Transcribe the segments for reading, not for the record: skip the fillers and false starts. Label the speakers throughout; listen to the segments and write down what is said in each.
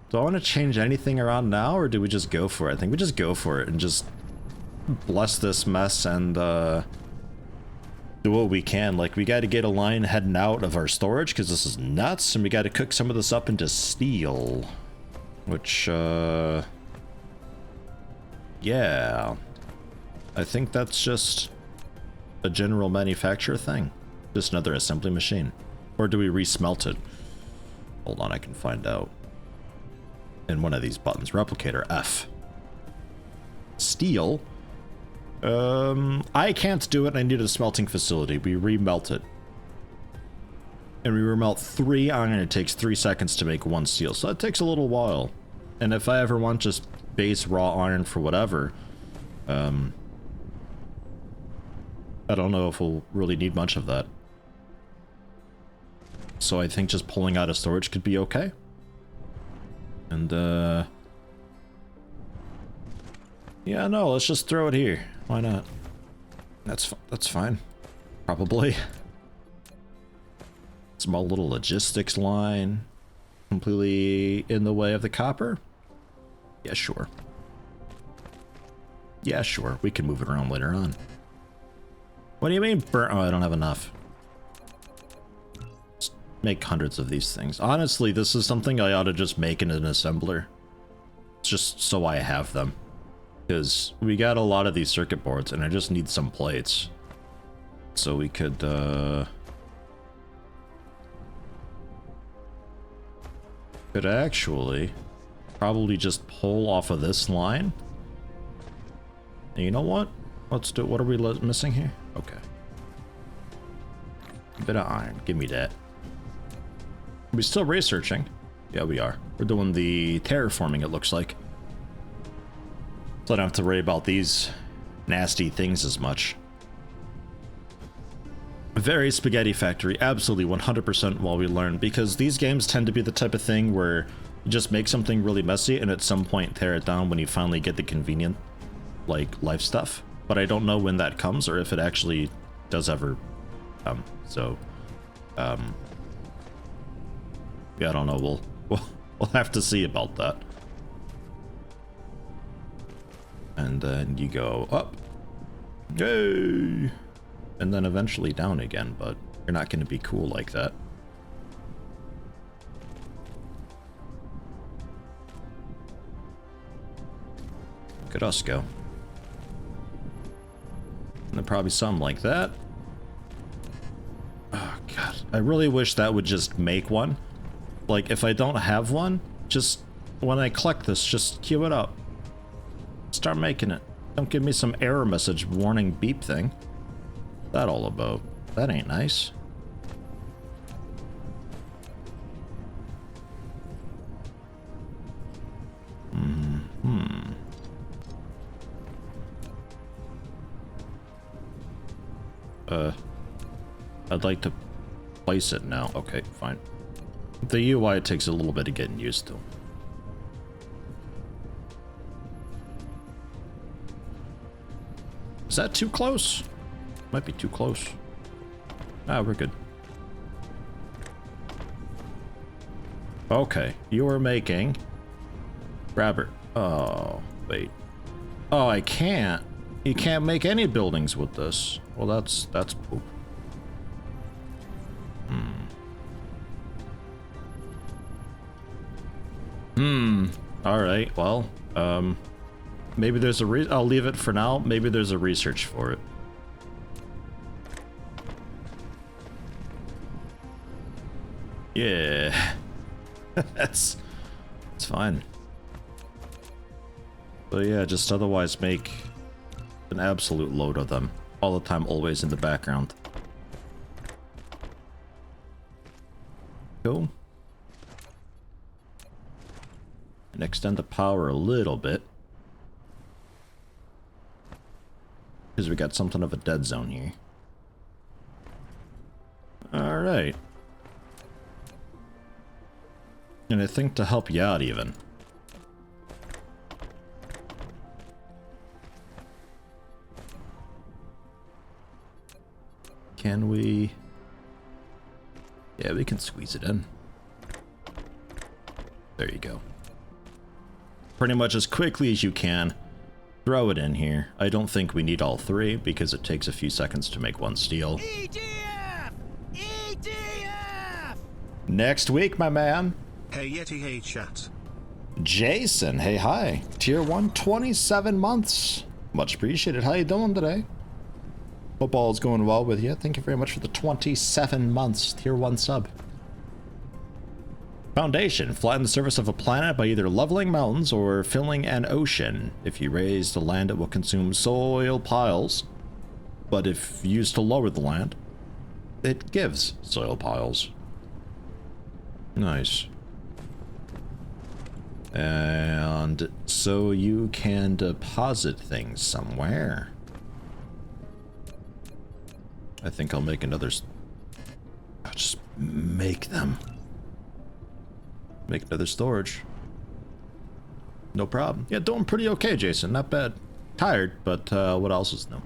Speaker 1: Do I want to change anything around now, or do we just go for it? I think we just go for it and just bless this mess and do what we can. Like, we got to get a line heading out of our storage because this is nuts, and we got to cook some of this up into steel, which yeah, I think that's just a general manufacturer thing. Just another assembly machine. Or do we resmelt it? Hold on, I can find out. In one of these buttons. Replicator F. Steel. I can't do it. I need a smelting facility. We remelt it. And we remelt 3 iron. It takes 3 seconds to make 1 steel. So that takes a little while. And if I ever want just base raw iron for whatever, I don't know if we'll really need much of that. So I think just pulling out of storage could be okay. And yeah, no, let's just throw it here. Why not? That's fine. Probably. Small little logistics line. Completely in the way of the copper? Yeah, sure. Yeah, sure. We can move it around later on. What do you mean burn? Oh, I don't have enough. Just make hundreds of these things. Honestly, this is something I ought to just make in an assembler. Just so I have them. Because we got a lot of these circuit boards and I just need some plates. So we could, could actually probably just pull off of this line. And you know what? Let's do, what are we missing here? Okay. A bit of iron. Give me that. Are we still researching? Yeah, we are. We're doing the terraforming, it looks like. So I don't have to worry about these nasty things as much. Very spaghetti factory. Absolutely 100% while we learn. Because these games tend to be the type of thing where you just make something really messy and at some point tear it down when you finally get the convenient, like, life stuff. But I don't know when that comes or if it actually does ever come. So, yeah, I don't know. We'll have to see about that. And then you go up. Yay! And then eventually down again, but you're not going to be cool like that. Look at us go. And then probably something like that. Oh, God. I really wish that would just make one. Like, if I don't have one, just when I collect this, just queue it up. Start making it. Don't give me some error message warning beep thing. What's that all about? That ain't nice. I'd like to place it now. Okay, fine. The UI takes a little bit of getting used to. Is that too close? Might be too close. Ah, we're good. Okay, you are making... Grabber. Oh, wait. Oh, I can't. You can't make any buildings with this. Well, that's poop. Alright, well, maybe there's a I'll leave it for now. Maybe there's a research for it. Yeah. That's fine. So yeah, just otherwise make an absolute load of them. All the time, always in the background. Cool. And extend the power a little bit. Because we got something of a dead zone here. Alright. And I think to help you out even. Can we... Yeah, we can squeeze it in. There you go. pretty much as quickly as you can. Throw it in here. I don't think we need all three because it takes a few seconds to make one steel.
Speaker 2: EDF! EDF!
Speaker 1: Next week, my man.
Speaker 3: Hey Yeti, hey chat.
Speaker 1: Jason, hey, hi. Tier 1, 27 months. Much appreciated. How you doing today? Hope all is going well with you. Thank you very much for the 27 months. Tier 1 sub. Foundation. Flatten the surface of a planet by either leveling mountains or filling an ocean. If you raise the land, it will consume soil piles. But if used to lower the land, it gives soil piles. Nice. And so you can deposit things somewhere. I think I'll make another... I'll just make them. Make another storage. No problem. Yeah, doing pretty okay, Jason. Not bad. Tired, but what else is new?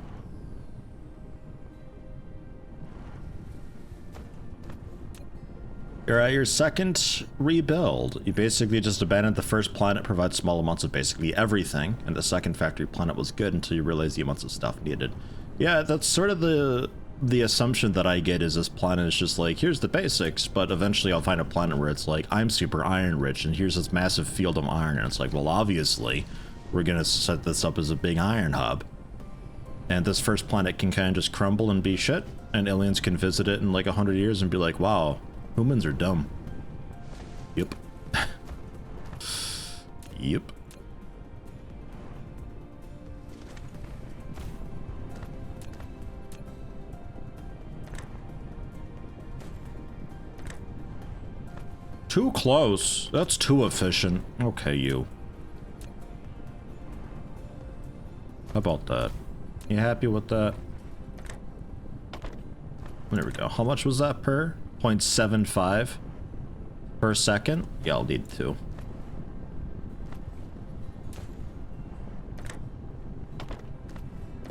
Speaker 1: You're at your second rebuild. You basically just abandoned the first planet, provides small amounts of basically everything, and the second factory planet was good until you realized the amounts of stuff needed. Yeah, that's sort of the assumption that I get is this planet is just like, here's the basics, but eventually I'll find a planet where it's like, I'm super iron rich, and here's this massive field of iron, and it's like, well, obviously, we're gonna set this up as a big iron hub. And this first planet can kind of just crumble and be shit, and aliens can visit it in like 100 years and be like, wow, humans are dumb. Yep. Yep. Too close. That's too efficient. Okay, you. How about that? You happy with that? There we go. How much was that per? 0.75 per second? Yeah, I'll need 2.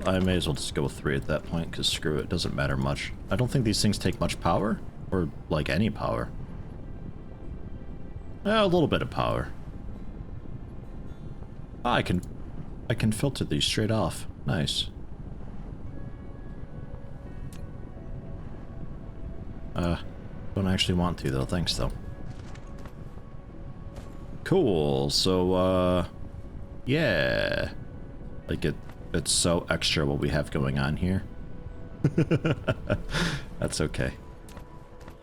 Speaker 1: I may as well just go with 3 at that point, because screw it, doesn't matter much. I don't think these things take much power, or like any power. A little bit of power. Ah, I can filter these straight off. Nice. Don't actually want to though, thanks though. Cool, so yeah. Like it's so extra what we have going on here. That's okay.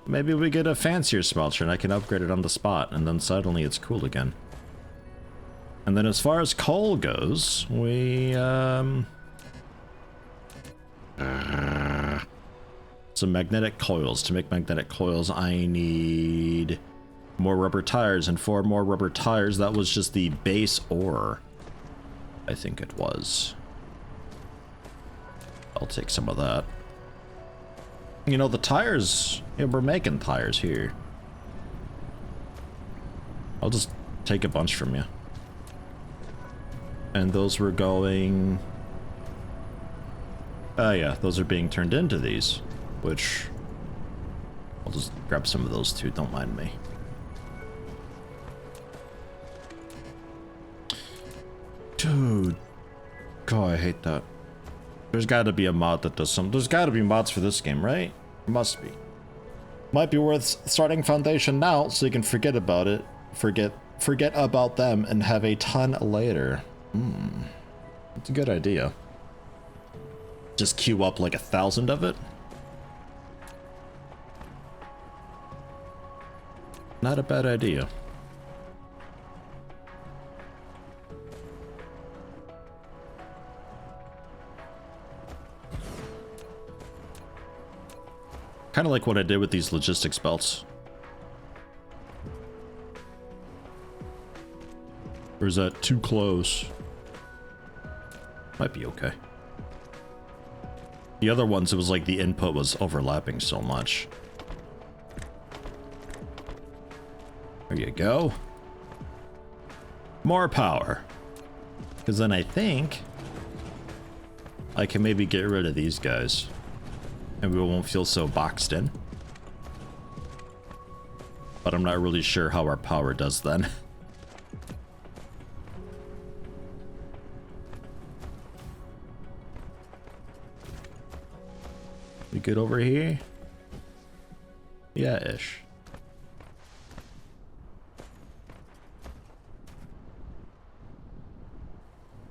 Speaker 1: Maybe we get a fancier smelter and I can upgrade it on the spot, and then suddenly it's cool again. And then as far as coal goes, we some magnetic coils. To make magnetic coils, I need more rubber tires, and 4 more rubber tires. That was just the base ore, I think it was. I'll take some of that. You know, the tires, yeah, we're making tires here. I'll just take a bunch from you. And those were going... yeah, those are being turned into these, which... I'll just grab some of those too, don't mind me. Dude. God, I hate that. There's gotta be a mod that does some... There's gotta be mods for this game, right? Must be. Might be worth starting Foundation now so you can forget about it. Forget about them and have a ton later. It's a good idea. Just queue up like 1,000 of it. Not a bad idea. Kind of like what I did with these logistics belts. Or is that too close? Might be okay. The other ones, it was like the input was overlapping so much. There you go. More power. Because then I think I can maybe get rid of these guys. And we won't feel so boxed in. But I'm not really sure how our power does then. good over here? Yeah, ish.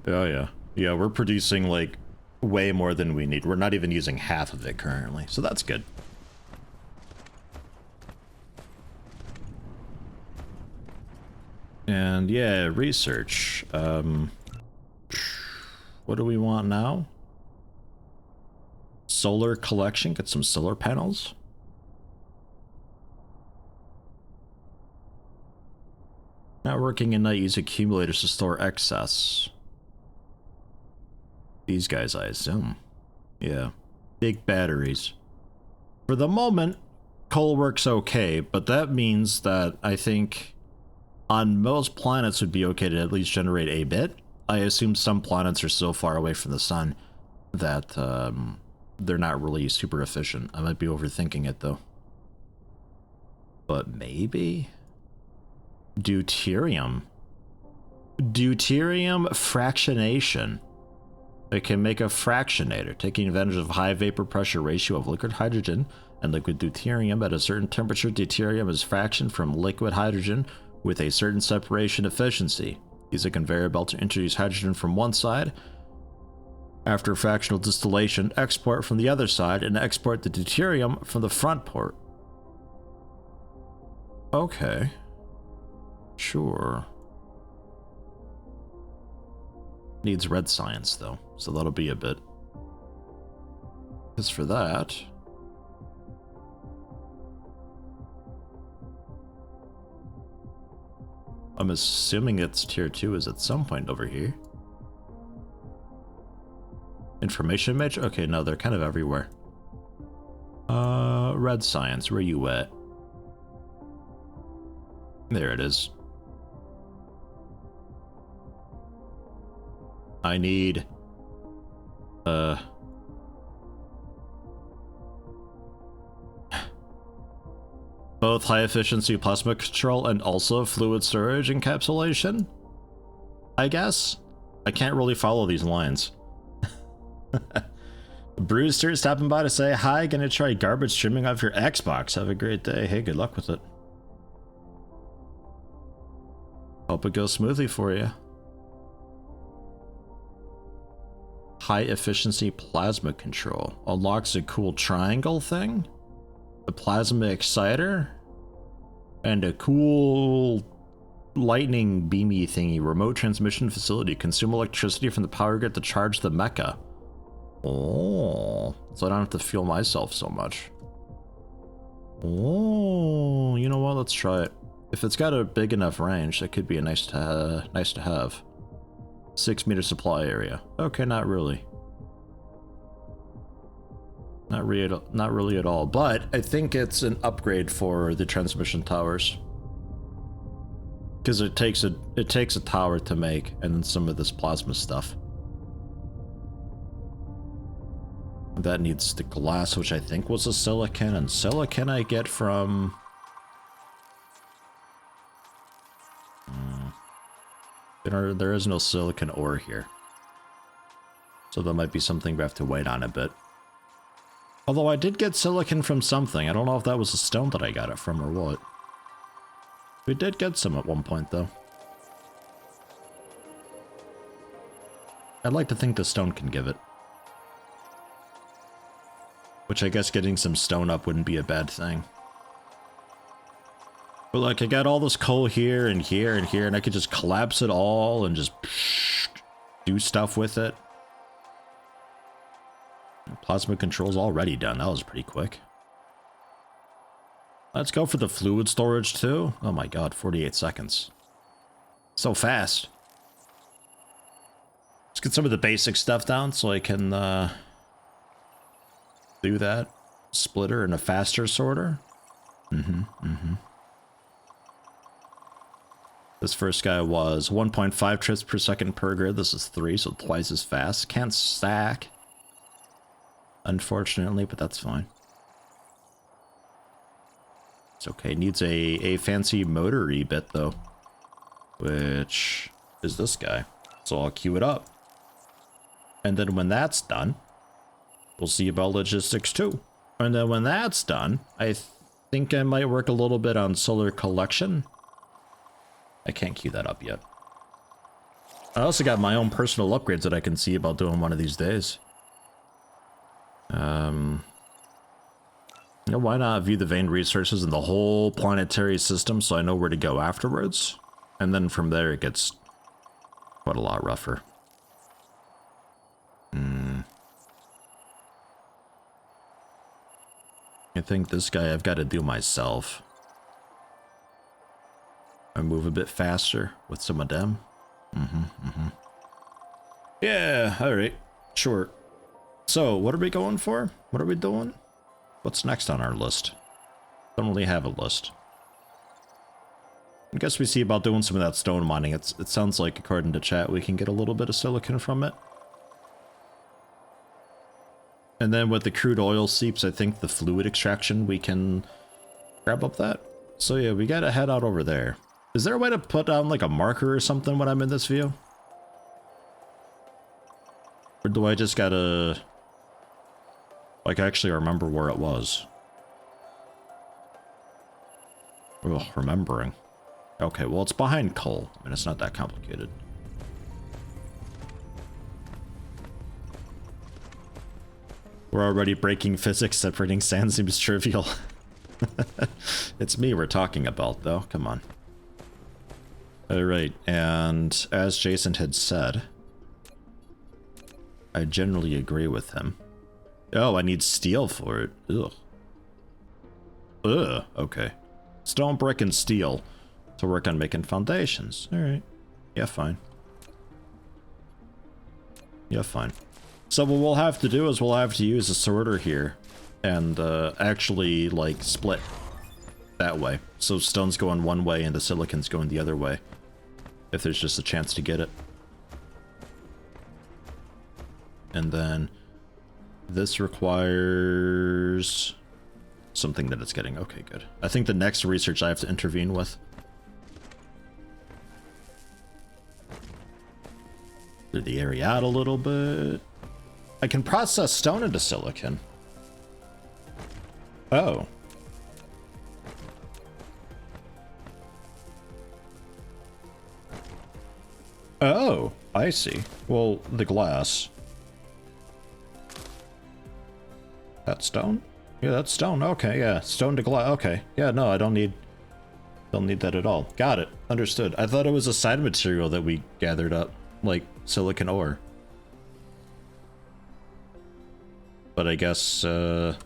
Speaker 1: Oh yeah. Yeah, we're producing like way more than we need. We're not even using half of it currently, so that's good. And yeah, research. What do we want now? Solar collection, get some solar panels. Not working at night, use accumulators to store excess. These guys, I assume. Yeah. Big batteries. For the moment, coal works okay, but that means that I think on most planets would be okay to at least generate a bit. I assume some planets are so far away from the sun that they're not really super efficient. I might be overthinking it though. But maybe? Deuterium. Deuterium fractionation. It can make a fractionator, taking advantage of high vapor pressure ratio of liquid hydrogen and liquid deuterium. At a certain temperature, deuterium is fractioned from liquid hydrogen with a certain separation efficiency. Use a conveyor belt to introduce hydrogen from one side. After fractional distillation, export from the other side and export the deuterium from the front port. Okay. Sure. Needs red science though, so that'll be a bit. As for that, I'm assuming its tier 2 is at some point over here. Information match? Okay, no, they're kind of everywhere. Red science, where you at? There it is. I need both high efficiency plasma control and also fluid storage encapsulation, I guess. I can't really follow these lines. Brewster stopping by to say hi, gonna try garbage streaming off your Xbox. Have a great day. Hey, good luck with it. Hope it goes smoothly for you. High efficiency plasma control unlocks a cool triangle thing, a plasma exciter, and a cool lightning beamy thingy. Remote transmission facility. Consume electricity from the power grid to charge the mecha. Oh, so I don't have to fuel myself so much. Oh, you know what? Let's try it. If it's got a big enough range, that could be a nice to have. 6 meter supply area. Okay, not really. Not really at all. But I think it's an upgrade for the transmission towers, because it takes a tower to make, and then some of this plasma stuff. That needs the glass, which I think was a silicon, and silicon I get from... There is no silicon ore here. So that might be something we have to wait on a bit. Although I did get silicon from something. I don't know if that was a stone that I got it from or what. We did get some at one point though. I'd like to think the stone can give it. Which I guess getting some stone up wouldn't be a bad thing. But like, I got all this coal here and here and here, and I could just collapse it all and just do stuff with it. Plasma control's already done. That was pretty quick. Let's go for the fluid storage too. Oh my god, 48 seconds. So fast. Let's get some of the basic stuff down so I can do that. Splitter and a faster sorter. This first guy was 1.5 trips per second per grid. This is 3, so twice as fast. Can't stack, unfortunately, but that's fine. It's okay. Needs a fancy motor-y bit, though, which is this guy. So I'll queue it up. And then when that's done, we'll see about logistics, too. And then when that's done, I think I might work a little bit on solar collection. I can't queue that up yet. I also got my own personal upgrades that I can see about doing one of these days. You know, why not view the vein resources in the whole planetary system so I know where to go afterwards? And then from there it gets quite a lot rougher. I think this guy I've got to do myself. I move a bit faster with some of them. Yeah, alright. Sure. So, what are we going for? What are we doing? What's next on our list? Don't really have a list. I guess we see about doing some of that stone mining. It sounds like, according to chat, we can get a little bit of silicon from it. And then with the crude oil seeps, I think the fluid extraction, we can grab up that. So yeah, we gotta head out over there. Is there a way to put down like a marker or something when I'm in this view? Or do I just gotta like actually remember where it was? Ugh, remembering. Okay, well it's behind coal. I mean, it's not that complicated. We're already breaking physics, separating sand seems trivial. It's me we're talking about, though. Come on. Alright, and as Jason had said, I generally agree with him. Oh, I need steel for it. Ugh. Ugh, okay. Stone, brick, and steel to work on making foundations. Alright. Yeah, fine. Yeah, fine. So what we'll have to do is we'll have to use a sorter here and actually like split that way. So stone's going one way and the silicon's going the other way. If there's just a chance to get it. And then this requires something that it's getting. Okay, good. I think the next research I have to intervene with. Clear the area out a little bit. I can process stone into silicon. Oh. Oh, I see. Well, the glass. That stone? Yeah, that's stone. Okay, yeah. Stone to glass. Okay. Yeah, no, I don't need that at all. Got it. Understood. I thought it was a side material that we gathered up, like silicon ore. But I guess that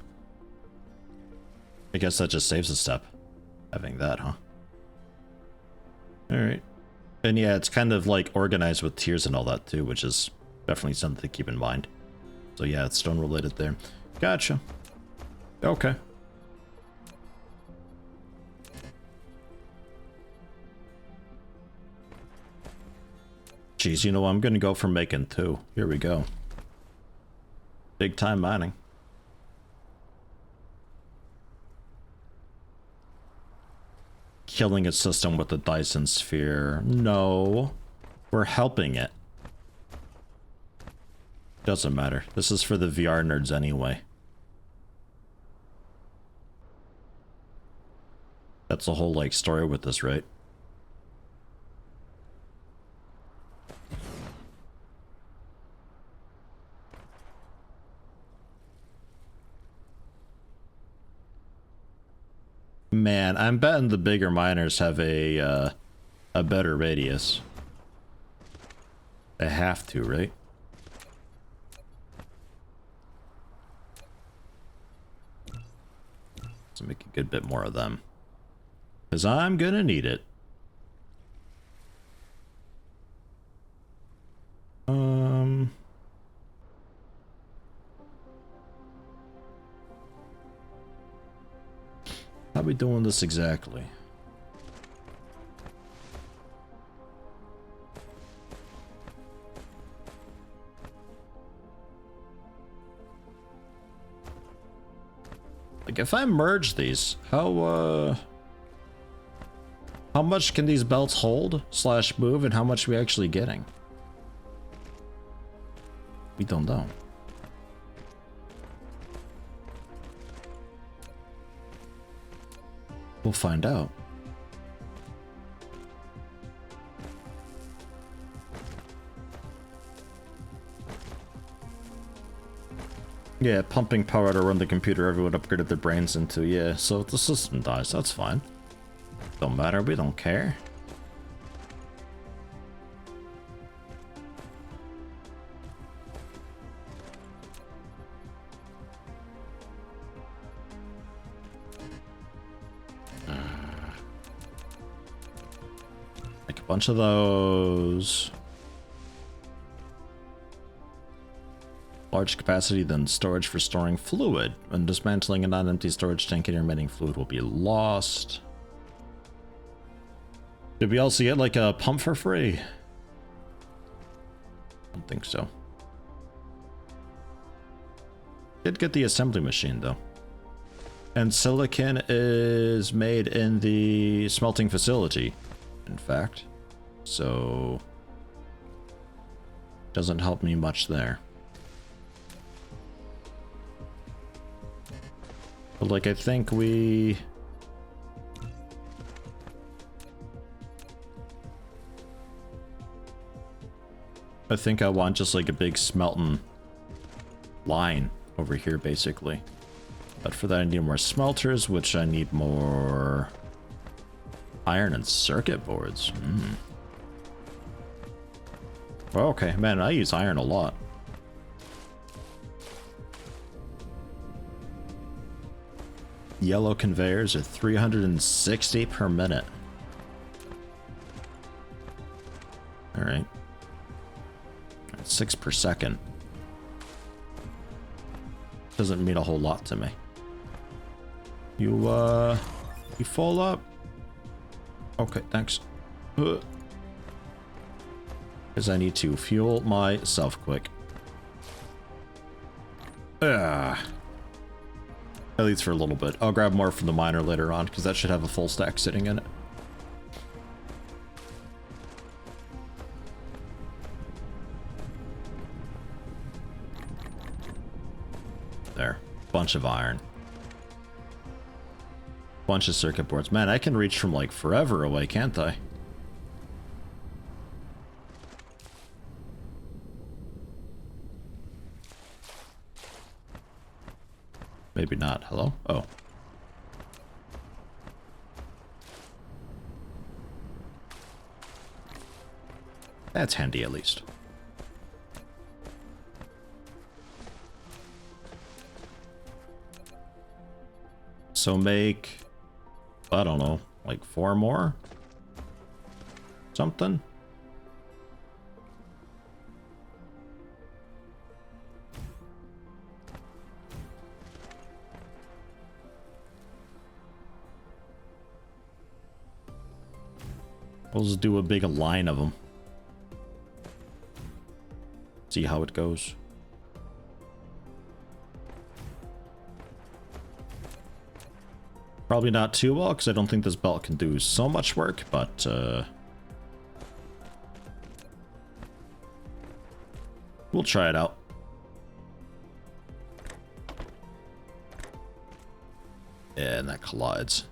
Speaker 1: just saves a step. Having that, huh? Alright. And yeah, it's kind of like organized with tiers and all that too, which is definitely something to keep in mind. So yeah, it's stone related there. Gotcha. Okay. Jeez, you know, I'm gonna go for making two. Here we go. Big time mining. Killing a system with the Dyson sphere. No. We're helping it. Doesn't matter. This is for the VR nerds anyway. That's the whole, like, story with this, right? Man, I'm betting the bigger miners have a better radius. They have to, right? Let's make a good bit more of them. Because I'm gonna need it. How are we doing this exactly? Like, if I merge these, how much can these belts hold / move, and how much are we actually getting? We don't know. We'll find out. Yeah, pumping power to run the computer everyone upgraded their brains into. Yeah, so if the system dies, that's fine. Don't matter, we don't care. Make a bunch of those. Large capacity, then storage for storing fluid. When dismantling a non-empty storage tank, any remaining fluid will be lost. Did we also get like a pump for free? I don't think so. Did get the assembly machine though. And silicon is made in the smelting facility, in fact. So doesn't help me much there. But like, I think I want just like a big smelting line over here, basically. But for that I need more smelters, which I need more iron and circuit boards. Well, okay, man, I use iron a lot. Yellow conveyors are 360 per minute. Alright. 6 per second. Doesn't mean a whole lot to me. You full up? Okay, thanks. Because I need to fuel myself quick. At least for a little bit. I'll grab more from the miner later on, because that should have a full stack sitting in it. There. Bunch of iron. Bunch of circuit boards. Man, I can reach from like forever away, can't I? Maybe not. Hello? Oh. That's handy at least. So make, I don't know, like 4 more? Something? We'll just do a big line of them. See how it goes. Probably not too well, because I don't think this belt can do so much work, but we'll try it out. Yeah, and that collides.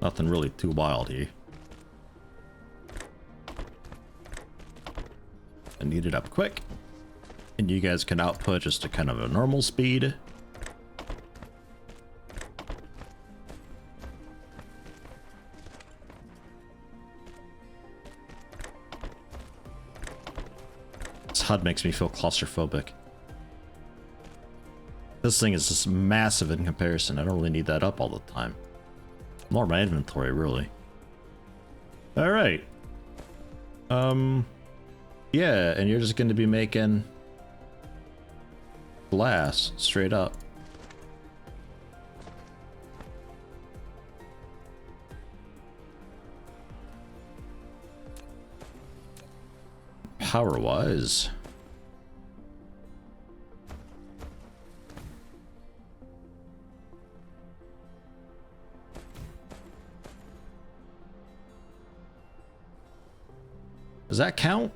Speaker 1: Nothing really too wild here. I need it up quick. And you guys can output just a kind of a normal speed. This HUD makes me feel claustrophobic. This thing is just massive in comparison. I don't really need that up all the time. More my inventory, really. Alright. Yeah, and you're just going to be making glass straight up. Power-wise, does that count?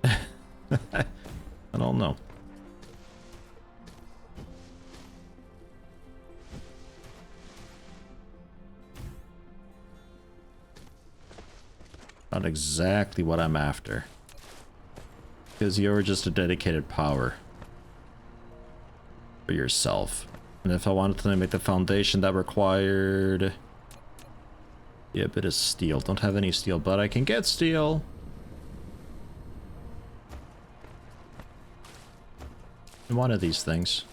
Speaker 1: I don't know. Not exactly what I'm after. Because you're just a dedicated power for yourself. And if I wanted to make the foundation, that required... yeah, a bit of steel. Don't have any steel, but I can get steel. In one of these things.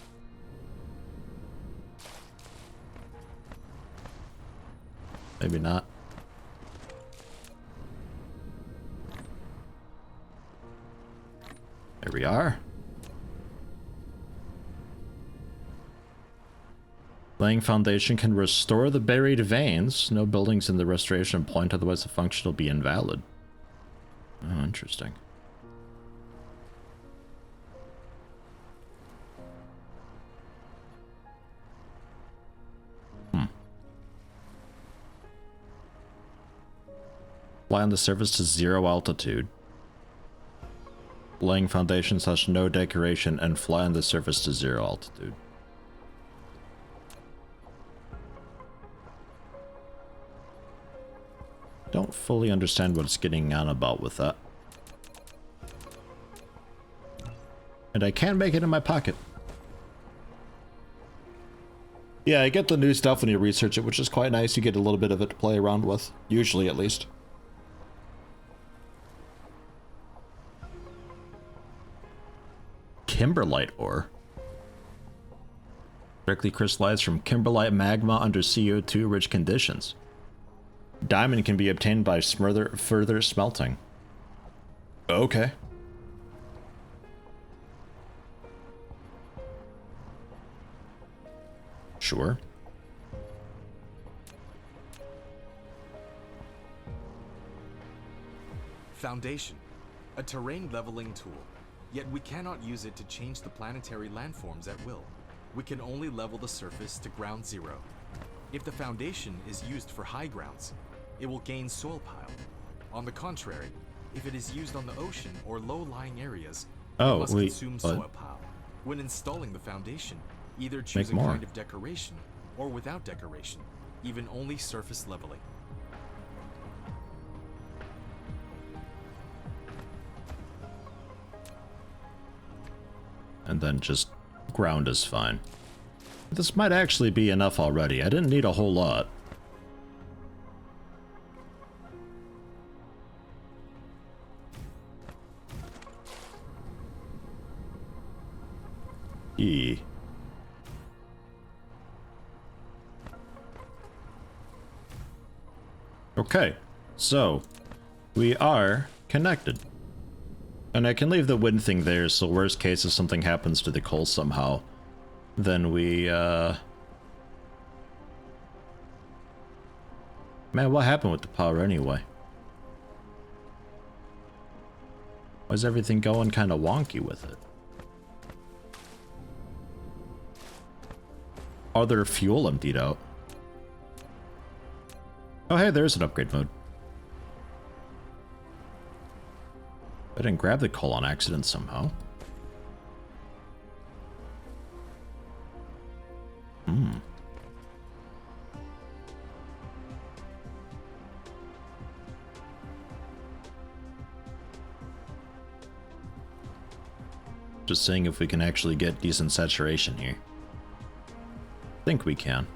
Speaker 1: Maybe not. There we are. Laying foundation can restore the buried veins. No buildings in the restoration point, otherwise the function will be invalid. Oh, interesting. Fly on the surface to 0 altitude. Laying foundation / no decoration and fly on the surface to 0 altitude. Don't fully understand what it's getting on about with that. And I can make it in my pocket. Yeah, I get the new stuff when you research it, which is quite nice. You get a little bit of it to play around with. Usually, at least. Kimberlite ore. Directly crystallized from kimberlite magma under CO2-rich conditions. Diamond can be obtained by further smelting. Okay. Sure.
Speaker 2: Foundation, a terrain leveling tool. Yet we cannot use it to change the planetary landforms at will. We can only level the surface to ground zero. If the foundation is used for high grounds, it will gain soil pile. On the contrary, if it is used on the ocean or low-lying areas, it must consume soil pile. When installing the foundation, either choose a kind of decoration or without decoration, even only surface leveling.
Speaker 1: And then just ground is fine. This might actually be enough already. I didn't need a whole lot. E. Okay, so we are connected. And I can leave the wind thing there, so worst case if something happens to the coal somehow, then we, Man, what happened with the power anyway? Why is everything going kind of wonky with it? Other fuel emptied out. Oh hey, there's an upgrade mode. I didn't grab the coal on accident somehow. Just seeing if we can actually get decent saturation here. I think we can.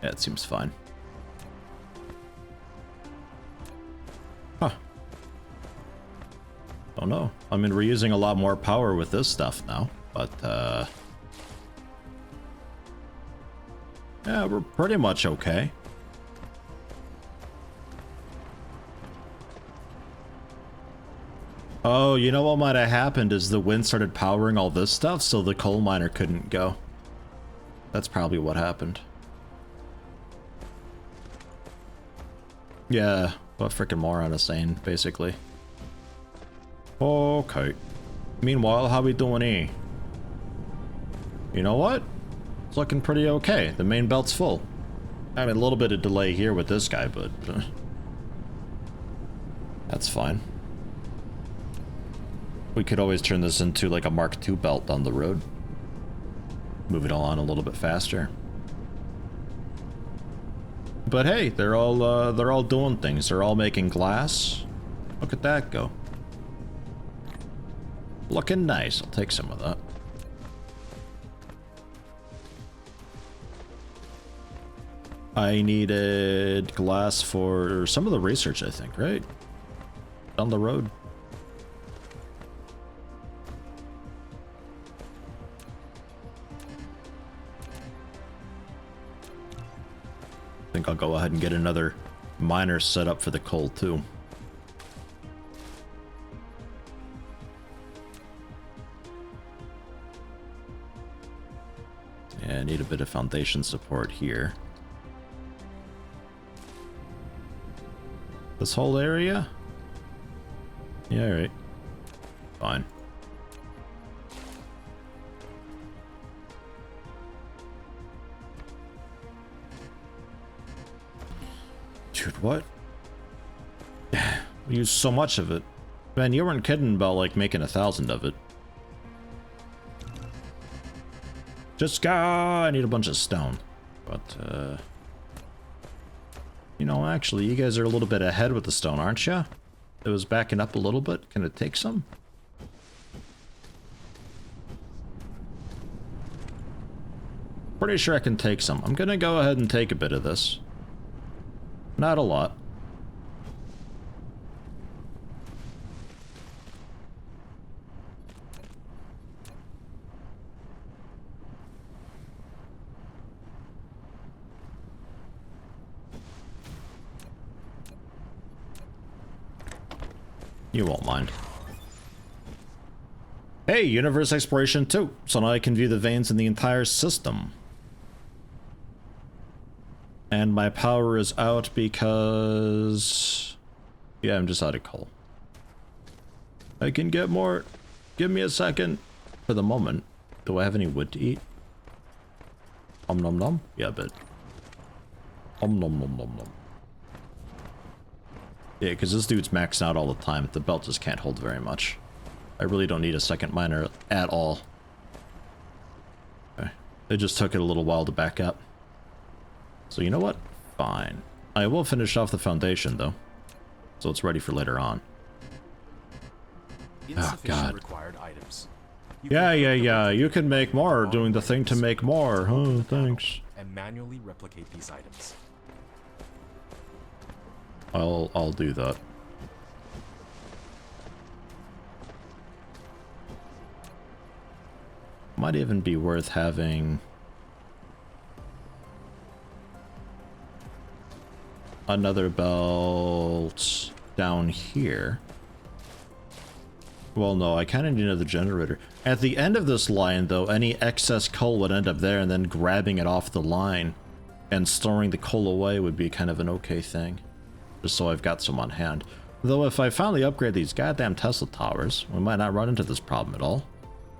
Speaker 1: Yeah, it seems fine. Huh. Oh no. I mean, we're using a lot more power with this stuff now, but, yeah, we're pretty much okay. Oh, you know what might have happened is the wind started powering all this stuff, so the coal miner couldn't go. That's probably what happened. Yeah, what frickin' moron is saying, basically. Okay. Meanwhile, how we doing here? You know what? It's looking pretty okay. The main belt's full. I mean, a little bit of delay here with this guy, but... that's fine. We could always turn this into like a Mark II belt down the road. Move it all on a little bit faster. But hey, they're all doing things. They're all making glass. Look at that go. Looking nice. I'll take some of that. I needed glass for some of the research, I think, right? Down the road. I think I'll go ahead and get another miner set up for the coal too. Yeah, I need a bit of foundation support here. This whole area? Yeah, alright. Fine. Dude, what? We used so much of it. Man, you weren't kidding about, like, making 1,000 of it. Just go! I need a bunch of stone. But, you know, actually, you guys are a little bit ahead with the stone, aren't you? It was backing up a little bit. Can it take some? Pretty sure I can take some. I'm gonna go ahead and take a bit of this. Not a lot. You won't mind. Hey, universe exploration 2. So now I can view the veins in the entire system. And my power is out because... yeah, I'm just out of coal. I can get more. Give me a second. For the moment. Do I have any wood to eat? Om nom nom? Yeah, but... om nom nom nom nom. Yeah, because this dude's maxed out all the time. The belt just can't hold very much. I really don't need a second miner at all. Okay. It just took it a little while to back up. So you know what? Fine. I will finish off the foundation, though. So it's ready for later on. Oh, God.
Speaker 2: Required items.
Speaker 1: Yeah. You can make more doing the thing to make more. Oh, thanks.
Speaker 2: And manually replicate these items.
Speaker 1: I'll do that. Might even be worth having another belt down here. Well, no, I kind of need another generator. At the end of this line, though, any excess coal would end up there, and then grabbing it off the line and storing the coal away would be kind of an okay thing. Just so I've got some on hand. Though if I finally upgrade these goddamn Tesla towers, we might not run into this problem at all.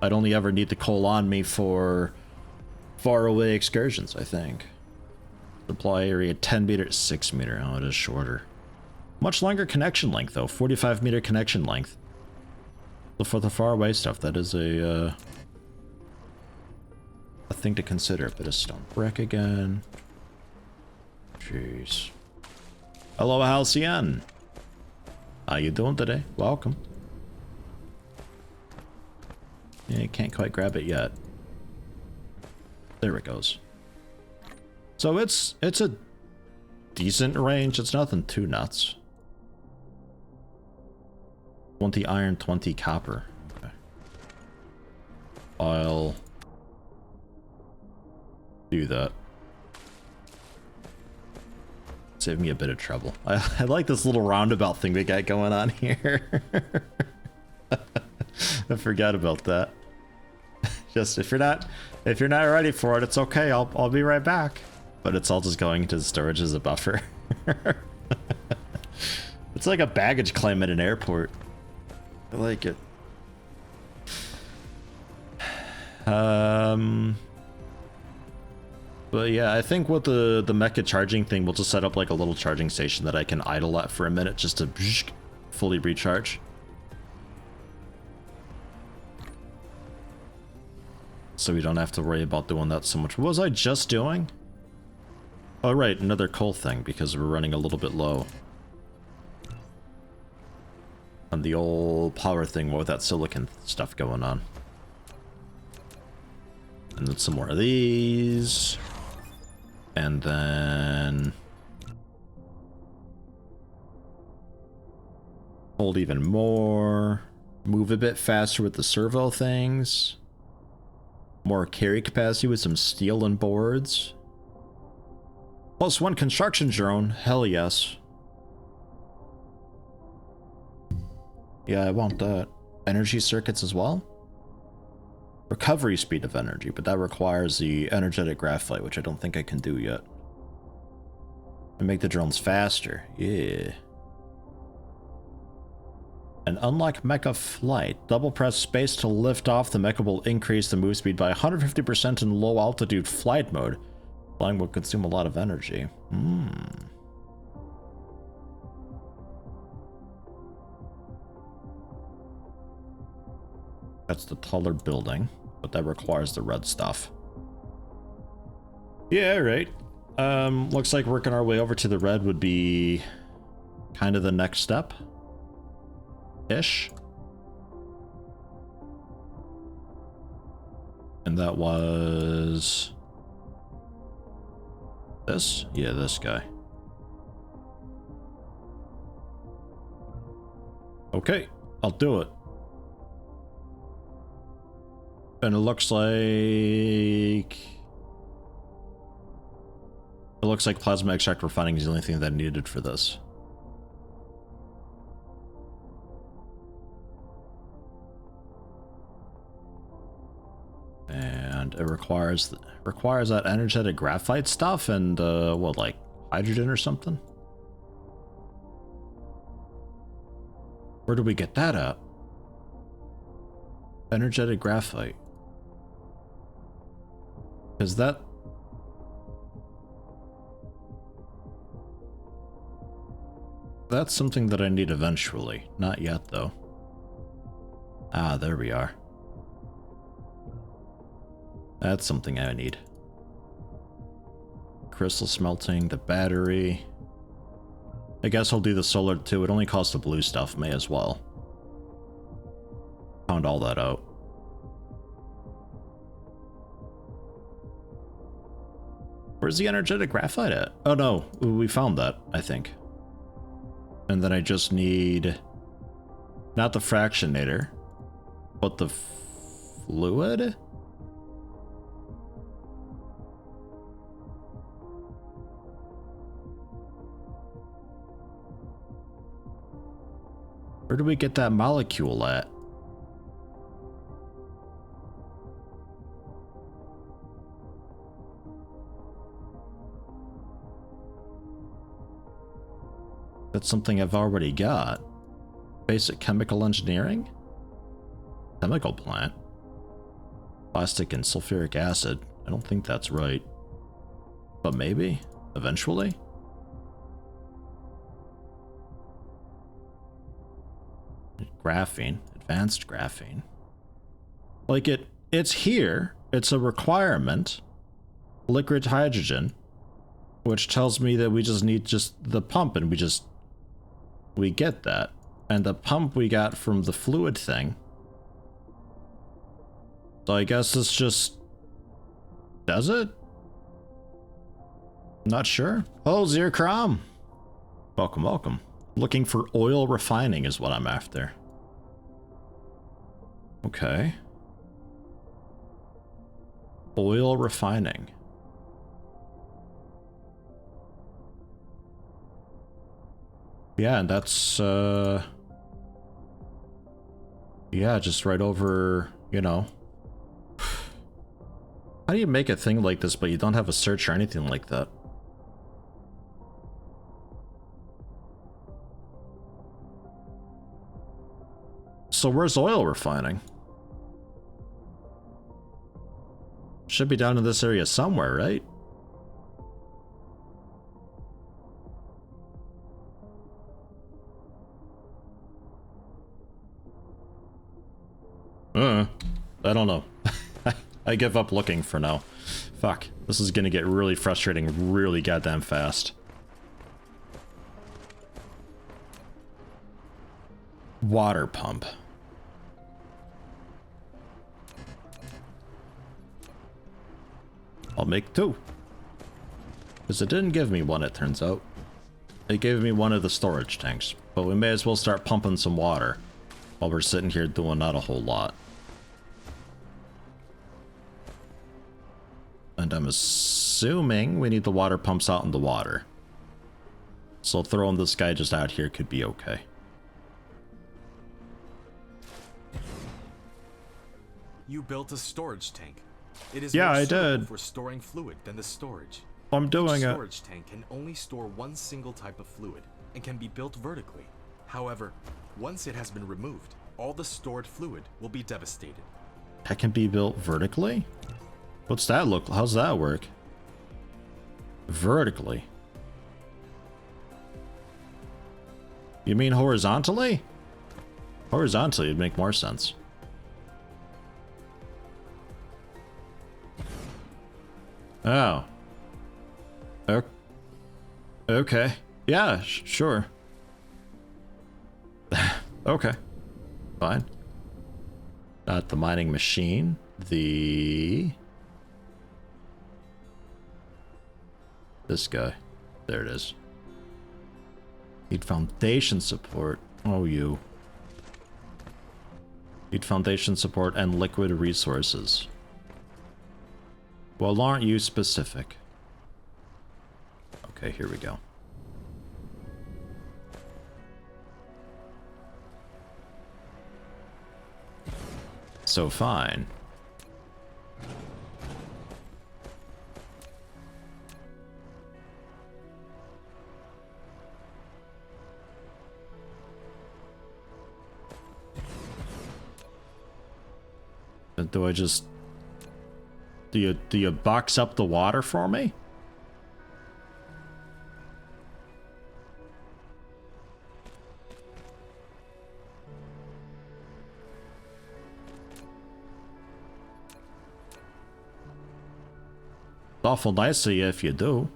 Speaker 1: I'd only ever need the coal on me for faraway excursions, I think. Supply area 10 meter, 6 meter. Oh, it is shorter. Much longer connection length, though. 45 meter connection length. So for the far away stuff, that is a thing to consider. A bit of stone brick again. Jeez. Hello, Halcyon. How you doing today? Welcome. Yeah, can't quite grab it yet. There it goes. So it's a decent range. It's nothing too nuts. 20 iron, 20 copper. Okay. I'll do that. Save me a bit of trouble. I like this little roundabout thing we got going on here. I forgot about that. Just if you're not ready for it, it's okay. I'll be right back. But it's all just going into the storage as a buffer. It's like a baggage claim at an airport. I like it. But yeah, I think with the mecha charging thing, we'll just set up like a little charging station that I can idle at for a minute just to fully recharge. So we don't have to worry about doing that so much. What was I just doing? Oh right, another coal thing because we're running a little bit low on the old power thing with that silicon stuff going on. And then some more of these. And then hold even more. Move a bit faster with the servo things. More carry capacity with some steel and boards. +1 construction drone. Hell yes. Yeah, I want that. Energy circuits as well. Recovery speed of energy, but that requires the energetic graphite, which I don't think I can do yet. And make the drones faster. Yeah. And unlike mecha flight, double press space to lift off. The mecha will increase the move speed by 150% in low altitude flight mode. Flying will consume a lot of energy. That's the taller building, but that requires the red stuff. Yeah, right. Looks like working our way over to the red would be kind of the next step. Ish. And that was this? Yeah, this guy. Okay, I'll do it. And it looks like plasma extract refining is the only thing that I needed for this. And it requires that energetic graphite stuff and what, like hydrogen or something? Where do we get that at? Energetic graphite. Is that... That's something that I need eventually. Not yet, though. Ah, there we are. That's something I need. Crystal smelting, the battery. I guess I'll do the solar too. It only costs the blue stuff, may as well. Found all that out. Where's the energetic graphite at? Oh no, we found that, I think. And then I just need... not the fractionator, but the fluid? Where do we get that molecule at? That's something I've already got. Basic chemical engineering? Chemical plant? Plastic and sulfuric acid. I don't think that's right. But maybe? Eventually? Graphene. Advanced graphene. Like it's here. It's a requirement. Liquid hydrogen. Which tells me that we just need the pump and we get that. And the pump we got from the fluid thing. So I guess this just does it? Not sure. Oh, Zircrom. Welcome, welcome. Looking for oil refining is what I'm after. Okay. Oil refining. Yeah, and that's Yeah, just right over, you know. How do you make a thing like this, but you don't have a search or anything like that? So where's oil refining? Should be down in this area somewhere, right? I don't know. I give up looking for now. Fuck. This is gonna get really frustrating really goddamn fast. Water pump. I'll make 2. Because it didn't give me one, it turns out. It gave me one of the storage tanks. But we may as well start pumping some water while we're sitting here doing not a whole lot. And I'm assuming we need the water pumps out in the water. So throwing this guy just out here could be okay.
Speaker 2: You built a storage tank. It is
Speaker 1: Yeah,
Speaker 2: more
Speaker 1: I
Speaker 2: suitable
Speaker 1: did.
Speaker 2: for storing fluid than the storage.
Speaker 1: I'm doing
Speaker 2: Each
Speaker 1: it.
Speaker 2: storage tank can only store one single type of fluid and can be built vertically. However, once it has been removed, all the stored fluid will be devastated.
Speaker 1: That can be built vertically? What's that look? How's that work? Vertically? You mean horizontally? Horizontally would make more sense. Oh. Okay. Yeah, sure. Okay. Fine. Not the mining machine. This guy. There it is. Need foundation support. Oh, you. Need foundation support and liquid resources. Well, aren't you specific? Okay, here we go. So fine. Do I just... Do you box up the water for me? It's awful nice of you if you do.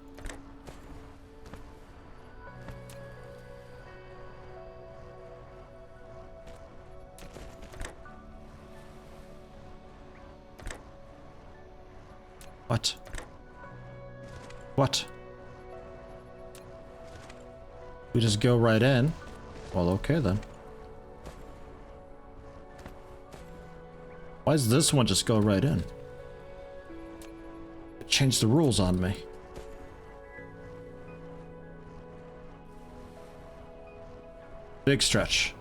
Speaker 1: What? What? We just go right in? Well, okay then. Why does this one just go right in? It changed the rules on me. Big stretch.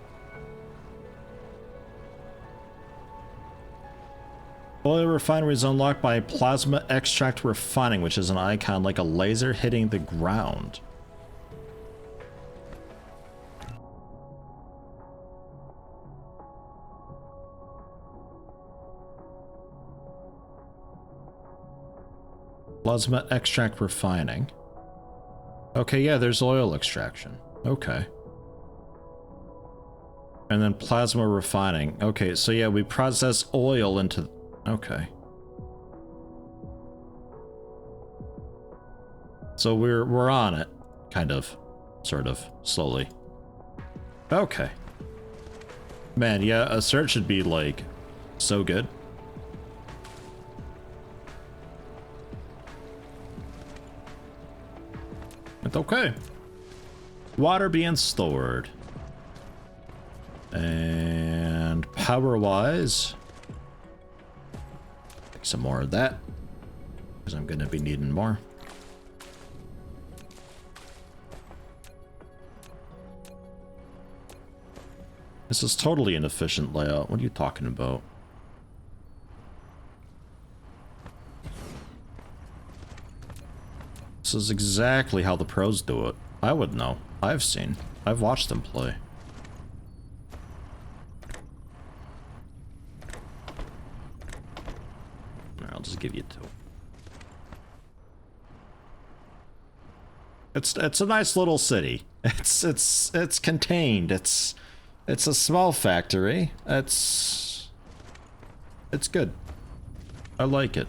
Speaker 1: Oil refinery is unlocked by plasma extract refining, which is an icon like a laser hitting the ground. Plasma extract refining. Okay, yeah, there's oil extraction. Okay. And then plasma refining. Okay, so yeah, we process oil into... Okay. So we're on it, kind of, sort of, slowly. Okay. Man, yeah, a search should be like so good. It's okay. Water being stored. And power-wise, some more of that, because I'm gonna be needing more. This is totally an efficient layout. What are you talking about? This is exactly how the pros do it. I would know. I've watched them play. I'll just give you 2. It's a nice little city. It's contained. It's a small factory. It's good. I like it.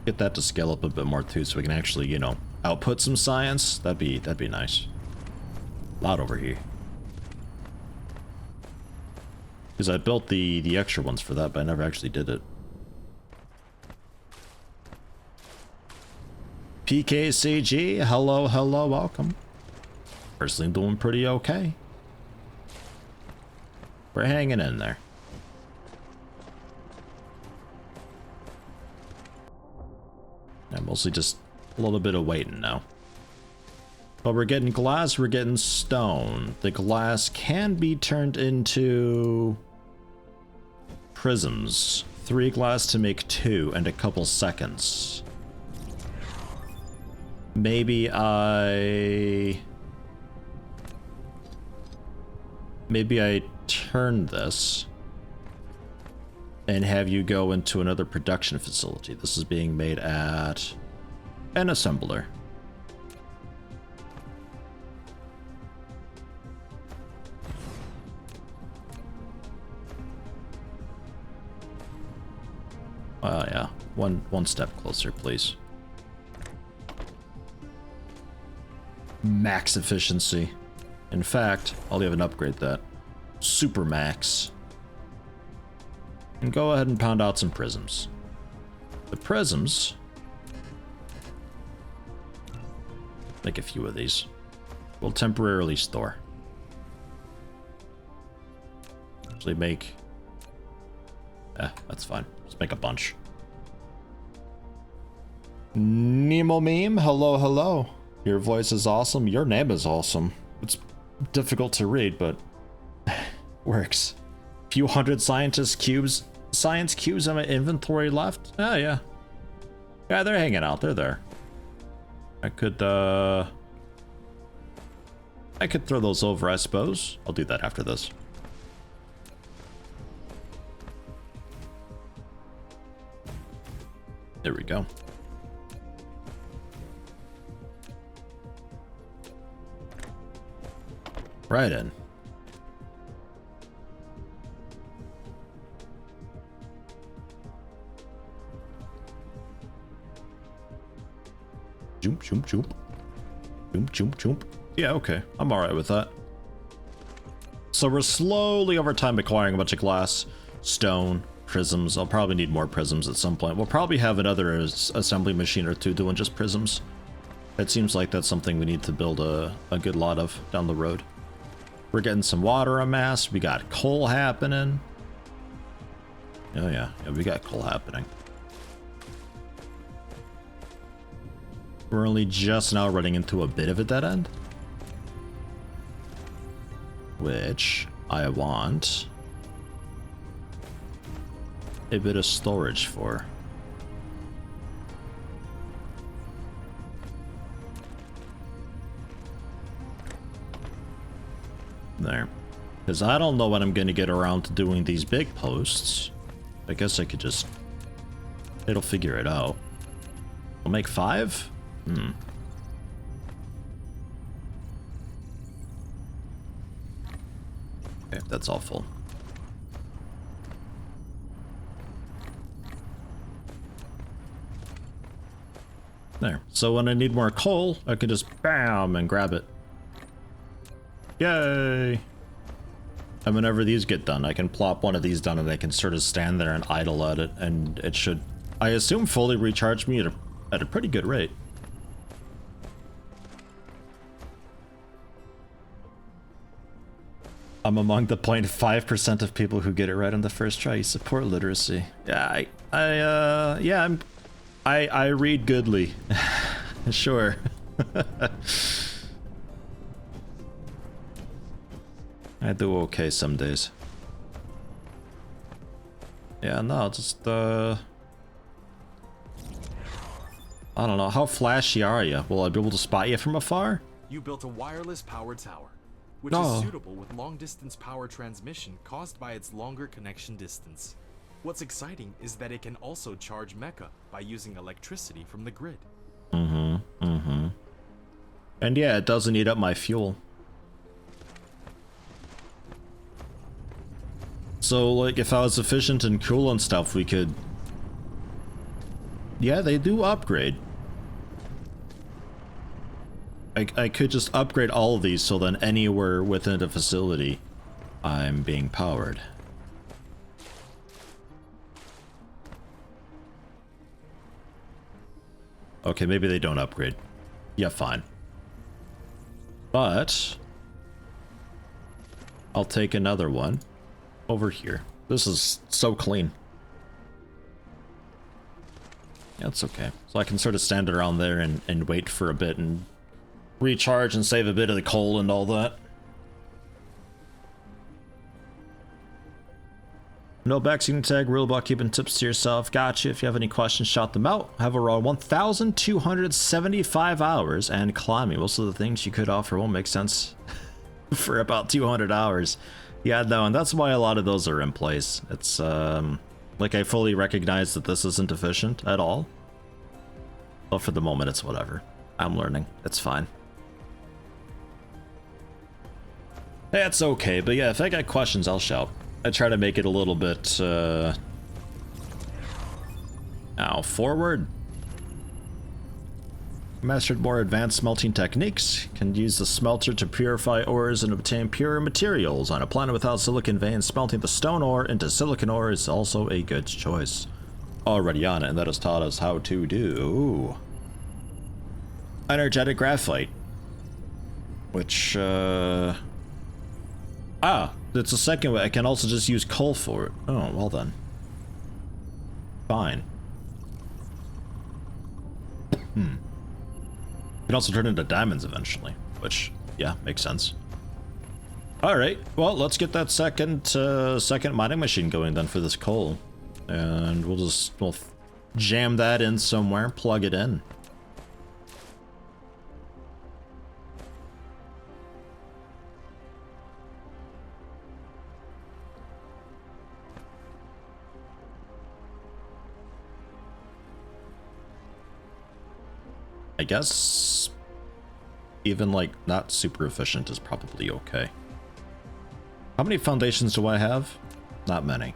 Speaker 1: Get that to scale up a bit more too, so we can actually, you know, output some science. That'd be nice. A lot over here. Because I built the extra ones for that, but I never actually did it. PKCG, hello, welcome. Personally doing pretty okay. We're hanging in there. Yeah, mostly just a little bit of waiting now. But we're getting glass, we're getting stone. The glass can be turned into prisms. 3 glass to make 2 and a couple seconds. Maybe I turn this and have you go into another production facility. This is being made at an assembler. Oh yeah, one step closer, please. Max efficiency. In fact, I'll even upgrade that. Super max. And go ahead and pound out some prisms. The prisms... Make a few of these. We'll temporarily store. Actually make... that's fine. Let's make a bunch. Nemo meme, hello. Your voice is awesome. Your name is awesome. It's difficult to read, but works. Few hundred science cubes in my inventory left. Oh yeah. Yeah, they're hanging out. They're there. I could throw those over, I suppose. I'll do that after this. There we go. Right in. Jump. Jump. Yeah, okay. I'm alright with that. So we're slowly over time acquiring a bunch of glass, stone, prisms. I'll probably need more prisms at some point. We'll probably have another assembly machine or 2 doing just prisms. It seems like that's something we need to build a good lot of down the road. We're getting some water amassed. We got coal happening. Oh yeah, we got coal happening. We're only just now running into a bit of a dead end, which I want a bit of storage for. There. Because I don't know when I'm going to get around to doing these big posts. I guess I could just... It'll figure it out. We'll make 5? Okay, that's all full. There. So when I need more coal, I can just bam and grab it. Yay! And whenever these get done, I can plop one of these down and I can sort of stand there and idle at it, and it should, I assume, fully recharge me at a pretty good rate. I'm among the 0.5% of people who get it right on the first try. You support literacy. Yeah, I read goodly. Sure. I do okay some days. Yeah, no, just I don't know, how flashy are you? Will I be able to spot you from afar?
Speaker 2: You built a wireless power tower, which
Speaker 1: No.
Speaker 2: is suitable with long-distance power transmission caused by its longer connection distance. What's exciting is that it can also charge mecha by using electricity from the grid.
Speaker 1: And yeah, it doesn't eat up my fuel. So, like, if I was efficient and cool and stuff, we could... Yeah, they do upgrade. I could just upgrade all of these so then anywhere within the facility, I'm being powered. Okay, maybe they don't upgrade. Yeah, fine. But I'll take another one over here. This is so clean. Yeah, it's okay. So I can sort of stand around there and wait for a bit and recharge and save a bit of the coal and all that. No vaccine tag, rule about keeping tips to yourself. Gotcha. If you have any questions, shout them out. Have around 1,275 hours and climbing. Most of the things you could offer won't make sense for about 200 hours. Yeah, no, and that's why a lot of those are in place. It's, like, I fully recognize that this isn't efficient at all. But for the moment, it's whatever. I'm learning. It's fine. That's okay, but yeah, if I got questions, I'll shout. I try to make it a little bit, now, forward. Mastered more advanced smelting techniques. Can use the smelter to purify ores and obtain purer materials. On a planet without silicon veins, smelting the stone ore into silicon ore is also a good choice. Already on it, and that has taught us how to do energetic graphite. Which, it's a second way. I can also just use coal for it. Oh, well then. Fine. You can also turn into diamonds eventually, which, yeah, makes sense. Alright, well, let's get that second mining machine going then for this coal. And we'll jam that in somewhere, plug it in. I guess even like not super efficient is probably okay. How many foundations do I have? Not many.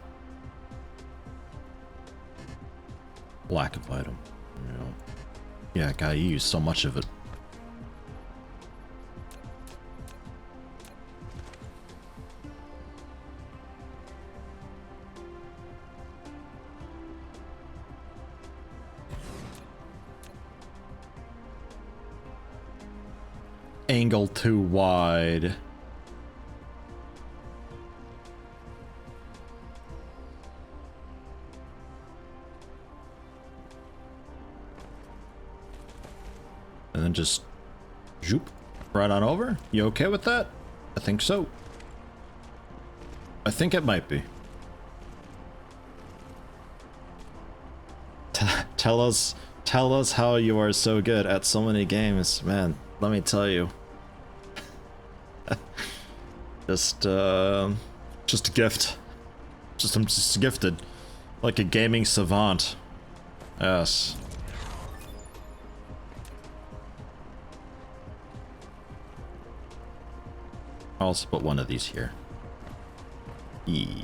Speaker 1: Lack of item. Yeah, God, you use so much of it. Angle too wide. And then just zoop right on over. You okay with that? I think so. I think it might be. Tell us how you are so good at so many games, man. Let me tell you. just a gift. I'm just gifted. Like a gaming savant. Yes. I'll also put one of these here.
Speaker 2: The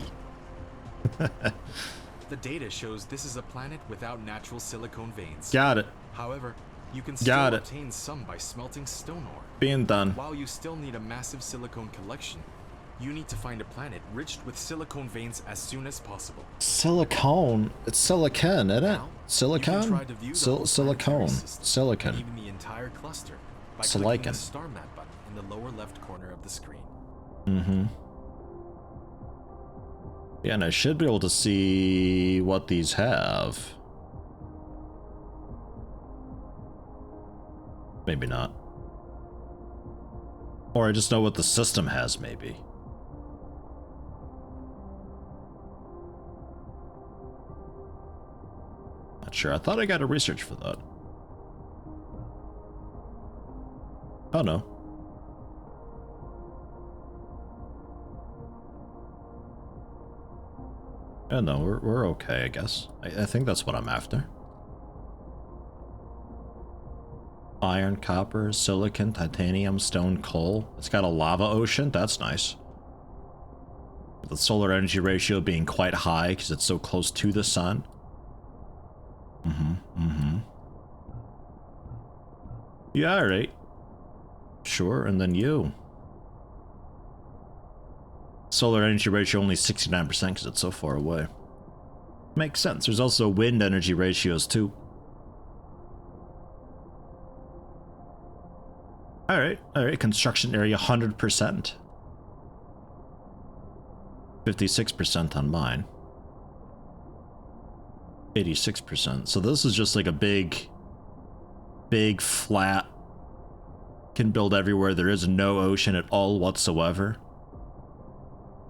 Speaker 2: data shows this is a planet without natural silicone veins.
Speaker 1: Got it.
Speaker 2: However, you can still obtain some by smelting stone ore.
Speaker 1: Being done.
Speaker 2: While you still need a massive silicone collection, you need to find a planet rich with silicone veins as soon as possible.
Speaker 1: Silicone? It's silicon, isn't it?
Speaker 2: Now,
Speaker 1: Silicon?
Speaker 2: you can try to view the whole
Speaker 1: Silicone.
Speaker 2: system,
Speaker 1: Silicon.
Speaker 2: and even the entire cluster by
Speaker 1: Silicon.
Speaker 2: clicking the star map button in the lower left corner of the screen.
Speaker 1: Mm-hmm. Yeah, and I should be able to see what these have. Maybe not. Or I just know what the system has, maybe. Not sure. I thought I got a research for that. Oh no. Yeah, no, we're okay, I guess. I think that's what I'm after. Iron, copper, silicon, titanium, stone, coal. It's got a lava ocean. That's nice. The solar energy ratio being quite high because it's so close to the sun. Yeah, alright. Sure, and then you. Solar energy ratio only 69% because it's so far away. Makes sense. There's also wind energy ratios too. Alright, construction area 100%. 56% on mine. 86%. So this is just like a big flat. Can build everywhere. There is no ocean at all whatsoever.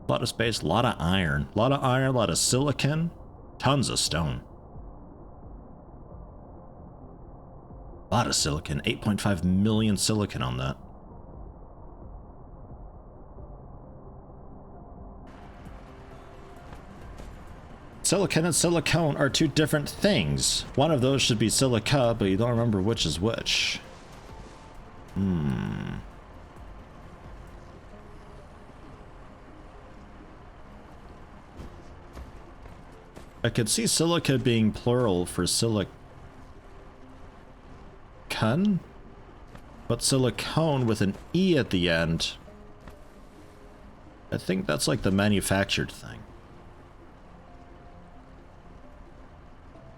Speaker 1: A lot of space, a lot of iron. A lot of silicon. Tons of stone. A lot of silicon. 8.5 million silicon on that. Silicon and silicone are two different things. One of those should be silica, but you don't remember which is which. I could see silica being plural for silicon, but silicone with an E at the end. I think that's like the manufactured thing.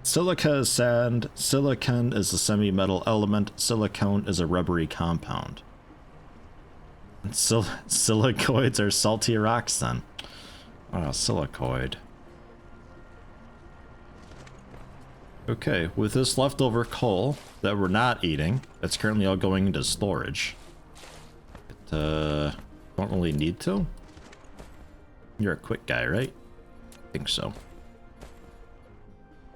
Speaker 1: Silica is sand, silicon is a semi-metal element, silicone is a rubbery compound. And silicoids are salty rocks then. Oh, silicoid. Okay, with this leftover coal that we're not eating, it's currently all going into storage. Don't really need to. You're a quick guy, right? I think so.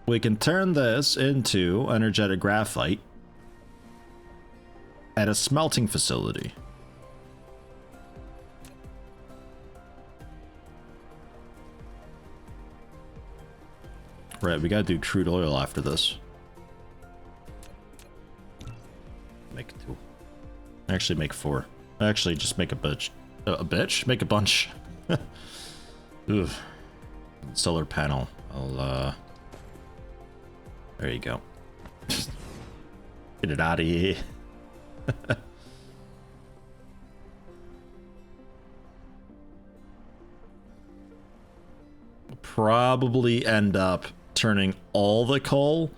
Speaker 1: We can turn this into energetic graphite at a smelting facility. Right, we gotta do crude oil after this. Make 2. Actually, make 4. Actually, just make a bitch. Make a bunch. Ooh. Solar panel. I'll, there you go. Get it out of here. We'll probably end up turning all the coal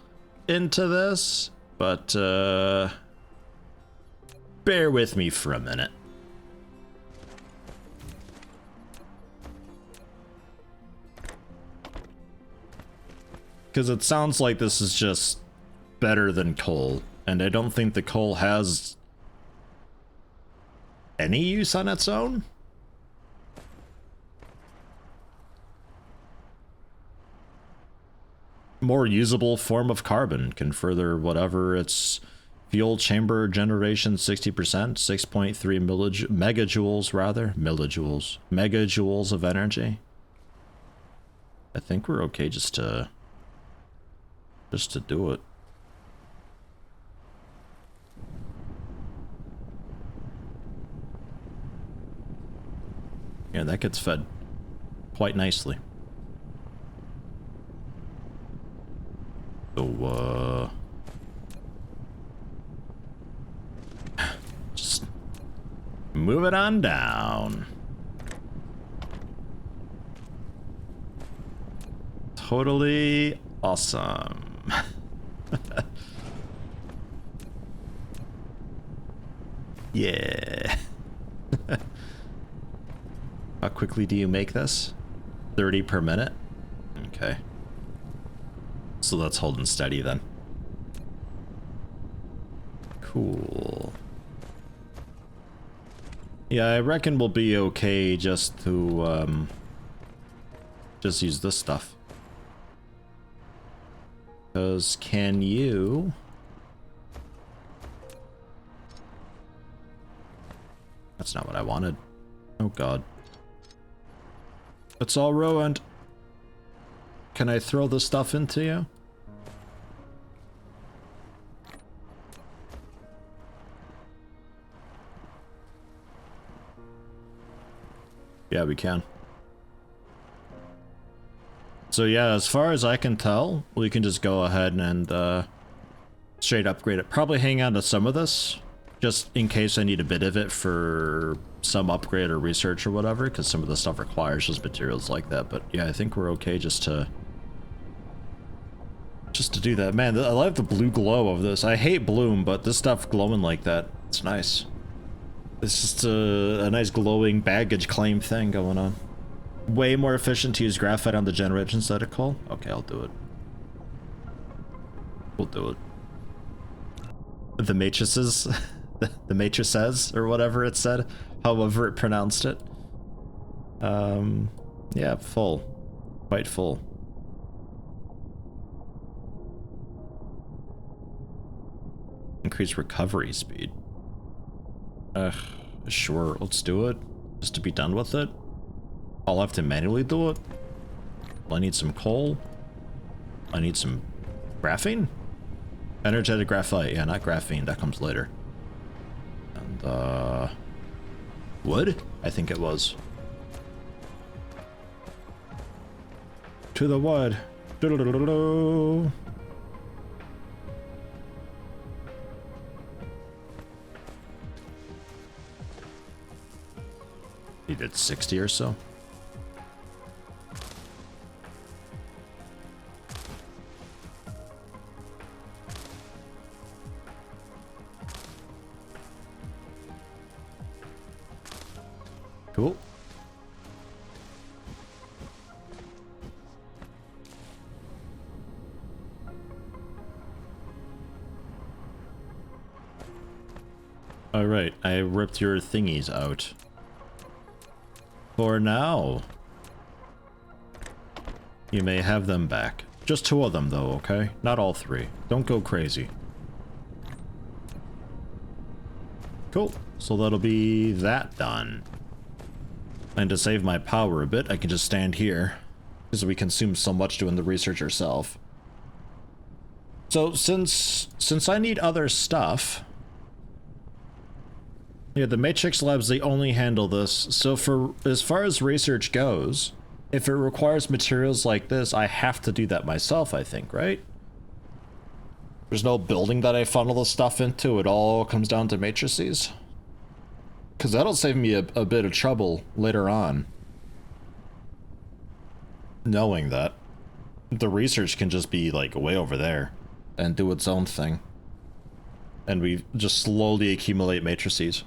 Speaker 1: into this, but bear with me for a minute. Because it sounds like this is just better than coal, and I don't think the coal has any use on its own. More usable form of carbon can further whatever its fuel chamber generation 60%, 6.3 megajoules rather, megajoules of energy. I think we're okay just to do it. Yeah, that gets fed quite nicely. So, just move it on down. Totally awesome. Yeah. How quickly do you make this? 30 per minute? Okay. So that's holding steady then. Cool. Yeah, I reckon we'll be okay just to just use this stuff. Because can you... That's not what I wanted. Oh god. It's all ruined. Can I throw the stuff into you? Yeah, we can. So yeah, as far as I can tell, we can just go ahead and straight upgrade it. Probably hang on to some of this, just in case I need a bit of it for some upgrade or research or whatever, because some of the stuff requires just materials like that. But yeah, I think we're okay just to do that. Man, I love the blue glow of this. I hate bloom, but this stuff glowing like that, it's nice. It's just a nice glowing baggage claim thing going on. Way more efficient to use graphite on the generation instead of coal. Okay, I'll do it. We'll do it. The matrices, the matrices, or whatever it said, however it pronounced it. Yeah, full. Quite full. Increase recovery speed. Sure, let's do it. Just to be done with it. I'll have to manually do it. I need some coal. I need some graphene? Energetic graphite, yeah, not graphene, that comes later. And, wood? I think it was. To the wood. Do-do-do-do-do. He did 60 or so. Cool. Alright, I ripped your thingies out. For now. You may have them back. Just 2 of them though, okay? Not all 3. Don't go crazy. Cool. So that'll be that done. And to save my power a bit, I can just stand here, because we consume so much doing the research ourselves. So since I need other stuff, yeah, the Matrix Labs, they only handle this. So for as far as research goes, if it requires materials like this, I have to do that myself, I think, right? There's no building that I funnel the stuff into. It all comes down to matrices. Because that'll save me a bit of trouble later on. Knowing that. The research can just be, like, way over there. And do its own thing. And we just slowly accumulate matrices.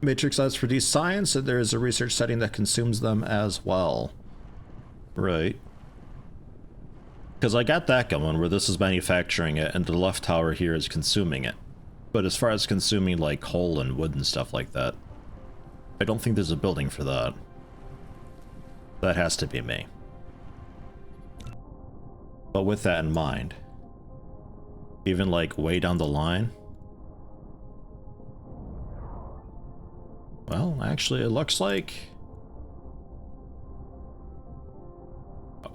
Speaker 1: Matrix labs produce science, and there is a research setting that consumes them as well. Right. Because I got that going, where this is manufacturing it, and the left tower here is consuming it. But as far as consuming, like, coal and wood and stuff like that, I don't think there's a building for that. That has to be me. But with that in mind, even, like, way down the line... Well, actually, it looks like...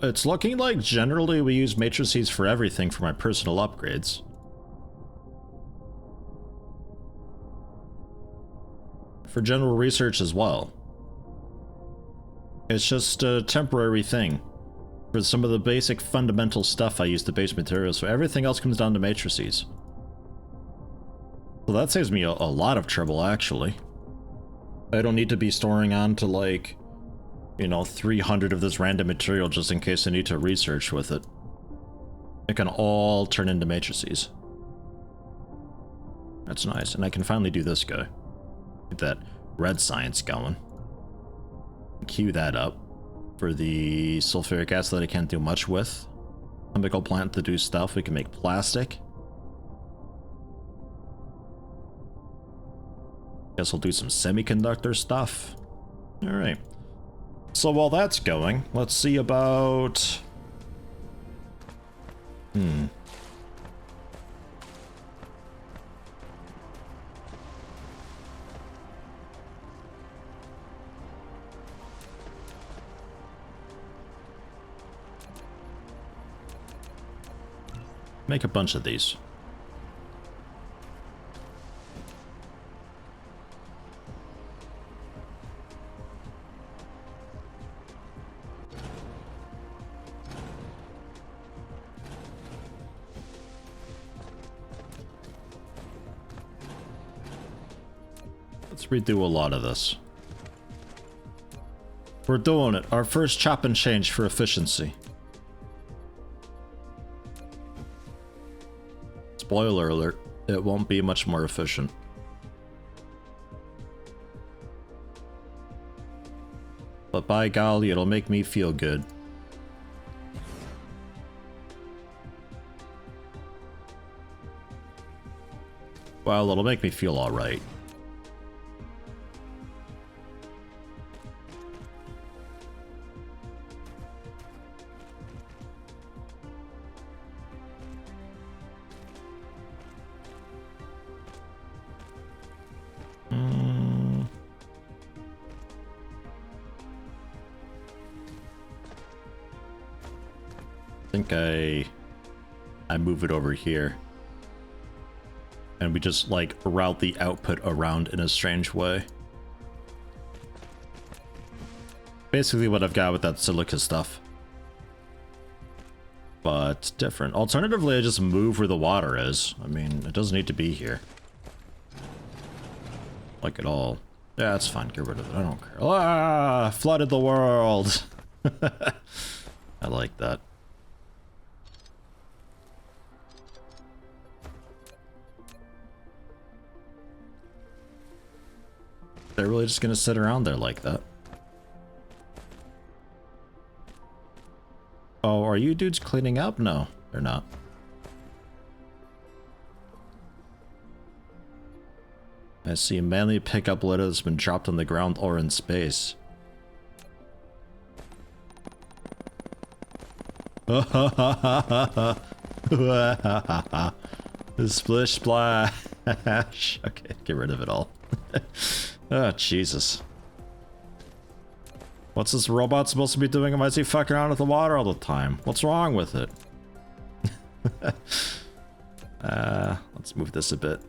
Speaker 1: It's looking like generally we use matrices for everything for my personal upgrades. For general research as well. It's just a temporary thing. For some of the basic fundamental stuff I use the base materials, so everything else comes down to matrices. So that saves me a lot of trouble, actually. I don't need to be storing on to, like, you know, 300 of this random material just in case I need to research with it. It can all turn into matrices. That's nice, and I can finally do this guy. Get that red science going. Queue that up for the sulfuric acid that I can't do much with. Chemical plant to do stuff. We can make plastic. Guess we'll do some semiconductor stuff. Alright. So while that's going, let's see about... Make a bunch of these. Let's redo a lot of this. We're doing it. Our first chop and change for efficiency. Spoiler alert, it won't be much more efficient. But by golly, it'll make me feel good. Well, it'll make me feel alright. I think I move it over here. And we just like route the output around in a strange way. Basically what I've got with that silica stuff. But different. Alternatively, I just move where the water is. I mean, it doesn't need to be here. Like at all. Yeah, that's fine. Get rid of it. I don't care. Ah! Flooded the world! I like that. They're really just gonna sit around there like that. Oh, are you dudes cleaning up? No, they're not. I see manly pickup litter that's been dropped on the ground or in space. Splish splash. Okay, get rid of it all. Oh, Jesus. What's this robot supposed to be doing? Why is he fucking around with the water all the time? What's wrong with it? Let's move this a bit.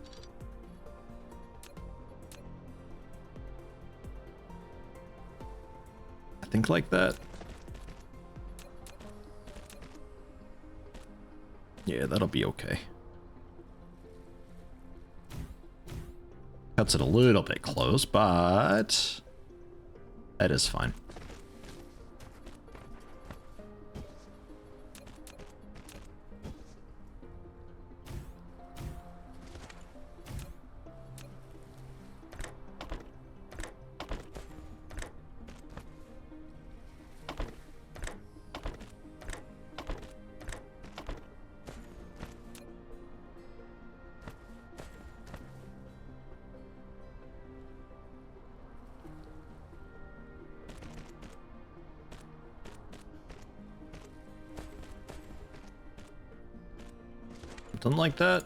Speaker 1: I think like that. Yeah, that'll be okay. Cuts it a little bit close, but that is fine. Something like that.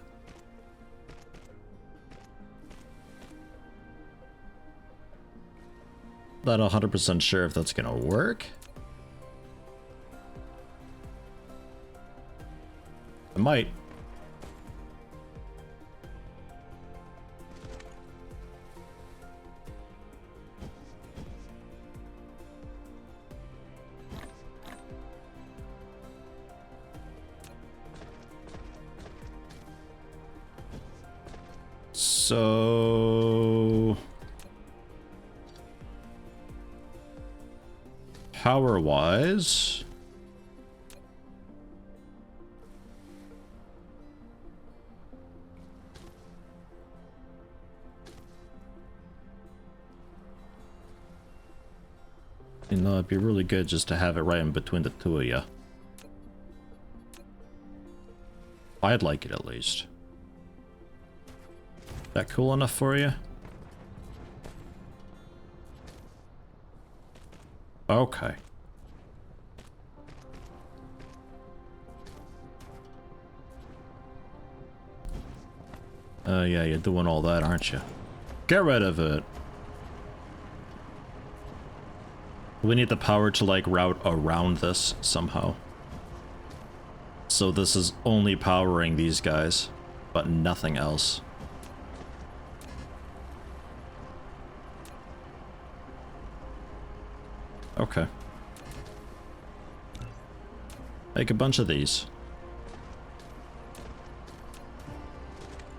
Speaker 1: Not 100% sure if that's gonna work. It might. So power-wise, you know, it'd be really good just to have it right in between the two of you. I'd like it at least. That cool enough for you? Okay. Yeah, you're doing all that, aren't you? Get rid of it. We need the power to, like, route around this somehow. So this is only powering these guys, but nothing else. Okay. Make a bunch of these.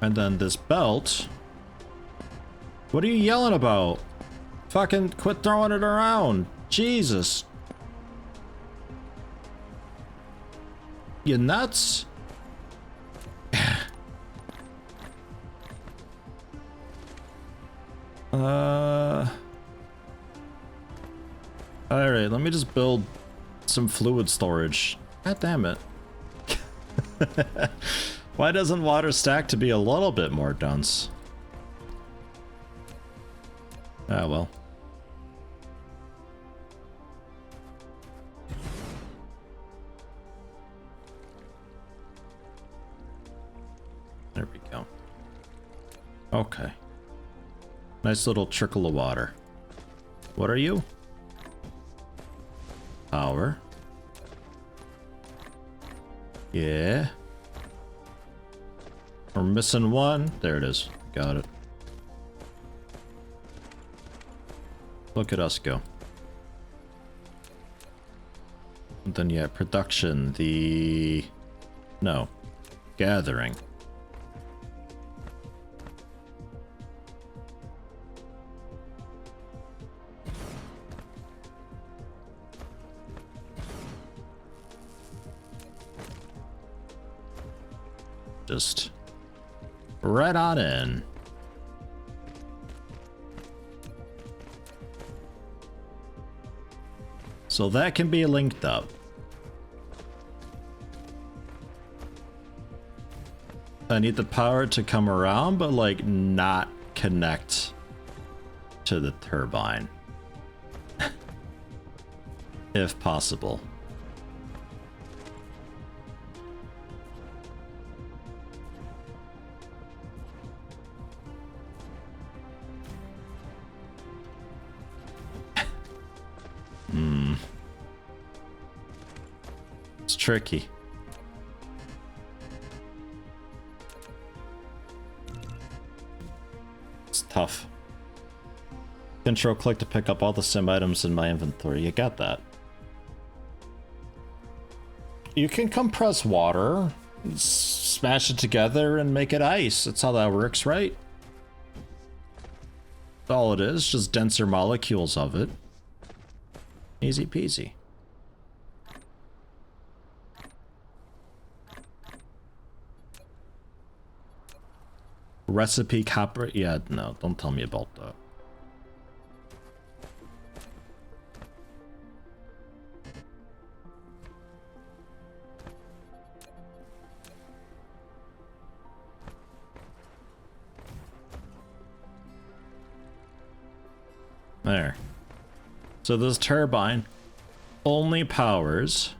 Speaker 1: And then this belt. What are you yelling about? Fucking quit throwing it around. Jesus. You nuts? Alright, let me just build some fluid storage. God damn it. Why doesn't water stack to be a little bit more dense? Ah, well. There we go. Okay. Nice little trickle of water. What are you? Power. Yeah. We're missing one. There it is. Got it. Look at us go. And then, yeah, production. No. Gathering. Just right on in. So that can be linked up. I need the power to come around, but like not connect to the turbine. If possible. It's tricky. It's tough. Control click to pick up all the sim items in my inventory. You got that. You can compress water, smash it together, and make it ice. That's how that works, right? That's all it is, just denser molecules of it. Easy peasy. Recipe copper? Yeah, no, don't tell me about that. There. So this turbine only powers...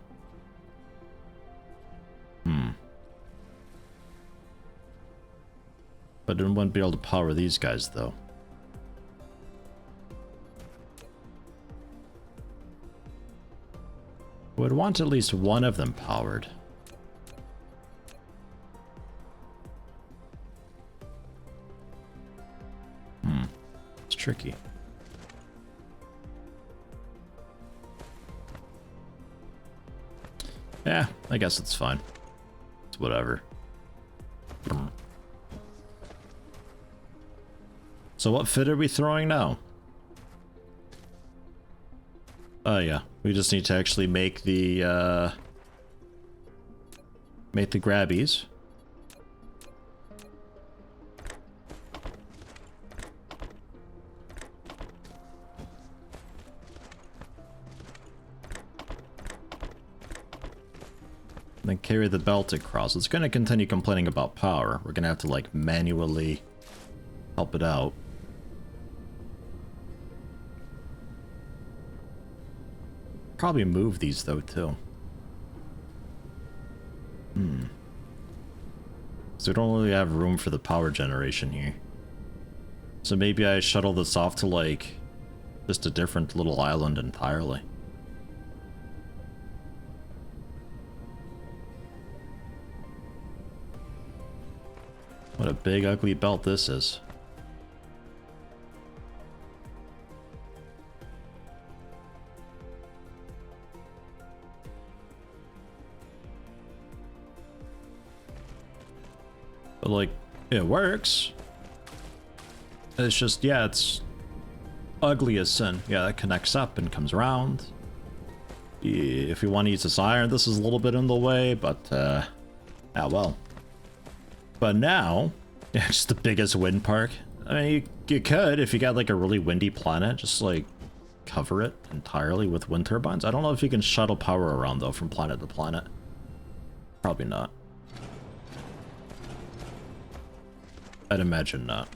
Speaker 1: But it wouldn't be able to power these guys, though. Would want at least one of them powered. It's tricky. Yeah, I guess it's fine. It's whatever. So what fit are we throwing now? Oh yeah, we just need to actually make the grabbies. Then carry the belt across. It's going to continue complaining about power. We're going to have to like manually help it out. probably move these though too. So we don't really have room for the power generation here. So maybe I shuttle this off to like just a different little island entirely. What a big ugly belt this is. But like, it works. It's just, yeah, it's ugly as sin. Yeah, that connects up and comes around. If you want to use this iron, this is a little bit in the way, but, ah, well. But now, yeah, it's the biggest wind park. I mean, you could, if you got like a really windy planet, just like cover it entirely with wind turbines. I don't know if you can shuttle power around though from planet to planet. Probably not. I'd imagine not.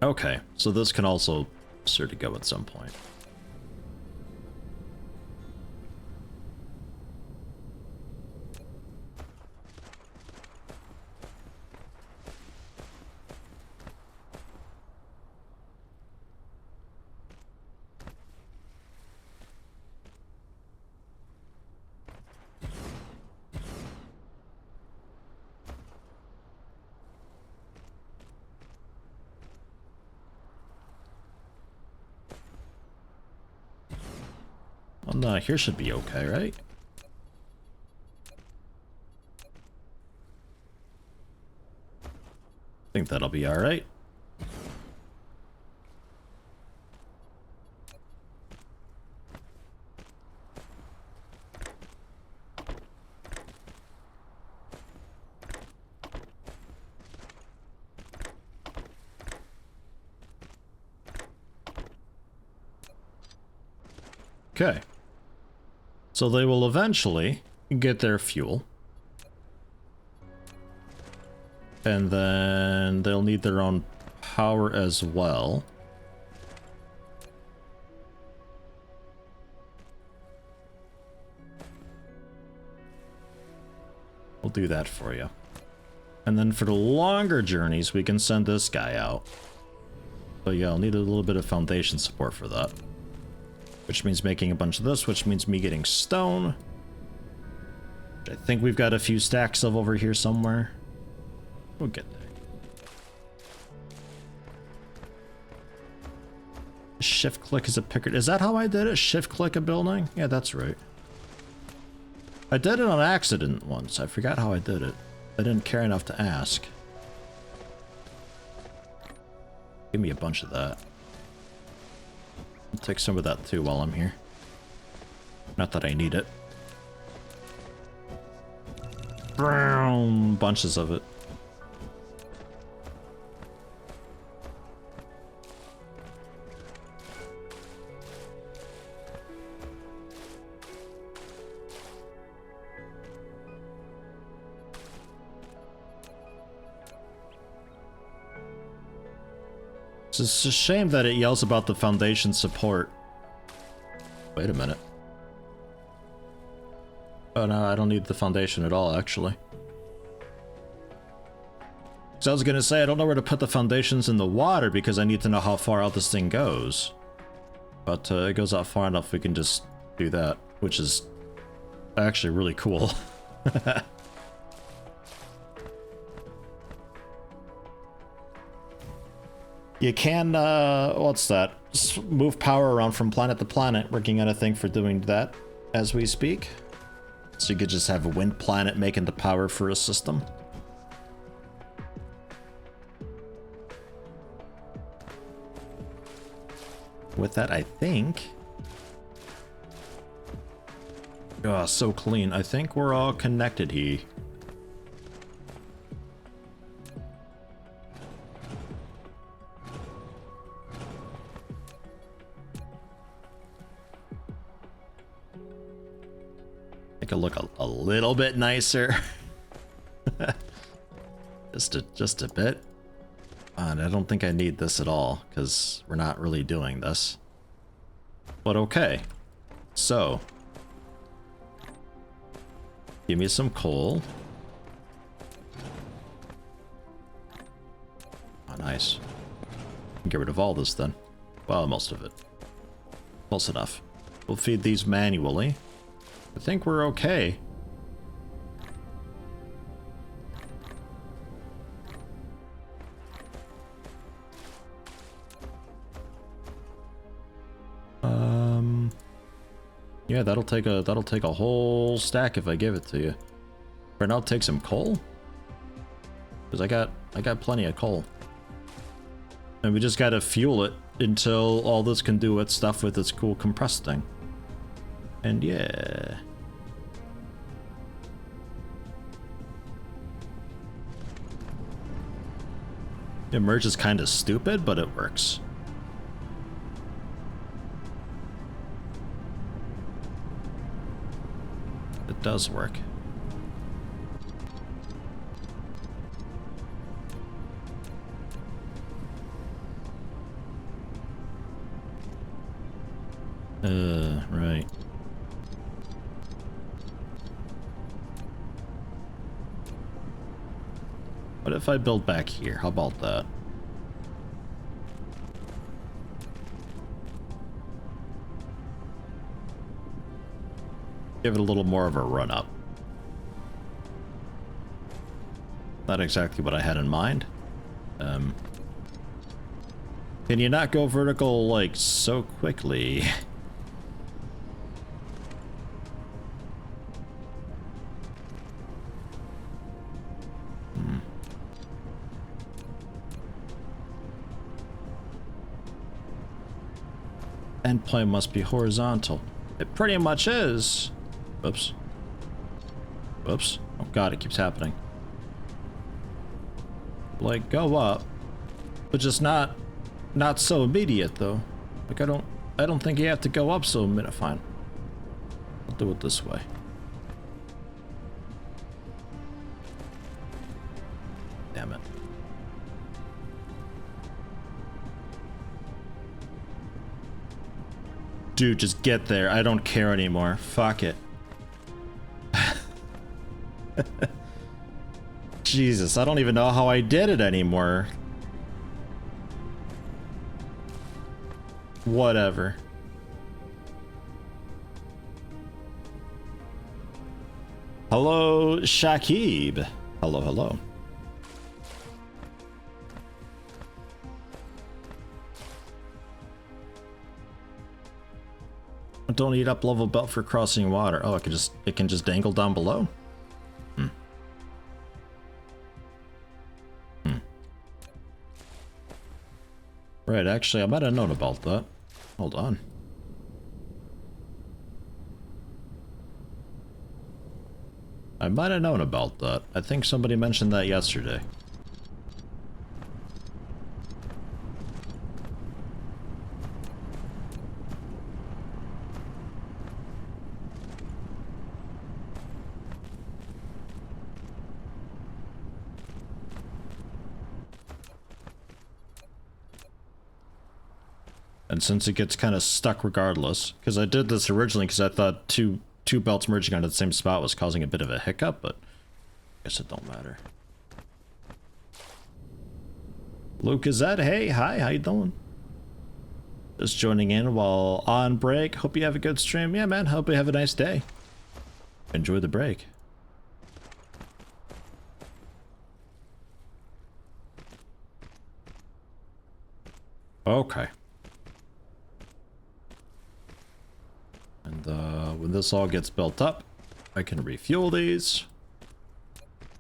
Speaker 1: Okay, so this can also sort of go at some point. Well, no, here should be okay, right? I think that'll be alright. Okay. So they will eventually get their fuel. And then they'll need their own power as well. We'll do that for you. And then for the longer journeys, we can send this guy out. But yeah, I'll need a little bit of foundation support for that. Which means making a bunch of this, which means me getting stone. Which I think we've got a few stacks of over here somewhere. We'll get there. Shift click is a picker. Is that how I did it? Shift click a building? Yeah, that's right. I did it on accident once. I forgot how I did it. I didn't care enough to ask. Give me a bunch of that. I'll take some of that too while I'm here. Not that I need it. Brown bunches of it. It's a shame that it yells about the foundation support. Wait a minute. Oh no, I don't need the foundation at all, actually. So I was gonna say, I don't know where to put the foundations in the water because I need to know how far out this thing goes. But it goes out far enough we can just do that, which is actually really cool. You can, what's that? Just move power around from planet to planet, working on a thing for doing that as we speak. So you could just have a wind planet making the power for a system. With that, I think... Oh, so clean. I think we're all connected here. Make it look a little bit nicer. just a bit. And I don't think I need this at all because we're not really doing this. But okay. So. Give me some coal. Oh, nice. Get rid of all this then. Well, most of it. Close enough. We'll feed these manually. I think we're okay. Yeah, that'll take a whole stack if I give it to you. Right now, I'll take some coal. Cause I got plenty of coal. And we just gotta fuel it until all this can do its stuff with its cool compressed thing. And yeah. The merge is kind of stupid, but it works. It does work. Right. What if I build back here? How about that? Give it a little more of a run up. Not exactly what I had in mind. Can you not go vertical like so quickly? Endpoint must be horizontal. It pretty much is. Oops. Oops. Oh god, it keeps happening. Like, go up. But just not so immediate though. Like I don't think you have to go up so immediate. Fine. I'll do it this way. Damn it. Dude, just get there. I don't care anymore. Fuck it. Jesus, I don't even know how I did it anymore. Whatever. Hello, Shakib. Hello, hello. Don't need up level belt for crossing water. Oh, it can just dangle down below. Right, actually, I might have known about that. Hold on. I might have known about that. I think somebody mentioned that yesterday. And since it gets kind of stuck regardless, because I did this originally because I thought two belts merging onto the same spot was causing a bit of a hiccup, but I guess it don't matter. Luke is that? Hey, hi, how you doing? Just joining in while on break. Hope you have a good stream. Yeah, man, hope you have a nice day. Enjoy the break. Okay. And when this all gets built up, I can refuel these.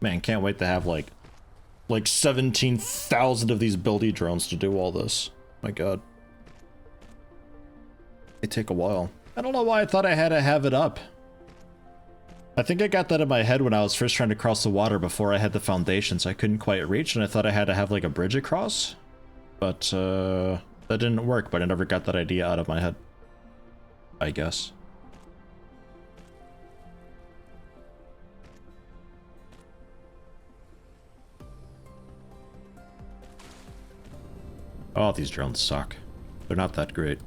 Speaker 1: Man, can't wait to have like 17,000 of these buildy drones to do all this. My god. It take a while. I don't know why I thought I had to have it up. I think I got that in my head when I was first trying to cross the water before I had the foundations I couldn't quite reach, and I thought I had to have like a bridge across. But that didn't work, but I never got that idea out of my head. I guess. Oh, these drones suck. They're not that great.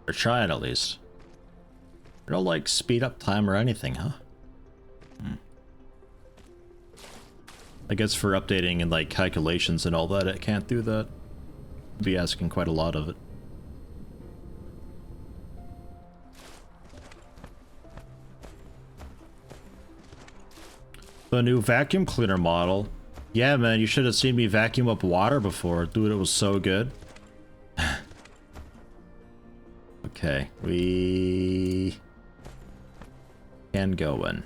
Speaker 1: Or try it at least. No, like, speed up time or anything, huh? I guess for updating and, like, calculations and all that, it can't do that. Be asking quite a lot of it. The new vacuum cleaner model. Yeah, man, you should have seen me vacuum up water before. Dude, it was so good. Okay, we can go in.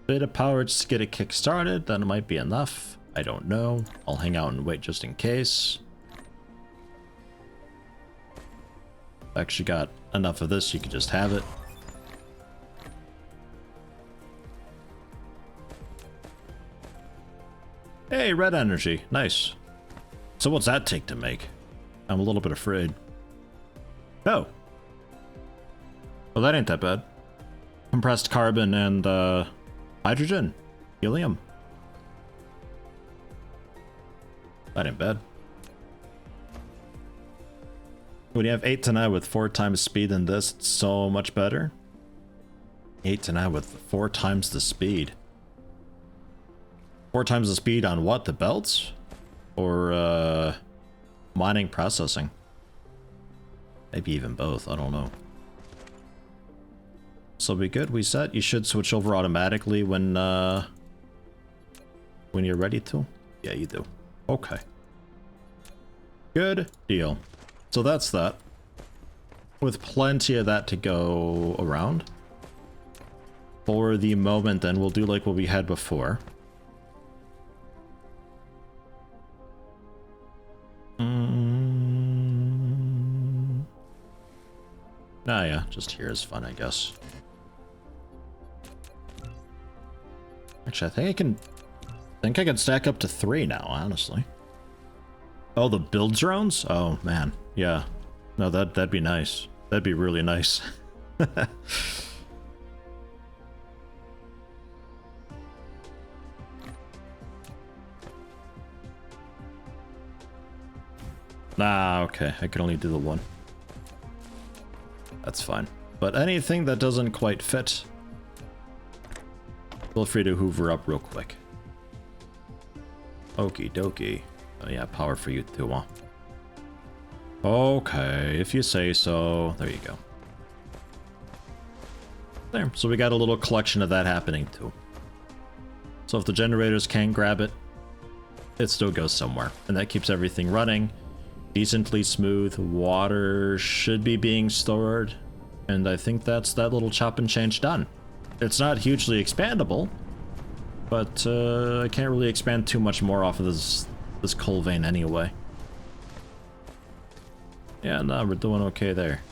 Speaker 1: Bit of power just to get it kick started. That might be enough. I don't know. I'll hang out and wait just in case. Actually got enough of this, you could just have it. Hey, red energy. Nice. So what's that take to make? I'm a little bit afraid. Oh. Well, that ain't that bad. Compressed carbon and, hydrogen. Helium. That ain't bad. When you have 8 to 9 with 4 times speed than this, it's so much better. 8 to 9 with 4 times the speed. 4 times the speed on what? The belts? Or, mining processing? Maybe even both, I don't know. So we good, we set. You should switch over automatically when you're ready to. Yeah, you do. Okay. Good deal. So that's that. With plenty of that to go around. For the moment, then, we'll do like what we had before. Ah, yeah, just here is fun, I guess. Actually, I think I can stack up to 3 now, honestly. Oh, the build drones? Oh, man. Yeah. No, that'd be nice. That'd be really nice. Ah, okay. I can only do the one. That's fine. But anything that doesn't quite fit, feel free to hoover up real quick. Okie dokie. Oh yeah, power for you too, huh? Okay, if you say so. There you go. There, so we got a little collection of that happening too. So if the generators can't grab it, it still goes somewhere. And that keeps everything running. Decently smooth. Water should be being stored. And I think that's that little chop and change done. It's not hugely expandable, but I can't really expand too much more off of this coal vein anyway. Yeah, no, we're doing okay there.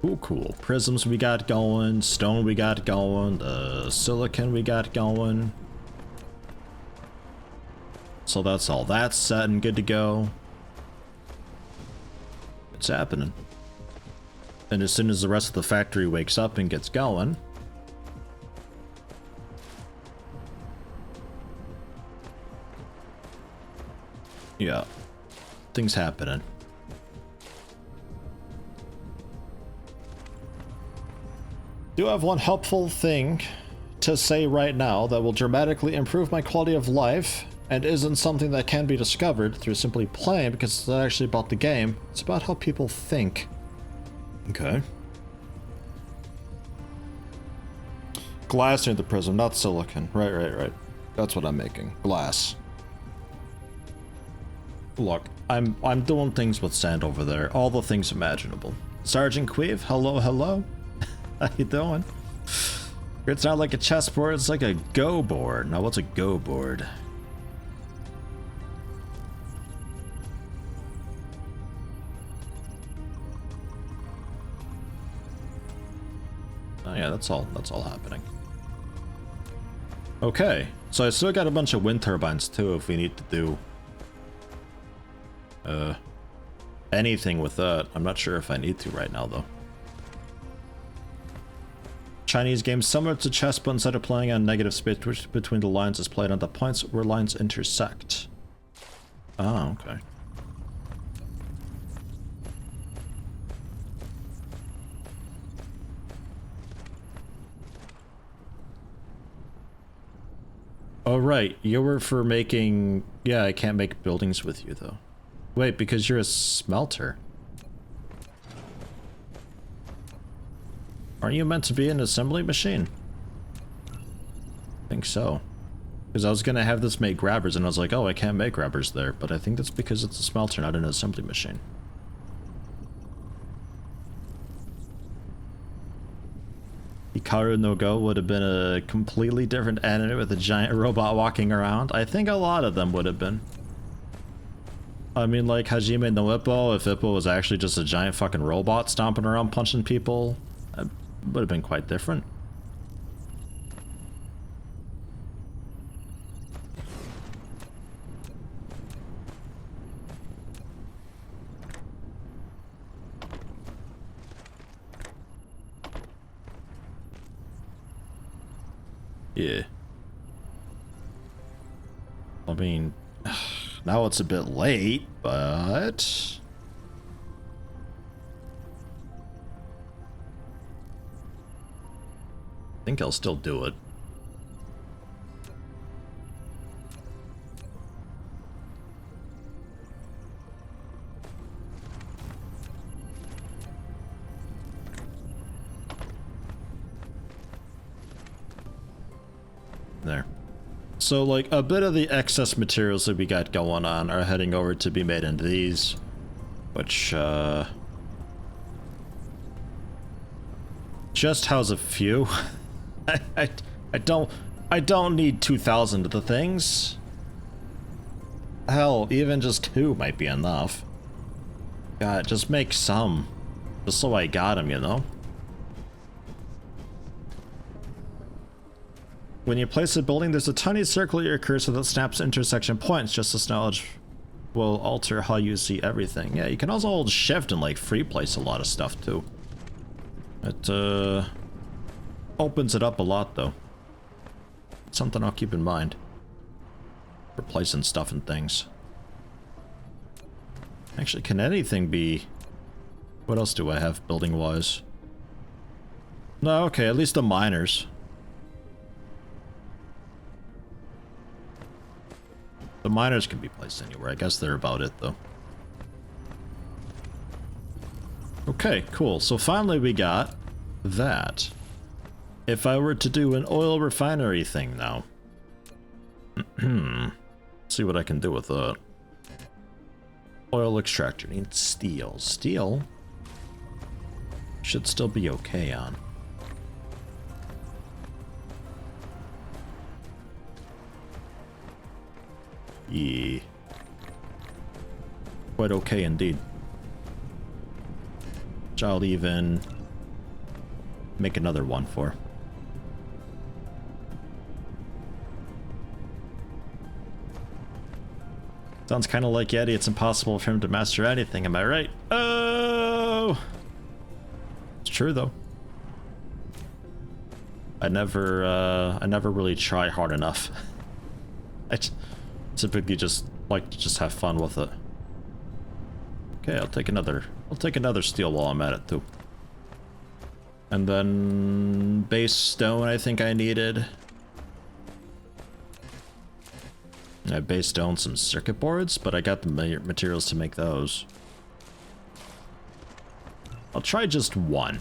Speaker 1: Ooh, cool. Prisms we got going, stone we got going, the silicon we got going. So that's all that's set and good to go. It's happening. And as soon as the rest of the factory wakes up and gets going, yeah, things happening. Do have one helpful thing to say right now that will dramatically improve my quality of life and isn't something that can be discovered through simply playing, because it's not actually about the game. It's about how people think. Okay. Glass near the prism, not silicon. Right. That's what I'm making. Glass. Look, I'm doing things with sand over there. All the things imaginable. Sergeant Queeve, hello. How you doing? It's not like a chessboard, it's like a go board. Now what's a go board? Oh yeah, that's all happening. Okay, so I still got a bunch of wind turbines too if we need to do anything with that. I'm not sure if I need to right now though. Chinese game similar to chess, but instead of playing on negative space between the lines, is played on the points where lines intersect. Oh, okay. Oh, right. You were for making... Yeah, I can't make buildings with you, though. Wait, because you're a smelter. Aren't you meant to be an assembly machine? I think so. Because I was going to have this make grabbers, and I was like, oh, I can't make grabbers there. But I think that's because it's a smelter, not an assembly machine. Hikaru no Go would have been a completely different anime with a giant robot walking around. I think a lot of them would have been. I mean, like Hajime no Ippo, if Ippo was actually just a giant fucking robot stomping around punching people, it would have been quite different. Yeah. I mean, now it's a bit late, but... I think I'll still do it. There. So, like, a bit of the excess materials that we got going on are heading over to be made into these, which, just house a few. I don't need 2,000 of the things. Hell, even just 2 might be enough. God, just make some. Just so I got them, you know? When you place a building, there's a tiny circle at your cursor that snaps intersection points. Just this knowledge will alter how you see everything. Yeah, you can also hold shift and like free place a lot of stuff too. It opens it up a lot though. Something I'll keep in mind. Replacing stuff and things. Actually, can anything be... What else do I have building wise? No, okay, at least the miners. The miners can be placed anywhere. I guess they're about it, though. Okay, cool. So finally we got that. If I were to do an oil refinery thing now. See what I can do with that. Oil extractor needs steel. Steel should still be okay on. Yeah. Quite okay indeed. Which I'll even make another one for. Sounds kind of like Yeti. It's impossible for him to master anything. Am I right? Oh! It's true though. I never really try hard enough. I typically just like to just have fun with it. Okay, I'll take another steel while I'm at it too. And then base stone I think I needed. I base stone some circuit boards, but I got the materials to make those. I'll try just one.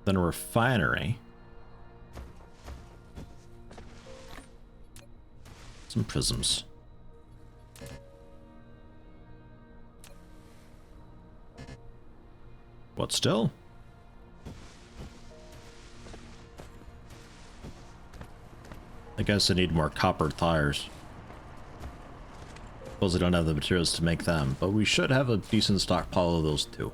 Speaker 1: Then a refinery. Some prisms. What still? I guess I need more copper tires. Suppose I don't have the materials to make them, but we should have a decent stockpile of those too.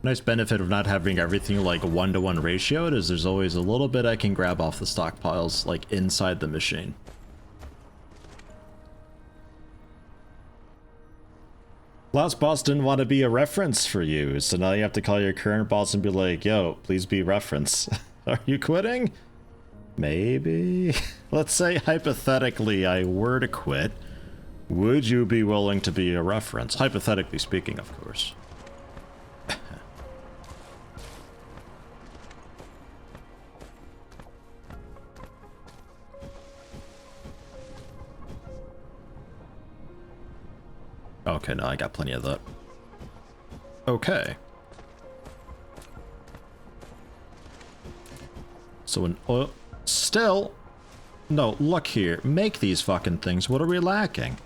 Speaker 1: Nice benefit of not having everything like 1-to-1 ratioed is there's always a little bit I can grab off the stockpiles like inside the machine. Last boss didn't want to be a reference for you, so now you have to call your current boss and be like, yo, please be reference. Are you quitting? Maybe? Let's say hypothetically I were to quit. Would you be willing to be a reference? Hypothetically speaking, of course. Okay, no, I got plenty of that. Okay. So an oil... Still... No, look here. Make these fucking things. What are we lacking?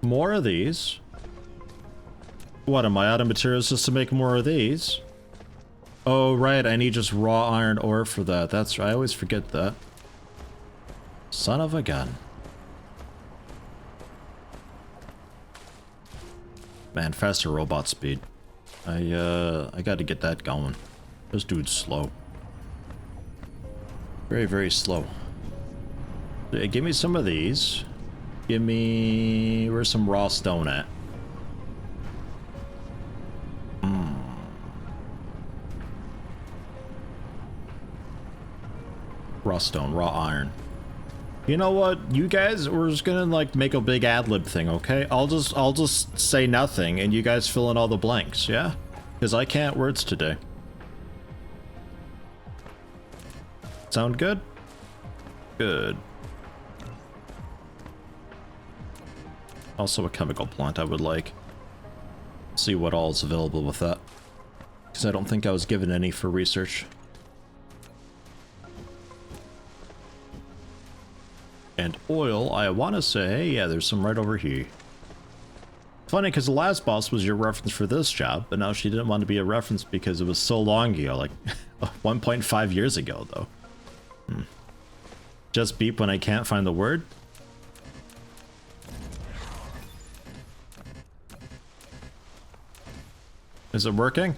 Speaker 1: More of these. What, am I out of materials just to make more of these? Oh, right, I need just raw iron ore for that. That's right, I always forget that. Son of a gun. Man, faster robot speed. I gotta get that going. This dude's slow. Very, very slow. Give me some of these. Give me... Where's some raw stone at? Raw stone, raw iron. You know what? You guys, we're just gonna like make a big ad-lib thing, okay? I'll just say nothing and you guys fill in all the blanks, yeah? Because I can't words today. Sound good? Good. Also a chemical plant I would like. See what all is available with that. Because I don't think I was given any for research. And oil, I want to say, yeah, there's some right over here. Funny, because the last boss was your reference for this job, but now she didn't want to be a reference because it was so long ago, like 1.5 years ago, though. Just beep when I can't find the word? Is it working?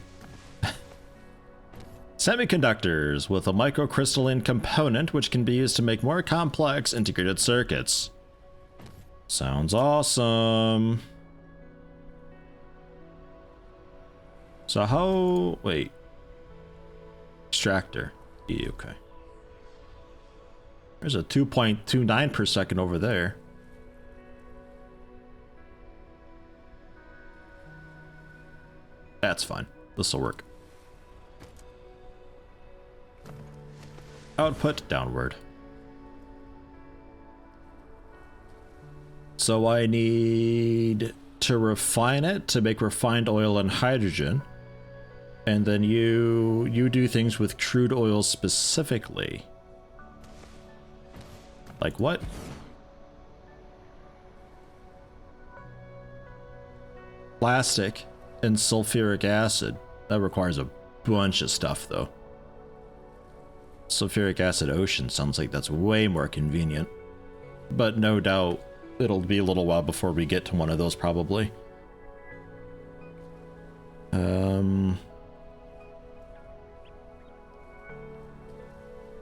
Speaker 1: Semiconductors with a microcrystalline component which can be used to make more complex integrated circuits. Sounds awesome. So how... Wait. Extractor. Yeah, okay. There's a 2.29 per second over there. That's fine. This'll work. Output downward. So I need to refine it to make refined oil and hydrogen. And then you do things with crude oil specifically. Like what? Plastic and sulfuric acid. That requires a bunch of stuff though. Sulfuric acid ocean sounds like that's way more convenient. But no doubt it'll be a little while before we get to one of those probably.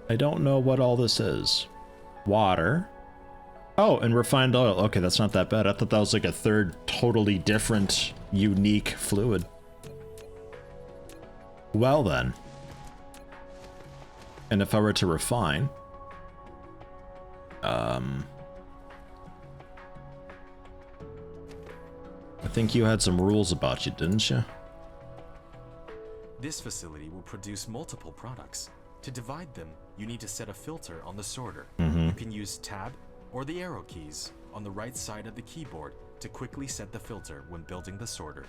Speaker 1: I don't know what all this is. Water. Oh, and refined oil. Okay, that's not that bad. I thought that was like a third totally different, unique fluid. Well then. And if I were to refine... I think you had some rules about you, didn't you?
Speaker 2: This facility will produce multiple products. To divide them, you need to set a filter on the sorter. You can use tab or the arrow keys on the right side of the keyboard to quickly set the filter when building the sorter.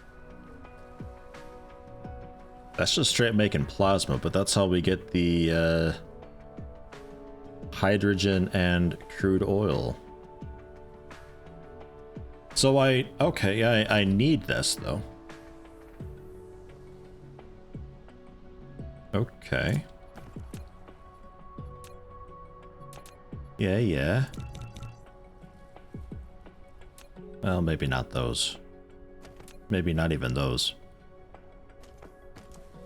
Speaker 1: That's just straight making plasma, but that's how we get the hydrogen and crude oil. So okay, I need this though. Okay. Yeah. Well, maybe not those. Maybe not even those.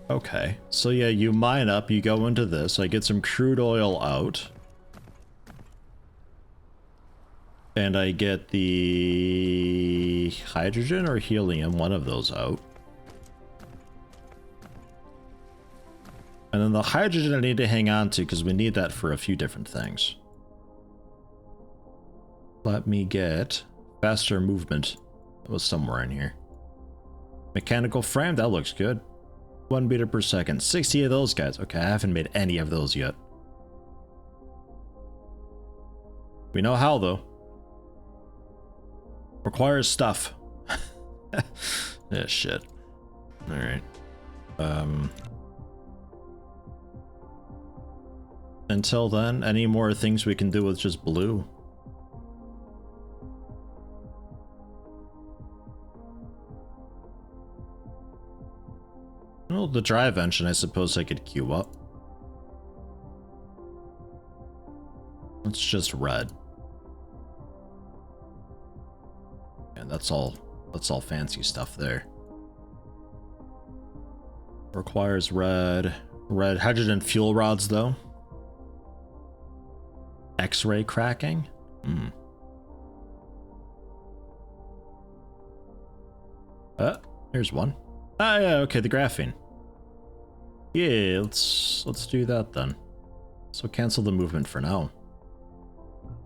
Speaker 1: Okay, so yeah, you mine up, you go into this, I get some crude oil out. And I get the hydrogen or helium, one of those out. And then the hydrogen I need to hang on to because we need that for a few different things. Let me get faster movement. That was somewhere in here. Mechanical frame, that looks good. 1 meter per second. 60 of those guys. Okay, I haven't made any of those yet. We know how though. Requires stuff. Yeah, shit. Alright. Until then, any more things we can do with just blue? Well, the drive engine, I suppose I could queue up. It's just red. And that's all fancy stuff there. Requires red hydrogen fuel rods though. X-ray cracking? Here's one. Ah yeah, okay, the graphene. Yeah, let's do that then. So cancel the movement for now.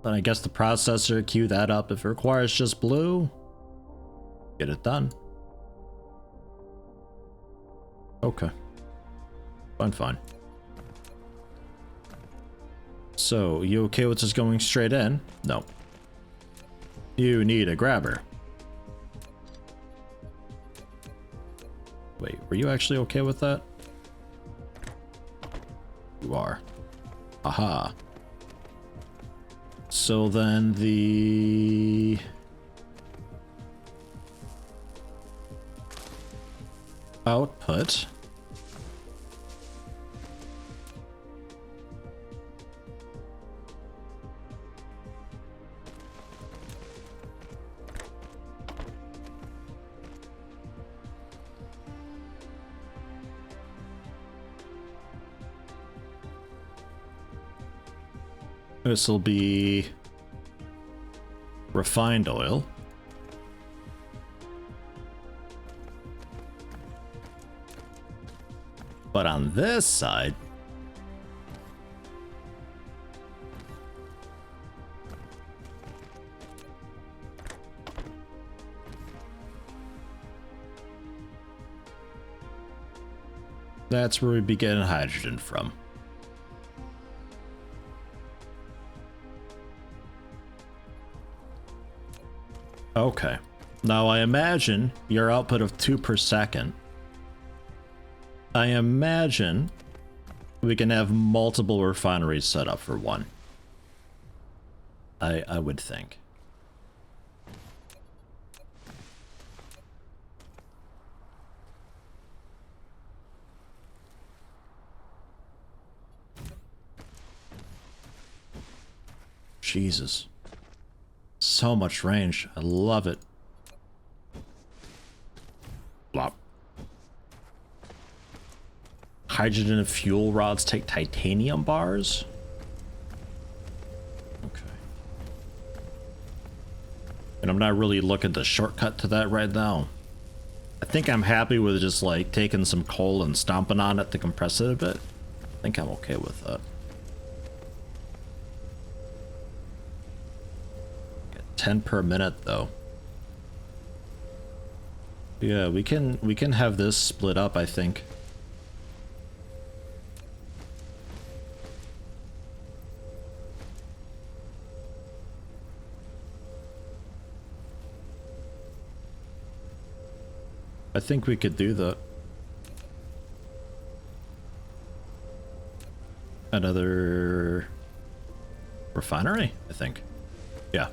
Speaker 1: Then I guess the processor, queue that up. If it requires just blue, get it done. Okay. Fine. So, you okay with just going straight in? No. You need a grabber. Wait, were you actually okay with that? You are. Aha. So then the output this will be refined oil. But on this side, that's where we be getting hydrogen from. Okay. Now I imagine your output of 2 per second. I imagine we can have multiple refineries set up for one. I would think. Jesus. So much range. I love it. Blop. Hydrogen and fuel rods take titanium bars? Okay. And I'm not really looking to shortcut to that right now. I think I'm happy with just like taking some coal and stomping on it to compress it a bit. I think I'm okay with that. 10 per minute though. Yeah, we can have this split up, I think. I think we could do that. Another refinery, I think. Yeah.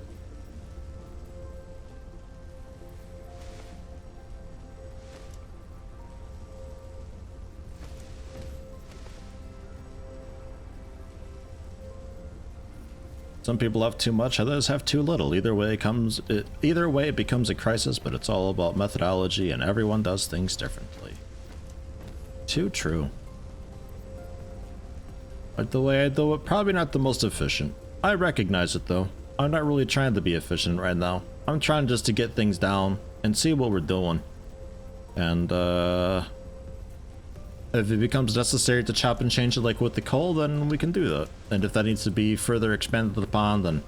Speaker 1: Some people have too much, others have too little. Either way it becomes a crisis, but it's all about methodology and everyone does things differently. Too true. Like the way I do it, probably not the most efficient. I recognize it though. I'm not really trying to be efficient right now. I'm trying just to get things down and see what we're doing. And if it becomes necessary to chop and change it like with the coal, then we can do that. And if that needs to be further expanded upon, then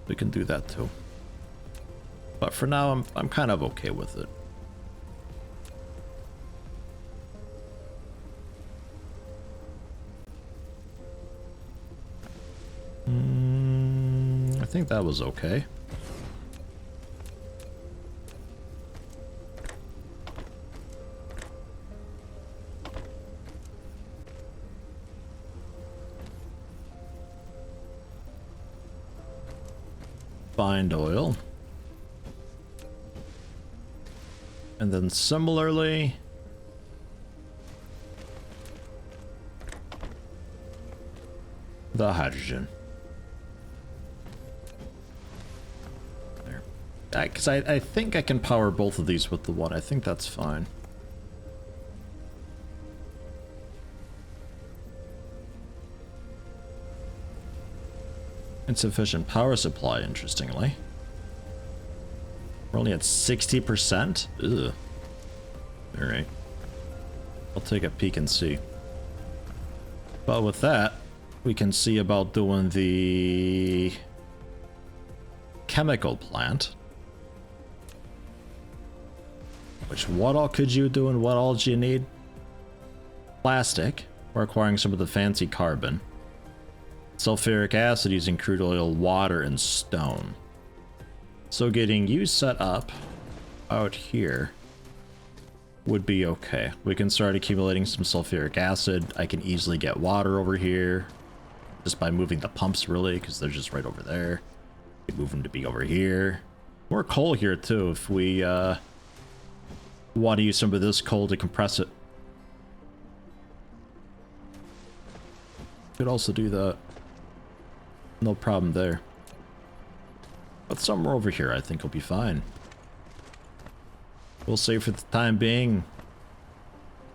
Speaker 1: we can do that too. But for now, I'm kind of okay with it. I think that was okay. Find oil. And then similarly, the hydrogen. There. Because I think I can power both of these with the one. I think that's fine. Insufficient power supply, interestingly. We're only at 60%? Ugh. Alright. I'll take a peek and see. But with that, we can see about doing the chemical plant. Which, what all could you do and what all do you need? Plastic. We're acquiring some of the fancy carbon. Sulfuric acid using crude oil, water, and stone. So getting you set up out here would be okay. We can start accumulating some sulfuric acid. I can easily get water over here just by moving the pumps, really, because they're just right over there. We move them to be over here. More coal here too if we want to use some of this coal to compress it. Could also do that. No problem there. But somewhere over here I think will be fine. We'll say for the time being,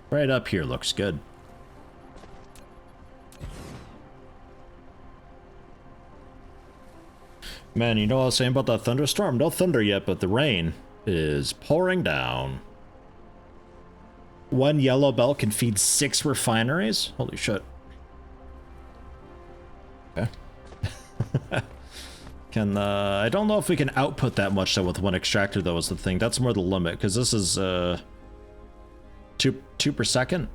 Speaker 1: right up here looks good. Man, you know what I was saying about that thunderstorm? No thunder yet, but the rain is pouring down. One yellow belt can feed 6 refineries? Holy shit. Okay. I don't know if we can output that much though with one extractor though is the thing. That's more the limit, because this is 2 per second.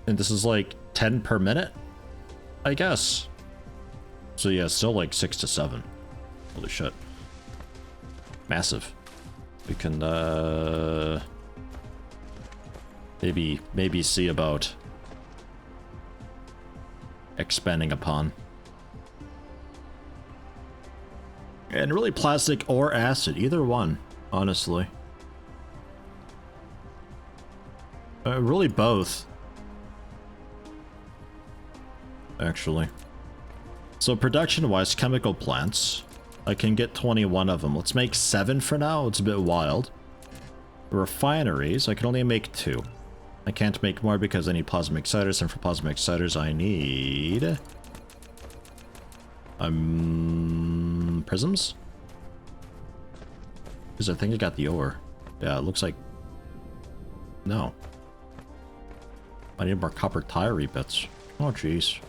Speaker 1: And this is like 10 per minute, I guess. So yeah, still like 6 to 7. Holy shit. Massive. We can maybe see about expanding upon. And really plastic or acid, either one, honestly. Really both. Actually. So production-wise, chemical plants, I can get 21 of them. Let's make 7 for now, it's a bit wild. Refineries, I can only make 2. I can't make more because I need plasma exciters, and for plasma exciters I need... prisms? Because I think I got the ore. Yeah, it looks like... No. I need more copper tire bits. Oh, jeez.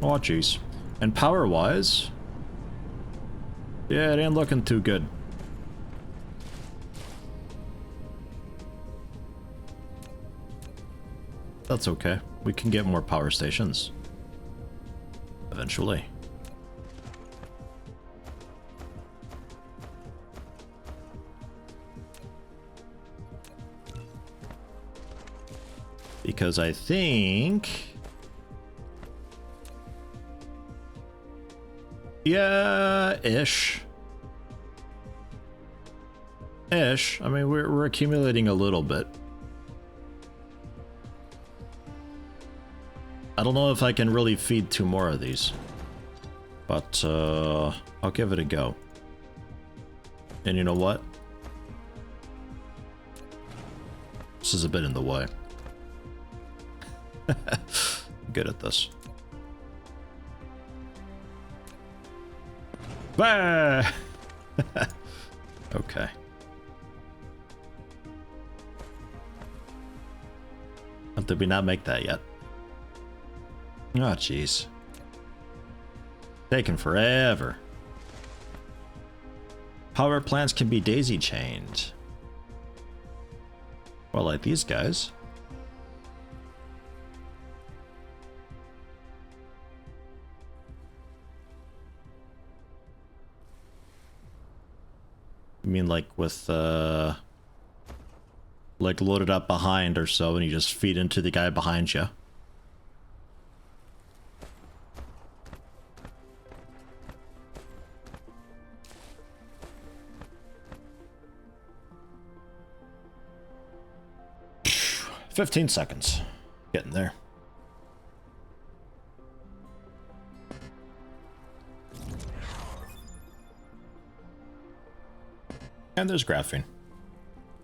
Speaker 1: Oh, jeez. And power-wise... Yeah, it ain't looking too good. That's okay. We can get more power stations. Eventually. Because I think... Yeah, ish. Ish. I mean, we're accumulating a little bit. I don't know if I can really feed 2 more of these, but I'll give it a go. And you know what? This is a bit in the way. Good at this. Bah! Okay. Did we not make that yet? Oh, jeez. Taking forever. Power plants can be daisy chained. Well, like these guys. You mean like with, like loaded up behind or so, and you just feed into the guy behind you? Phew, 15 seconds. Getting there. And there's graphene.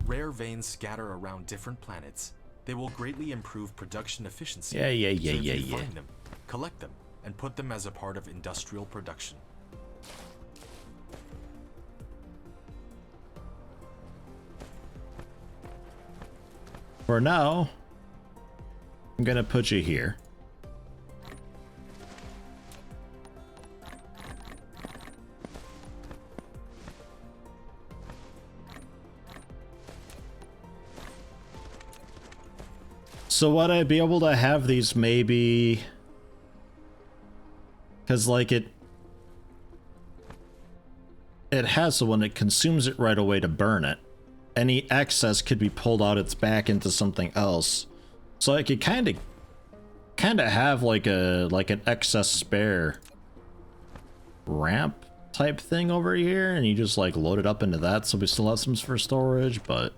Speaker 2: Rare veins scatter around different planets. They will greatly improve production efficiency.
Speaker 1: Yeah.
Speaker 2: So if you find them, collect them, and put them as a part of industrial production.
Speaker 1: For now, I'm gonna put you here. So would I be able to have these maybe... Because like it has the one that consumes it right away to burn it. Any excess could be pulled out its back into something else. So I could kind of have like an excess spare ramp type thing over here, and you just like load it up into that, so we still have some for storage, but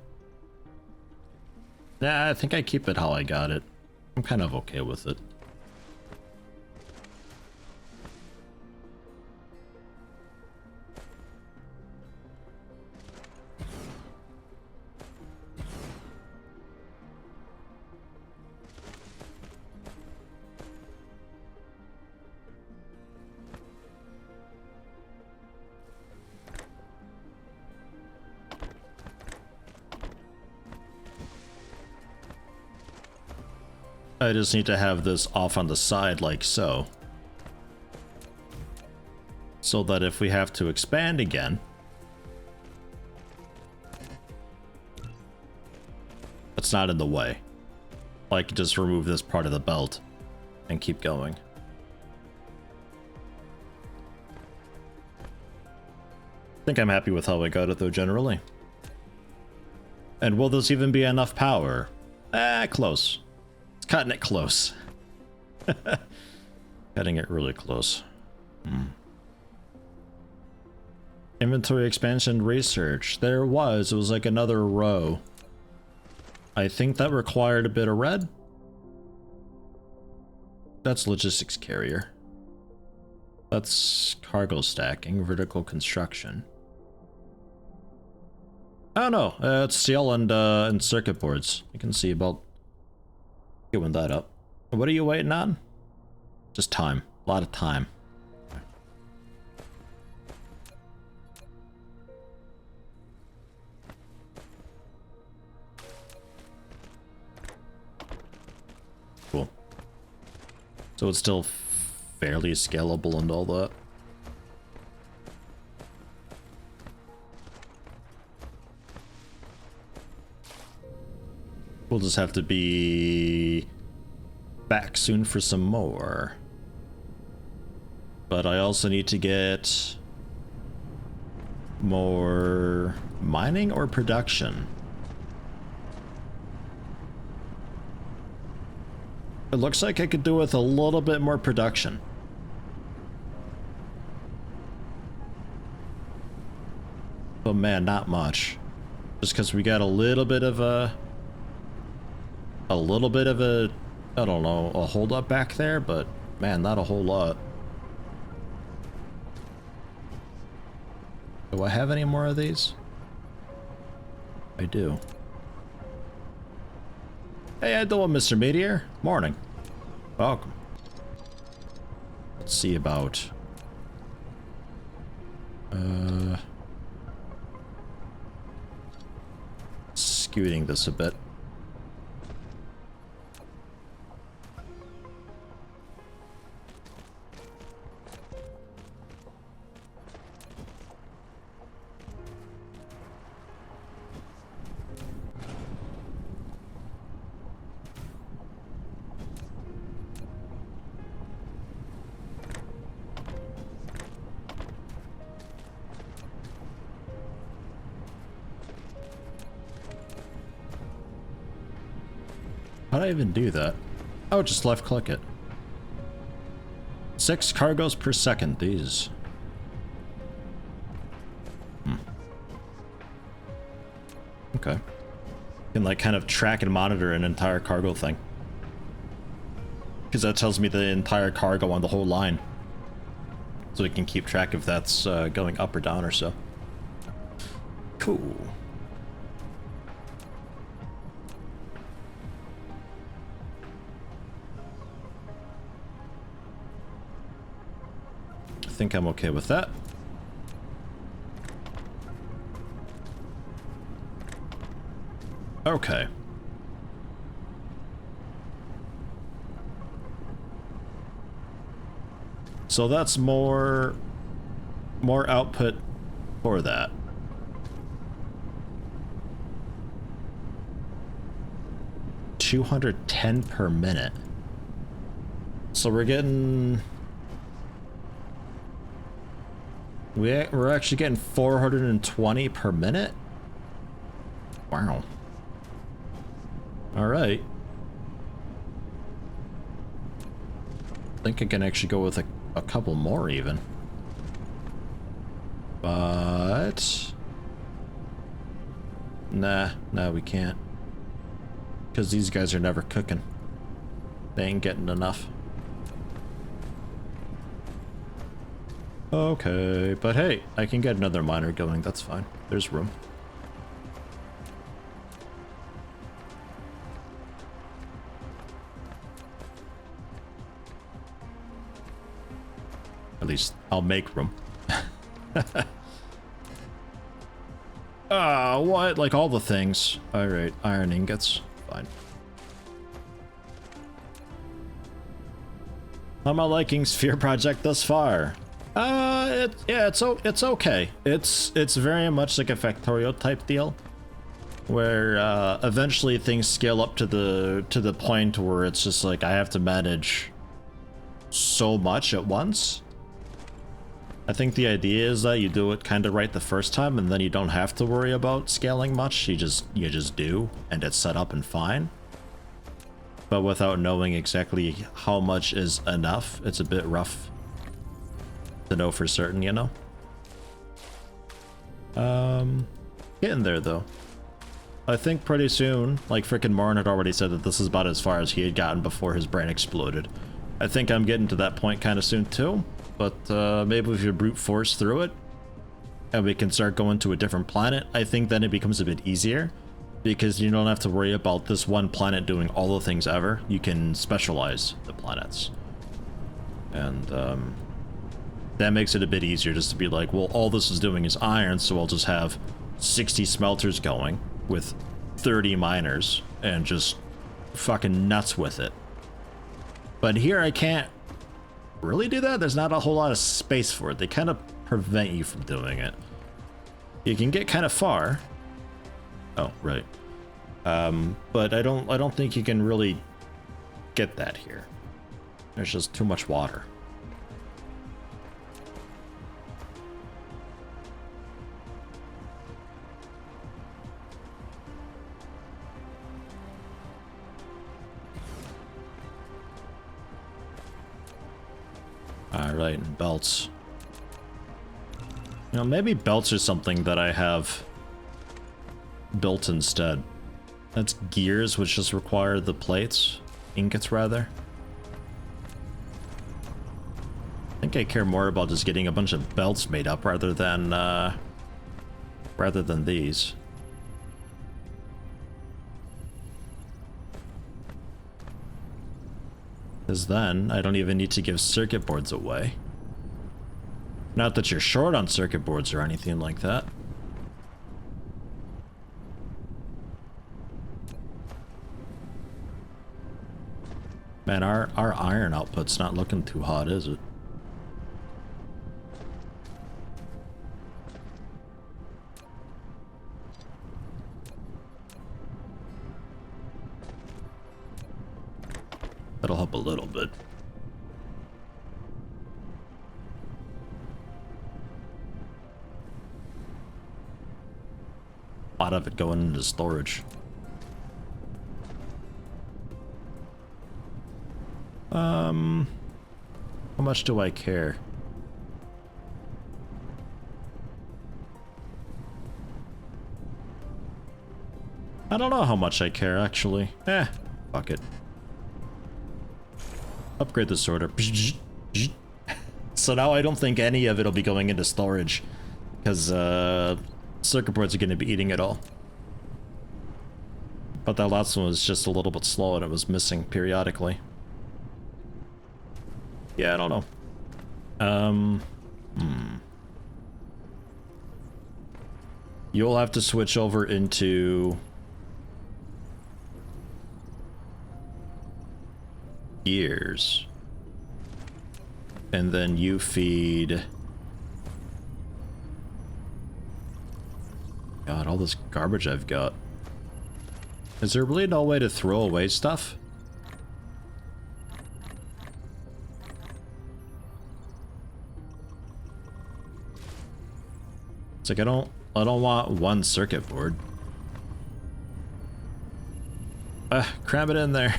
Speaker 1: yeah, I think I keep it how I got it. I'm kind of okay with it. I just need to have this off on the side like so. So that if we have to expand again, it's not in the way. I can just remove this part of the belt and keep going. I think I'm happy with how I got it though, generally. And will this even be enough power? Close. Cutting it close. Cutting it really close. Inventory expansion research. There was. It was like another row. I think that required a bit of red. That's logistics carrier. That's cargo stacking, vertical construction. Oh no, it's steel and circuit boards. You can see about queuing that up. What are you waiting on? Just time. A lot of time. Cool. So it's still fairly scalable and all that. We'll just have to be back soon for some more. But I also need to get more mining or production. It looks like I could do with a little bit more production. But man, not much. Just because we got a little bit of a I don't know, a hold up back there, but man, not a whole lot. Do I have any more of these? I do. Hey, how you doing, Mr. Meteor? Morning. Welcome. Let's see about Scooting this a bit. How'd I even do that? Oh, just left click it. 6 cargos per second, these. Okay. You can like kind of track and monitor an entire cargo thing. Because that tells me the entire cargo on the whole line. So we can keep track if that's going up or down or so. Cool. I think I'm okay with that. Okay. So that's more output for that. $210 per minute. So we're getting... We're actually getting 420 per minute? Wow. Alright. I think I can actually go with a couple more even. But... Nah, we can't. Because these guys are never cooking. They ain't getting enough. Okay, but hey, I can get another miner going, that's fine. There's room. At least I'll make room. What? Like all the things. Alright, iron ingots. Fine. How am I liking Sphere Project thus far? It's okay. It's very much like a Factorio type deal, where eventually things scale up to the point where it's just like I have to manage so much at once. I think the idea is that you do it kind of right the first time, and then you don't have to worry about scaling much. You just do, and it's set up and fine. But without knowing exactly how much is enough, it's a bit rough to know for certain, you know? Getting there though. I think pretty soon, like frickin' Marn had already said that this is about as far as he had gotten before his brain exploded. I think I'm getting to that point kind of soon too, but maybe if you brute force through it, and we can start going to a different planet, I think then it becomes a bit easier, because you don't have to worry about this one planet doing all the things ever. You can specialize the planets. And that makes it a bit easier just to be like, well, all this is doing is iron, so I'll just have 60 smelters going with 30 miners and just fucking nuts with it. But here I can't really do that. There's not a whole lot of space for it. They kind of prevent you from doing it. You can get kind of far. Oh, right. But I don't think you can really get that here. There's just too much water. Alright, and belts. You know, maybe belts are something that I have built instead. That's gears, which just require the plates. Ingots, rather. I think I care more about just getting a bunch of belts made up rather than these. Because then I don't even need to give circuit boards away. Not that you're short on circuit boards or anything like that. Man, our iron output's not looking too hot, is it? That'll help a little bit. A lot of it going into storage. How much do I care? I don't know how much I care, actually. Fuck it. Upgrade the sorter. So now I don't think any of it'll be going into storage, because circuit boards are going to be eating it all. But that last one was just a little bit slow and it was missing periodically. Yeah, I don't know. You'll have to switch over into gears. And then you feed... God, all this garbage I've got. Is there really no way to throw away stuff? It's like I don't want one circuit board. Cram it in there.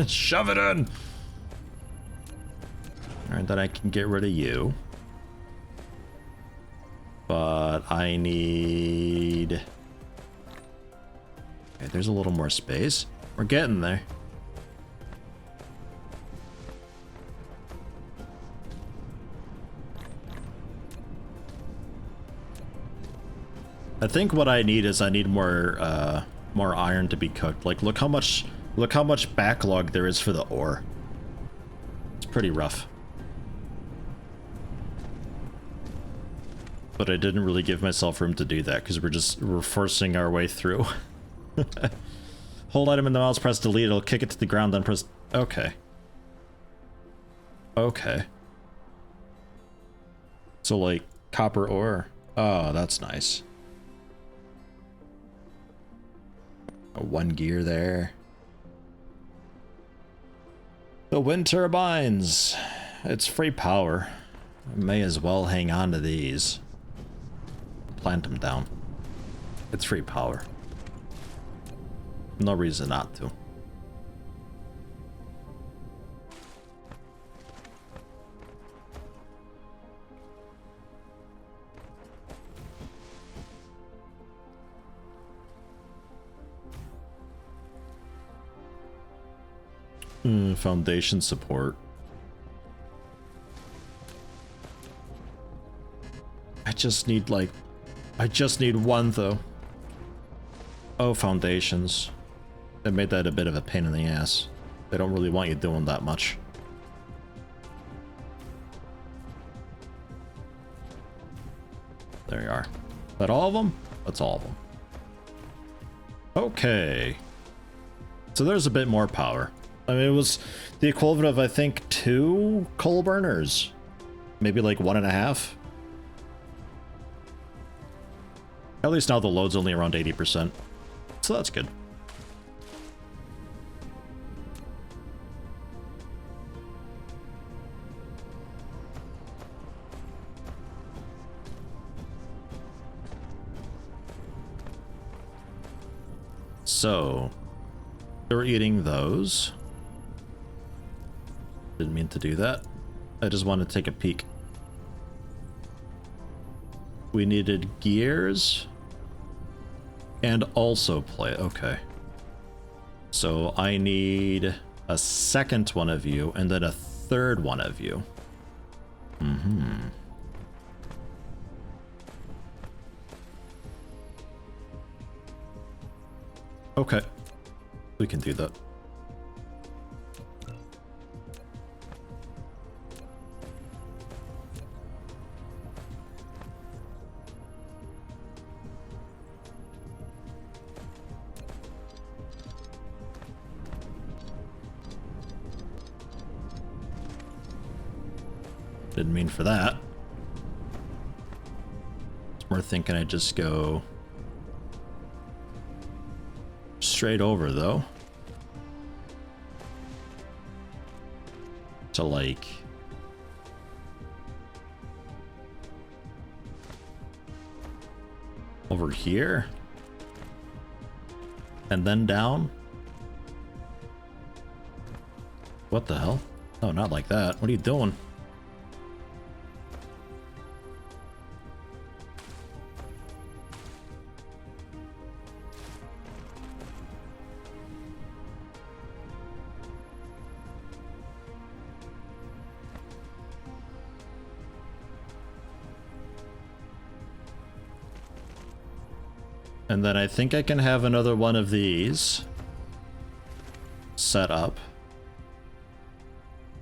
Speaker 1: Shove it in. Alright, then I can get rid of you. But I need... Okay, there's a little more space. We're getting there. I think what I need is I need more iron to be cooked. Like, look how much backlog there is for the ore. It's pretty rough. But I didn't really give myself room to do that because we're forcing our way through. Hold item in the mouse, press delete, it'll kick it to the ground, then press... Okay. Okay. So, like, copper ore. Oh, that's nice. One gear there. The wind turbines. It's free power. I may as well hang on to these. Plant them down. It's free power. No reason not to. Foundation support. I just need one though. Oh, foundations. They made that a bit of a pain in the ass. They don't really want you doing that much. There you are. Is that all of them? That's all of them. Okay. So there's a bit more power. I mean, it was the equivalent of, I think, 2 coal burners. Maybe like 1.5. At least now the load's only around 80%. So that's good. So, we're eating those. Didn't mean to do that. I just wanted to take a peek. We needed gears and also plate. Okay. So I need a second one of you and then a third one of you. Okay. We can do that. Didn't mean for that. We're thinking I just go straight over though. To like over here and then down. What the hell? Oh, not like that. What are you doing? And then I think I can have another one of these set up.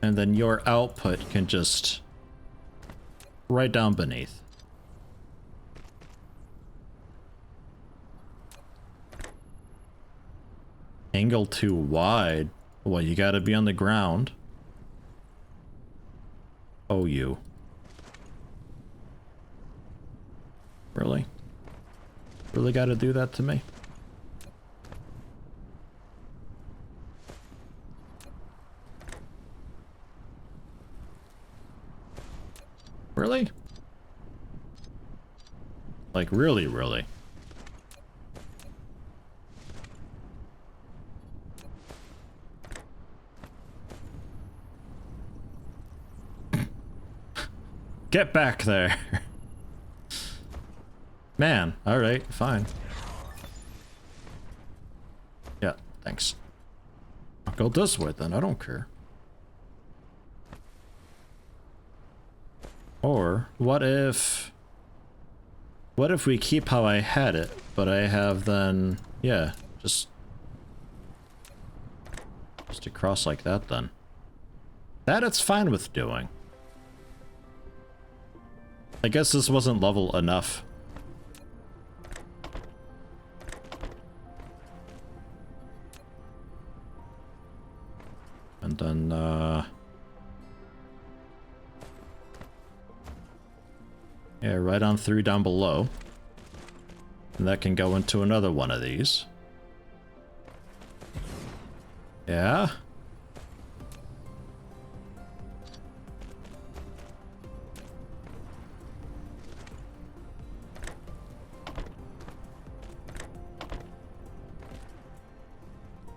Speaker 1: And then your output can just right down beneath. Angle too wide. Well, you gotta be on the ground. Oh, you. Really? Really gotta do that to me? Really? Like, really, really? Get back there! Man, alright, fine. Yeah, thanks. I'll go this way then, I don't care. Or, what if we keep how I had it, but I have then, yeah, just across like that then. That it's fine with doing. I guess this wasn't level enough. And then, yeah, right on through down below. And that can go into another one of these. Yeah?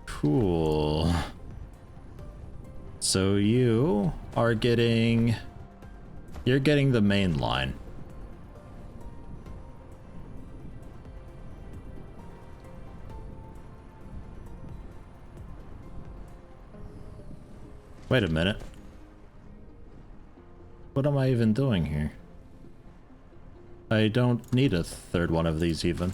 Speaker 1: Cool. So you are getting... You're getting the main line. Wait a minute. What am I even doing here? I don't need a third one of these even.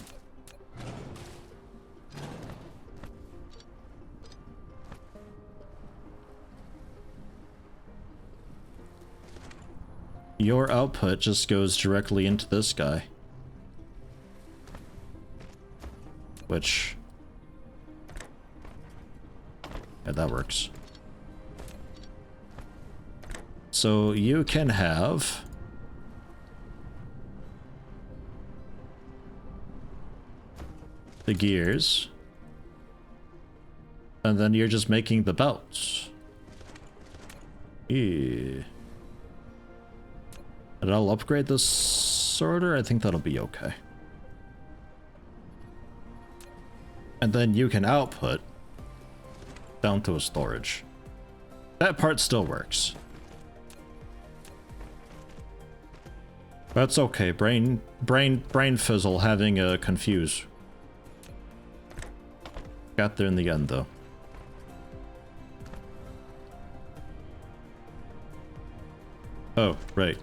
Speaker 1: Your output just goes directly into this guy. Which... yeah, that works. So you can have... the gears. And then you're just making the belts. Yeah. And I'll upgrade this sorter. I think that'll be okay. And then you can output down to a storage. That part still works. That's okay. Brain fizzle having a confuse. Got there in the end though. Oh, right.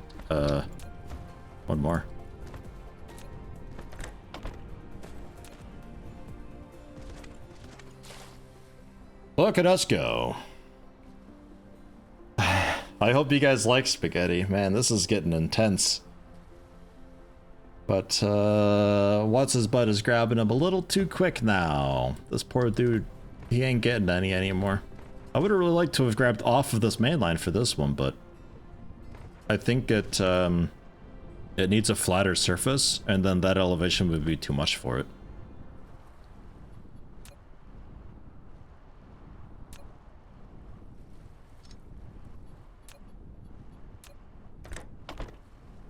Speaker 1: One more. Look at us go. I hope you guys like spaghetti. Man, this is getting intense. But, what's his butt is grabbing him a little too quick now. This poor dude, he ain't getting any anymore. I would have really liked to have grabbed off of this main line for this one, but I think it needs a flatter surface, and then that elevation would be too much for it.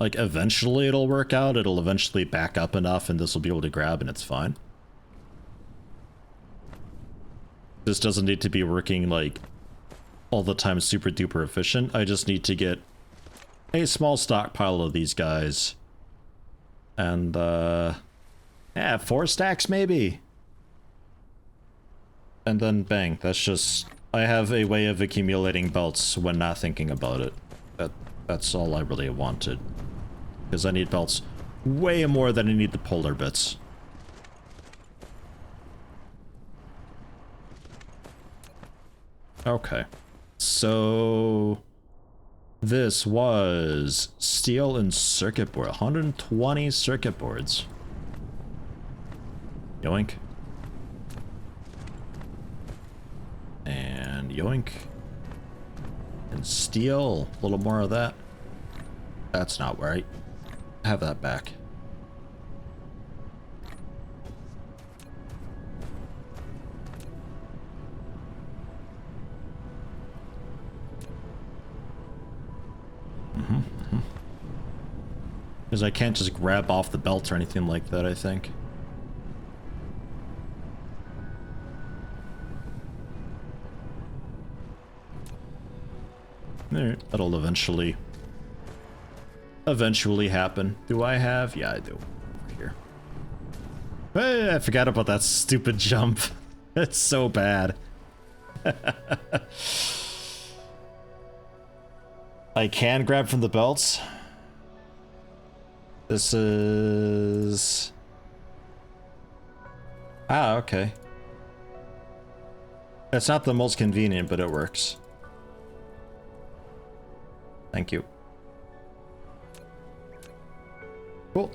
Speaker 1: Like, eventually it'll work out, it'll eventually back up enough, and this will be able to grab, and it's fine. This doesn't need to be working, like, all the time super duper efficient. I just need to get a small stockpile of these guys. And, yeah, 4 stacks maybe. And then bang, that's just... I have a way of accumulating belts when not thinking about it. That's all I really wanted. Because I need belts way more than I need the polar bits. Okay. So... this was steel and circuit board. 120 circuit boards. Yoink. And yoink. And steel. A little more of that. That's not right. Have that back. Because I can't just grab off the belt or anything like that, I think. Alright, that'll eventually happen. Do I have? Yeah, I do. Over here. Hey, I forgot about that stupid jump. It's so bad. I can grab from the belts. This is... ah, okay. It's not the most convenient, but it works. Thank you. Cool.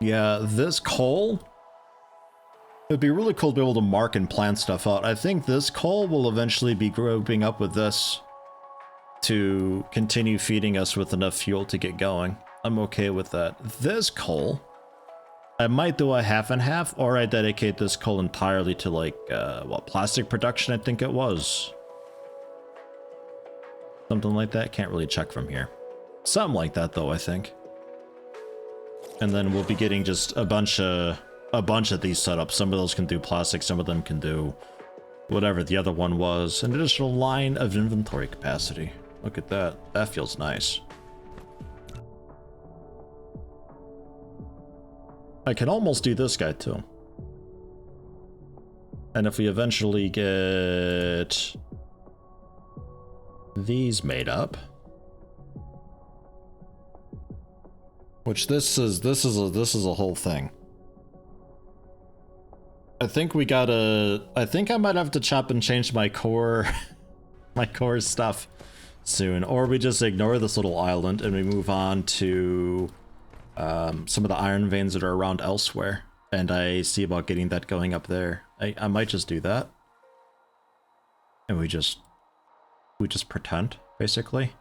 Speaker 1: Yeah, this coal, it'd be really cool to be able to mark and plan stuff out. I think this coal will eventually be grouping up with this to continue feeding us with enough fuel to get going. I'm okay with that. This coal, I might do a half and half, or I dedicate this coal entirely to, like, what, plastic production, I think it was. Something like that. Can't really check from here. Something like that, though, I think. And then we'll be getting just a bunch of these setups. Some of those can do plastic, some of them can do whatever the other one was. An additional line of inventory capacity. Look at that. That feels nice. I can almost do this guy too. And if we eventually get these made up, which this is a whole thing. I think we gotta, I think I might have to chop and change my core my core stuff soon, or we just ignore this little island and we move on to some of the iron veins that are around elsewhere, and I see about getting that going up there. I might just do that, and we just pretend, basically.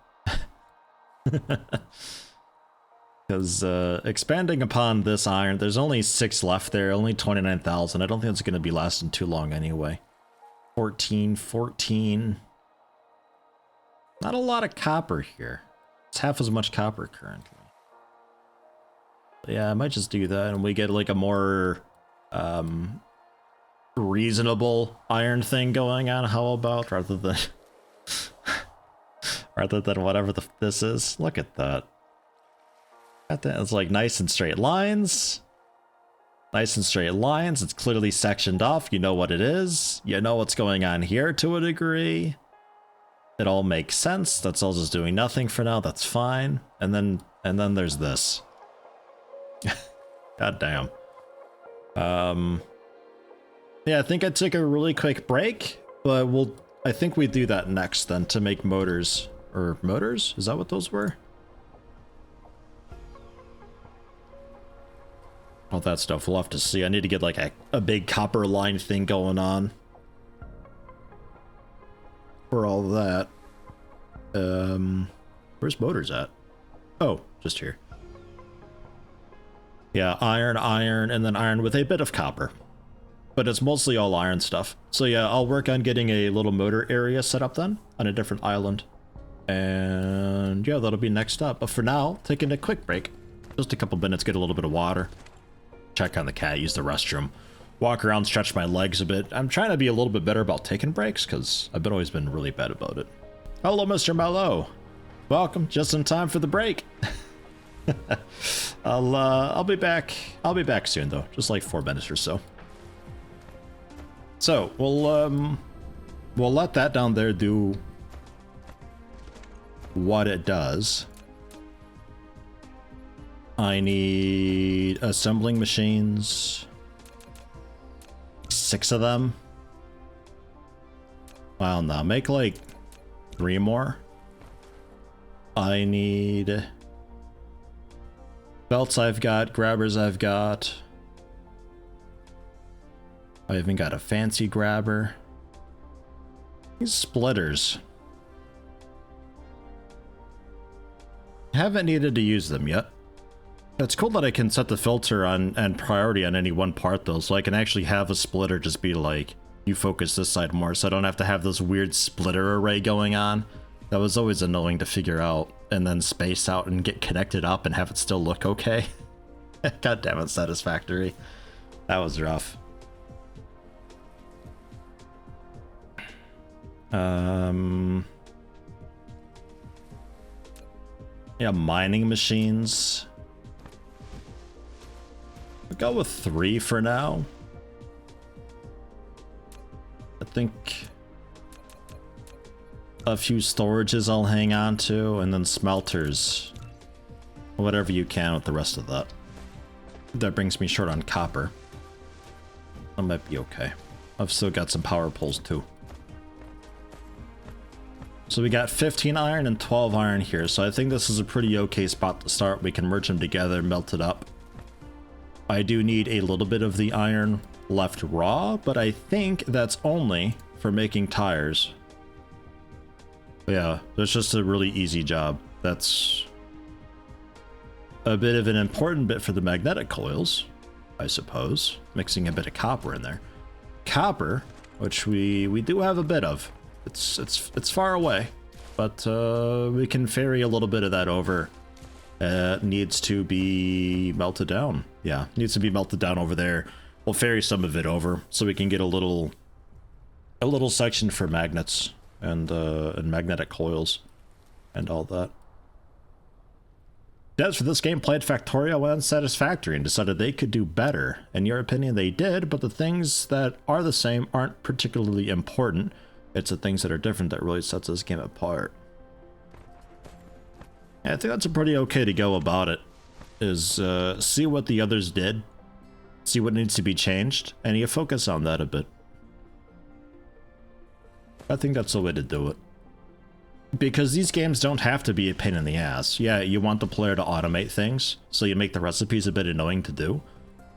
Speaker 1: Because expanding upon this iron, there's only 6 left there, only 29,000. I don't think it's going to be lasting too long anyway. 14. Not a lot of copper here. It's half as much copper currently. But yeah, I might just do that, and we get like a more reasonable iron thing going on. How about, rather than whatever this is? Look at that. It's like nice and straight lines. Nice and straight lines. It's clearly sectioned off. You know what it is. You know what's going on here to a degree. It all makes sense. That's all just doing nothing for now. That's fine. And then there's this. God damn. Yeah, I think I took a really quick break, but we'll I think we do that next then to make motors. Or motors? Is that what those were? All that stuff we'll have to see. I need to get like a big copper line thing going on for all that. Where's motors at? Oh, just here. Yeah, iron, and then iron with a bit of copper. But it's mostly all iron stuff. So yeah, I'll work on getting a little motor area set up then on a different island. And yeah, that'll be next up. But for now, taking a quick break. Just a couple minutes, get a little bit of water. Check on the cat, use the restroom. Walk around, stretch my legs a bit. I'm trying to be a little bit better about taking breaks because I've always been really bad about it. Hello, Mr. Mello. Welcome, just in time for the break. I'll be back. I'll be back soon though, just like 4 minutes or so. So we'll let that down there do what it does. I need assembling machines. 6 of them. Well, no, make like 3 more. I need belts I've got, grabbers I've got. I even got a fancy grabber. These splitters. Haven't needed to use them yet. It's cool that I can set the filter on and priority on any one part though, so I can actually have a splitter just be like, you focus this side more, so I don't have to have this weird splitter array going on. That was always annoying to figure out, and then space out and get connected up and have it still look okay. God damn it, Satisfactory. That was rough. Yeah, mining machines. We'll go with 3 for now. I think a few storages I'll hang on to, and then smelters. Whatever you can with the rest of that. That brings me short on copper. That might be okay. I've still got some power poles too. So we got 15 iron and 12 iron here, so I think this is a pretty okay spot to start. We can merge them together, melt it up. I do need a little bit of the iron left raw, but I think that's only for making tires. But yeah, that's just a really easy job. That's a bit of an important bit for the magnetic coils, I suppose. Mixing a bit of copper in there. Copper, which we do have a bit of. It's far away, but we can ferry a little bit of that over. Needs to be melted down. Yeah, needs to be melted down over there. We'll ferry some of it over so we can get a little section for magnets and magnetic coils and all that. Devs for this game played Factorio and Satisfactory and decided they could do better. In your opinion, they did, but the things that are the same aren't particularly important. It's the things that are different that really sets this game apart. I think that's a pretty okay to go about it, is see what the others did, see what needs to be changed, and you focus on that a bit. I think that's the way to do it. Because these games don't have to be a pain in the ass. Yeah, you want the player to automate things, so you make the recipes a bit annoying to do.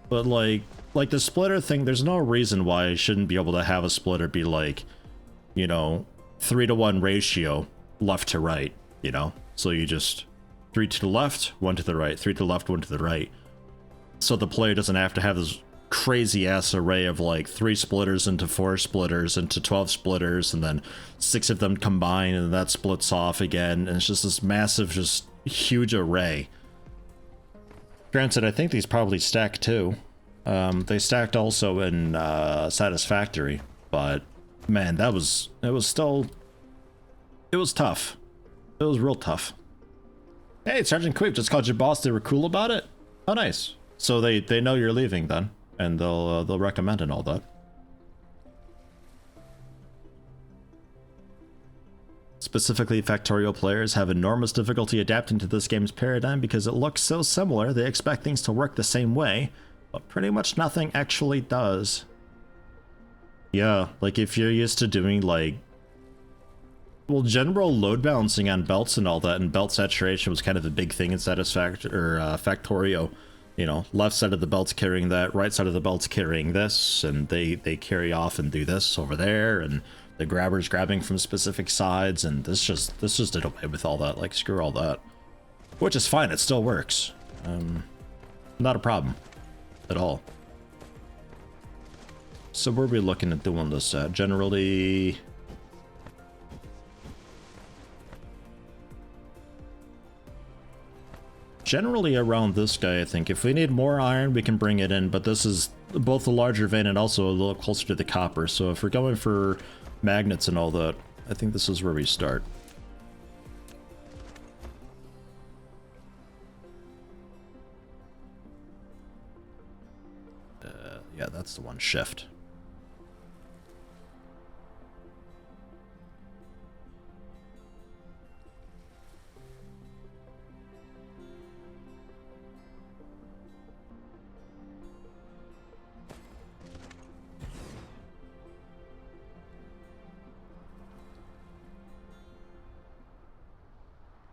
Speaker 1: But like the splitter thing, there's no reason why I shouldn't be able to have a splitter be like, you know, 3-to-1 ratio, left to right, you know? So you just 3 to the left, 1 to the right, 3 to the left, 1 to the right. So the player doesn't have to have this crazy ass array of like 3 splitters into 4 splitters into 12 splitters and then 6 of them combine and that splits off again. And it's just this massive, just huge array. Granted, I think these probably stack too. They stacked also in Satisfactory, but man, it was tough. It was real tough. Hey, Sergeant Queep just called your boss. They were cool about it? Oh, nice. So they know you're leaving then, and they'll recommend and all that. Specifically, Factorio players have enormous difficulty adapting to this game's paradigm because it looks so similar. They expect things to work the same way, but pretty much nothing actually does. Yeah, like if you're used to doing like Well, general load balancing on belts and all that, and belt saturation was kind of a big thing in Factorio. You know, left side of the belt's carrying that, right side of the belt's carrying this, and they carry off and do this over there, and the grabber's grabbing from specific sides, and this just did away with all that. Like, screw all that. Which is fine, it still works. Not a problem at all. So where are we looking at doing this at? Generally... Generally around this guy, I think. If we need more iron, we can bring it in, but this is both a larger vein and also a little closer to the copper. So if we're going for magnets and all that, I think this is where we start. Yeah, that's the one. Shift.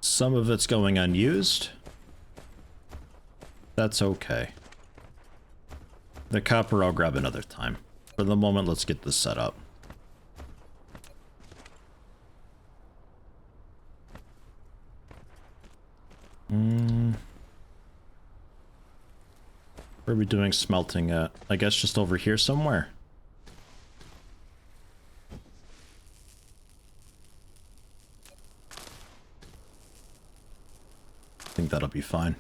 Speaker 1: Some of it's going unused. That's okay. The copper I'll grab another time. For the moment, let's get this set up. Where are we doing smelting at? I guess just over here somewhere. I think that'll be fine.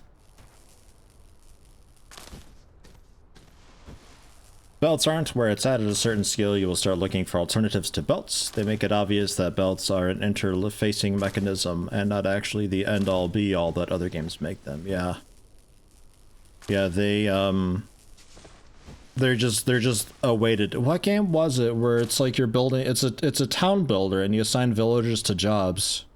Speaker 1: Belts aren't where it's at a certain skill. You will start looking for alternatives to belts. They make it obvious that belts are an interfacing mechanism and not actually the end-all be-all that other games make them. Yeah. Yeah, they're just a way to... What game was it where it's like you're building... It's a town builder and you assign villagers to jobs.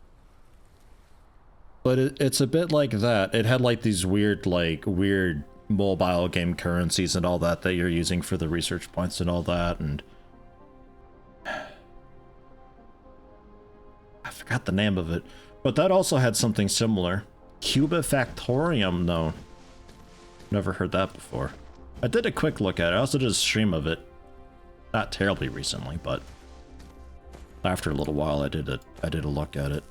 Speaker 1: But it's a bit like that. It had like these weird mobile game currencies and all that you're using for the research points and all that, and I forgot the name of it, but that also had something similar. Cuba Factorium, no. Never heard that before. I did a quick look at it. I also did a stream of it. Not terribly recently, but after a little while I did a look at it.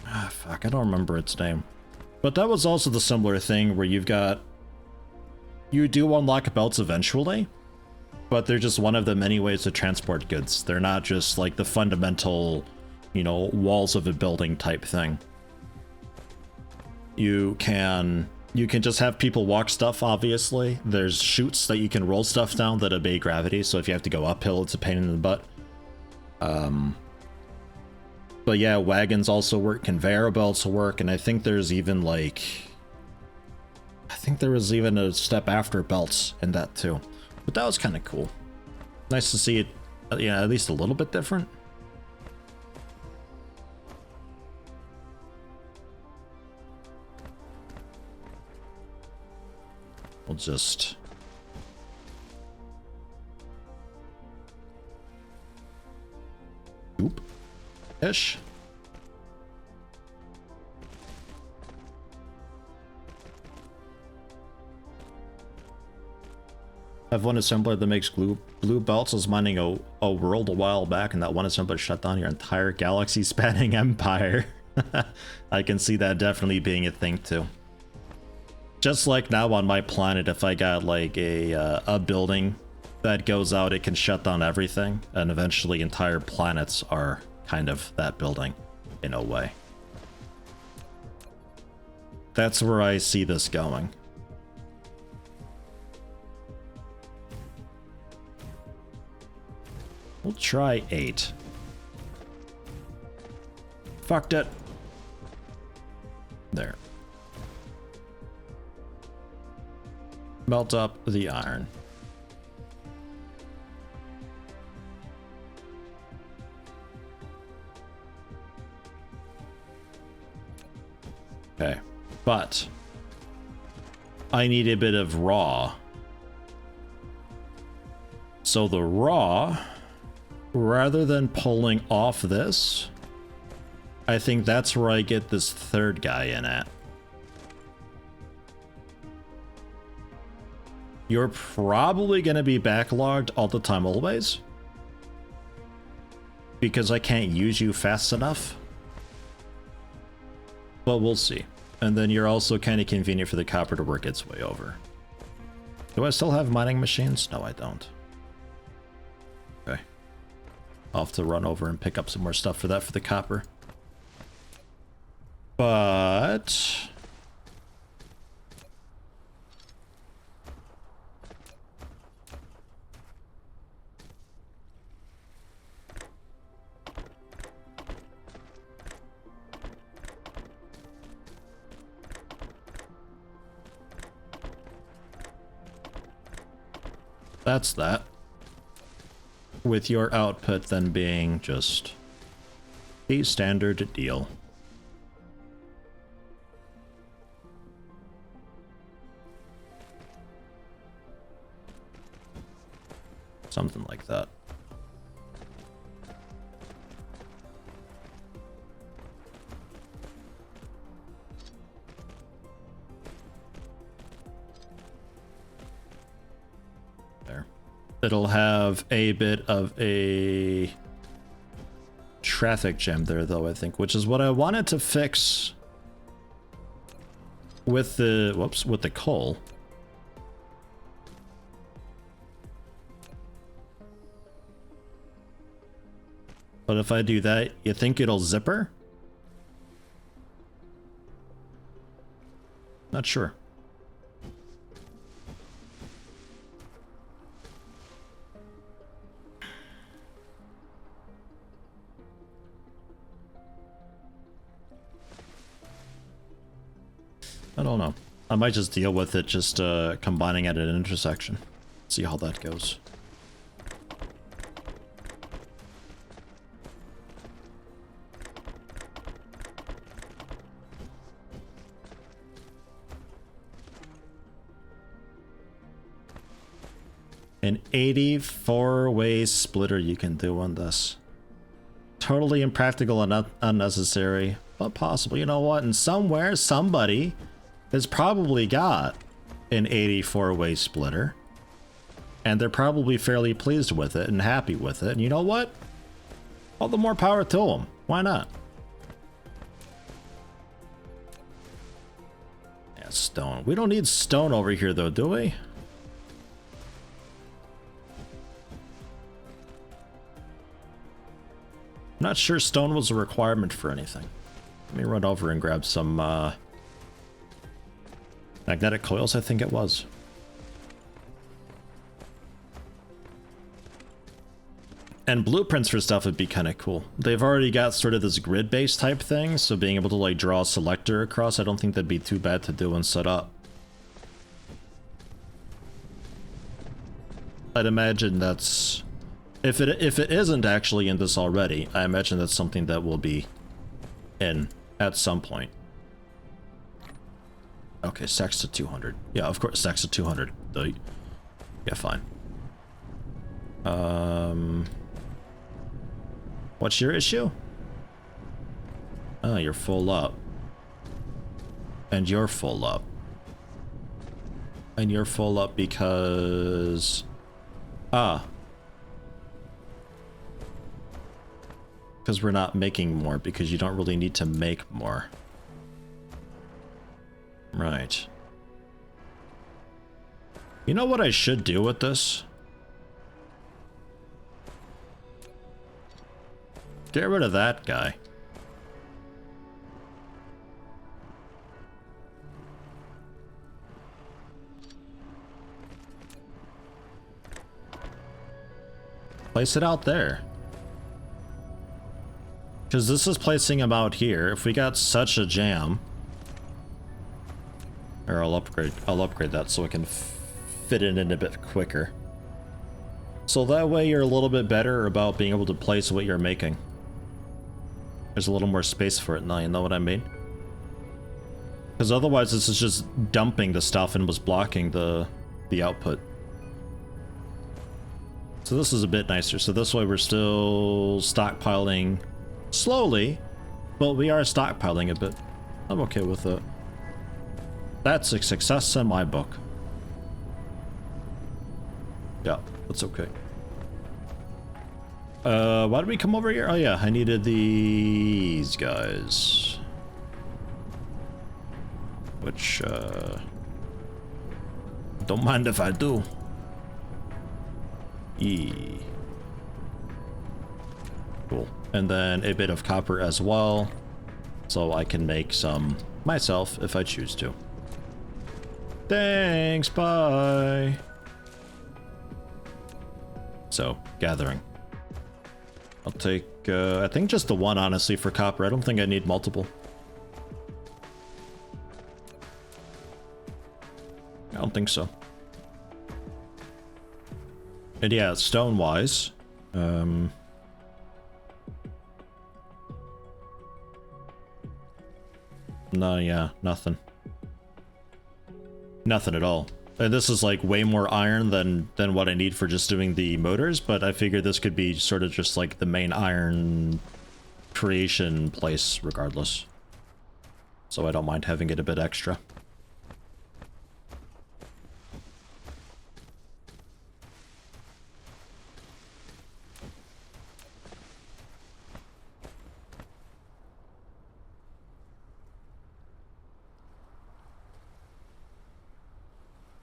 Speaker 1: Ah, fuck, I don't remember its name. But that was also the similar thing where you do unlock belts eventually, but they're just one of the many ways to transport goods. They're not just like the fundamental, you know, walls of a building type thing. You can just have people walk stuff, obviously. There's chutes that you can roll stuff down that obey gravity, so if you have to go uphill, it's a pain in the butt. But yeah, wagons also work, conveyor belts work, and I think there's even like... I think there was even a step after belts in that too. But that was kind of cool. Nice to see it, yeah, at least a little bit different. We'll just... Oop-ish. I have one assembler that makes blue belts. I was mining a world a while back, and that one assembler shut down your entire galaxy-spanning empire. I can see that definitely being a thing too. Just like now on my planet, if I got like a building that goes out, it can shut down everything, and eventually entire planets are kind of that building in a way. That's where I see this going. We'll try 8. Fucked it. There. Melt up the iron. Okay, but I need a bit of raw. So the raw, rather than pulling off this, I think that's where I get this third guy in at. You're probably going to be backlogged all the time always, because I can't use you fast enough. But we'll see. And then you're also kind of convenient for the copper to work its way over. Do I still have mining machines? No, I don't. Okay. I'll have to run over and pick up some more stuff for that for the copper. But... that's that. With your output then being just a standard deal. Something like that. There. It'll have a bit of a traffic jam there though, I think, which is what I wanted to fix with the, whoops, with the coal. But if I do that, you think it'll zipper? Not sure. I don't know. I might just deal with it just combining at an intersection. See how that goes. An 84-way splitter you can do on this. Totally impractical and unnecessary, but possible. You know what? And somewhere, somebody has probably got an 84-way splitter. And they're probably fairly pleased with it and happy with it. And you know what? All the more power to them. Why not? Yeah, stone. We don't need stone over here though, do we? I'm not sure stone was a requirement for anything. Let me run over and grab some magnetic coils, I think it was. And blueprints for stuff would be kind of cool. They've already got sort of this grid-based type thing, so being able to like draw a selector across, I don't think that'd be too bad to do and set up. I'd imagine that's... If it isn't actually in this already, I imagine that's something that will be in at some point. Okay, stacks to 200. Yeah, of course, stacks to 200. Yeah, fine. What's your issue? Oh, you're full up. And you're full up. And you're full up because... Ah. Because we're not making more, because you don't really need to make more. Right. You know what I should do with this? Get rid of that guy. Place it out there. Because this is placing him out here. If we got such a jam... Or I'll upgrade that so I can fit it in a bit quicker. So that way you're a little bit better about being able to place what you're making. There's a little more space for it now, you know what I mean? Because otherwise this is just dumping the stuff and was blocking the output. So this is a bit nicer. So this way we're still stockpiling slowly, But we are stockpiling a bit. I'm okay with it. That's a success in my book. Yeah, that's okay. Why did we come over here? Oh yeah, I needed these guys. Which, don't mind if I do. Cool. And then a bit of copper as well, so I can make some myself if I choose to. Thanks, bye. So, gathering. I'll take, I think just the one, honestly, for copper. I don't think I need multiple. I don't think so. And yeah, stone-wise, no, yeah, nothing. Nothing at all. And this is like way more iron than what I need for just doing the motors, but I figured this could be sort of just like the main iron creation place regardless. So I don't mind having it a bit extra.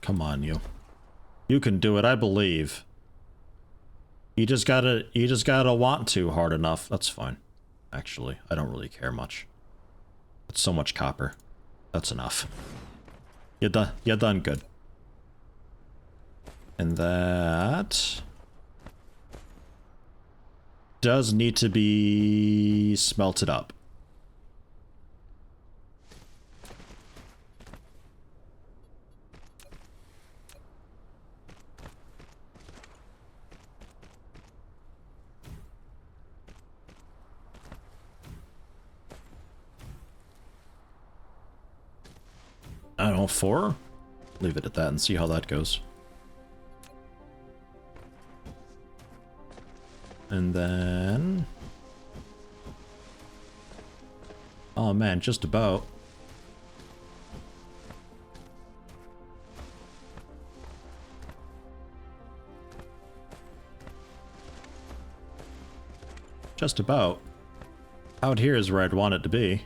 Speaker 1: Come on, you. You can do it, I believe. You just gotta want to hard enough. That's fine. Actually, I don't really care much. It's so much copper. That's enough. You're done good. And that does need to be smelted up. I don't know, 4? Leave it at that and see how that goes. And then... oh man, just about. Just about. Out here is where I'd want it to be.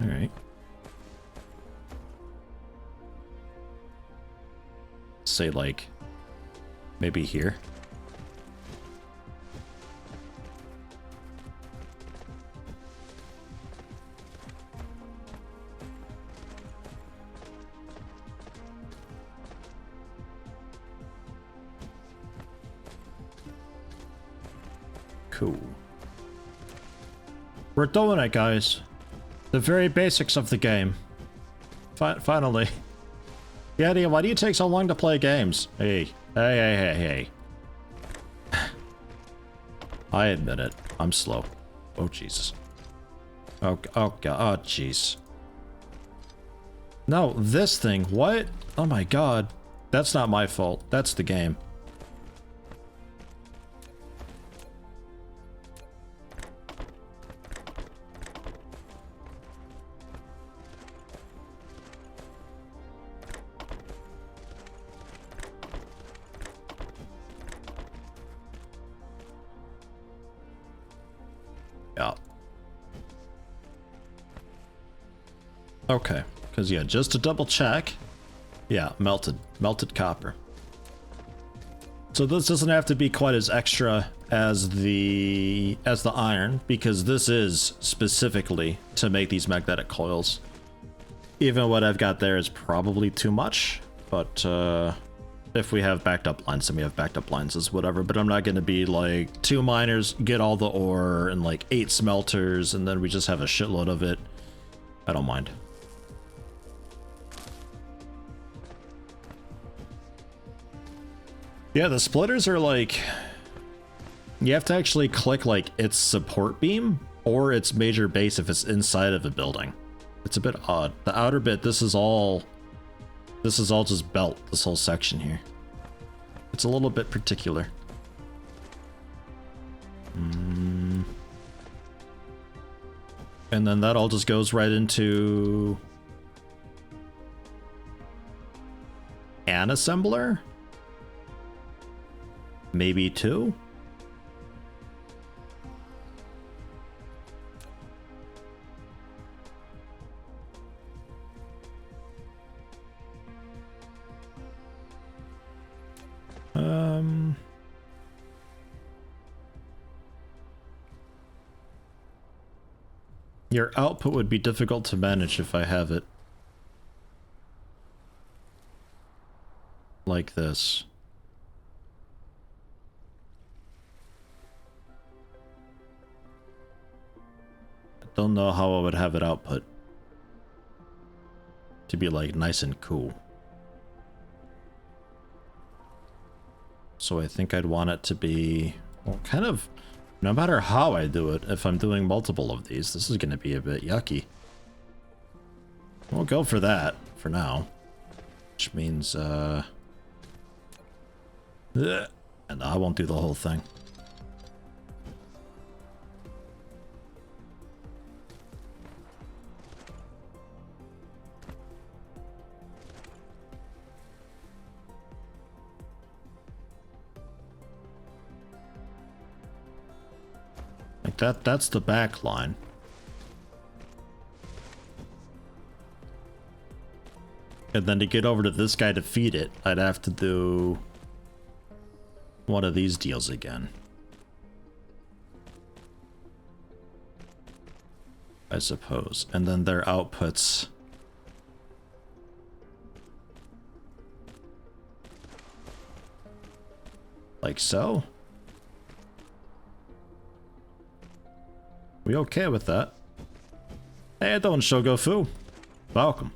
Speaker 1: Alright. Say like maybe here. Cool. We're doing it, guys. The very basics of the game. Finally. Yeti, why do you take so long to play games? Hey. Hey. I admit it. I'm slow. Oh, Jesus. Oh, God. Oh, jeez. No, this thing. What? Oh, my God. That's not my fault. That's the game. Okay, because yeah, just to double check, yeah, melted copper. So this doesn't have to be quite as extra as the iron, because this is specifically to make these magnetic coils. Even what I've got there is probably too much, but if we have backed up lines, then we have backed up lines as whatever. But I'm not going to be like 2 miners, get all the ore, and like 8 smelters, and then we just have a shitload of it. I don't mind. Yeah, the splitters are like, you have to actually click like its support beam or its major base if it's inside of a building. It's a bit odd. The outer bit, this is all just belt, this whole section here. It's a little bit particular. And then that all just goes right into an assembler? Maybe two? Your output would be difficult to manage if I have it like this. I don't know how I would have it output to be like nice and cool. So I think I'd want it to be, well, kind of, no matter how I do it, if I'm doing multiple of these, this is going to be a bit yucky. We'll go for that for now. Which means, and I won't do the whole thing. Like that's the back line. And then to get over to this guy to feed it, I'd have to do one of these deals again. I suppose. And then their outputs. Like so. We okay with that? Hey, don't Shogofu. Welcome.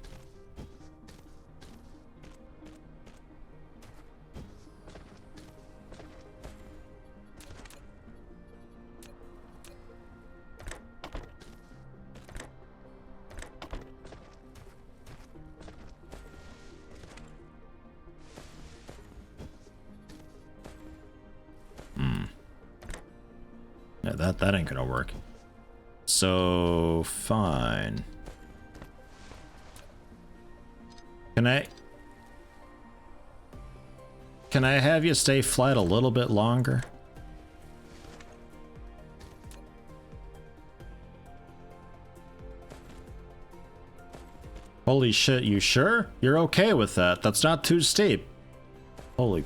Speaker 1: Yeah, that ain't gonna work. So, fine. Can I have you stay flat a little bit longer? Holy shit, you sure? You're okay with that? That's not too steep. Holy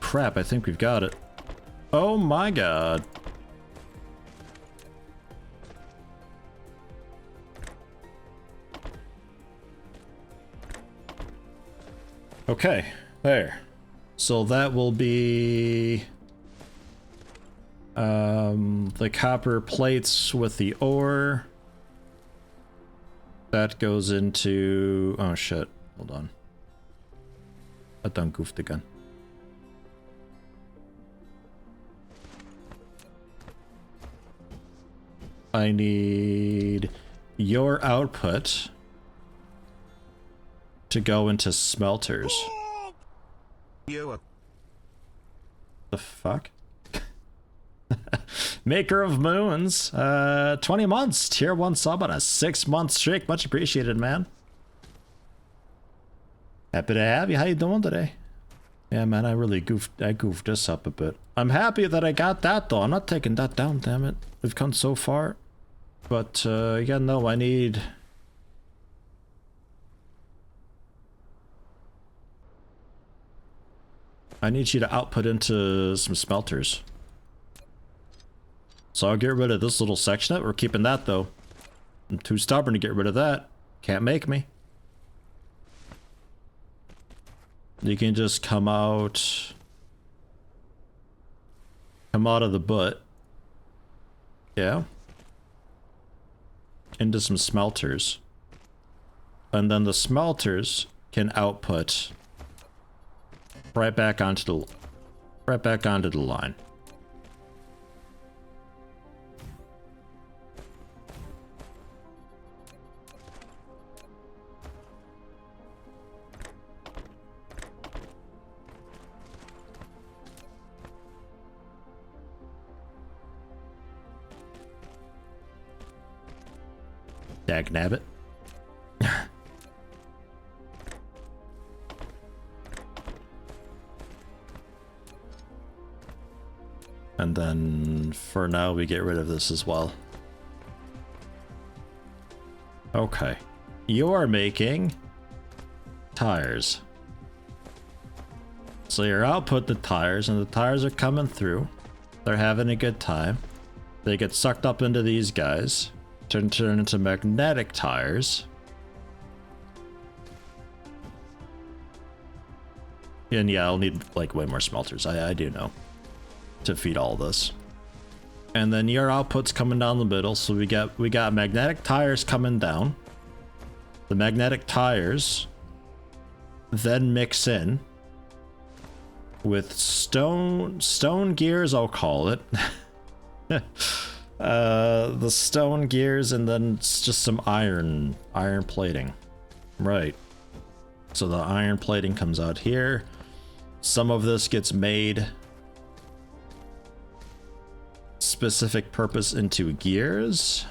Speaker 1: crap, I think we've got it. Oh my god. Okay, there. So that will be the copper plates with the ore. That goes into, oh shit, hold on. I done goofed again. I need your output to go into smelters. The fuck? Maker of Moons, 20 months, tier 1 sub on a 6-month streak. Much appreciated, man. Happy to have you. How you doing today? Yeah, man, I goofed this up a bit. I'm happy that I got that, though. I'm not taking that down, damn it. We've come so far. But, yeah, no, I need you to output into some smelters. So I'll get rid of this little section. We're keeping that, though. I'm too stubborn to get rid of that. Can't make me. You can just come out of the butt. Yeah. Into some smelters. And then the smelters can output right back onto the line. Dagnabbit. And then for now we get rid of this as well. Okay. You are making tires. So your output the tires, and the tires are coming through. They're having a good time. They get sucked up into these guys. Turn into magnetic tires. And yeah, I'll need like way more smelters. I do know. To feed all this. And then your output's coming down the middle, so we got magnetic tires coming down. The magnetic tires then mix in with stone gears, I'll call it. The stone gears, and then it's just some iron plating. Right. So the iron plating comes out here. Some of this gets made specific purpose into gears.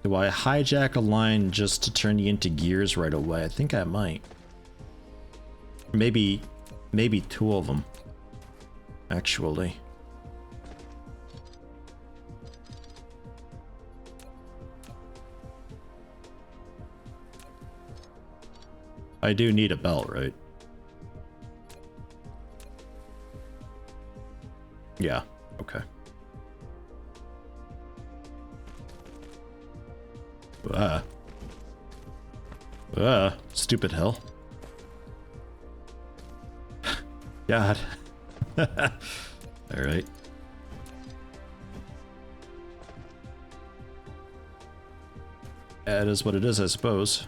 Speaker 1: Do I hijack a line just to turn you into gears right away? I think I might. Maybe two of them, actually. I do need a belt, right? Yeah, okay. Stupid hill. God. Alright. That is what it is, I suppose.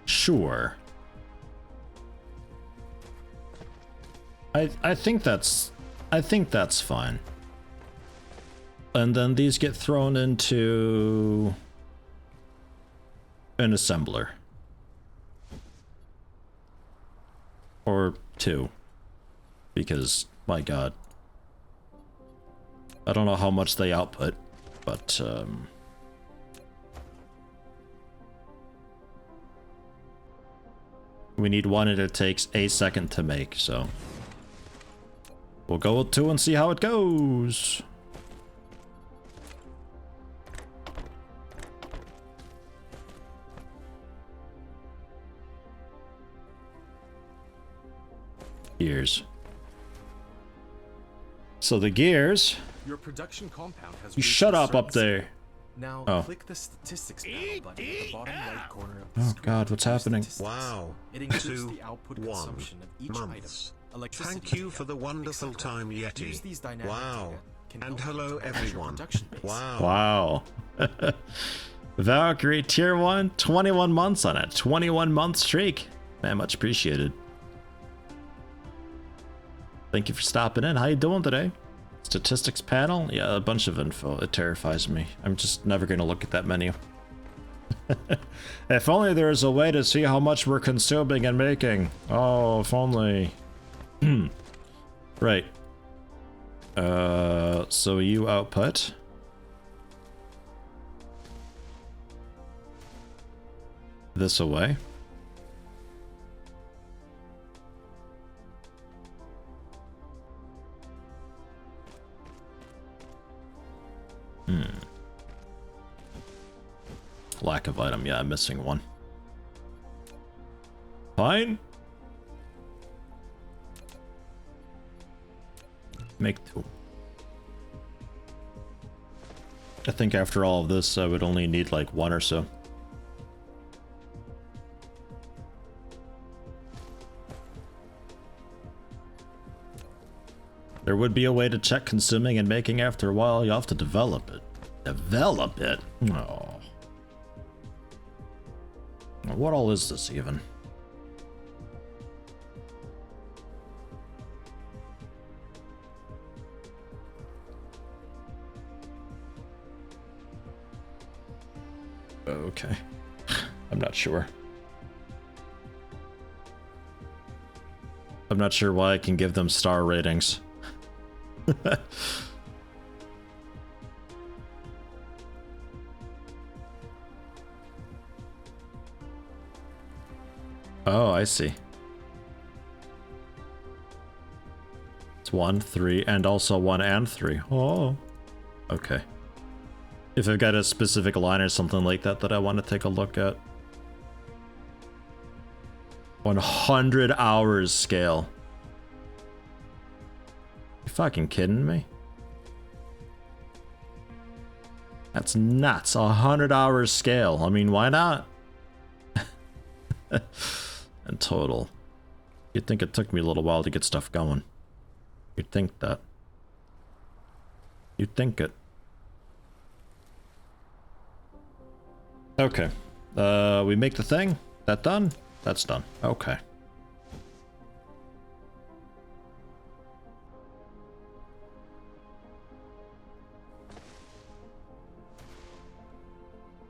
Speaker 1: Sure. I think that's fine. And then these get thrown into an assembler. Or two. Because, my god. I don't know how much they output, but we need one and it takes a second to make, so we'll go with two and see how it goes. Gears. So the gears.
Speaker 2: Your production compound has
Speaker 1: You
Speaker 2: reached
Speaker 1: shut
Speaker 2: a
Speaker 1: up
Speaker 2: certain
Speaker 1: there.
Speaker 2: Now click the statistics panel button at the bottom right corner of the
Speaker 1: Oh
Speaker 2: screen.
Speaker 1: god, what's happening?
Speaker 3: Wow.
Speaker 2: It includes
Speaker 3: 2,
Speaker 2: the output
Speaker 3: 1
Speaker 2: consumption of each
Speaker 3: months.
Speaker 2: item, electricity
Speaker 3: Thank you
Speaker 2: data,
Speaker 3: for the wonderful
Speaker 2: etc.
Speaker 3: time,
Speaker 2: Use
Speaker 3: Yeti.
Speaker 2: these dynamic
Speaker 3: Wow.
Speaker 2: data can
Speaker 3: And
Speaker 2: help you
Speaker 3: hello,
Speaker 2: to manage your
Speaker 3: everyone.
Speaker 2: production base.
Speaker 3: Wow.
Speaker 1: Wow. Valkyrie tier 1, 21 months on it. 21-month streak. Man, much appreciated. Thank you for stopping in. How you doing today? Statistics panel? Yeah, a bunch of info. It terrifies me. I'm just never going to look at that menu. If only there was a way to see how much we're consuming and making. Oh, if only. Right. So you output. This away. Lack of item. Yeah, I'm missing one. Fine. Make two. I think after all of this, I would only need like one or so. There would be a way to check consuming and making after a while. You'll have to develop it. Develop it? Oh. What all is this even? Okay. I'm not sure. I'm not sure why I can give them star ratings. Oh, I see. It's 1, 3, and also 1 and 3. Oh, okay. If I've got a specific line or something like that that I want to take a look at. 100 hours scale. You fucking kidding me? That's nuts. 100 hours scale. I mean, why not? And total. You'd think it took me a little while to get stuff going. You'd think that. You'd think it. Okay. We make the thing. That done? That's done. Okay.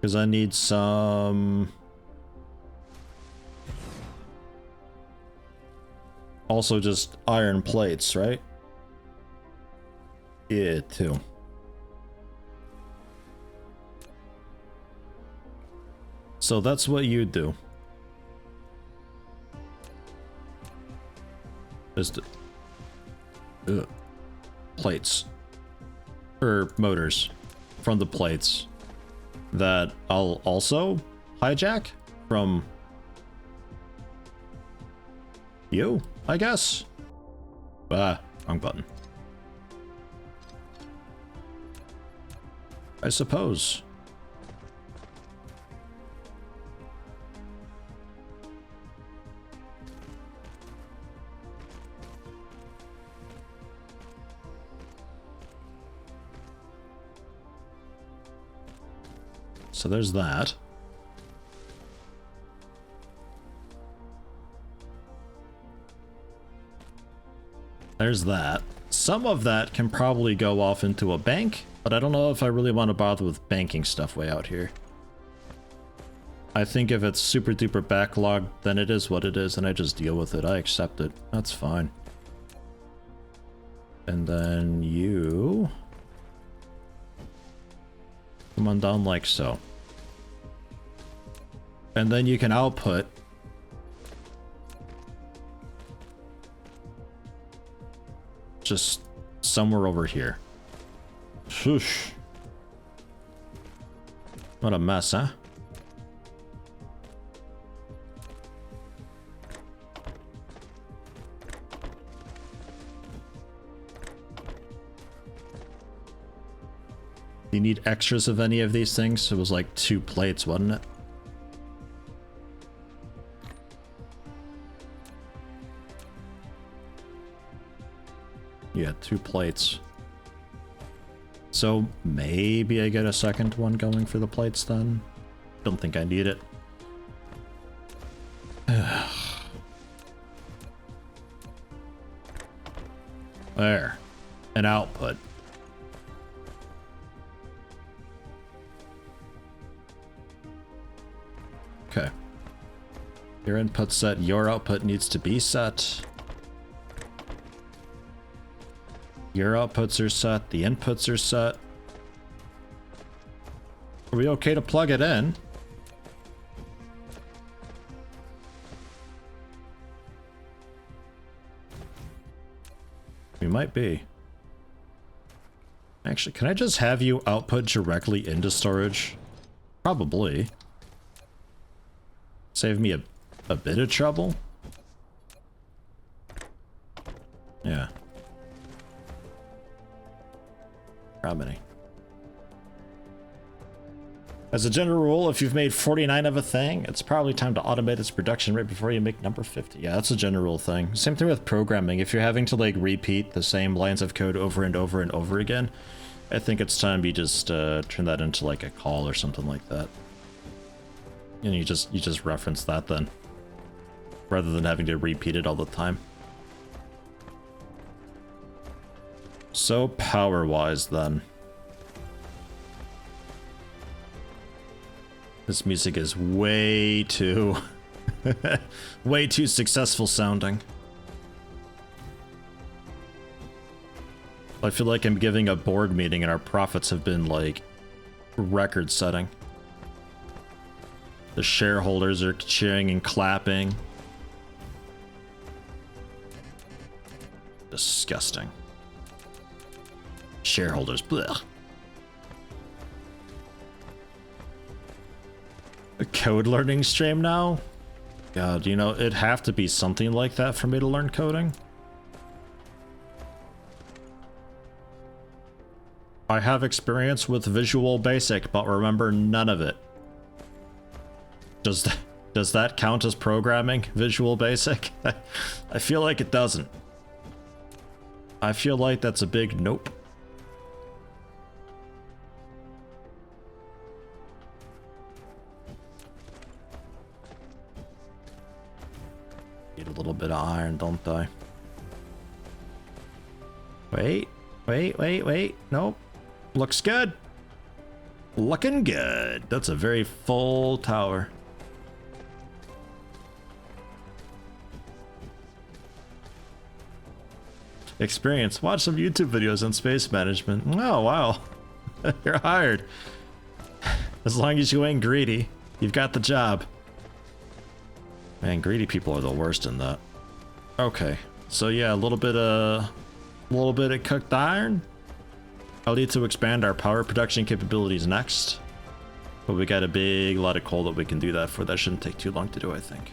Speaker 1: Because I need some... Also just iron plates, right? Yeah, too. So that's what you do. Just plates. Or motors from the plates that I'll also hijack from you, I guess. Wrong button. I suppose. So there's that. There's that. Some of that can probably go off into a bank, but I don't know if I really want to bother with banking stuff way out here. I think if it's super duper backlogged, then it is what it is, and I just deal with it. I accept it. That's fine. And then you... come on down like so. And then you can output just somewhere over here. Shoosh. What a mess, huh? Do you need extras of any of these things? It was like 2 plates, wasn't it? Yeah, 2 plates. So maybe I get a second one going for the plates then? Don't think I need it. There. An output. Okay. Your input set, your output needs to be set. Your outputs are set, the inputs are set. Are we okay to plug it in? We might be. Actually, can I just have you output directly into storage? Probably. Save me a bit of trouble? Yeah. How many? As a general rule, if you've made 49 of a thing, it's probably time to automate its production right before you make number 50. Yeah, that's a general thing. Same thing with programming. If you're having to like repeat the same lines of code over and over and over again, I think it's time you just turn that into like a call or something like that. And you just reference that then, rather than having to repeat it all the time. So power-wise then. This music is way too way too successful sounding. I feel like I'm giving a board meeting and our profits have been like record setting. The shareholders are cheering and clapping. Disgusting. Shareholders, blech. A code learning stream now? God, you know, it'd have to be something like that for me to learn coding. I have experience with Visual Basic, but remember none of it. Does that count as programming, Visual Basic? I feel like it doesn't. I feel like that's a big nope. Need a little bit of iron, don't I? Wait. Nope. Looks good. Looking good. That's a very full tower. Experience. Watch some YouTube videos on space management. Oh, wow. You're hired. As long as you ain't greedy, you've got the job. Man, greedy people are the worst in that. Okay. So yeah, a little bit of cooked iron. I'll need to expand our power production capabilities next. But we got a big lot of coal that we can do that for. That shouldn't take too long to do, I think.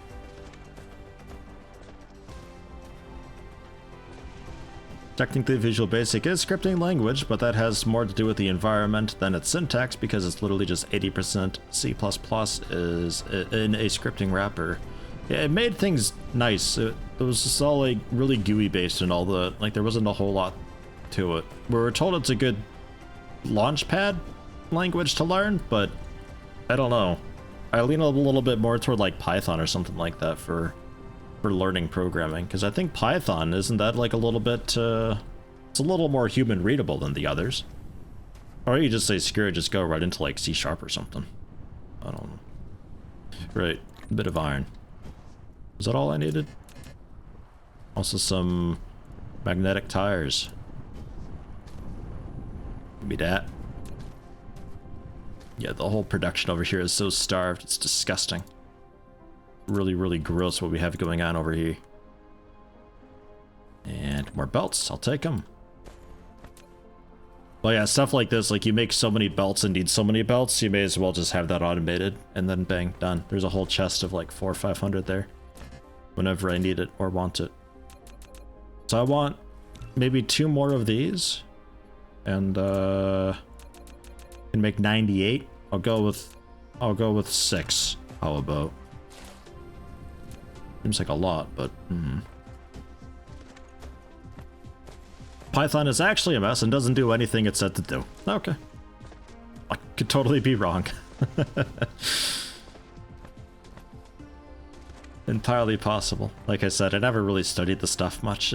Speaker 1: Technically, Visual Basic is scripting language, but that has more to do with the environment than its syntax because it's literally just 80% C++ is in a scripting wrapper. Yeah, it made things nice. It was just all like really GUI based and all the, like there wasn't a whole lot to it. We were told it's a good launchpad language to learn, but I don't know. I lean a little bit more toward like Python or something like that for learning programming, because I think Python, isn't that like a little bit, it's a little more human readable than the others. Or you just say screw it, just go right into like C# or something. I don't know. Right, a bit of iron. Is that all I needed? Also some magnetic tires. Give me that. Yeah, the whole production over here is so starved, it's disgusting. Really, really gross what we have going on over here. And more belts, I'll take them. Well, yeah, stuff like this, like you make so many belts and need so many belts, you may as well just have that automated, and then bang, done. There's a whole chest of like 400 or 500 there, whenever I need it or want it. So I want maybe 2 more of these, and can make 98. I'll go with 6. How about? Seems like a lot, but Python is actually a mess and doesn't do anything it's said to do. Okay. I could totally be wrong. Entirely possible. Like I said, I never really studied the stuff much.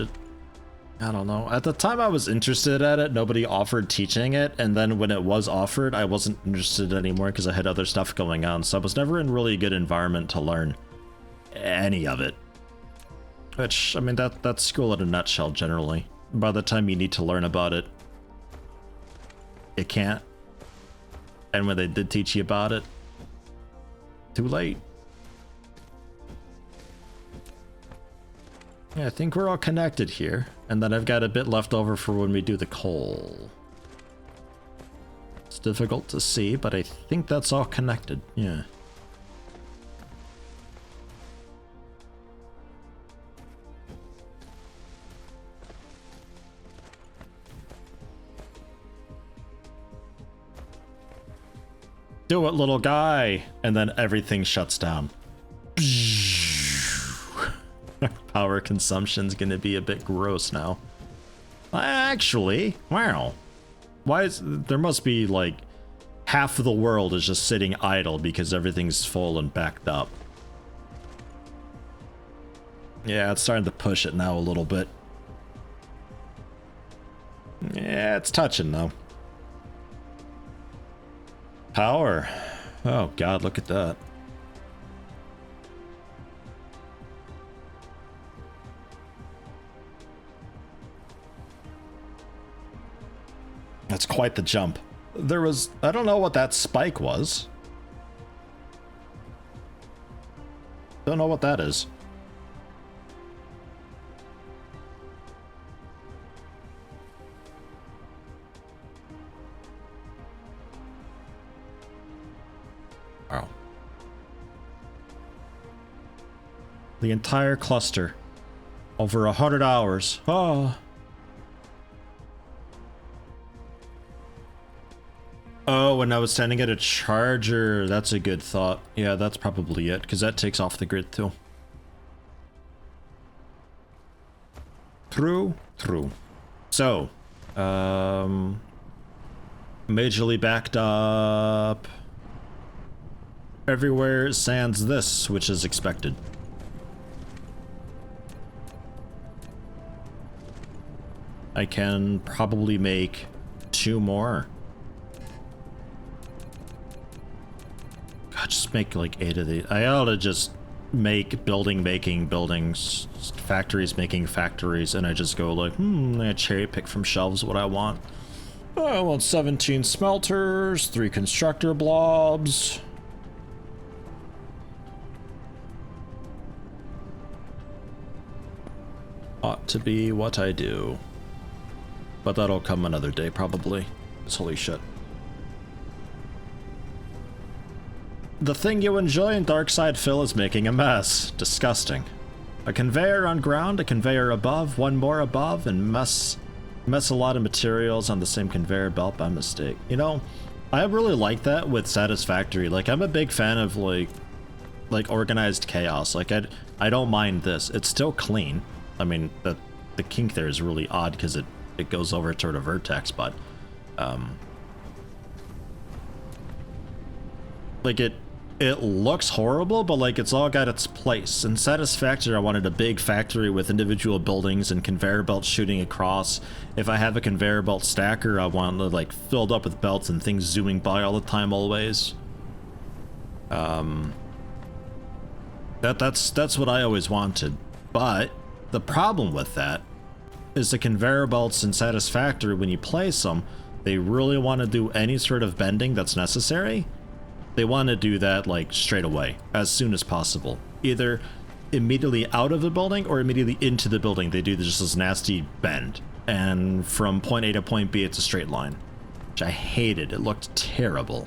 Speaker 1: I don't know. At the time I was interested at it, nobody offered teaching it, and then when it was offered, I wasn't interested anymore because I had other stuff going on, so I was never in really a good environment to learn any of it. Which, I mean, that's school in a nutshell, generally. By the time you need to learn about it, you can't. And when they did teach you about it, too late. Yeah, I think we're all connected here. And then I've got a bit left over for when we do the coal. It's difficult to see, but I think that's all connected. Yeah. Do it, little guy! And then everything shuts down. Power consumption's gonna be a bit gross now. Actually, wow. Why is there must be like half of the world is just sitting idle because everything's full and backed up. Yeah, it's starting to push it now a little bit. Yeah, it's touching though. Power. Oh god, look at that. That's quite the jump. There was, I don't know what that spike was. Don't know what that is. Oh. The entire cluster. Over 100 hours. Oh. Oh, and I was standing at a charger. That's a good thought. Yeah, that's probably it, because that takes off the grid too. True. So, majorly backed up. Everywhere sans this, which is expected. I can probably make 2 more. God, just make like 8 of these. I ought to just make making buildings, factories making factories, and I just go like, I cherry pick from shelves what I want. Oh, I want 17 smelters, 3 constructor blobs. Ought to be what I do. But that'll come another day, probably. It's holy shit. The thing you enjoy in Darkside Phil is making a mess. Disgusting. A conveyor on ground, a conveyor above, 1 more above, and mess a lot of materials on the same conveyor belt by mistake. You know, I really like that with Satisfactory. Like, I'm a big fan of like organized chaos. Like, I don't mind this. It's still clean. I mean, the kink there is really odd because it goes over toward a vertex, but like it looks horrible, but like it's all got its place. In Satisfactory, I wanted a big factory with individual buildings and conveyor belts shooting across. If I have a conveyor belt stacker, I want it like filled up with belts and things zooming by all the time, always. That's what I always wanted. But the problem with that is the conveyor belts in Satisfactory, when you place them, they really want to do any sort of bending that's necessary. They want to do that like straight away, as soon as possible. Either immediately out of the building or immediately into the building. They do just this nasty bend. And from point A to point B, it's a straight line. Which I hated. It looked terrible.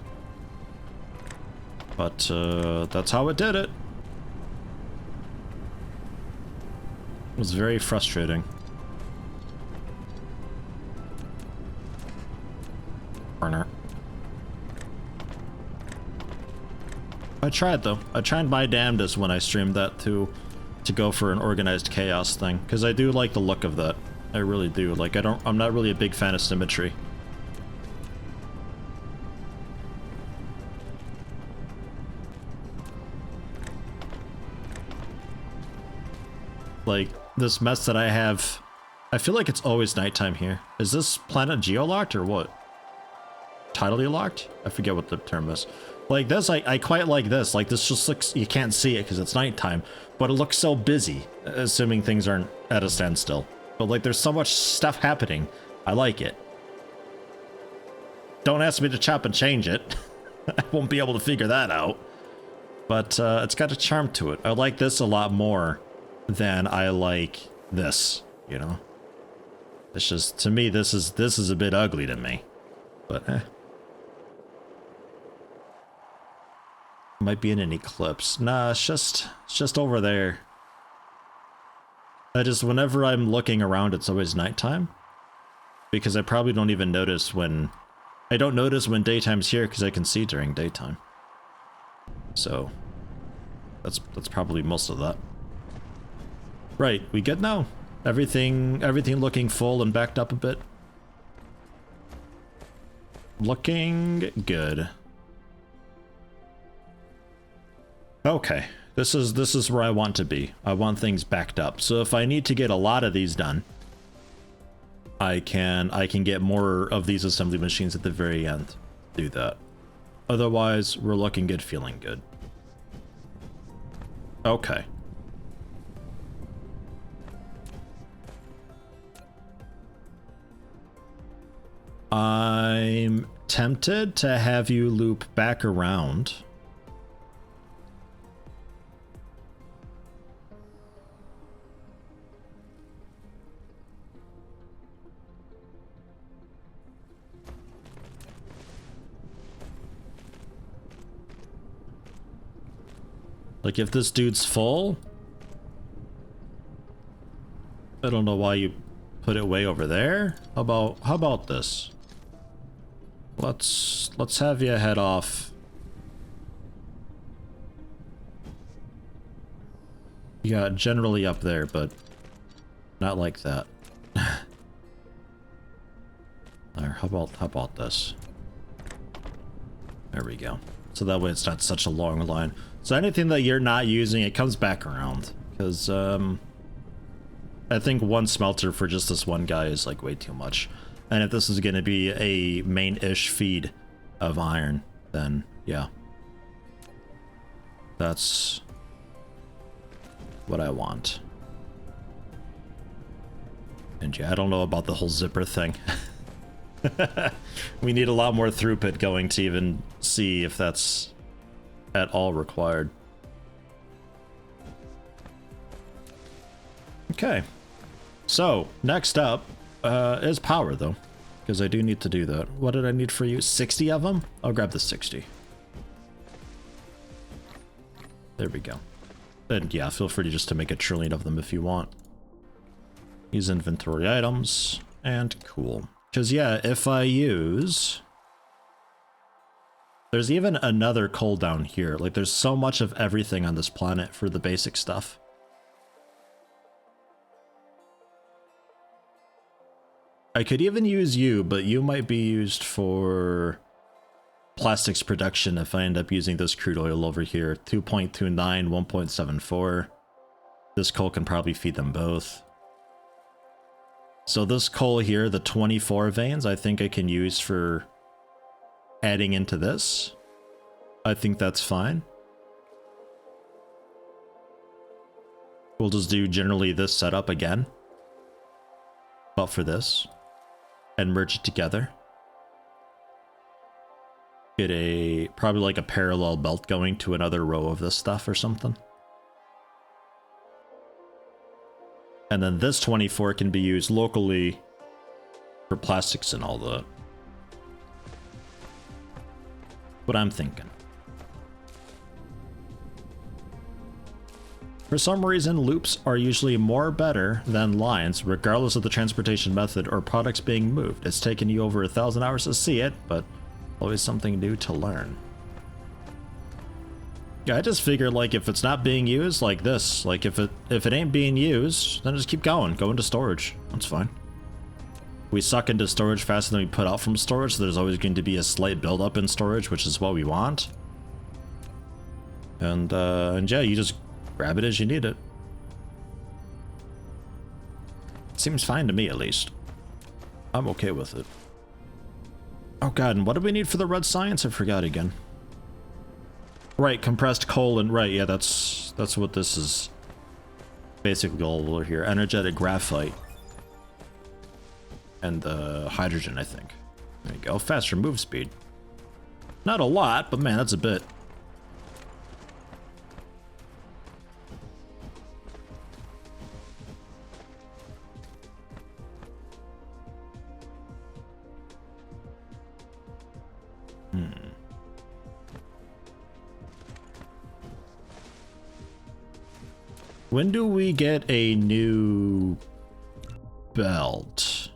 Speaker 1: But that's how it did it. It was very frustrating. Burner. I tried though. I tried my damnedest when I streamed that to go for an organized chaos thing, because I do like the look of that. I really do. Like I'm not really a big fan of symmetry. Like this mess that I have, I feel like it's always nighttime here. Is this planet geolocked or what? Tidally locked? I forget what the term is. Like this, I quite like this. Like this just looks, you can't see it because it's nighttime, but it looks so busy, assuming things aren't at a standstill. But like there's so much stuff happening. I like it. Don't ask me to chop and change it. I won't be able to figure that out. But it's got a charm to it. I like this a lot more than I like this, you know? It's just, to me, this is a bit ugly to me. But might be in an eclipse. Nah, it's just over there. I just, whenever I'm looking around, it's always nighttime. Because I probably don't even notice when... I don't notice when daytime's here because I can see during daytime. So, that's probably most of that. Right, we good now? Everything looking full and backed up a bit? Looking good. Okay, this is where I want to be. I want things backed up. So if I need to get a lot of these done, I can get more of these assembly machines at the very end. Do that. Otherwise, we're looking good, feeling good. Okay. I'm tempted to have you loop back around. Like, if this dude's full, I don't know why you put it way over there. How about this? Let's have you head off. Yeah, generally up there, but not like that. There, how about this? There we go. So that way it's not such a long line. So anything that you're not using, it comes back around. Because, I think one smelter for just this one guy is like way too much. And if this is going to be a main-ish feed of iron, then yeah. That's what I want. And yeah, I don't know about the whole zipper thing. We need a lot more throughput going to even see if that's at all required. Okay. So, next up is power, though. Because I do need to do that. What did I need for you? 60 of them? I'll grab the 60. There we go. And yeah, feel free to just to make a trillion of them if you want. Use inventory items. And cool. Because yeah, if I use... There's even another coal down here. Like, there's so much of everything on this planet for the basic stuff. I could even use you, but you might be used for plastics production if I end up using this crude oil over here. 2.29, 1.74. This coal can probably feed them both. So this coal here, the 24 veins, I think I can use for adding into this. I think that's fine. We'll just do generally this setup again, but for this. And merge it together. Get a, probably like a parallel belt going to another row of this stuff or something. And then this 24 can be used locally for plastics and all that. What I'm thinking. For some reason, loops are usually more better than lines, regardless of the transportation method or products being moved. It's taken you over 1,000 hours to see it, but always something new to learn. Yeah, I just figured, like, if it's not being used, like this, like if it ain't being used, then just keep going. Go into storage. That's fine. We suck into storage faster than we put out from storage, so there's always going to be a slight buildup in storage, which is what we want. And yeah, you just grab it as you need it. Seems fine to me, at least. I'm okay with it. Oh god, and what do we need for the red science? I forgot again. Right, compressed coal and right, yeah, that's what this is basically all over here. Energetic graphite. And the hydrogen, I think. There you go. Faster move speed. Not a lot, but man, that's a bit. When do we get a new belt?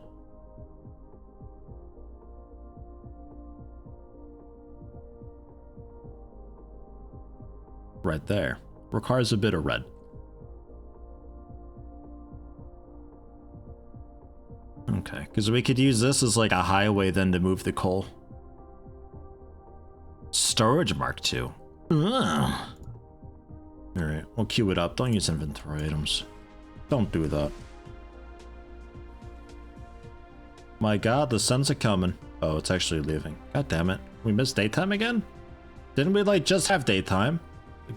Speaker 1: Right there. Requires a bit of red. Okay, because we could use this as like a highway then to move the coal Storage Mark II. Ugh. Alright, we'll queue it up. Don't use inventory items. Don't do that. My god, the sun's coming. Oh, it's actually leaving. God damn it. We missed daytime again? Didn't we, like, just have daytime?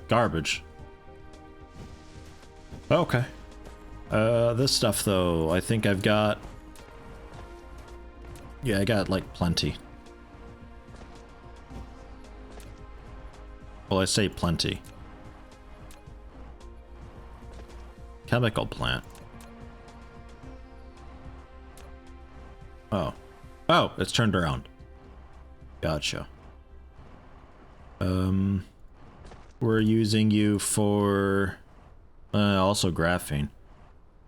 Speaker 1: Garbage. Okay. This stuff, though, I think I've got... Yeah, I got, like, plenty. Well, I say plenty. Chemical plant. Oh. Oh, it's turned around. Gotcha. We're using you for... also graphene.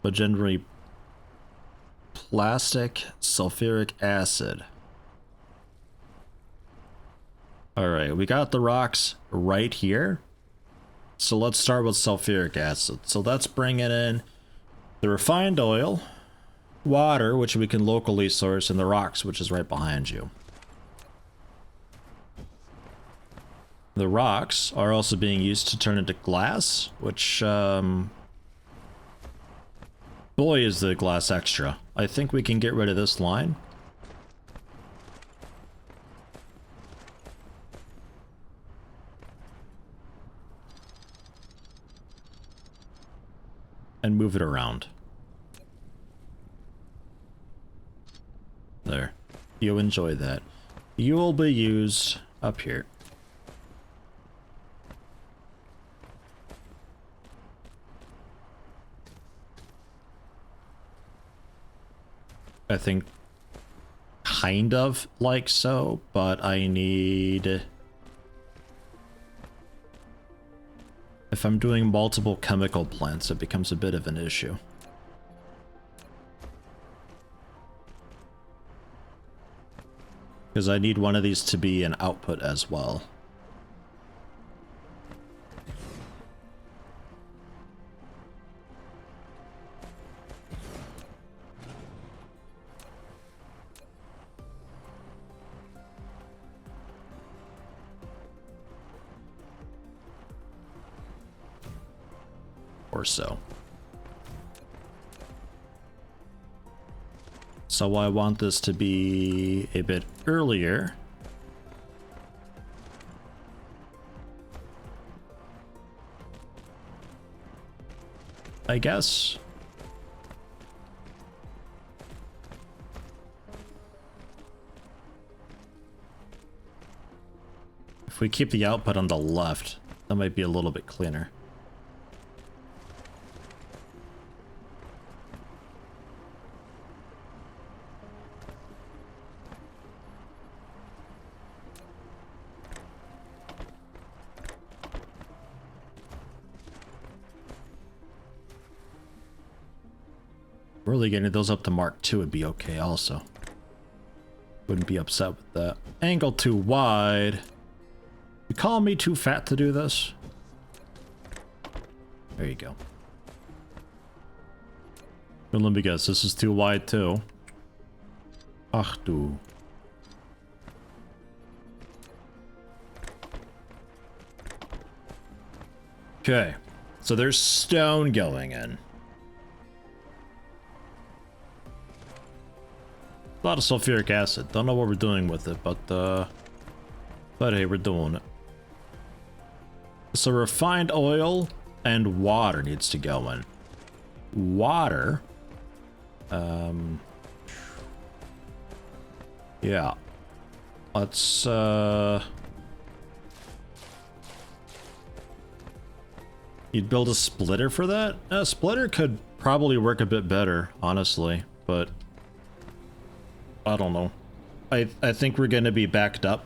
Speaker 1: But generally... plastic sulfuric acid. Alright, we got the rocks right here. So let's start with sulfuric acid. So let's bring it in the refined oil, water, which we can locally source, and the rocks, which is right behind you. The rocks are also being used to turn into glass, which, boy, is the glass extra. I think we can get rid of this line. And move it around. There. You enjoy that. You will be used up here. I think kind of like so, but I need... If I'm doing multiple chemical plants, it becomes a bit of an issue. Because I need one of these to be an output as well. Or so. So I want this to be a bit earlier. I guess. If we keep the output on the left, that might be a little bit cleaner. Really getting those up to Mark II would be okay also. Wouldn't be upset with that. Angle too wide. You call me too fat to do this? There you go. But let me guess, this is too wide too. Ach du. Okay, so there's stone going in. A lot of sulfuric acid. Don't know what we're doing with it, but hey, we're doing it. So refined oil and water needs to go in. Water. Yeah. Let's you'd build a splitter for that? A splitter could probably work a bit better, honestly, but I don't know. I think we're gonna be backed up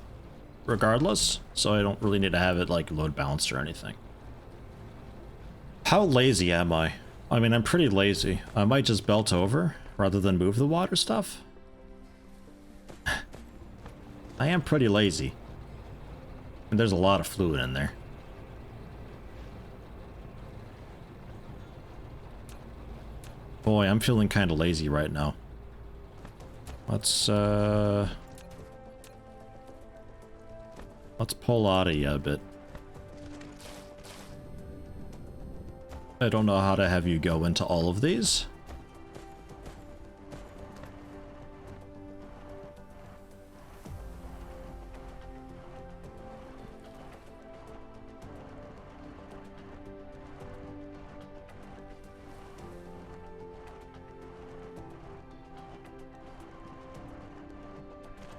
Speaker 1: regardless, so I don't really need to have it like load balanced or anything. How lazy am I? I mean, I'm pretty lazy. I might just belt over rather than move the water stuff. I am pretty lazy. And there's a lot of fluid in there. Boy, I'm feeling kind of lazy right now. Let's, Let's pull out of you a bit. I don't know how to have you go into all of these.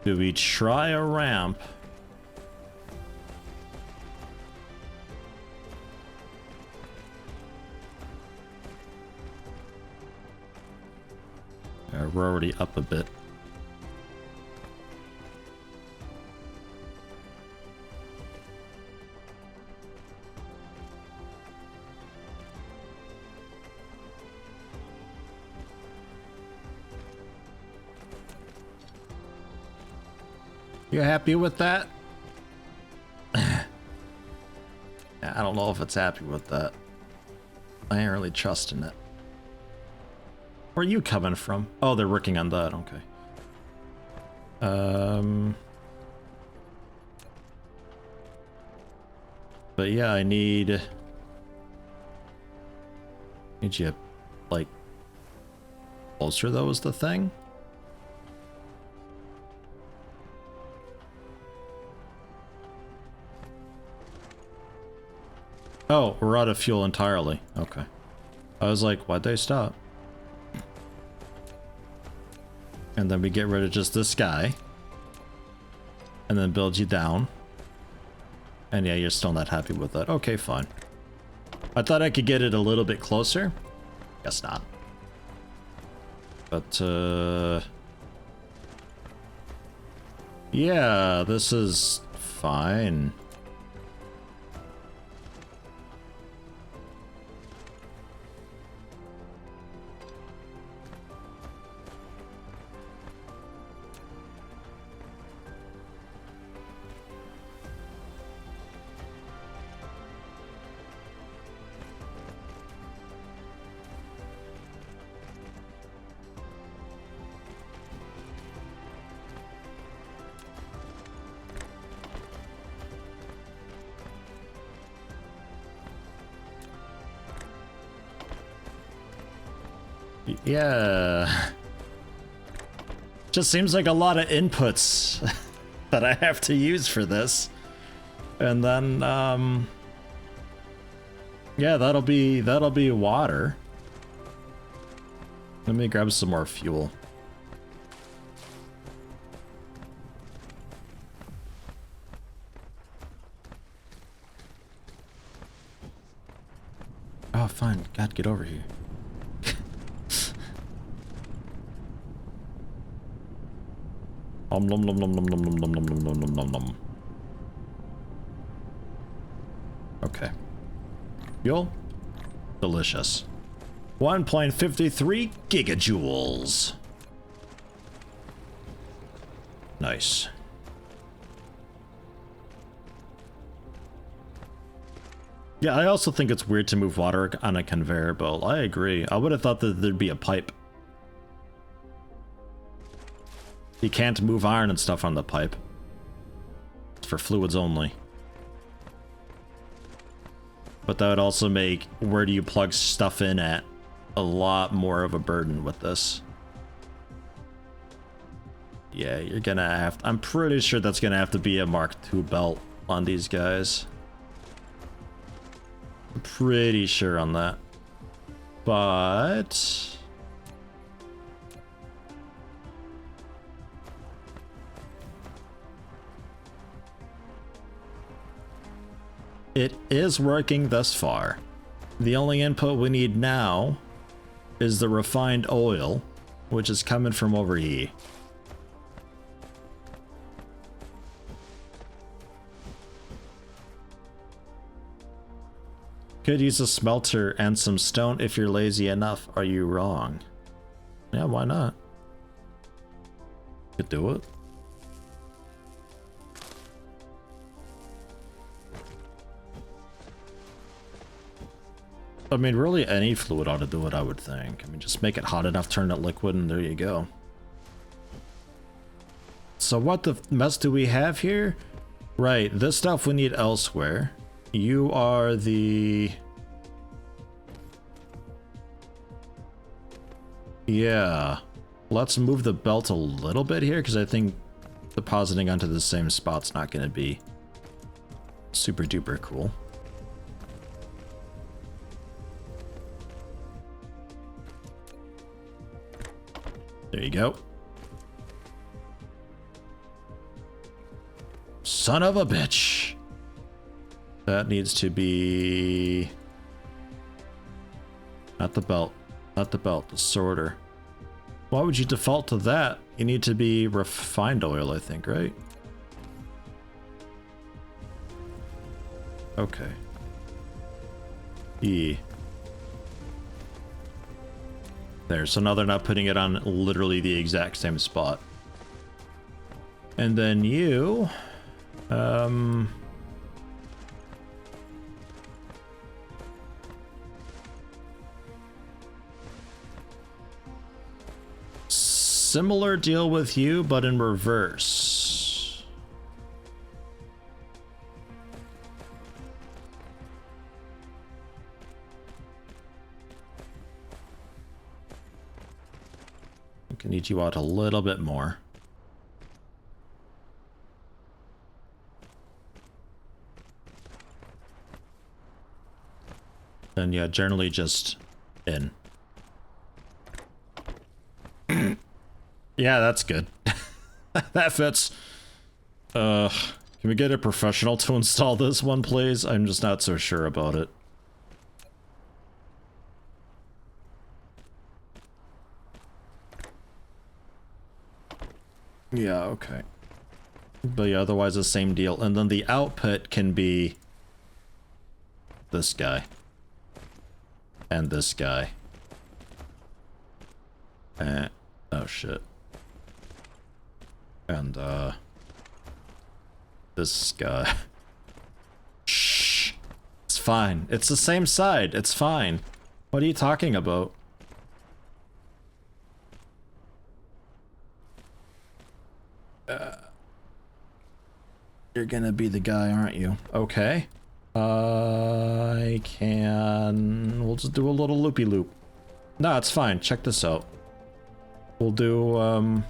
Speaker 1: Do we try a ramp? We're already up a bit. You happy with that? I don't know if it's happy with that. I ain't really trusting it. Where are you coming from? Oh, they're working on that. Okay. But yeah, I need you, like, closer though is the thing. Oh, we're out of fuel entirely. Okay. I was like, why'd they stop? And then we get rid of just this guy. And then build you down. And yeah, you're still not happy with that. Okay, fine. I thought I could get it a little bit closer. Guess not. But, yeah, this is fine. Yeah. Just seems like a lot of inputs that I have to use for this. And then yeah, that'll be water. Let me grab some more fuel. Oh, fine. God, get over here. Nom nom nom nom nom nom nom nom nom nom nom nom nom. Okay. Fuel? Delicious. 1.53 gigajoules. Nice. Yeah, I also think it's weird to move water on a conveyor belt. I agree. I would have thought that there'd be a pipe. You can't move iron and stuff on the pipe. It's for fluids only. But that would also make where do you plug stuff in at a lot more of a burden with this. Yeah, you're gonna have to, I'm pretty sure that's gonna have to be a Mark II belt on these guys. I'm pretty sure on that. But it is working thus far. The only input we need now is the refined oil, which is coming from over here. Could use a smelter and some stone if you're lazy enough. Are you wrong? Yeah, why not? Could do it. I mean, really any fluid ought to do it, I would think. I mean, just make it hot enough, turn it liquid, and there you go. So what the mess do we have here? Right, this stuff we need elsewhere. You are the... Yeah. Let's move the belt a little bit here, because I think depositing onto the same spot's not going to be super duper cool. There you go. Son of a bitch. That needs to be... Not the belt. Not the belt, the sorter. Why would you default to that? You need to be refined oil, I think, right? Okay. E. There, so now they're not putting it on literally the exact same spot. And then you... Similar deal with you, but in reverse. I can need you out a little bit more. And yeah, generally just in. Yeah, that's good. That fits. Can we get a professional to install this one, please? I'm just not so sure about it. Yeah, okay. But yeah, otherwise the same deal. And then the output can be this guy. And this guy. Oh shit. And, this guy. Shh. It's fine. It's the same side. It's fine. What are you talking about? You're gonna be the guy, aren't you? Okay. I can... We'll just do a little loopy-loop. No, it's fine. Check this out. We'll do,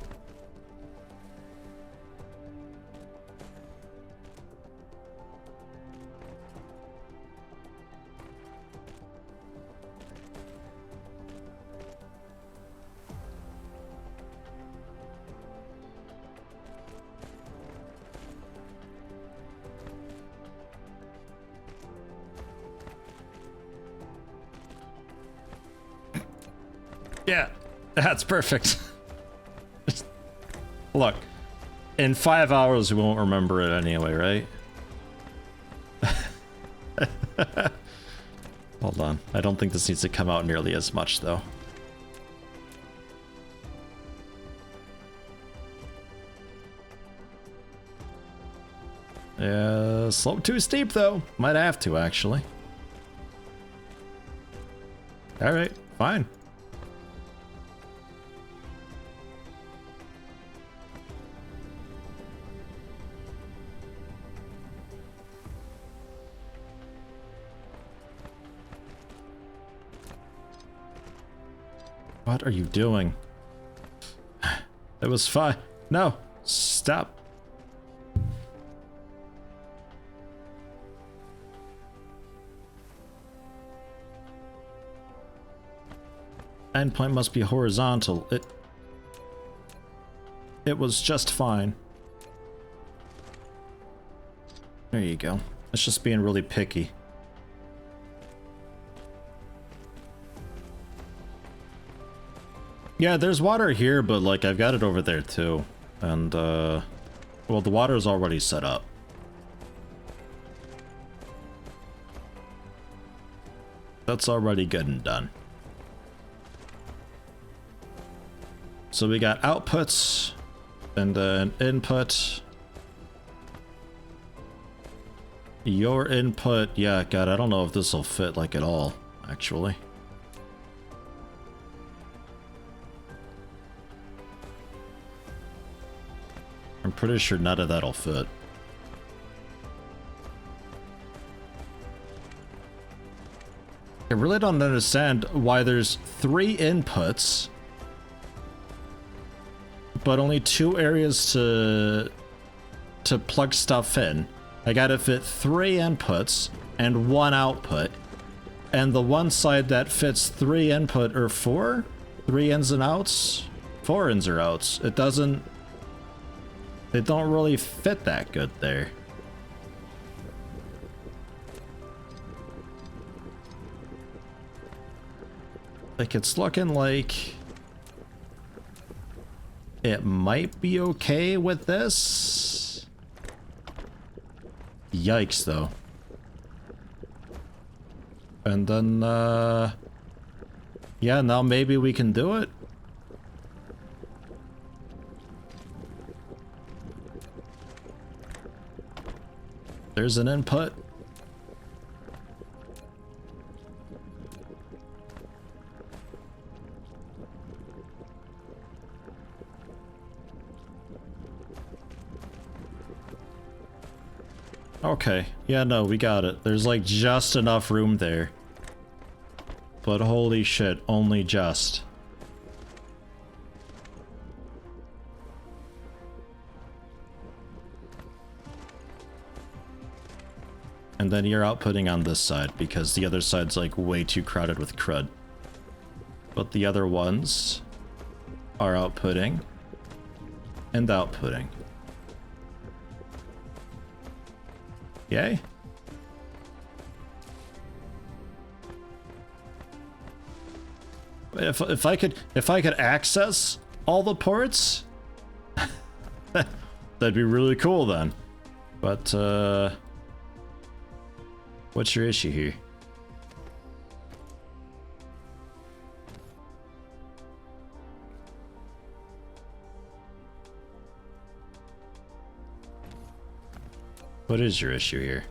Speaker 1: yeah, that's perfect. Look, in 5 hours we won't remember it anyway, right? Hold on. I don't think this needs to come out nearly as much, though. Yeah, slope too steep, though. Might have to, actually. Alright, fine. What are you doing? It was fine. No, stop. Endpoint must be horizontal. It was just fine. There you go. It's just being really picky. Yeah, there's water here, but like I've got it over there too. And well, the water's already set up. That's already good and done. So we got outputs and then input. Your input, yeah, God, I don't know if this will fit like at all, actually. I'm pretty sure none of that'll fit. I really don't understand why there's 3 inputs, but only 2 areas to plug stuff in. I gotta fit 3 inputs and 1 output, and the one side that fits 3 input or 4? 3 ins and outs? 4 ins or outs. It doesn't... They don't really fit that good there. Like, it's looking like it might be okay with this. Yikes, though. And then, yeah, now maybe we can do it. There's an input. Okay, yeah, no, we got it. There's like just enough room there. But holy shit, only just. And then you're outputting on this side because the other side's like way too crowded with crud. But the other ones are outputting and outputting. Yay. If I could access all the ports, that'd be really cool then. But what's your issue here? What is your issue here?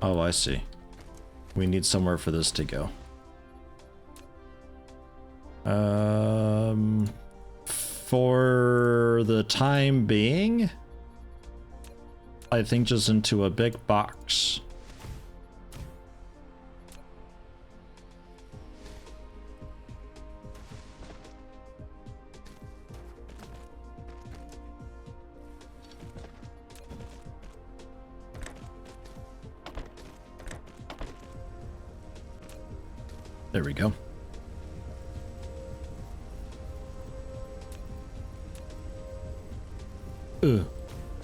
Speaker 1: Oh, I see. We need somewhere for this to go. For the time being, I think just into a big box. There we go.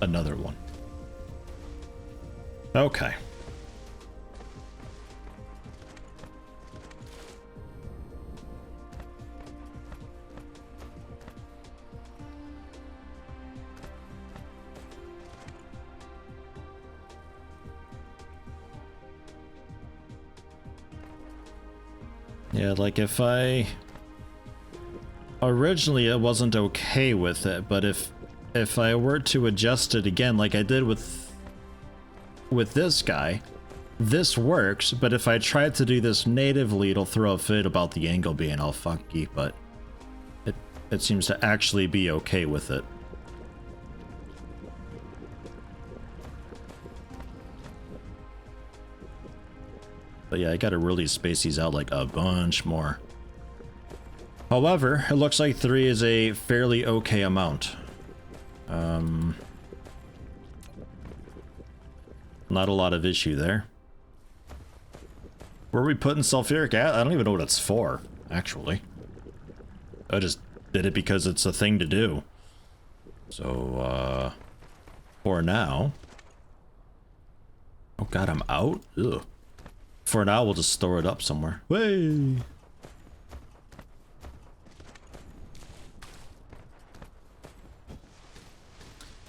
Speaker 1: Another one. Okay. Yeah, like if originally I wasn't okay with it, but if I were to adjust it again like I did with this guy, this works, but if I tried to do this natively, it'll throw a fit about the angle being all funky, but it seems to actually be okay with it. But yeah, I gotta really space these out like a bunch more. However, it looks like 3 is a fairly okay amount. Not a lot of issue there. Were we putting sulfuric acid? I don't even know what it's for, actually. I just did it because it's a thing to do. So, for now... Oh god, I'm out? Ugh. For now, we'll just store it up somewhere. Way.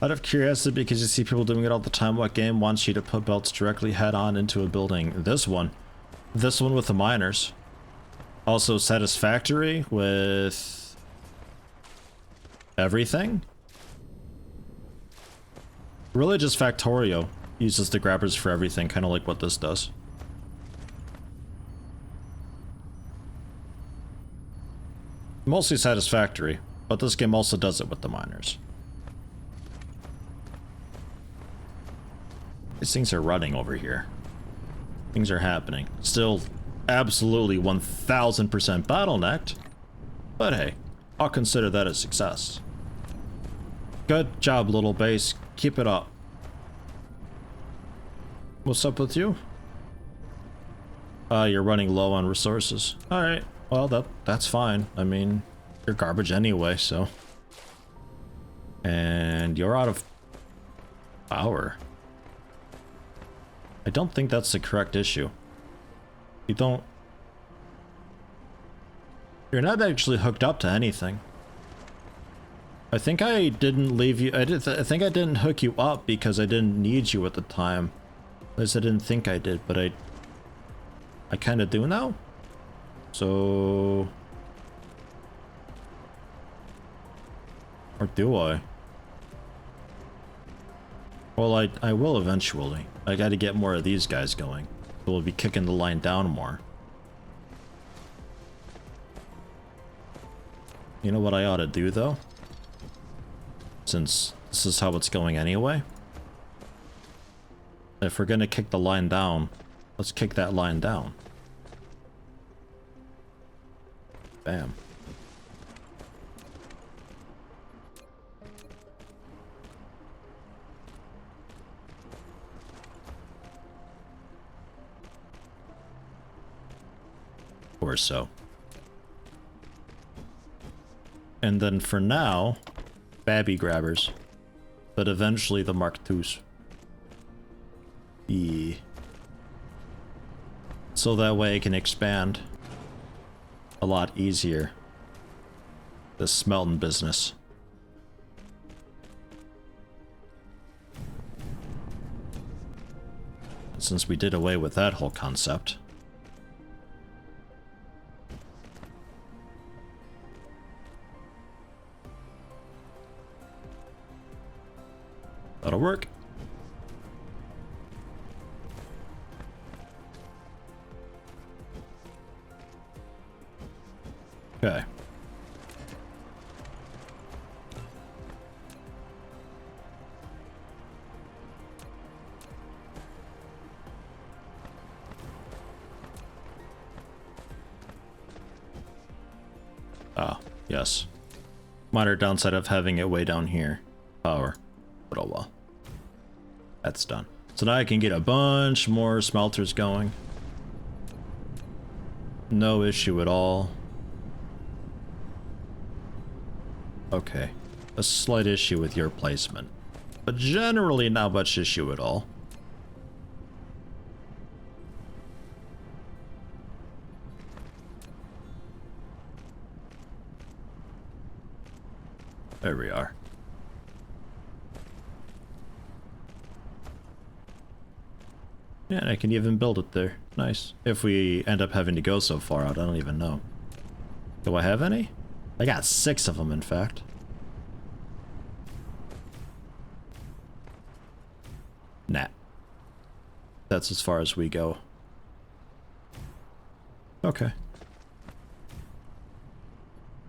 Speaker 1: Out of curiosity, because you see people doing it all the time, what game wants you to put belts directly head-on into a building? This one. This one with the miners. Also Satisfactory with everything. Really just Factorio uses the grabbers for everything, kind of like what this does. Mostly Satisfactory, but this game also does it with the miners. These things are running over here. Things are happening. Still absolutely 1000% bottlenecked. But hey, I'll consider that a success. Good job, little base. Keep it up. What's up with you? You're running low on resources. Alright, well that's fine. I mean, you're garbage anyway, so. And you're out of power. I don't think that's the correct issue. You're not actually hooked up to anything. I think I didn't leave you. I think I didn't hook you up because I didn't need you at the time. At least I didn't think I did, but I kind of do now. So, or do I? Well, I will eventually. I got to get more of these guys going. We'll be kicking the line down more. You know what I ought to do though? Since this is how it's going anyway. If we're gonna kick the line down, let's kick that line down. Bam. Or so. And then for now, Babby grabbers. But eventually the Mark IIs. Yeah. So that way I can expand a lot easier. The smelting business. Since we did away with that whole concept. That'll work. Okay. Ah, yes. Minor downside of having it way down here. Power. But oh well. That's done. So now I can get a bunch more smelters going. No issue at all. Okay. A slight issue with your placement. But generally not much issue at all. There we are. Yeah, and I can even build it there. Nice. If we end up having to go so far out, I don't even know. Do I have any? I got 6 of them, in fact. Nah. That's as far as we go. Okay.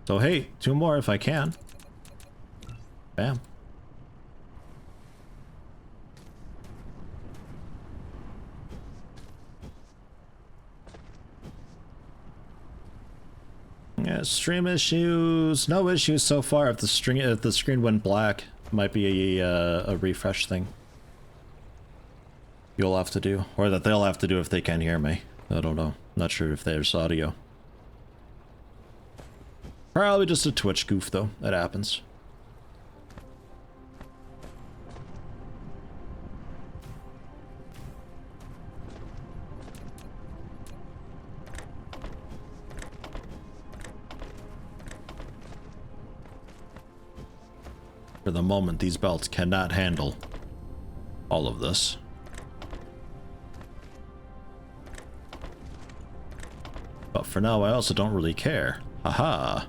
Speaker 1: So hey, 2 more if I can. Bam. Yeah, stream issues. No issues so far. If the screen went black, might be a refresh thing. You'll have to do, or that they'll have to do if they can't hear me. I don't know. Not sure if there's audio. Probably just a Twitch goof though. That happens. For the moment, these belts cannot handle all of this. But for now, I also don't really care. Haha.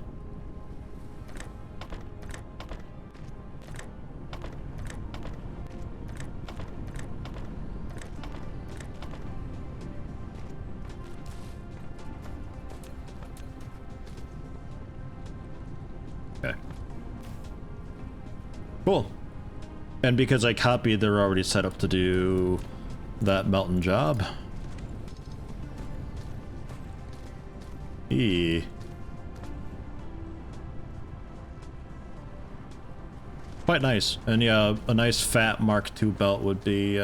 Speaker 1: Okay. Cool. And because I copied, they're already set up to do that melting job. Eee. Quite nice. And yeah, a nice fat Mark II belt would be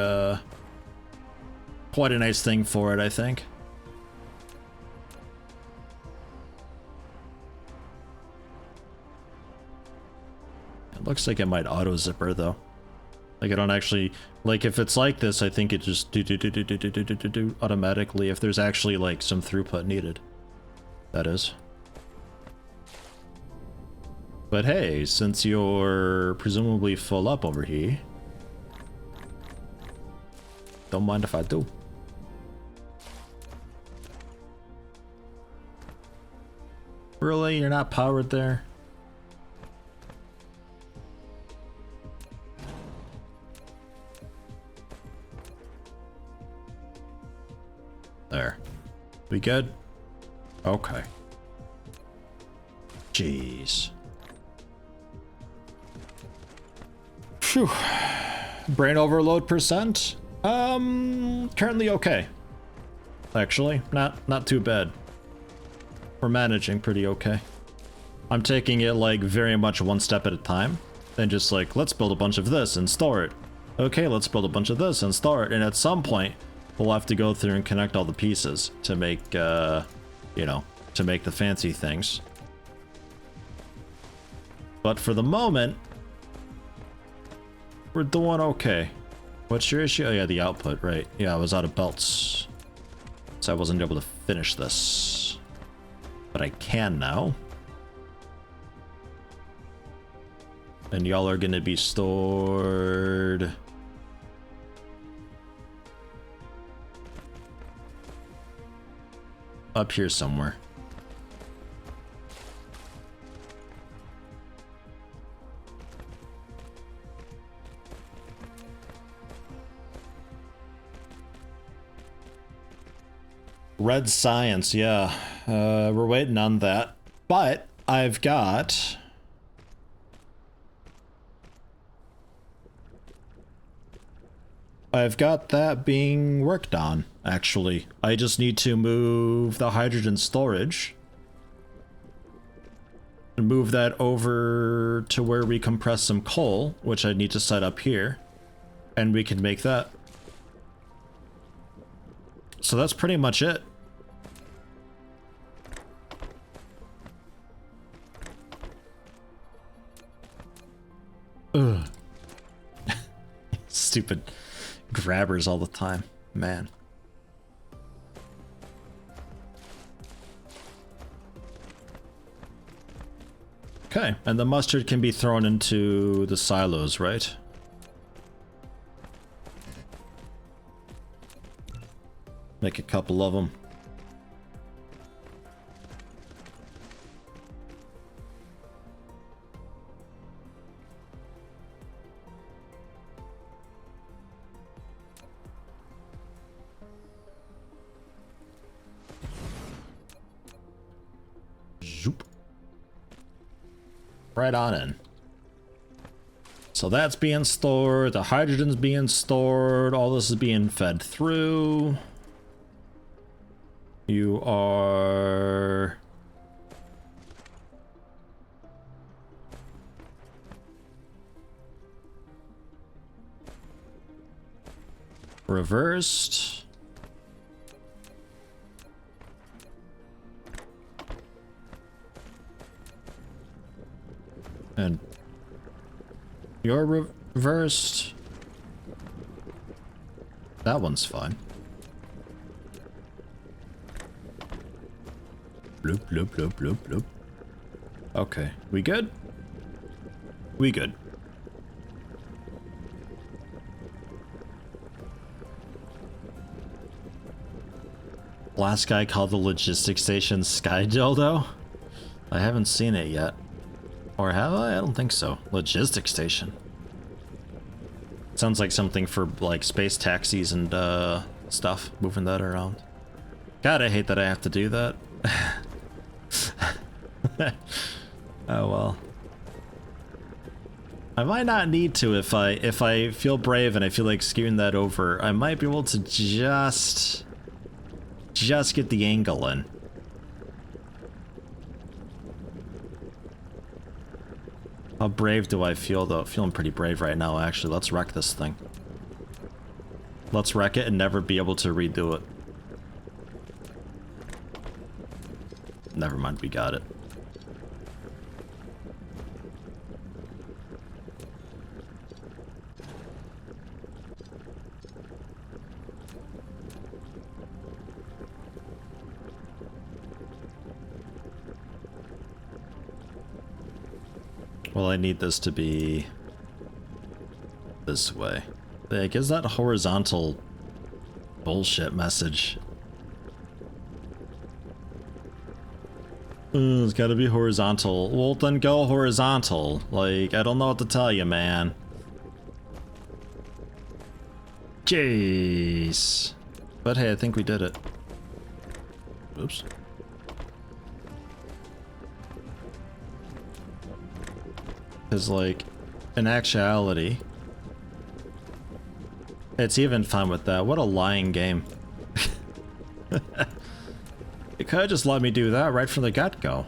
Speaker 1: quite a nice thing for it, I think. It looks like it might auto zipper though. Like I don't actually, like if it's like this, I think it just do automatically if there's actually like some throughput needed. That is. But hey, since you're presumably full up over here, don't mind if I do. Really? You're not powered there? There. We good? Okay. Jeez. Phew. Brain overload percent? Currently okay. Actually, not too bad. We're managing pretty okay. I'm taking it like very much one step at a time. Then just like, let's build a bunch of this and store it. Okay, let's build a bunch of this and store it. And at some point, we'll have to go through and connect all the pieces to make, you know, to make the fancy things. But for the moment, we're doing okay. What's your issue? Oh yeah, the output, right. Yeah, I was out of belts. So I wasn't able to finish this. But I can now. And y'all are gonna be stored... up here somewhere. Red Science, yeah. We're waiting on that. But I've got... that being worked on, actually. I just need to move the hydrogen storage. And move that over to where we compress some coal, which I need to set up here. And we can make that. So that's pretty much it. Ugh. Stupid grabbers all the time, man. Okay, and the mustard can be thrown into the silos, right? Make a couple of them. Zoop. Right on in. So that's being stored, the hydrogen's being stored, all this is being fed through. You are... reversed. And you're reversed. That one's fine. Bloop, bloop, bloop, bloop, bloop. Okay, we good? We good. Last guy called the logistics station Sky Dildo? I haven't seen it yet. Or have I? I don't think so. Logistics station. Sounds like something for like space taxis and stuff, moving that around. God, I hate that I have to do that. Oh well. I might not need to if I feel brave and I feel like skewing that over. I might be able to just get the angle in. How brave do I feel though? Feeling pretty brave right now actually. Let's wreck this thing. Let's wreck it and never be able to redo it. Never mind, we got it. Well, I need this to be this way. Like, is that horizontal bullshit message? It's gotta be horizontal. Well, then go horizontal. Like, I don't know what to tell you, man. Jeez. But hey, I think we did it. Oops. Because, like, in actuality, it's even fun with that. What a lying game. It could have just let me do that right from the get-go.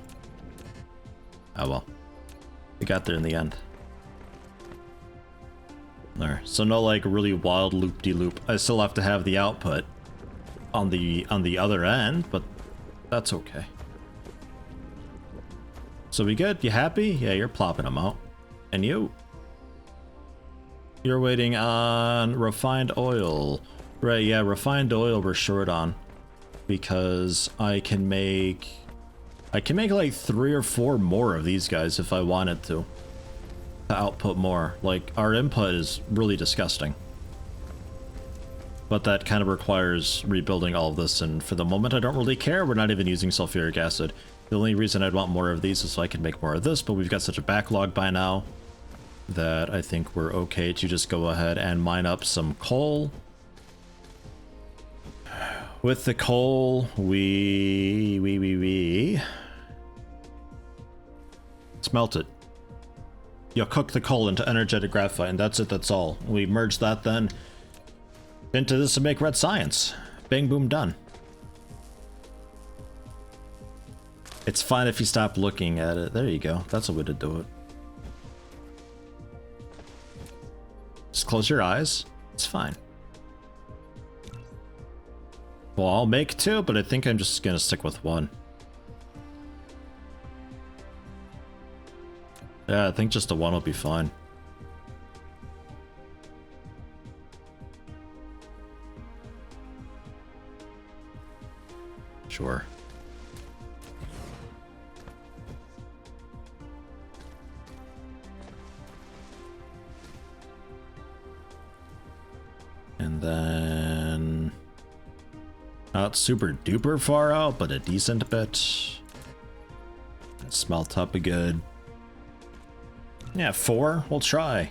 Speaker 1: Oh well. We got there in the end. There. So no, like, really wild loop-de-loop. I still have to have the output on the other end, but that's okay. So we good? You happy? Yeah, you're plopping them out. And you? You're waiting on refined oil. Right, yeah, refined oil we're short on. Because I can make like 3 or 4 more of these guys if I wanted to output more. Like, our input is really disgusting. But that kind of requires rebuilding all of this, and for the moment I don't really care. We're not even using sulfuric acid. The only reason I'd want more of these is so I can make more of this, but we've got such a backlog by now that I think we're okay to just go ahead and mine up some coal. With the coal, we smelt it. You cook the coal into energetic graphite, and that's it, that's all. We merge that then into this to make red science. Bang, boom, done. It's fine if you stop looking at it. There you go. That's a way to do it. Just close your eyes. It's fine. Well, I'll make 2, but I think I'm just gonna stick with 1. Yeah, I think just the 1 will be fine. Sure. And then... not super duper far out, but a decent bit. And smelt up a good... yeah, 4? We'll try.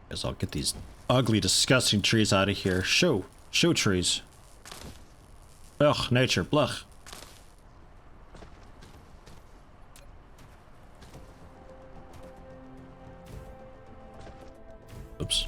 Speaker 1: Guess I'll get these ugly, disgusting trees out of here. Show trees. Ugh, nature, blech. Oops.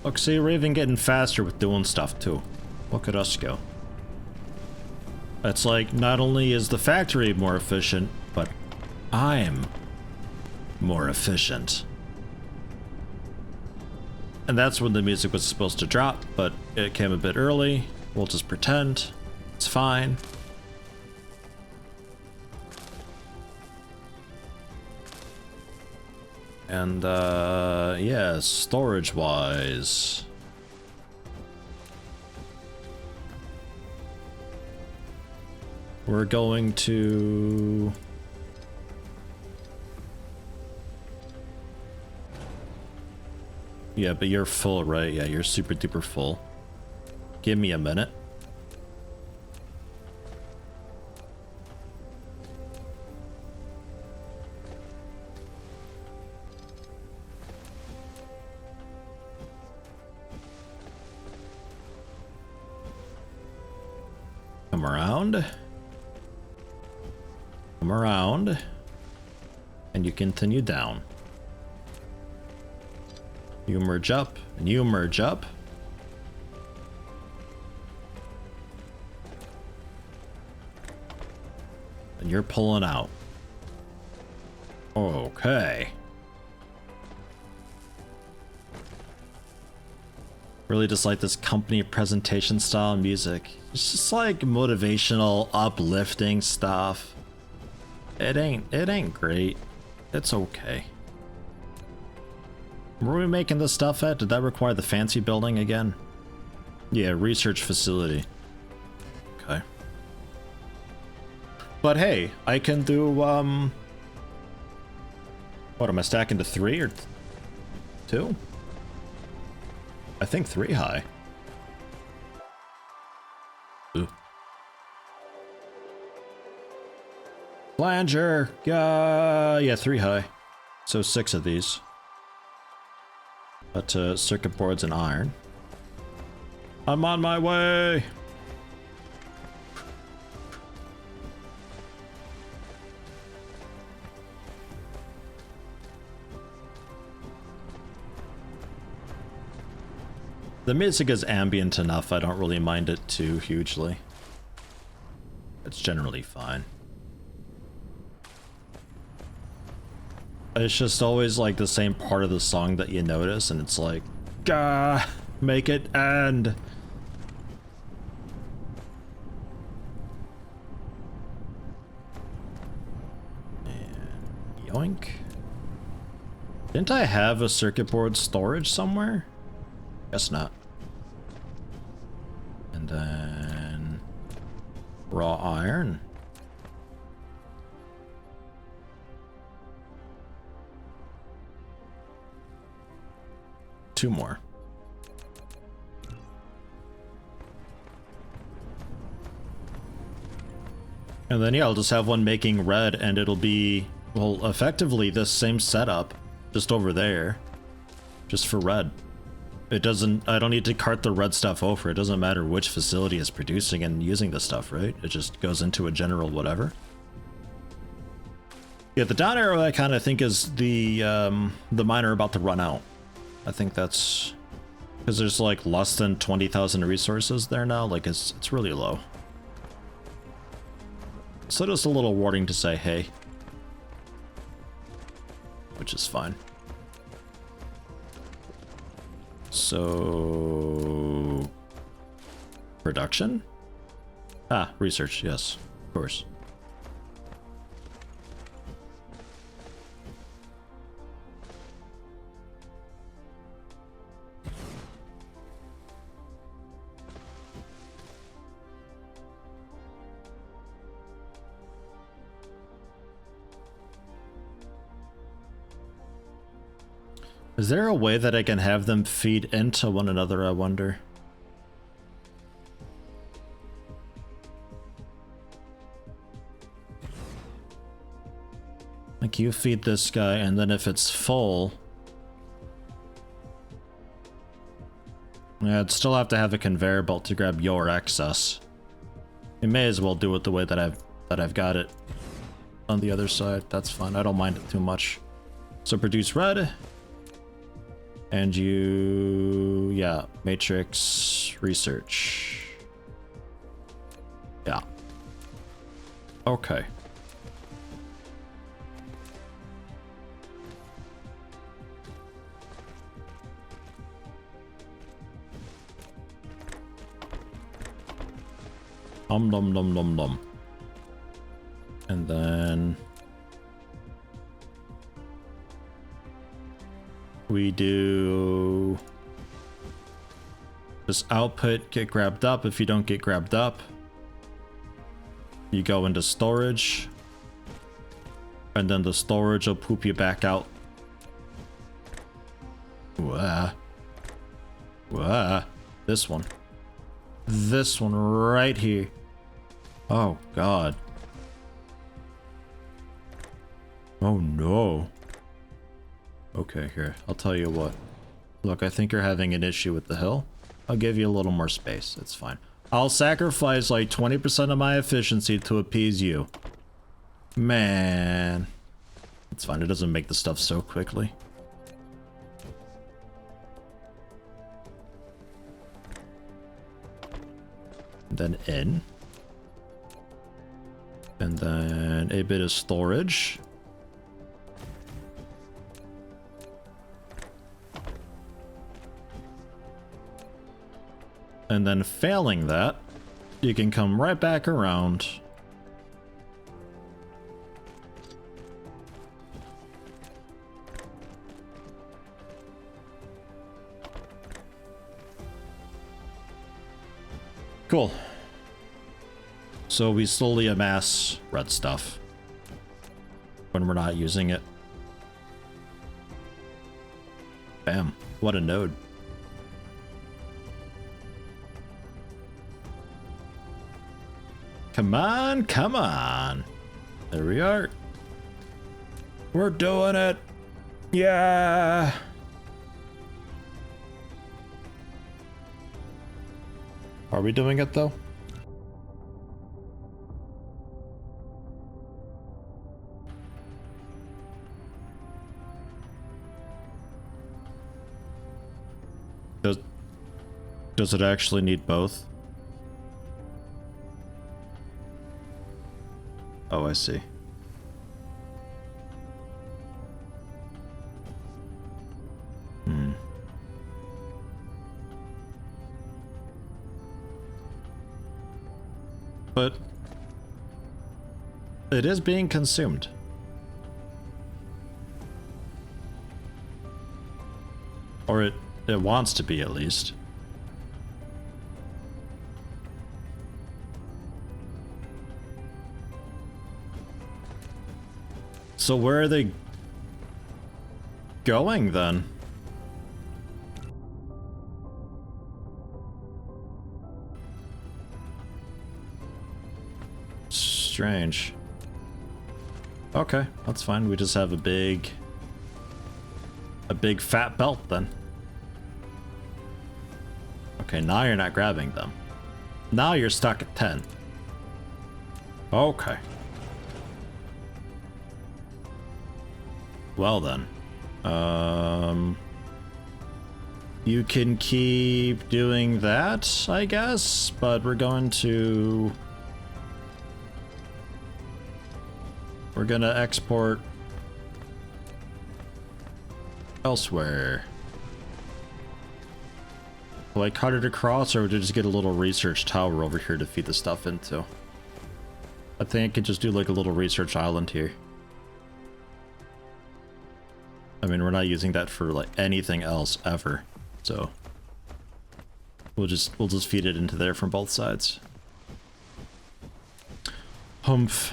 Speaker 1: Look, see, we're even getting faster with doing stuff, too. Look at us go. It's like, not only is the factory more efficient, but I'm more efficient. And that's when the music was supposed to drop, but it came a bit early. We'll just pretend. It's fine. And, yeah, storage-wise... We're going to... Yeah, but you're full, right? Yeah, you're super duper full. Give me a minute. Come around. Come around. And you continue down. You merge up, and you merge up. And you're pulling out. Okay. Really just like this company presentation style music. It's just like motivational, uplifting stuff. It ain't great. It's okay. Where are we making this stuff at? Did that require the fancy building again? Yeah, research facility. Okay. But hey, I can do, what, am I stacking to 3 or 2? I think 3 high. Ooh. Flanger! Yeah, 3 high. So 6 of these. But circuit boards and iron. I'm on my way! The music is ambient enough, I don't really mind it too hugely. It's generally fine. It's just always like the same part of the song that you notice, and it's like, gah, make it end. And yoink. Didn't I have a circuit board storage somewhere? Guess not. And then raw iron. Two more. And then yeah, I'll just have one making red, and it'll be, well, effectively this same setup just over there, just for red. It doesn't, I don't need to cart the red stuff over. It doesn't matter which facility is producing and using the stuff, right? It just goes into a general whatever. Yeah, the down arrow I kind of think is the miner about to run out. I think that's because there's like less than 20,000 resources there now. Like it's really low. So just a little warning to say, hey, which is fine. So production? Ah, research, yes, of course. Is there a way that I can have them feed into one another, I wonder? Like you feed this guy, and then if it's full... Yeah, I'd still have to have a conveyor belt to grab your excess. We may as well do it the way that I've got it on the other side. That's fine. I don't mind it too much. So produce red. And you, yeah, matrix research. Yeah. Okay. Nom nom nom nom nom. And then we do this output get grabbed up if you don't get grabbed up. You go into storage, and then the storage will poop you back out. Wah. Wah. This one. This one right here. Oh, God. Oh, no. Okay, here. I'll tell you what. Look, I think you're having an issue with the hill. I'll give you a little more space. It's fine. I'll sacrifice like 20% of my efficiency to appease you. Man. It's fine. It doesn't make the stuff so quickly. Then in. And then a bit of storage. And then failing that, you can come right back around. Cool. So we slowly amass red stuff when we're not using it. Bam. What a node. Come on, come on. There we are. We're doing it. Yeah. Are we doing it though? Does it actually need both? Oh, I see. But it is being consumed. Or it wants to be, at least. So where are they going then? Strange. Okay, that's fine. We just have a big fat belt then. Okay, now you're not grabbing them. Now you're stuck at 10. Okay. Well then. You can keep doing that, I guess, but we're gonna export elsewhere. Will I cut it across, or would I just get a little research tower over here to feed the stuff into? I think I could just do like a little research island here. I mean, we're not using that for like anything else ever, so we'll just feed it into there from both sides. Humph.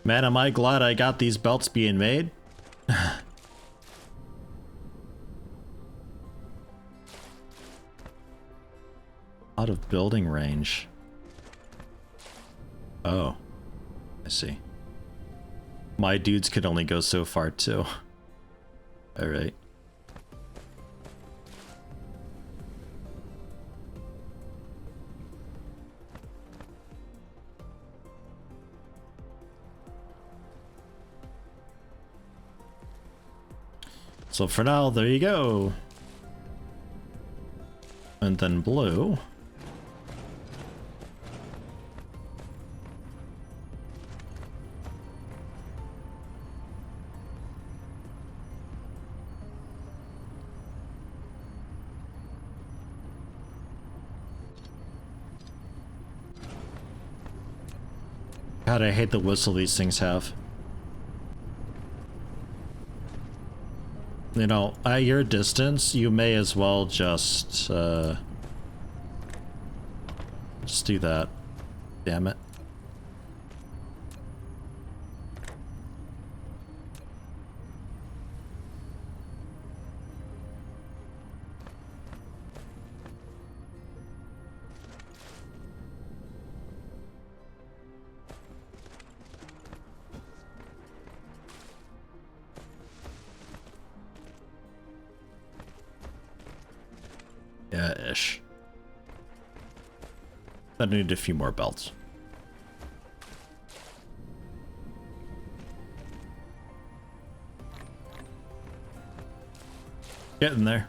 Speaker 1: Man, am I glad I got these belts being made. Out of building range. Oh, I see. My dudes could only go so far too. All right. So for now, there you go. And then blue. God, I hate the whistle these things have. You know, at your distance, you may as well just do that. Damn it. Yeah, ish. I need a few more belts. Getting there.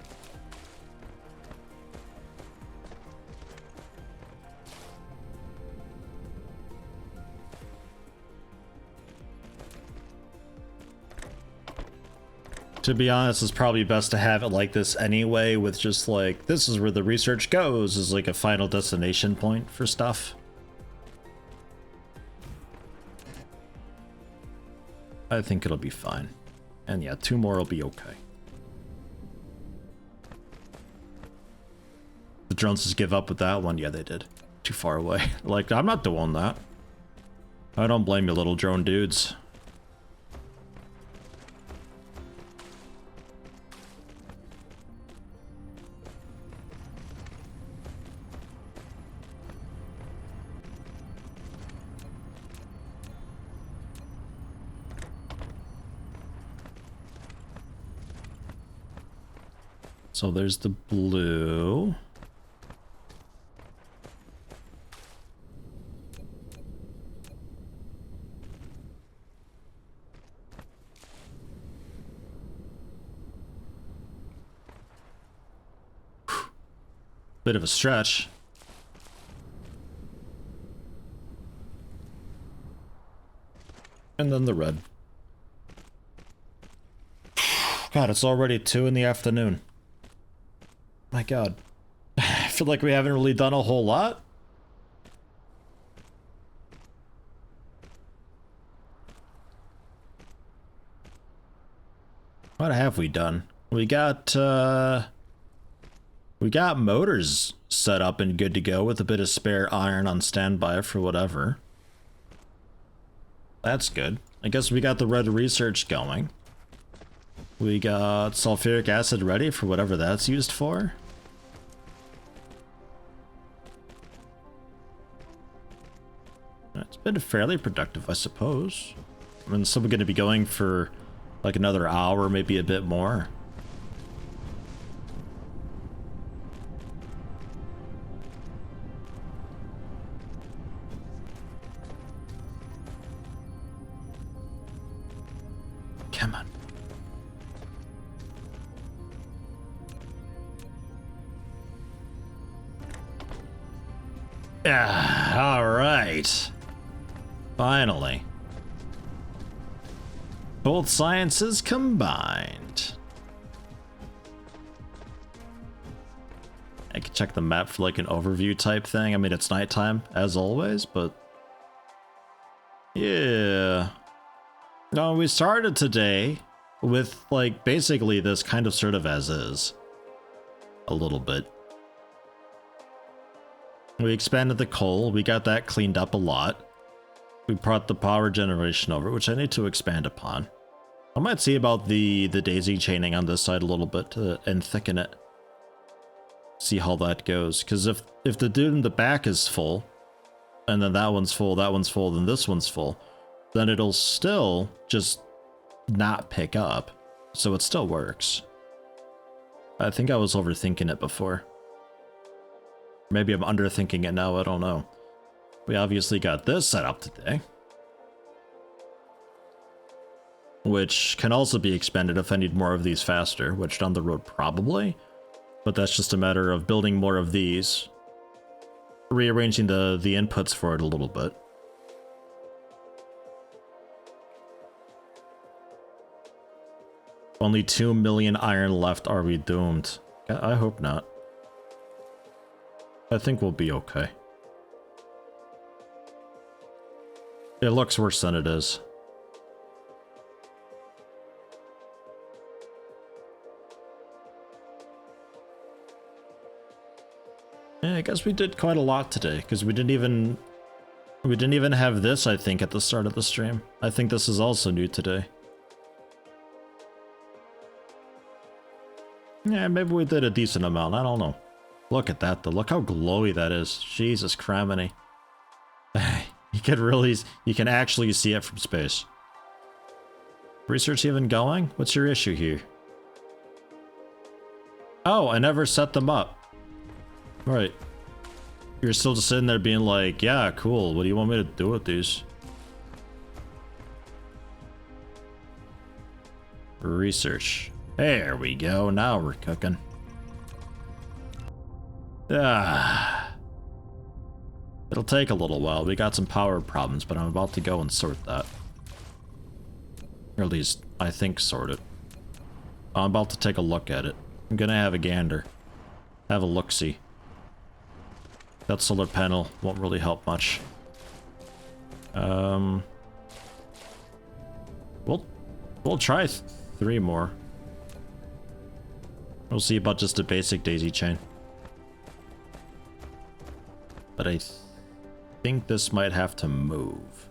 Speaker 1: To be honest, it's probably best to have it like this anyway, with just like, this is where the research goes, as like a final destination point for stuff. I think it'll be fine. And yeah, 2 more will be okay. The drones just give up with that one? Yeah, they did. Too far away. Like, I'm not doing that. I don't blame you, little drone dudes. So there's the blue. Bit of a stretch. And then the red. God, it's already 2 in the afternoon. My God. I feel like we haven't really done a whole lot. What have we done? We got motors set up and good to go with a bit of spare iron on standby for whatever. That's good. I guess we got the red research going. We got sulfuric acid ready for whatever that's used for. It's been fairly productive, I suppose. I mean, so we're going to be going for like another hour, maybe a bit more. Come on. Yeah, all right. Finally. Both sciences combined. I could check the map for like an overview type thing. I mean, it's nighttime as always, but yeah. No, we started today with like basically this kind of sort of as is. A little bit. We expanded the coal, we got that cleaned up a lot. We brought the power generation over, which I need to expand upon. I might see about the daisy chaining on this side a little bit and thicken it. See how that goes, because if the dude in the back is full, and then that one's full, then this one's full, then it'll still just not pick up, so it still works. I think I was overthinking it before. Maybe I'm underthinking it now, I don't know. We obviously got this set up today, which can also be expanded if I need more of these faster, which down the road probably, but that's just a matter of building more of these, rearranging the inputs for it a little bit. Only 2 million iron left. Are we doomed? I hope not. I think we'll be okay. It looks worse than it is. Yeah, I guess we did quite a lot today, because we didn't even have this, I think, at the start of the stream. I think this is also new today. Yeah, maybe we did a decent amount, I don't know. Look at that though, look how glowy that is. Jesus criminy. You can actually see it from space. Research even going? What's your issue here? Oh, I never set them up. Right. You're still just sitting there being like, yeah, cool, what do you want me to do with these? Research. There we go, now we're cooking. Ah. It'll take a little while, we got some power problems, but I'm about to go and sort that. Or at least, I think sort it. I'm about to take a look at it. I'm gonna have a gander. Have a look-see. That solar panel won't really help much. We'll try 3 more. We'll see about just a basic daisy chain. But I think this might have to move.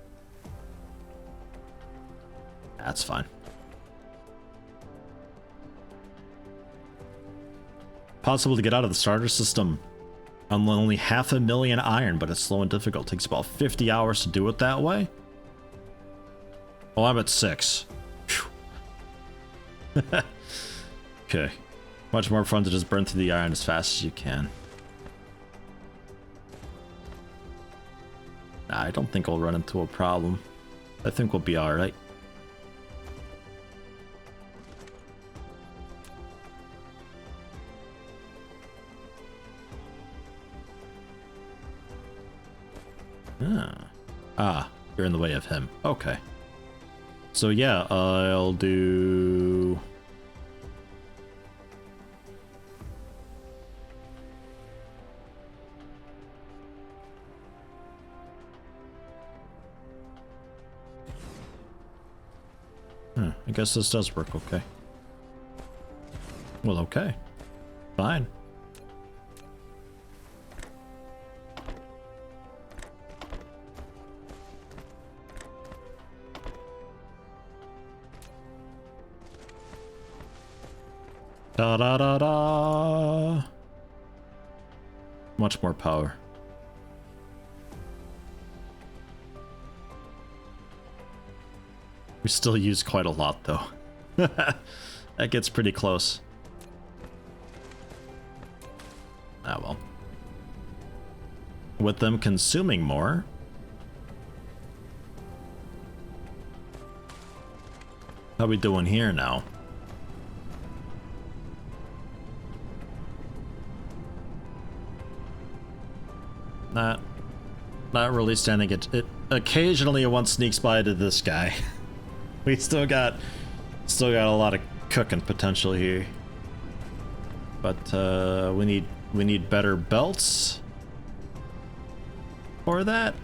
Speaker 1: That's fine. Possible to get out of the starter system on only 500,000 iron, but it's slow and difficult. Takes about 50 hours to do it that way. Oh, I'm at 6. Okay. Much more fun to just burn through the iron as fast as you can. Nah, I don't think we'll run into a problem. I think we'll be alright. Ah, you're in the way of him. Okay. So yeah, I'll do... I guess this does work okay. Well, okay. Fine. Da da da da. Much more power. We still use quite a lot though. That gets pretty close. Ah well. With them consuming more. How we doing here now? Not really standing it. Occasionally one sneaks by to this guy. We still got a lot of cooking potential here. But we need better belts for that.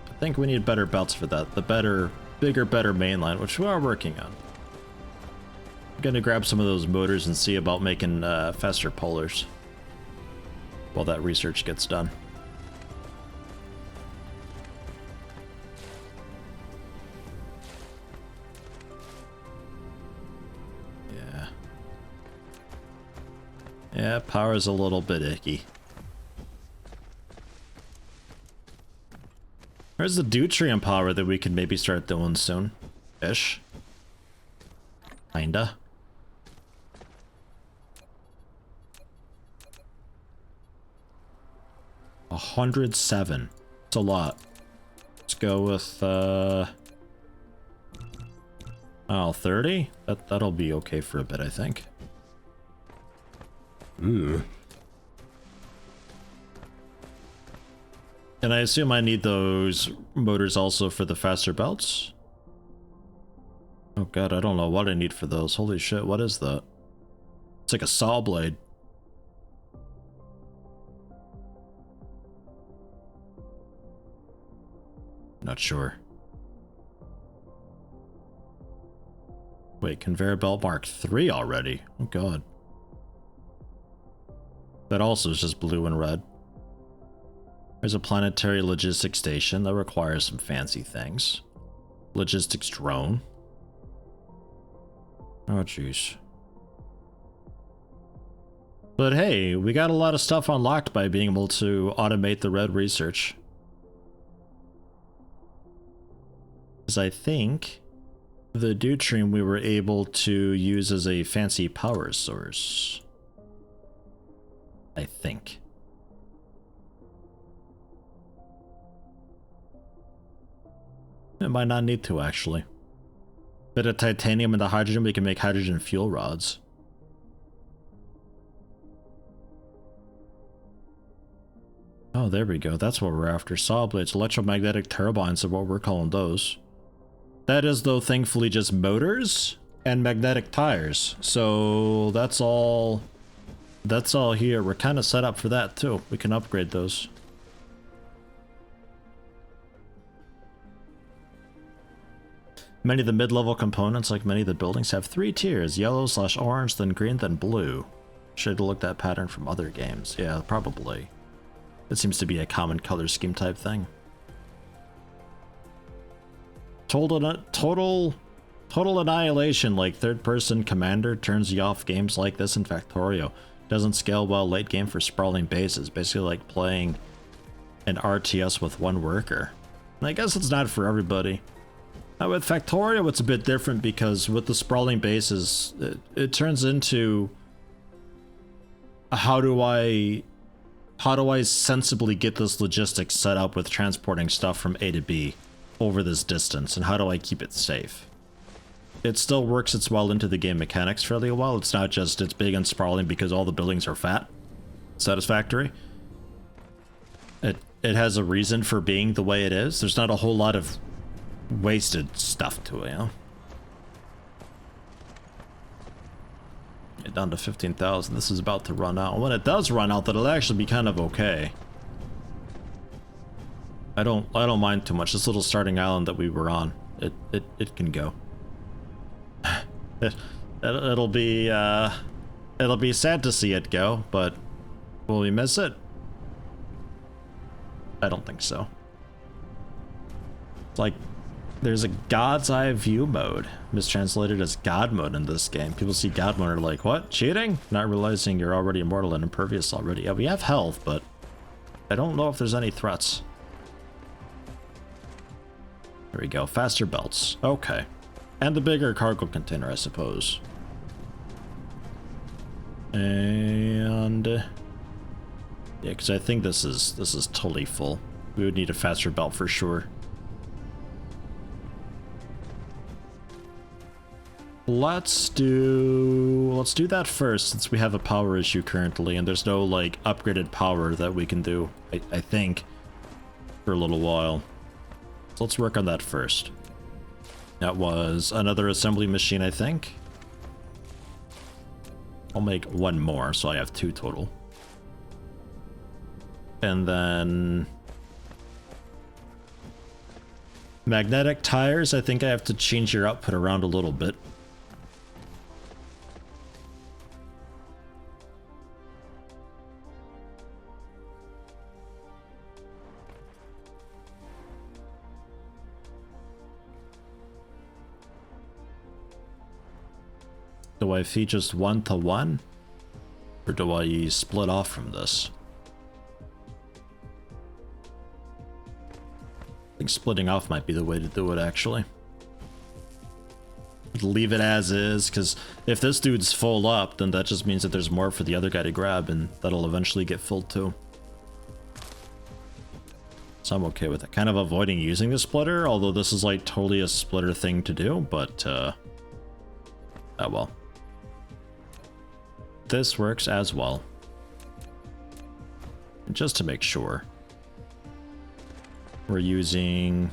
Speaker 1: I think we need better belts for that. The bigger, better mainline, which we are working on. I'm gonna grab some of those motors and see about making faster polars while that research gets done. Yeah, power's a little bit icky. There's the deuterium power that we could maybe start doing soon. Ish. Kinda. $107. It's a lot. Let's go with 30? That'll be okay for a bit, I think. Ooh. And I assume I need those motors also for the faster belts? Oh god, I don't know what I need for those. Holy shit, what is that? It's like a saw blade. Not sure. Wait, conveyor belt Mark 3 already? Oh god. That also is just blue and red. There's a planetary logistics station that requires some fancy things. Logistics drone. Oh jeez. But hey, we got a lot of stuff unlocked by being able to automate the red research. Because I think the deuterium we were able to use as a fancy power source. I think. It might not need to, actually. Bit of titanium and the hydrogen, we can make hydrogen fuel rods. Oh, there we go. That's what we're after. Saw blades, electromagnetic turbines are what we're calling those. That is, though, thankfully just motors and magnetic tires. So that's all here. We're kind of set up for that, too. We can upgrade those. Many of the mid-level components, like many of the buildings, have 3 tiers. Yellow/orange, then green, then blue. Should have looked at that pattern from other games. Yeah, probably. It seems to be a common color scheme type thing. Total annihilation, like third-person commander, turns you off games like this in Factorio. Doesn't scale well late game for sprawling bases. Basically like playing an RTS with one worker. And I guess it's not for everybody. Now with Factorio, it's a bit different because with the sprawling bases, it turns into how do I sensibly get this logistics set up with transporting stuff from A to B over this distance, and how do I keep it safe? It still works its well into the game mechanics fairly well. It's not just it's big and sprawling because all the buildings are fat. Satisfactory. It has a reason for being the way it is. There's not a whole lot of wasted stuff to it, you know? Get down to 15,000. This is about to run out. When it does run out, that'll actually be kind of okay. I don't mind too much. This little starting island that we were on, it can go. It'll be sad to see it go, but will we miss it? I don't think so. It's like there's a God's Eye view mode, mistranslated as God mode in this game. People see God mode and are like, what? Cheating? Not realizing you're already immortal and impervious already. Yeah, we have health, but I don't know if there's any threats. There we go. Faster belts. Okay. And the bigger cargo container, I suppose. And yeah, because I think this is totally full. We would need a faster belt for sure. Let's do that first, since we have a power issue currently, and there's no like upgraded power that we can do. I think for a little while. So let's work on that first. That was another assembly machine, I think. I'll make one more, so I have 2 total. And then magnetic tires, I think I have to change your output around a little bit. Do I feed just 1-to-1? Or do I split off from this? I think splitting off might be the way to do it, actually. Leave it as is, because if this dude's full up, then that just means that there's more for the other guy to grab, and that'll eventually get filled too. So I'm okay with it. Kind of avoiding using the splitter, although this is like totally a splitter thing to do, but oh well. This works as well. And just to make sure, we're using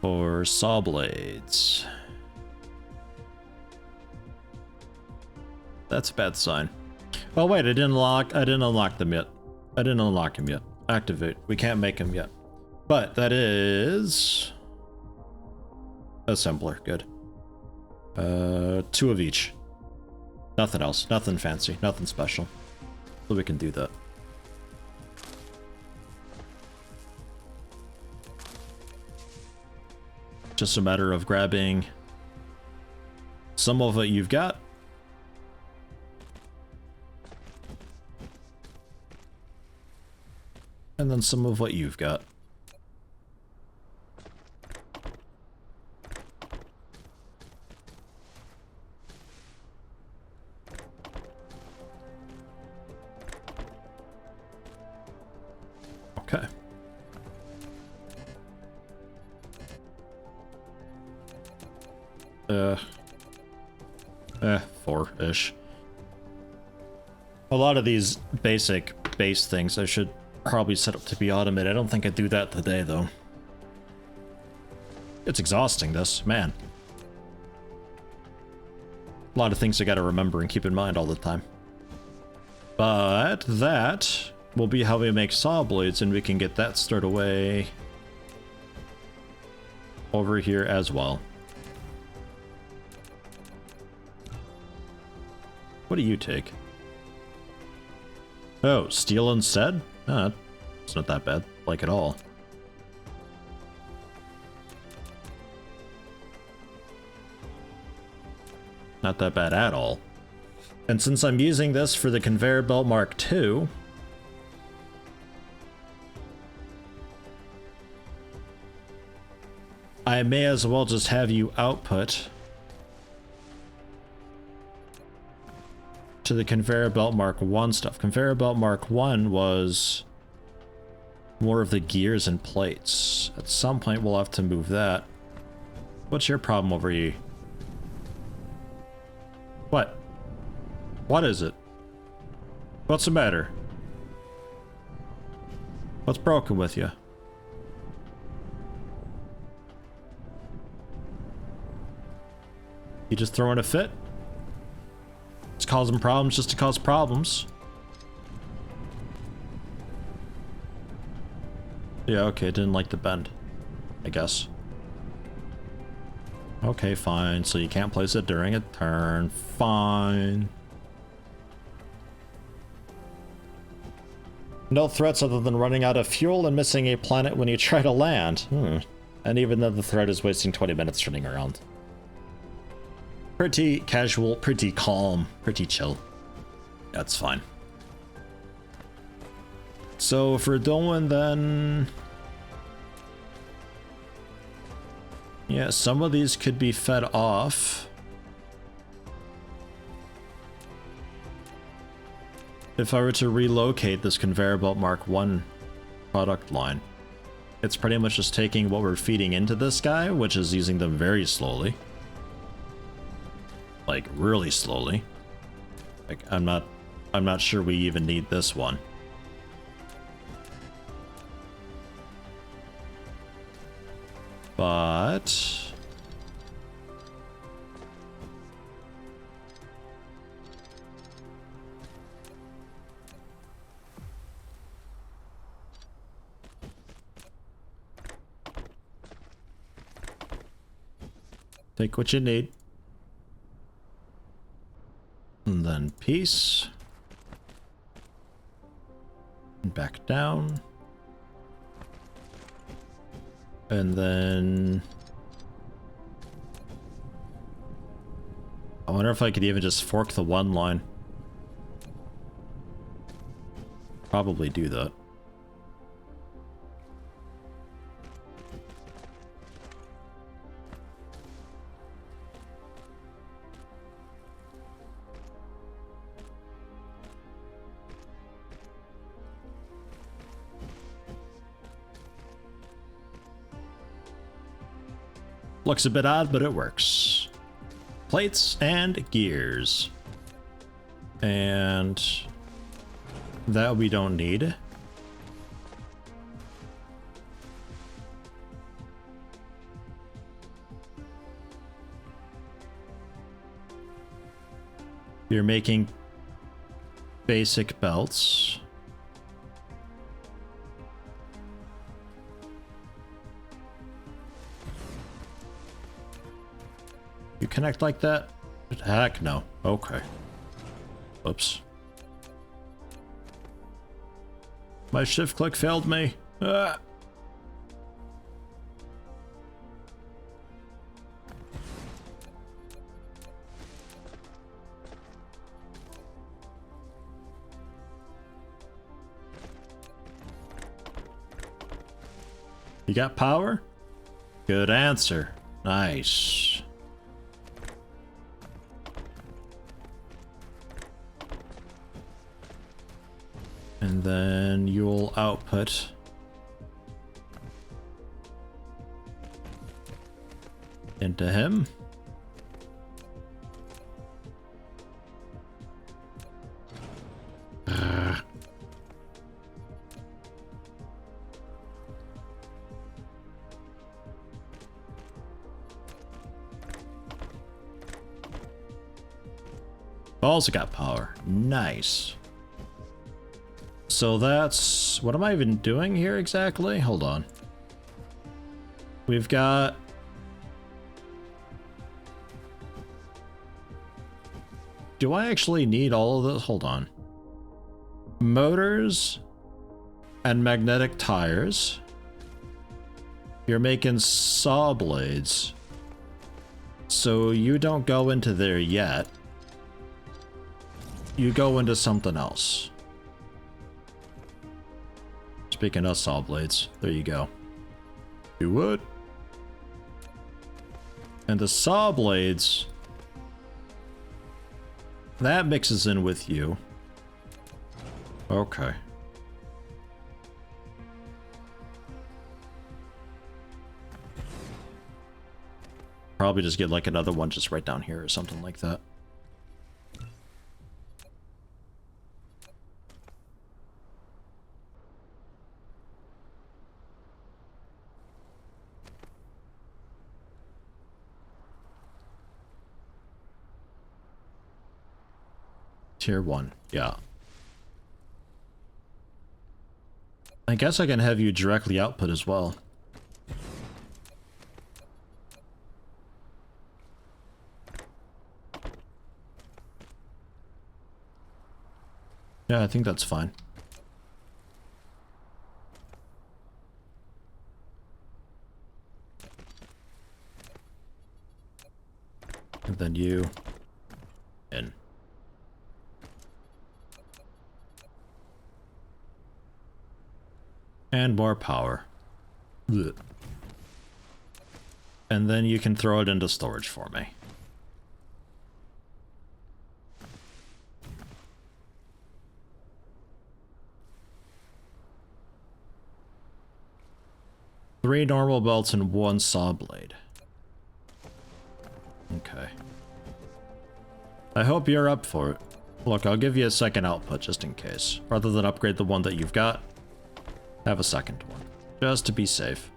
Speaker 1: for saw blades. That's a bad sign. Oh wait, I didn't unlock them yet. I didn't unlock him yet. Activate. We can't make him yet. But that is assembler. Good. 2 of each. Nothing else. Nothing fancy. Nothing special. So we can do that. Just a matter of grabbing some of what you've got. And then some of what you've got. Okay. 4-ish. A lot of these basic base things I should probably set up to be automated. I don't think I'd do that today, though. It's exhausting, this. Man. A lot of things I gotta remember and keep in mind all the time. But that will be how we make saw blades, and we can get that stored away over here as well. What do you take? Oh, steel instead? It's not that bad, like at all. Not that bad at all. And since I'm using this for the conveyor belt Mark II, I may as well just have you output to the conveyor belt Mark I stuff. Conveyor belt Mark I was more of the gears and plates. At some point we'll have to move that. What's your problem over here? What? What is it? What's the matter? What's broken with you? You just throwing a fit? It's causing problems just to cause problems. Yeah, okay, didn't like the bend, I guess. Okay, fine, so you can't place it during a turn. Fine. No threats other than running out of fuel and missing a planet when you try to land. And even though the threat is wasting 20 minutes turning around. Pretty casual, pretty calm, pretty chill. That's fine. So if we're doing then... yeah, some of these could be fed off. If I were to relocate this conveyor belt Mark I product line, it's pretty much just taking what we're feeding into this guy, which is using them very slowly. Like, really slowly. Like, I'm not sure we even need this one. But... take what you need. And then peace. And back down. And then... I wonder if I could even just fork the one line. Probably do that. Looks a bit odd, but it works. Plates and gears. And that we don't need. You're making basic belts. You connect like that? Heck no. Okay. Oops. My shift click failed me. Ah. You got power? Good answer. Nice. And then you'll output into him. Also got power. Nice. So that's... what am I even doing here exactly? Hold on. We've got... do I actually need all of this? Hold on. Motors and magnetic tires. You're making saw blades. So you don't go into there yet. You go into something else. Speaking of saw blades, there you go. You would. And the saw blades, that mixes in with you. Okay. Probably just get like another one just right down here or something like that. Tier 1, yeah. I guess I can have you directly output as well. Yeah, I think that's fine. And then you in. And more power. Ugh. And then you can throw it into storage for me. Three normal belts and one saw blade. Okay. I hope you're up for it. Look, I'll give you a second output just in case. Rather than upgrade the one that you've got, have a second one. Just to be safe.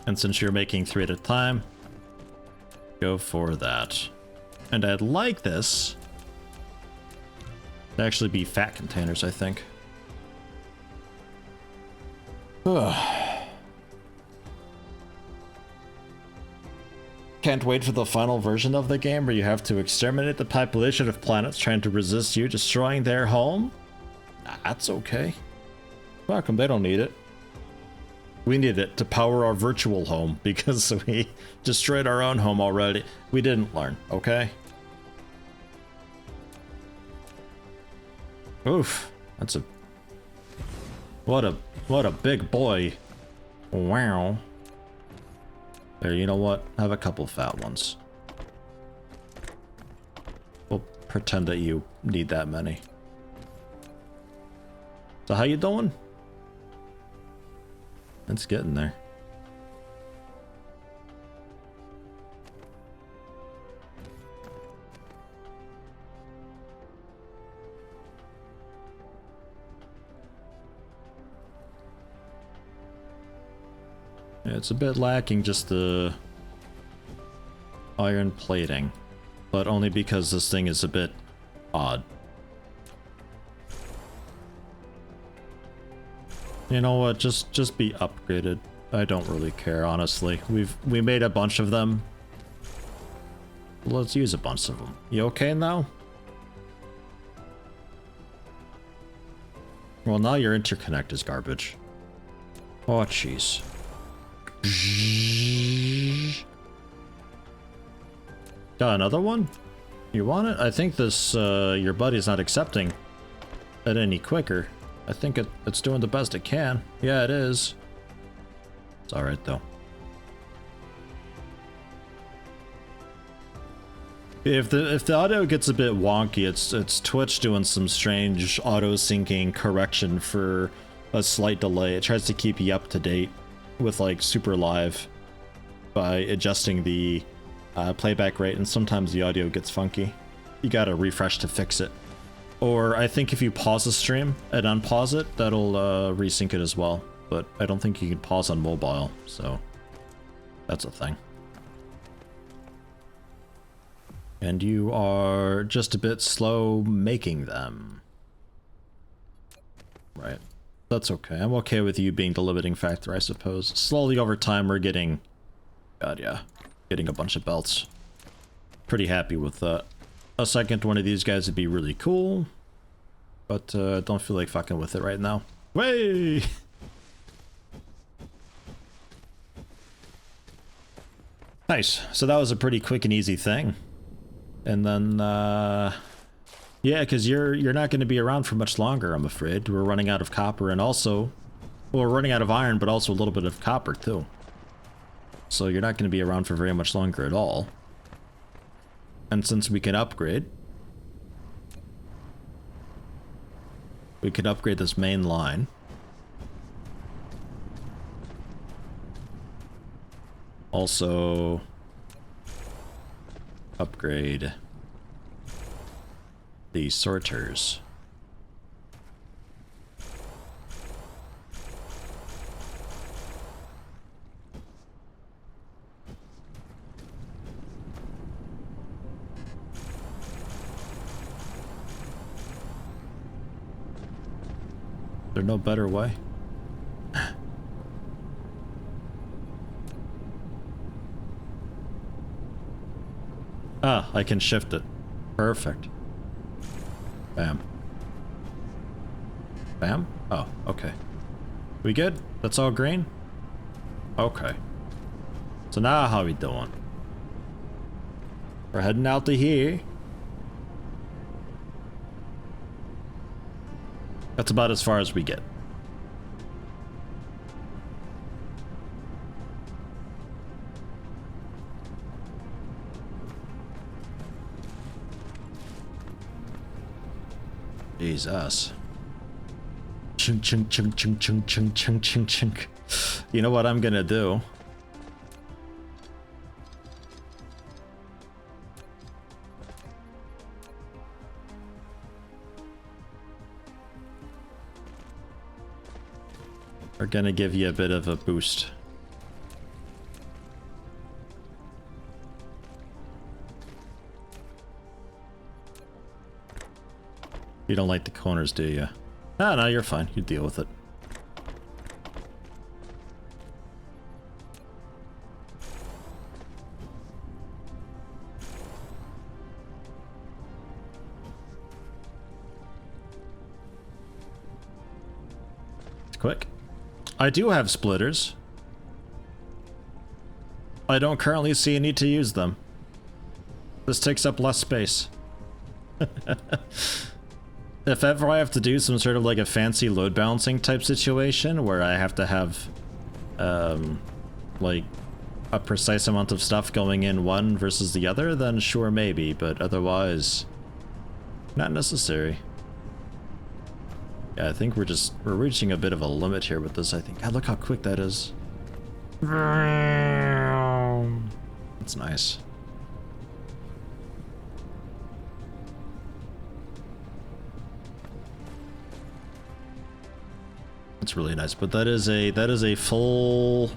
Speaker 1: And since you're making 3 at a time, go for that. And I'd like this to actually be fat containers, I think. Ugh. Can't wait for the final version of the game where you have to exterminate the population of planets trying to resist you destroying their home. That's okay. Welcome, they don't need it. We need it to power our virtual home because we destroyed our own home already. We didn't learn, okay? Oof, that's a... What a big boy. Wow. There, you know what? Have a couple fat ones. We'll pretend that you need that many. So how you doing? It's getting there. It's a bit lacking just the iron plating, but only because this thing is a bit odd. You know what? Just be upgraded. I don't really care, honestly. We made a bunch of them. Let's use a bunch of them. You okay now? Well, now your interconnect is garbage. Oh, jeez. Got another one? You want it? I think this, your buddy's not accepting it any quicker. I think it's doing the best it can. Yeah, it is. It's alright, though. If the audio gets a bit wonky, it's Twitch doing some strange auto-syncing correction for a slight delay. It tries to keep you up to date with like super live by adjusting the playback rate, and sometimes the audio gets funky. You gotta refresh to fix it. Or I think if you pause the stream and unpause it, that'll resync it as well. But I don't think you can pause on mobile, so that's a thing. And you are just a bit slow making them. Right. That's okay. I'm okay with you being the limiting factor, I suppose. Slowly over time, we're getting... God, yeah. Getting a bunch of belts. Pretty happy with that. A second one of these guys would be really cool. But don't feel like fucking with it right now. Way! Nice. So that was a pretty quick and easy thing. And then, yeah, because you're not going to be around for much longer, I'm afraid. We're running out of copper, and also, well, we're running out of iron, but also a little bit of copper, too. So you're not going to be around for very much longer at all. And since we can upgrade, we could upgrade this main line. Also... upgrade the sorters. There's no better way. Ah, I can shift it. Perfect. Bam. Bam? Oh, okay. We good? That's all green? Okay. So now how we doing? We're heading out to here. That's about as far as we get. Jesus. Chunk, chunk, chunk, chunk, chunk, chunk, chunk, chunk, chunk. You know what I'm gonna do? We're gonna give you a bit of a boost. You don't like the corners, do you? Ah, no, you're fine. You deal with it. It's quick. I do have splitters. I don't currently see a need to use them. This takes up less space. If ever I have to do some sort of like a fancy load balancing type situation where I have to have like a precise amount of stuff going in one versus the other, then sure, maybe, but otherwise not necessary. Yeah, I think we're reaching a bit of a limit here with this, I think. God, look how quick that is. That's nice. It's really nice, but that is a full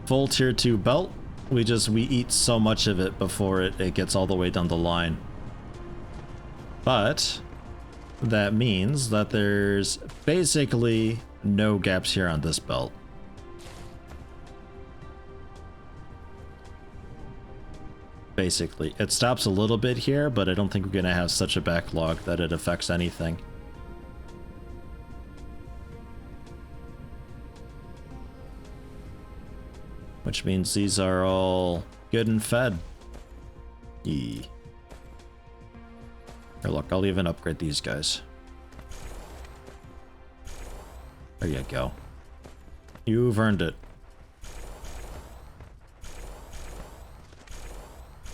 Speaker 1: full tier 2 belt. We eat so much of it before it gets all the way down the line. But that means that there's basically no gaps here on this belt. Basically, it stops a little bit here, but I don't think we're gonna have such a backlog that it affects anything. Which means these are all good and fed. Yee. Here, look, I'll even upgrade these guys. There you go. You've earned it.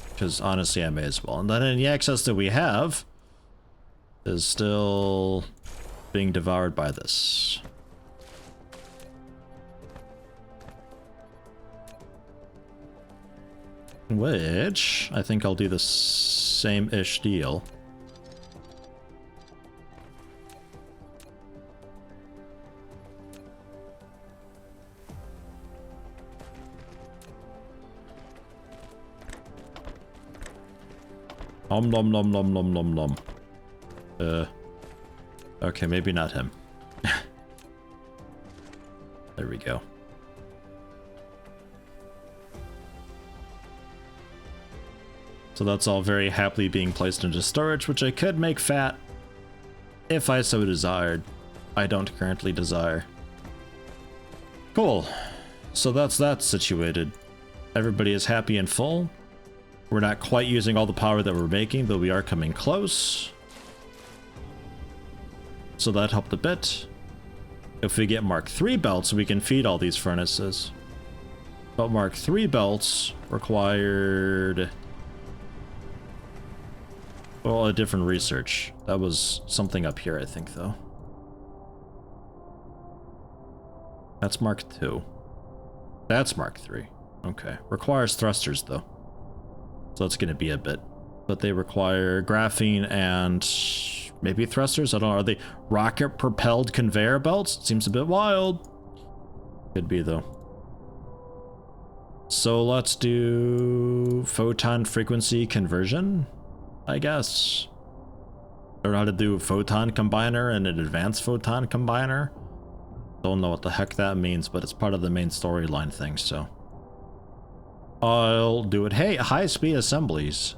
Speaker 1: Because honestly, I may as well. And then any access that we have is still being devoured by this. Which, I think I'll do the same-ish deal. Nom nom nom nom nom nom nom. Okay, maybe not him. There we go. So that's all very happily being placed into storage, which I could make fat if I so desired. I don't currently desire. Cool. So that's that situated. Everybody is happy and full. We're not quite using all the power that we're making, but we are coming close. So that helped a bit. If we get Mark III belts, we can feed all these furnaces. But Mark III belts required... well, a different research. That was something up here, I think, though. That's Mark II. That's Mark III. Okay. Requires thrusters, though. So it's going to be a bit. But they require graphene and maybe thrusters? I don't know. Are they rocket-propelled conveyor belts? Seems a bit wild. Could be, though. So let's do photon frequency conversion, I guess. Or how to do photon combiner and an advanced photon combiner. Don't know what the heck that means, but it's part of the main storyline thing, so. I'll do it. Hey, high speed assemblies.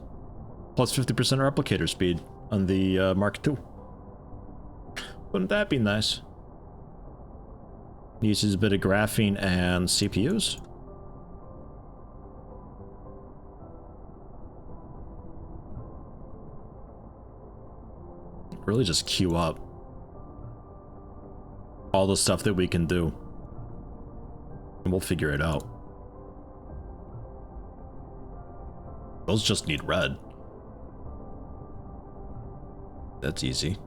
Speaker 1: Plus 50% replicator speed on the Mark II. Wouldn't that be nice? Uses a bit of graphene and CPUs. Really just queue up all the stuff that we can do. And we'll figure it out. Those just need red. That's easy.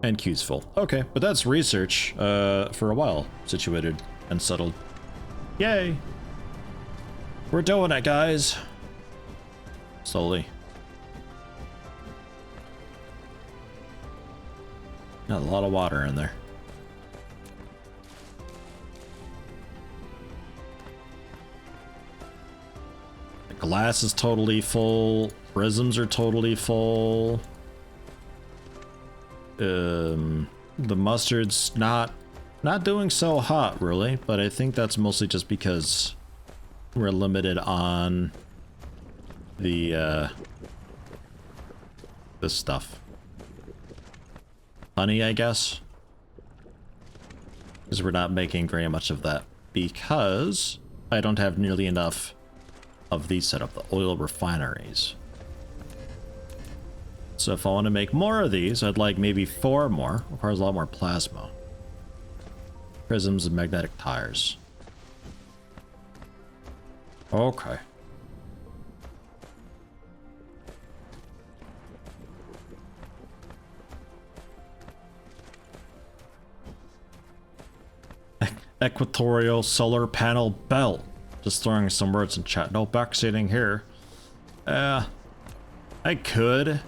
Speaker 1: And queue's full. Okay, but that's research for a while situated and settled. Yay! We're doing it, guys. Slowly. Got a lot of water in there. The glass is totally full. Prisms are totally full. The mustard's not doing so hot, really, but I think that's mostly just because we're limited on the this stuff. Honey, I guess, because we're not making very much of that because I don't have nearly enough of these set up, the oil refineries. So if I want to make more of these, I'd like maybe 4 more. Requires a lot more plasma. Prisms and magnetic tires. Okay. Equatorial solar panel belt. Just throwing some words in chat. No backseating here. I could.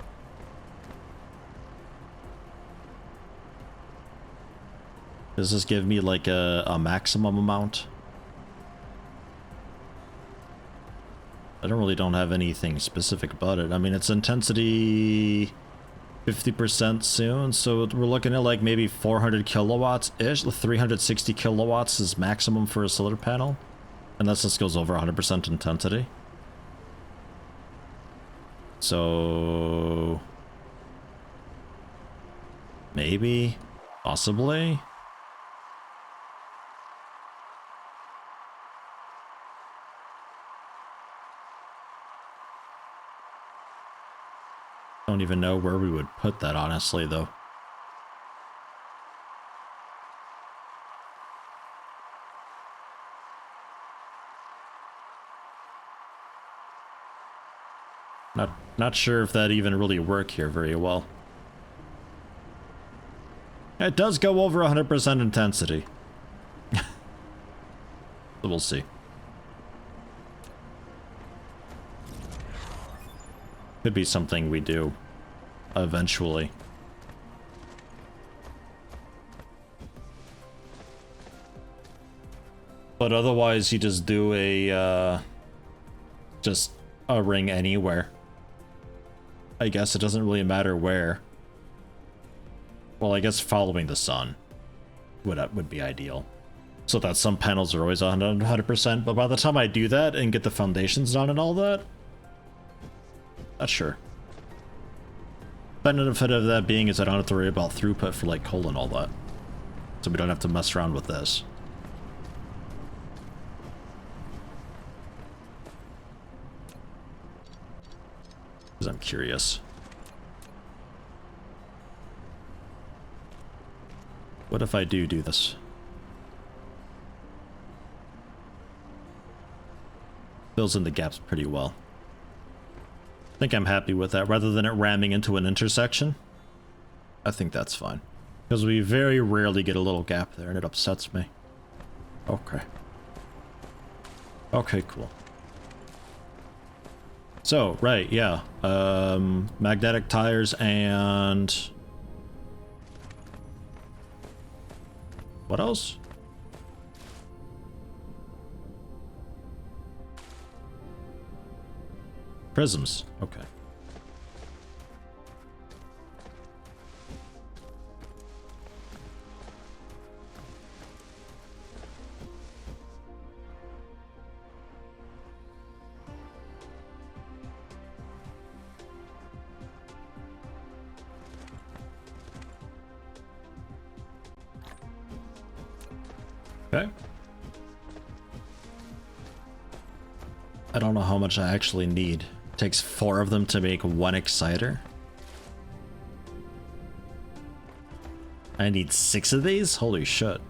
Speaker 1: Does this give me like a maximum amount? don't have anything specific about it. I mean, it's intensity 50% soon, so we're looking at like maybe 400 kilowatts-ish. 360 kilowatts is maximum for a solar panel, unless this goes over 100% intensity. So maybe, possibly. Don't even know where we would put that, honestly, though. Not sure if that even really work here very well. It does go over 100% intensity. So we'll see. Could be something we do eventually. But otherwise, you just do a ring anywhere. I guess it doesn't really matter where. Well, I guess following the sun would be ideal. So that some panels are always 100%, but by the time I do that and get the foundations done and all that, not sure. Benefit of that being is I don't have to worry about throughput for like coal and all that. So we don't have to mess around with this. Because I'm curious. What if I do this? Fills in the gaps pretty well. I think I'm happy with that. Rather than it ramming into an intersection, I think that's fine. Because we very rarely get a little gap there and it upsets me. Okay. Okay, cool. So, right, yeah. Magnetic tires and... what else? Prisms. Okay. Okay. I don't know how much I actually need. It takes 4 of them to make 1 exciter. I need 6 of these? Holy shit.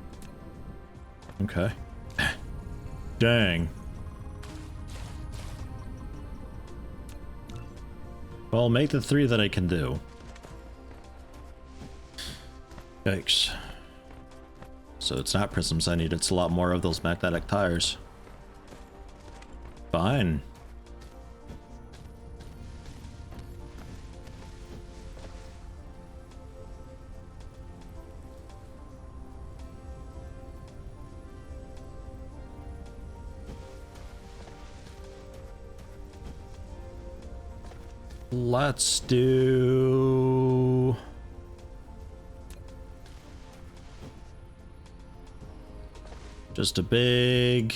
Speaker 1: Okay. Dang. Well, make the 3 that I can do. Yikes. So it's not prisms I need, it's a lot more of those magnetic tires. Fine. Let's do... just a big...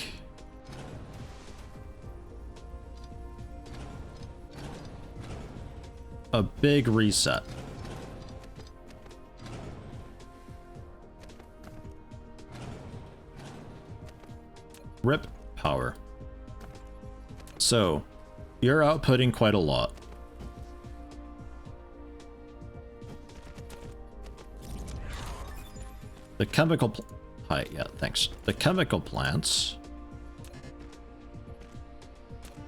Speaker 1: reset. Rip power. So, you're outputting quite a lot. The chemical hi, yeah, thanks. The chemical plants.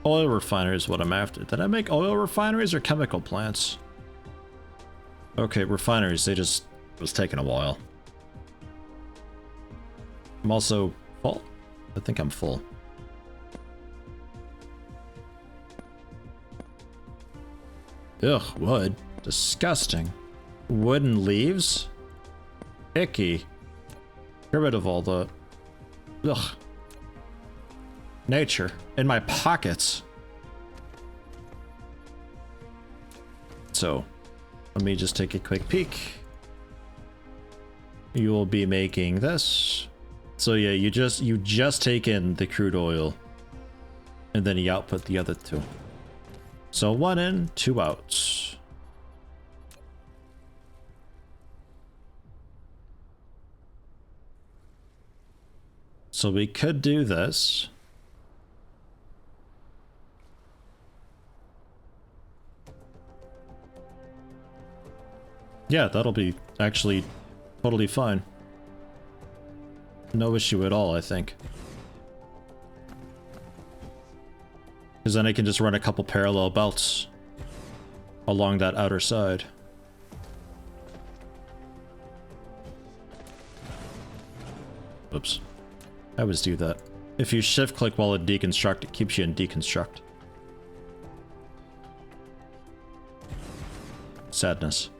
Speaker 1: Oil refinery is what I'm after. Did I make oil refineries or chemical plants? Okay, refineries, they just... it was taking a while. I'm also full? I think I'm full. Ugh, wood. Disgusting. Wooden leaves? Icky. Get rid of all the... ugh. Nature. In my pockets. So let me just take a quick peek. You will be making this. So yeah, you just take in the crude oil and then you output the other two. So 1 in, 2 out. So we could do this. Yeah, that'll be actually totally fine. No issue at all, I think. Because then I can just run a couple parallel belts along that outer side. Oops. I always do that. If you shift click while in deconstruct, it keeps you in deconstruct. Sadness.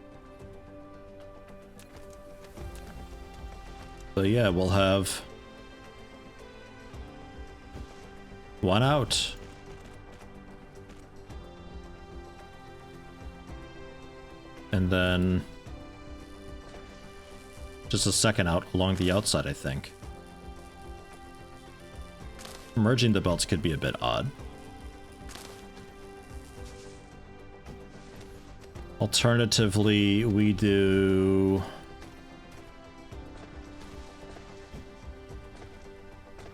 Speaker 1: So yeah, we'll have 1 out. And then just a second out along the outside, I think. Merging the belts could be a bit odd. Alternatively, we do...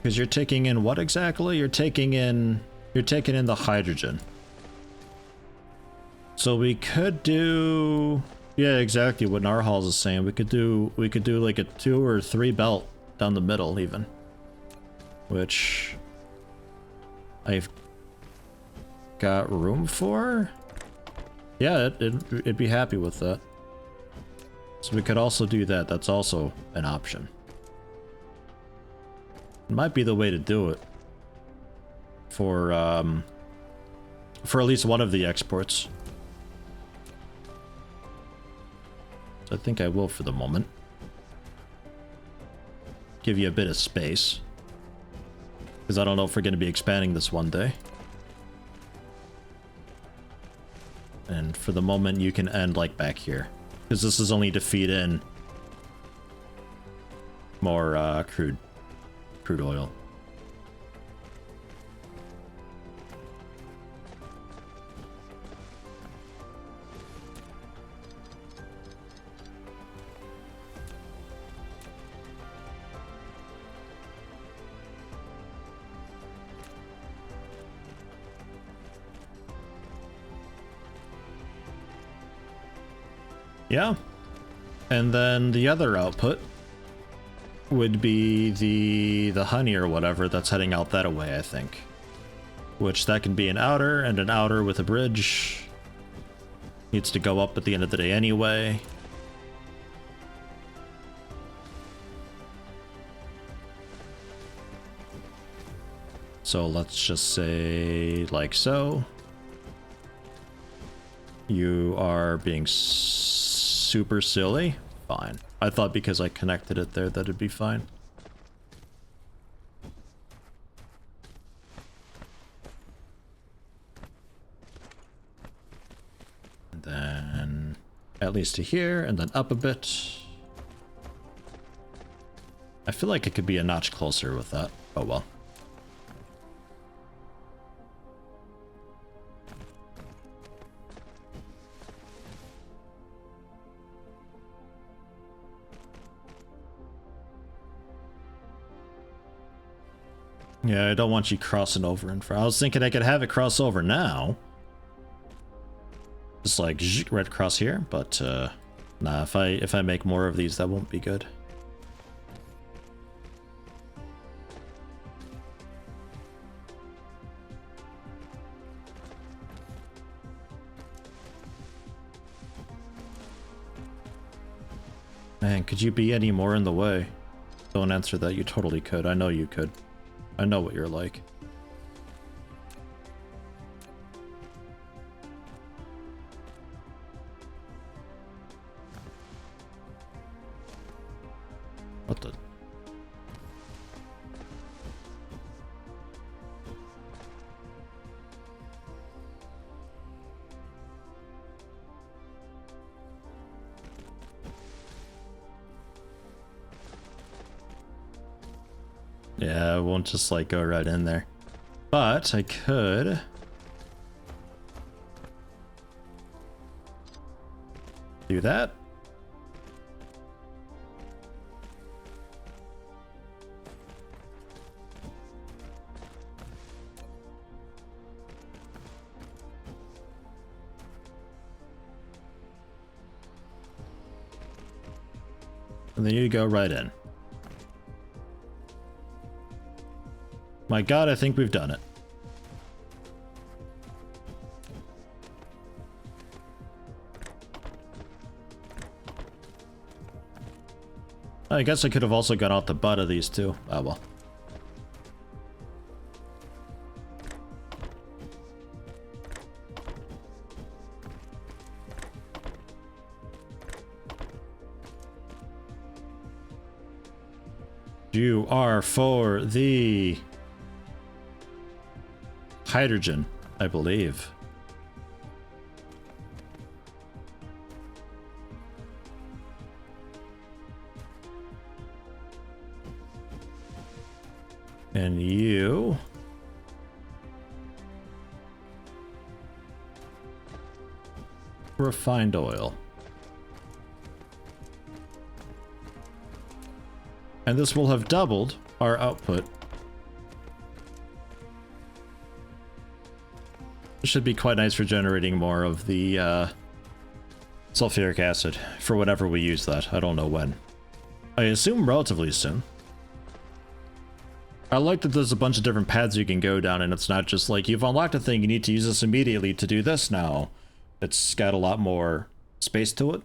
Speaker 1: Because you're taking in what exactly? You're taking in the hydrogen. So we could do, yeah, exactly what Narhals is saying. We could do like a 2 or 3 belt down the middle even, which I've got room for. Yeah, it'd be happy with that. So we could also do that. That's also an option. Might be the way to do it for at least one of the exports. So I think I will for the moment. Give you a bit of space, because I don't know if we're going to be expanding this one day. And for the moment, you can end like back here, because this is only to feed in more crude oil. Yeah. And then the other output would be the honey or whatever that's heading out that way, I think. Which that can be an outer and an outer with a bridge. Needs to go up at the end of the day anyway. So let's just say like so. You are being super silly. Fine. I thought because I connected it there that it'd be fine. And then at least to here, and then up a bit. I feel like it could be a notch closer with that. Oh well. Yeah, I don't want you crossing over in front. I was thinking I could have it cross over now. Just like right across here, but nah, if I make more of these, that won't be good. Man, could you be any more in the way? Don't answer that, you totally could. I know you could. I know what you're like. What the? Yeah, it won't just like go right in there. But I could... do that. And then you go right in. My god, I think we've done it. I guess I could have also got out the butt of these two. Oh well. You are for the hydrogen, I believe. And you... refined oil. And this will have doubled our output. This should be quite nice for generating more of the sulfuric acid for whenever we use that. I don't know when. I assume relatively soon. I like that there's a bunch of different paths you can go down, and it's not just like, you've unlocked a thing, you need to use this immediately to do this now. It's got a lot more space to it.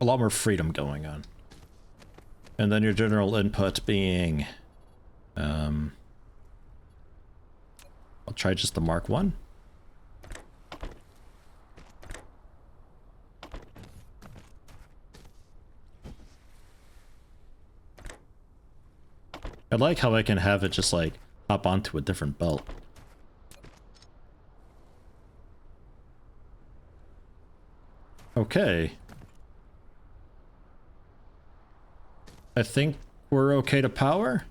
Speaker 1: A lot more freedom going on. And then your general input being... I'll try just the Mark 1. I like how I can have it just like hop onto a different belt. Okay. I think we're okay to power.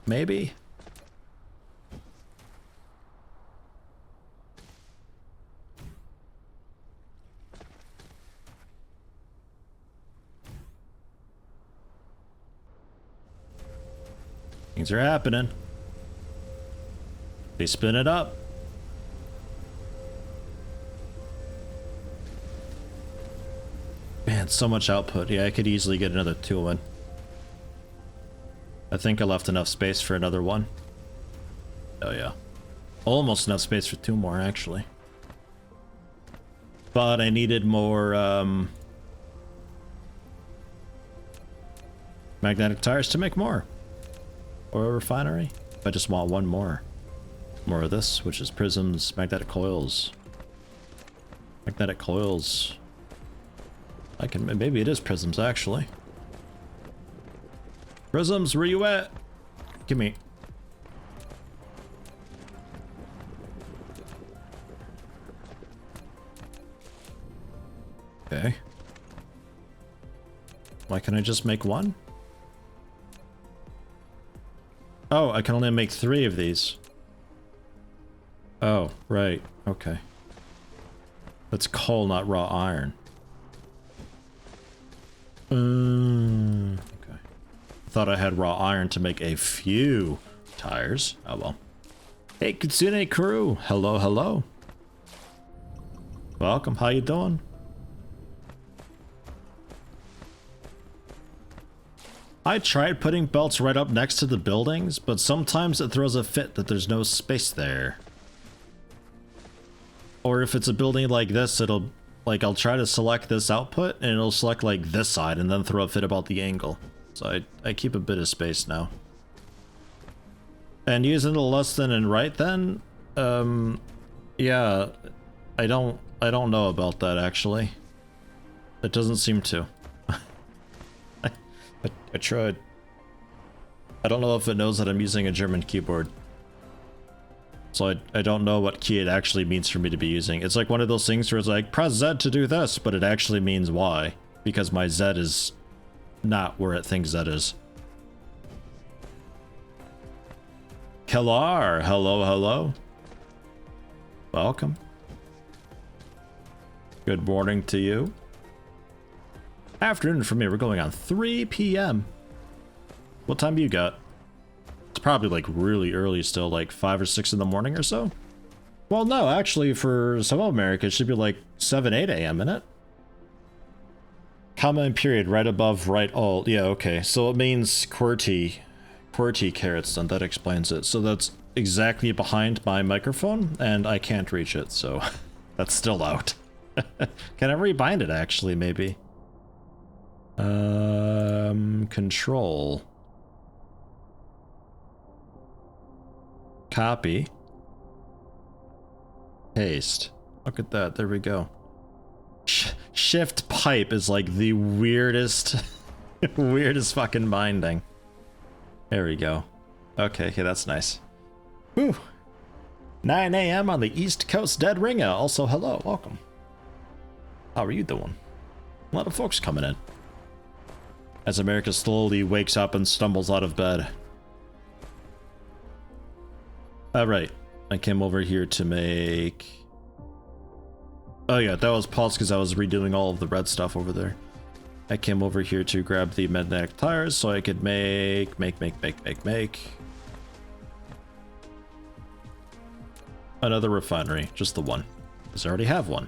Speaker 1: Maybe. Things are happening. They spin it up. Man, so much output. Yeah, I could easily get another 2 in. I think I left enough space for another one. Oh yeah. Almost enough space for 2 more, actually. But I needed more, magnetic tires to make more. Or a refinery. I just want one more. More of this, which is prisms, magnetic coils. Magnetic coils. I can, maybe it is prisms, actually. Prisms, where you at? Give me. Okay. Why can't I just make one? Oh, I can only make 3 of these. Oh, right. Okay. That's coal, not raw iron. Okay. Thought I had raw iron to make a few tires. Oh well. Hey, Kitsune crew. Hello, hello. Welcome. How you doing? I tried putting belts right up next to the buildings, but sometimes it throws a fit that there's no space there. Or if it's a building like this, it'll, like, I'll try to select this output, and it'll select, like, this side, and then throw a fit about the angle. So I keep a bit of space now. And using the less than and right then, yeah, I don't know about that, actually. It doesn't seem to. I tried. I don't know if it knows that I'm using a German keyboard. So I don't know what key it actually means for me to be using. It's like one of those things where it's like, press Z to do this, but it actually means Y. Because my Z is not where it thinks Z is. Kellar, hello, hello. Welcome. Good morning to you. Afternoon for me, we're going on 3 p.m. What time do you got? It's probably like really early still, like 5 or 6 in the morning or so. Well, no, actually for some of America, it should be like 7, 8 a.m., innit? Comma and period right above right alt. Yeah, okay. So it means QWERTY carrots, then that explains it. So that's exactly behind my microphone, and I can't reach it, so that's still out. Can I rebind it, actually, maybe? Control. Copy. Paste. Look at that, there we go. Shift pipe is like the weirdest, weirdest fucking binding. There we go. Okay, that's nice. Whew. 9 a.m. on the East Coast, Dead Ringa. Also, hello, welcome. How are you doing? A lot of folks coming in. As America slowly wakes up and stumbles out of bed. Alright, I came over here to make... Oh yeah, that was paused because I was redoing all of the red stuff over there. I came over here to grab the magnetic tires so I could make another refinery, just the one, because I already have one.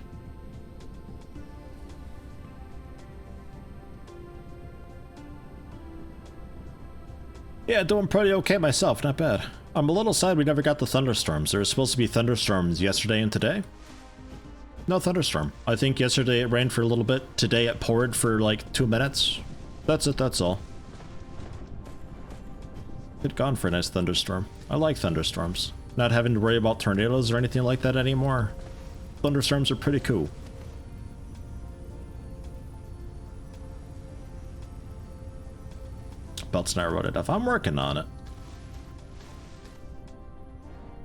Speaker 1: Yeah, doing pretty okay myself, not bad. I'm a little sad we never got the thunderstorms. There were supposed to be thunderstorms yesterday and today. No thunderstorm. I think yesterday it rained for a little bit. Today it poured for like 2 minutes. That's it, that's all. Good gone for a nice thunderstorm. I like thunderstorms. Not having to worry about tornadoes or anything like that anymore. Thunderstorms are pretty cool. Belt's not wrote it off. I'm working on it.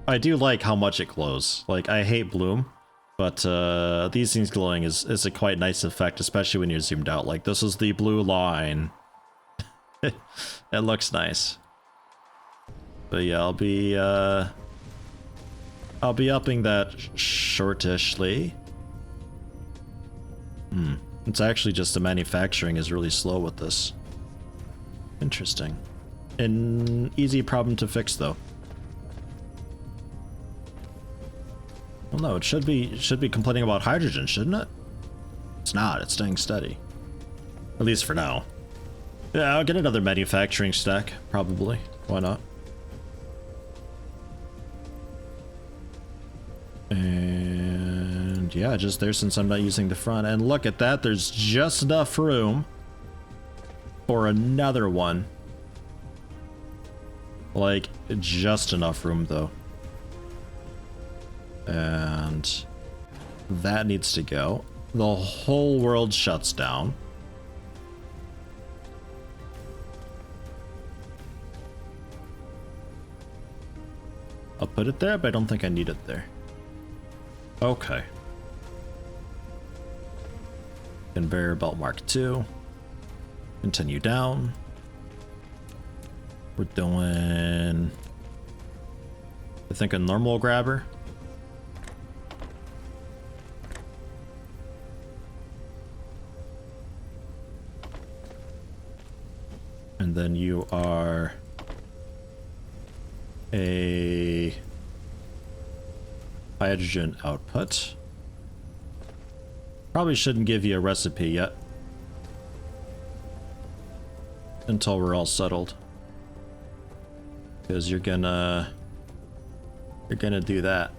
Speaker 1: I do like how much it glows. Like, I hate bloom. But these things glowing is a quite nice effect, especially when you're zoomed out. Like, this is the blue line. It looks nice. But yeah, I'll be upping that shortishly. It's actually just the manufacturing is really slow with this. Interesting. An easy problem to fix though. Well, no, it should be complaining about hydrogen, shouldn't it? It's not. It's staying steady. At least for now. Yeah, I'll get another manufacturing stack, probably. Why not? And yeah, just there since I'm not using the front. And look at that, there's just enough room for another one. Like, just enough room, though. And that needs to go. The whole world shuts down. I'll put it there, but I don't think I need it there. Okay. Conveyor belt Mark II. Continue down. We're doing, I think, a normal grabber. And then you are a hydrogen output. Probably shouldn't give you a recipe yet. Until we're all settled. Because you're gonna do that.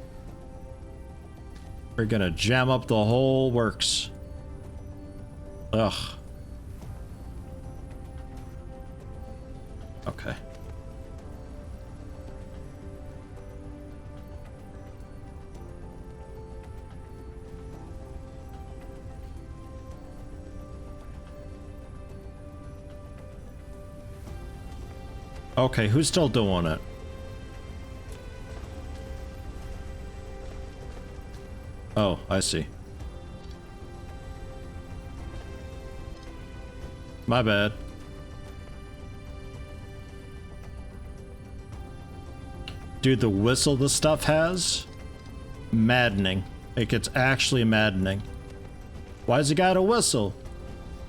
Speaker 1: We're gonna jam up the whole works. Ugh. Okay. Okay, who's still doing it? Oh, I see. My bad. Dude, the whistle this stuff has? Maddening. It gets actually maddening. Why's it got a whistle?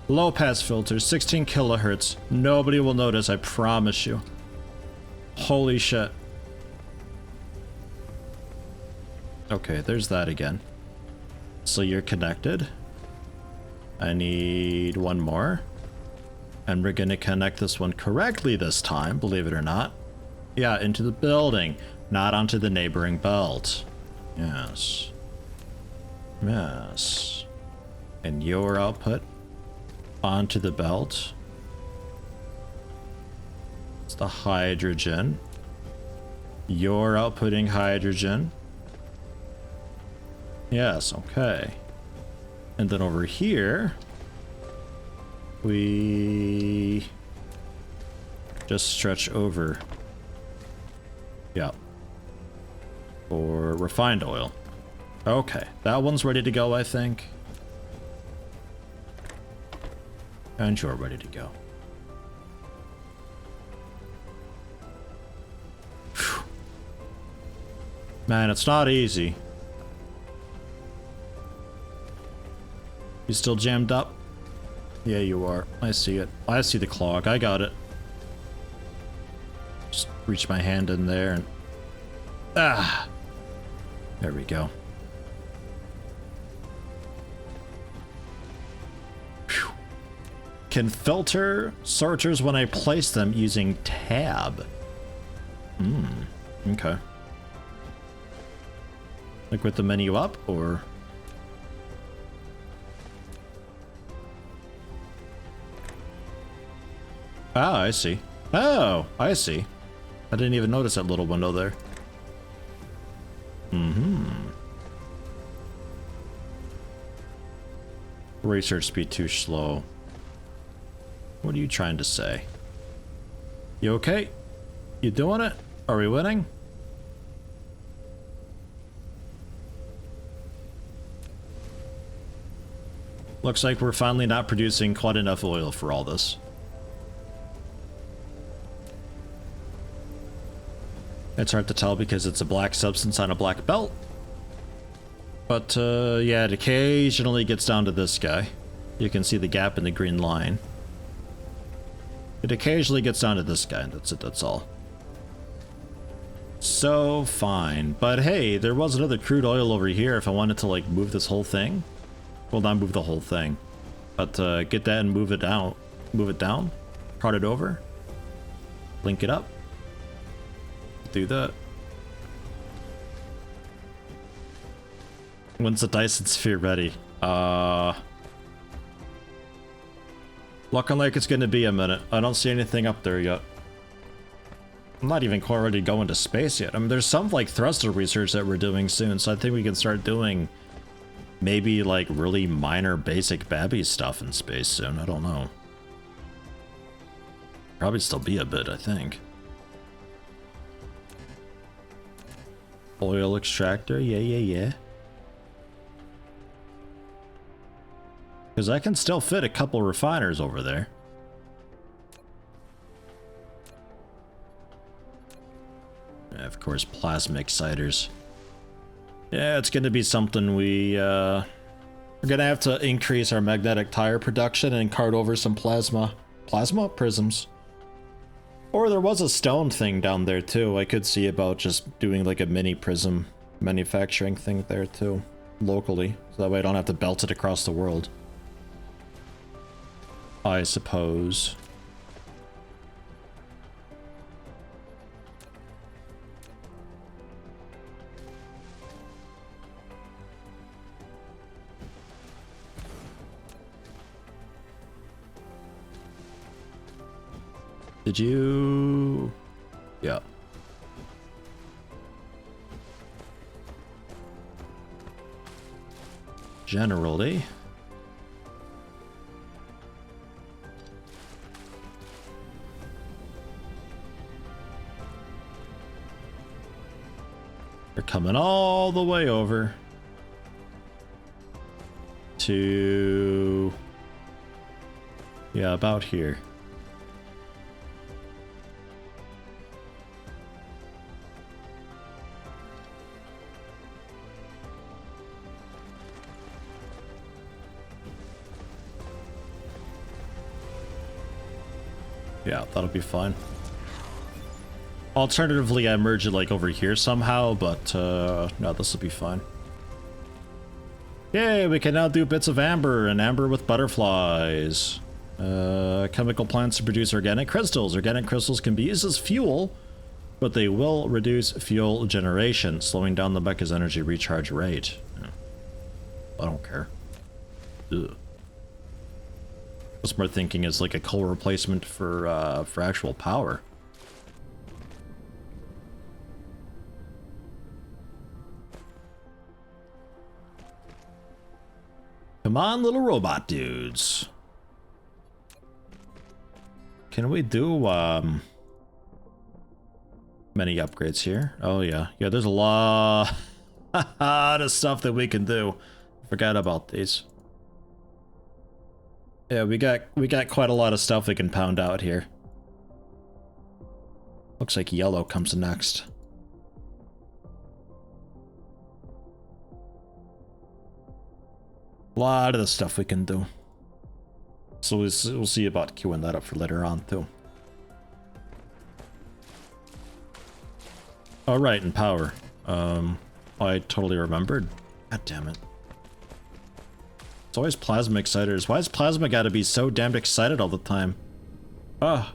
Speaker 1: Low pass filter, 16 kilohertz. Nobody will notice, I promise you. Holy shit. Okay, there's that again. So you're connected. I need one more. And we're gonna connect this one correctly this time, believe it or not. Yeah, into the building, not onto the neighboring belt. Yes. Yes. And your output onto the belt. It's the hydrogen. You're outputting hydrogen. Yes, okay. And then over here, we just stretch over. Yeah. For refined oil. Okay, that one's ready to go, I think. And you're ready to go. Whew. Man, it's not easy. You still jammed up? Yeah, you are. I see it. I see the clog. I got it. Just reach my hand in there and... Ah! There we go. Whew. Can filter sorters when I place them using tab. Okay. Like with the menu up, or... Ah, I see. Oh, I see. I didn't even notice that little window there. Research speed too slow. What are you trying to say? You okay? You doing it? Are we winning? Looks like we're finally not producing quite enough oil for all this. It's hard to tell because it's a black substance on a black belt. But, yeah, it occasionally gets down to this guy. You can see the gap in the green line. It occasionally gets down to this guy, and that's it, that's all. So, fine. But hey, there was another crude oil over here if I wanted to, like, move this whole thing. Well, not move the whole thing. But, get that and move it down. Move it down. Cart it over. Link it up. Do that. When's the Dyson sphere ready? Looking like it's gonna be a minute. I don't see anything up there yet. I'm not even quite ready to go into space yet. I mean, there's some like thruster research that we're doing soon, so I think we can start doing maybe like really minor basic babby stuff in space soon. I don't know. Probably still be a bit, I think. Oil extractor, yeah. Because I can still fit a couple refiners over there. And of course, plasma exciters. Yeah, it's going to be something we're going to have to increase our magnetic tire production and cart over some plasma prisms. Or there was a stone thing down there too. I could see about just doing like a mini prism manufacturing thing there too, locally. So that way I don't have to belt it across the world. I suppose. Did you... Yeah. Generally. They're coming all the way over to, yeah, about here. Yeah, that'll be fine. Alternatively, I merge it like over here somehow, but no, this will be fine. Yay, we can now do bits of amber and amber with butterflies. Chemical plants to produce organic crystals. Organic crystals can be used as fuel, but they will reduce fuel generation, slowing down the mecha's energy recharge rate. Yeah. I don't care. Ugh. Smart thinking is like a coal replacement for actual power. Come on, little robot dudes. Can we do many upgrades here? Oh yeah, yeah. There's a lot of stuff that we can do. Forgot about these. Yeah, we got quite a lot of stuff we can pound out here. Looks like yellow comes next. A lot of the stuff we can do. So we'll see about queuing that up for later on too. Oh right, and power. I totally remembered. God damn it. It's always plasma exciters. Why has plasma gotta be so damned excited all the time? Ugh.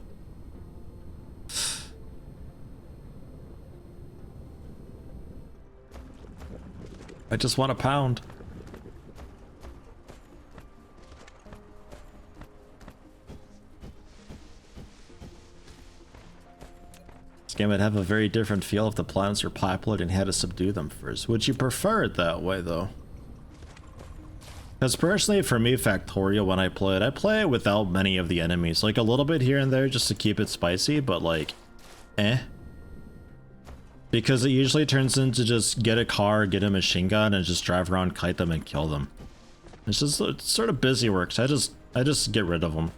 Speaker 1: I just want a pound. This game would have a very different feel if the planets were popular and had to subdue them first. Would you prefer it that way though? Because personally, for me, Factorio, when I play it without many of the enemies. Like, a little bit here and there just to keep it spicy, but like, eh. Because it usually turns into just get a car, get a machine gun, and just drive around, kite them, and kill them. It's just it's sort of busy work, so I just get rid of them.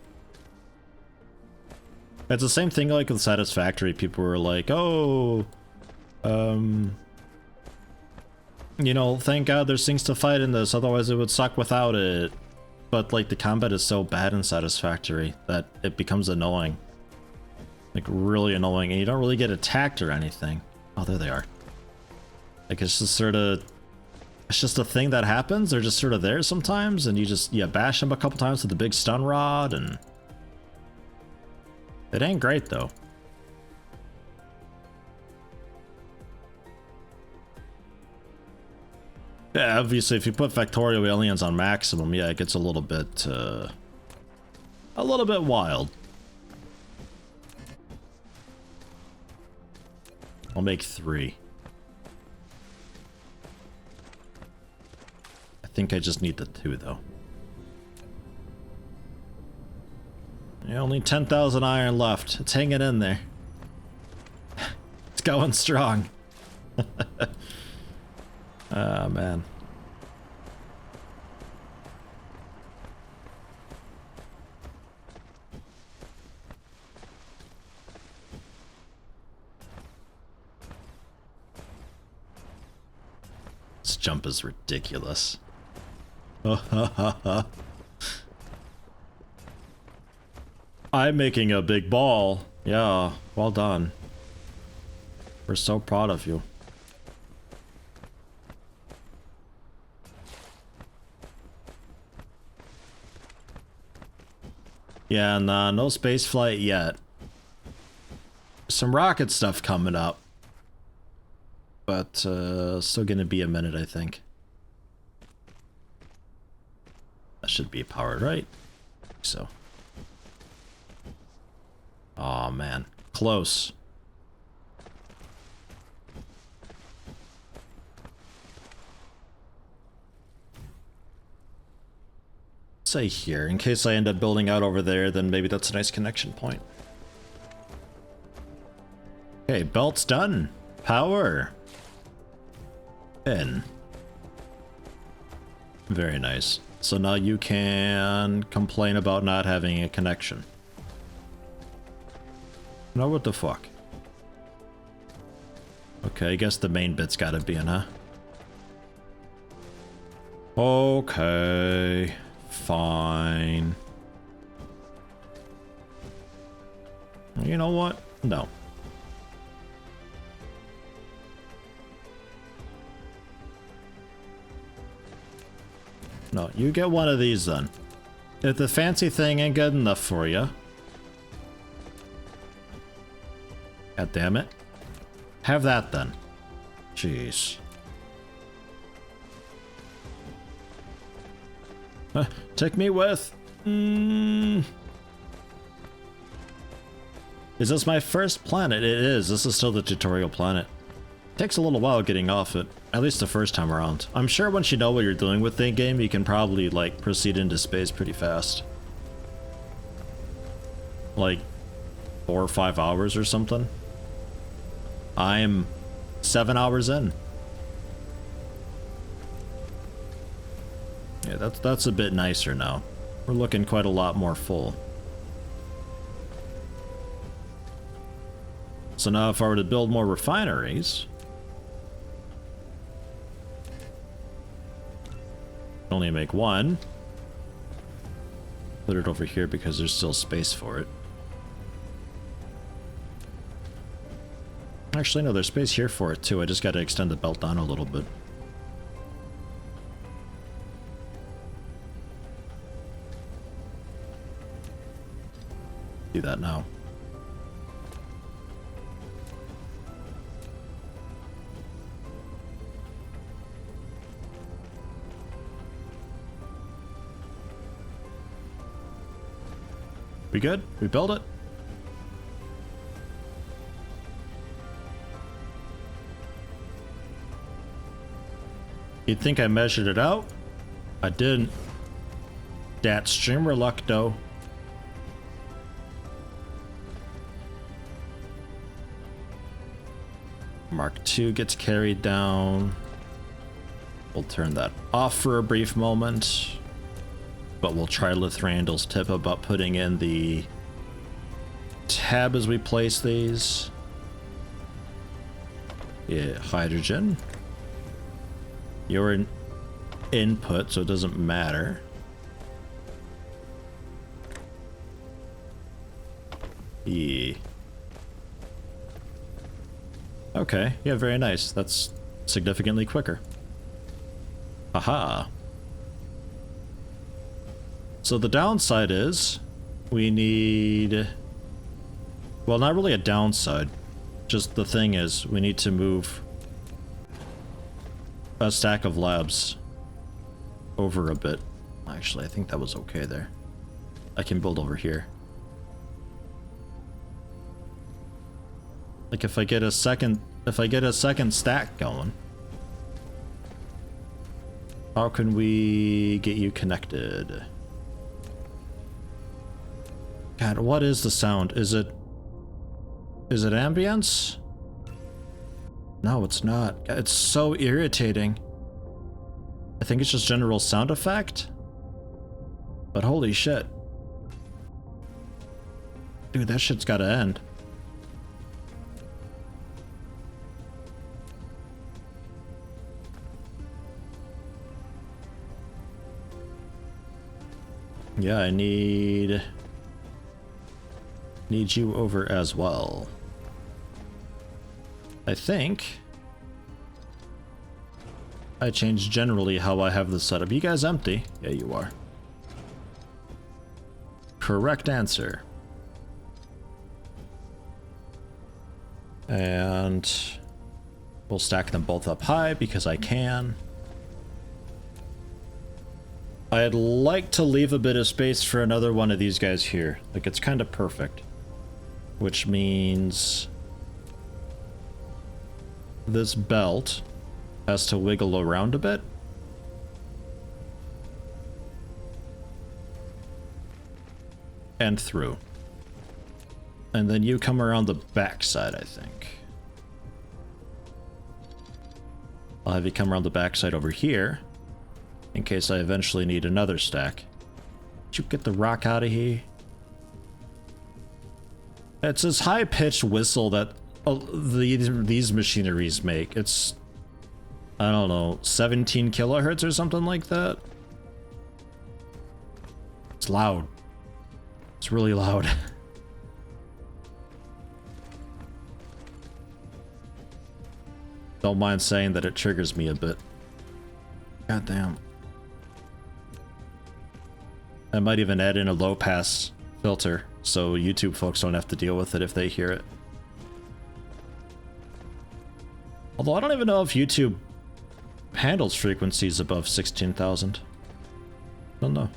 Speaker 1: It's the same thing like with Satisfactory. People were like, oh, you know, thank God there's things to fight in this, otherwise it would suck without it. But like the combat is so bad in Satisfactory that it becomes annoying. Like really annoying, and you don't really get attacked or anything. Oh, there they are. Like it's just sort of, it's just a thing that happens. They're just sort of there sometimes, and you just, yeah, bash them a couple times with the big stun rod, and it ain't great though. Yeah, obviously, if you put Factorio aliens on maximum, yeah, it gets a little bit wild. I'll make 3. I think I just need the 2, though. Yeah, only 10,000 iron left. It's hanging in there. It's going strong. Oh, man. This jump is ridiculous. I'm making a big ball. Yeah, well done. We're so proud of you. Yeah, nah, no space flight yet. Some rocket stuff coming up. But, still gonna be a minute, I think. That should be powered, right? So. Aw, man. Close. Say here, in case I end up building out over there, then maybe that's a nice connection point. Okay, belt's done. Power. in. Very nice. So now you can complain about not having a connection. Now what the fuck? Okay, I guess the main bit's gotta be in, huh? Okay, fine. You know what? No. No, you get one of these then. If the fancy thing ain't good enough for you. God damn it. Have that then. Jeez. Take me with. Is this my first planet? It is. This is still the tutorial planet. Takes a little while getting off it, at least the first time around. I'm sure once you know what you're doing with the game, you can probably, like, proceed into space pretty fast. Like, 4 or 5 hours or something. I'm 7 hours in. Yeah, that's a bit nicer now. We're looking quite a lot more full. So now if I were to build more refineries... only make one. Put it over here because there's still space for it. Actually, no, there's space here for it too. I just got to extend the belt down a little bit. Do that now. We good? We built it? You'd think I measured it out? I didn't. That's streamer luck though. Mark II gets carried down. We'll turn that off for a brief moment. But we'll try Lithrandal's tip about putting in the tab as we place these. Yeah, hydrogen. You're an input, so it doesn't matter. Yeah. Okay, yeah, very nice. That's significantly quicker. Aha. So the downside is we need, well, not really a downside, just the thing is we need to move a stack of labs over a bit. Actually, I think that was okay there. I can build over here. Like if I get a second stack going, how can we get you connected? God, what is the sound? Is it ambience? No, it's not. It's so irritating. I think it's just general sound effect. But holy shit. Dude, that shit's gotta end. Yeah, I need you over as well. I think I changed generally how I have this set up. You guys empty? Yeah, you are. Correct answer. And we'll stack them both up high because I can. I'd like to leave a bit of space for another one of these guys here. Like, it's kind of perfect. Which means this belt has to wiggle around a bit. And through. And then you come around the back side, I think. I'll have you come around the backside over here in case I eventually need another stack. Did you get the rock out of here? It's this high-pitched whistle that these machineries make. It's, I don't know, 17 kilohertz or something like that. It's loud. It's really loud. Don't mind saying that it triggers me a bit. God damn. I might even add in a low pass filter so YouTube folks don't have to deal with it if they hear it. Although I don't even know if YouTube handles frequencies above 16,000. Don't know.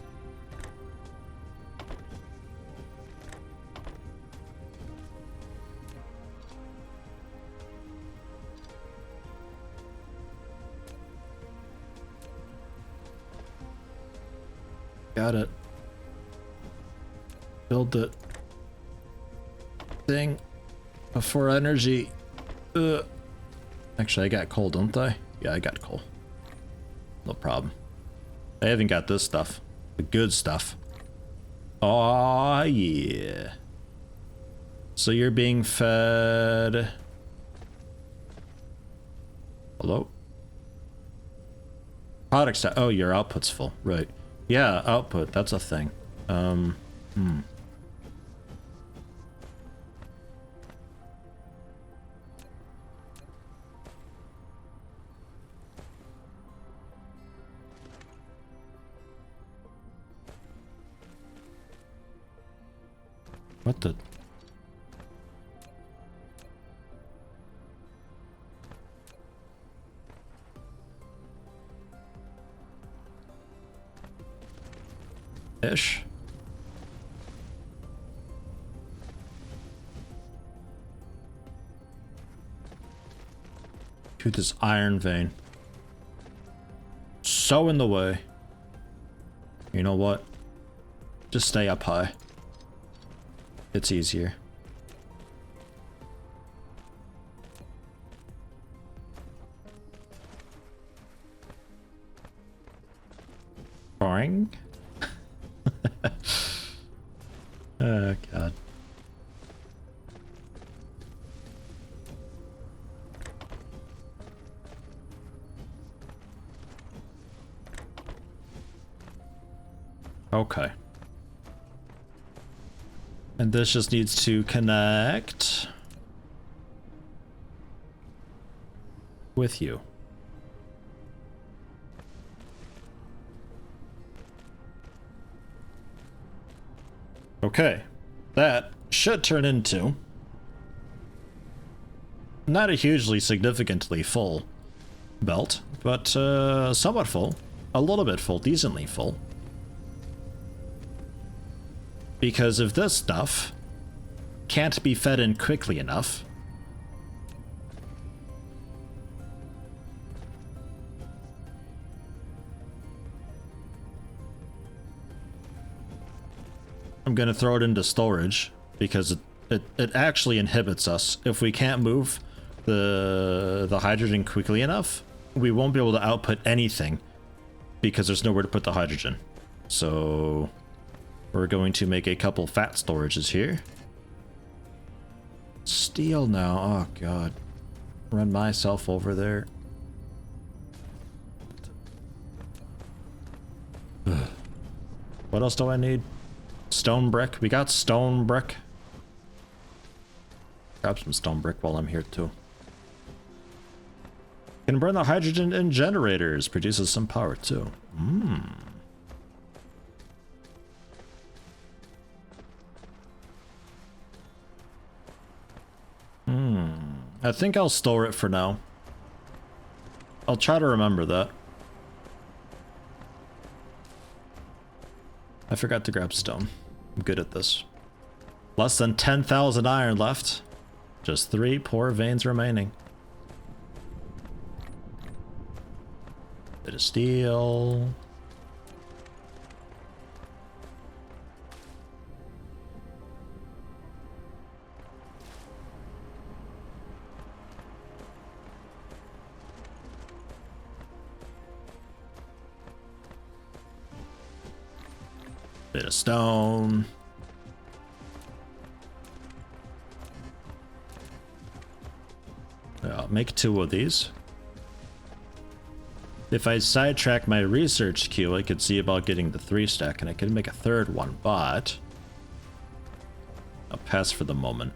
Speaker 1: Got it. Build the thing before energy. Actually, I got coal, don't I? Yeah, I got coal. No problem. I haven't got this stuff. The good stuff. Oh yeah. So you're being fed. Hello? Product stat. Oh, your output's full. Right. Yeah, output. That's a thing. What the? Ish. To this iron vein. So in the way. You know what? Just stay up high. It's easier. Boring. Oh god. Okay. And this just needs to connect with you. Okay, that should turn into not a hugely significantly full belt, but somewhat full, a little bit full, decently full. Because if this stuff can't be fed in quickly enough, I'm gonna throw it into storage because it actually inhibits us. If we can't move the hydrogen quickly enough, we won't be able to output anything because there's nowhere to put the hydrogen. So we're going to make a couple fat storages here. Steel now. Oh god. Run myself over there. What else do I need? Stone brick. We got stone brick. Grab some stone brick while I'm here too. Can burn the hydrogen in generators. Produces some power too. I think I'll store it for now. I'll try to remember that. I forgot to grab stone. I'm good at this. Less than 10,000 iron left. Just 3 poor veins remaining. Bit of steel. Bit of stone. I'll make 2 of these. If I sidetrack my research queue, I could see about getting the 3 stack, and I could make a 3rd one, but I'll pass for the moment.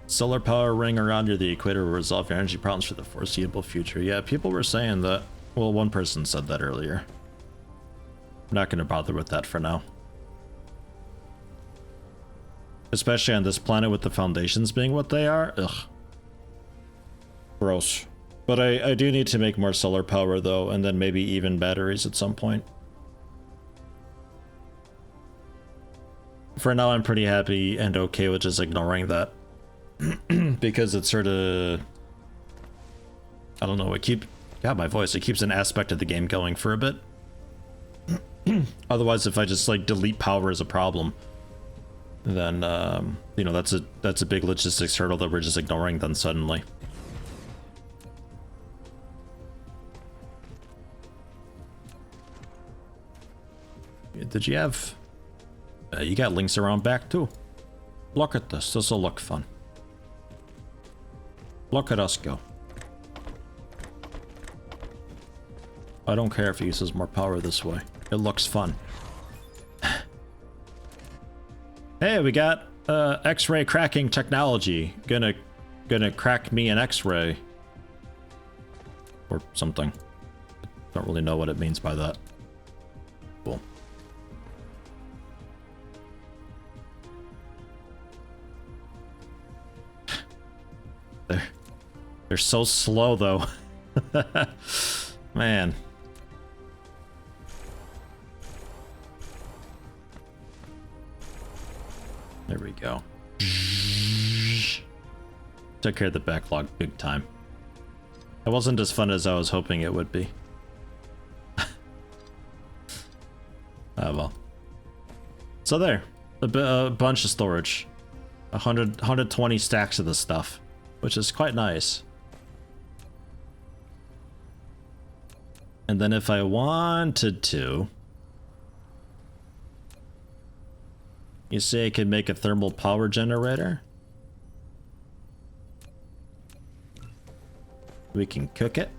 Speaker 1: Solar power ring around near the equator will resolve your energy problems for the foreseeable future. Yeah, people were saying that. Well, one person said that earlier. I'm not going to bother with that for now. Especially on this planet with the foundations being what they are. Ugh. Gross. But I do need to make more solar power though, and then maybe even batteries at some point. For now, I'm pretty happy and okay with just ignoring that. Because it's sort of... I don't know, my voice. It keeps an aspect of the game going for a bit. Otherwise, if I just like delete power as a problem, then you know, that's a big logistics hurdle that we're just ignoring then suddenly. Did you have... you got links around back too. Look at this. This'll look fun. Look at us go. I don't care if it uses more power this way. It looks fun. Hey, we got X-ray cracking technology. Gonna crack me an X-ray. Or something. Don't really know what it means by that. Cool. They're so slow though. Man. There we go. Took care of the backlog big time. It wasn't as fun as I was hoping it would be. Oh well. So there. A bunch of storage. 120 stacks of this stuff, which is quite nice. And then if I wanted to, you say I could make a thermal power generator? We can cook it.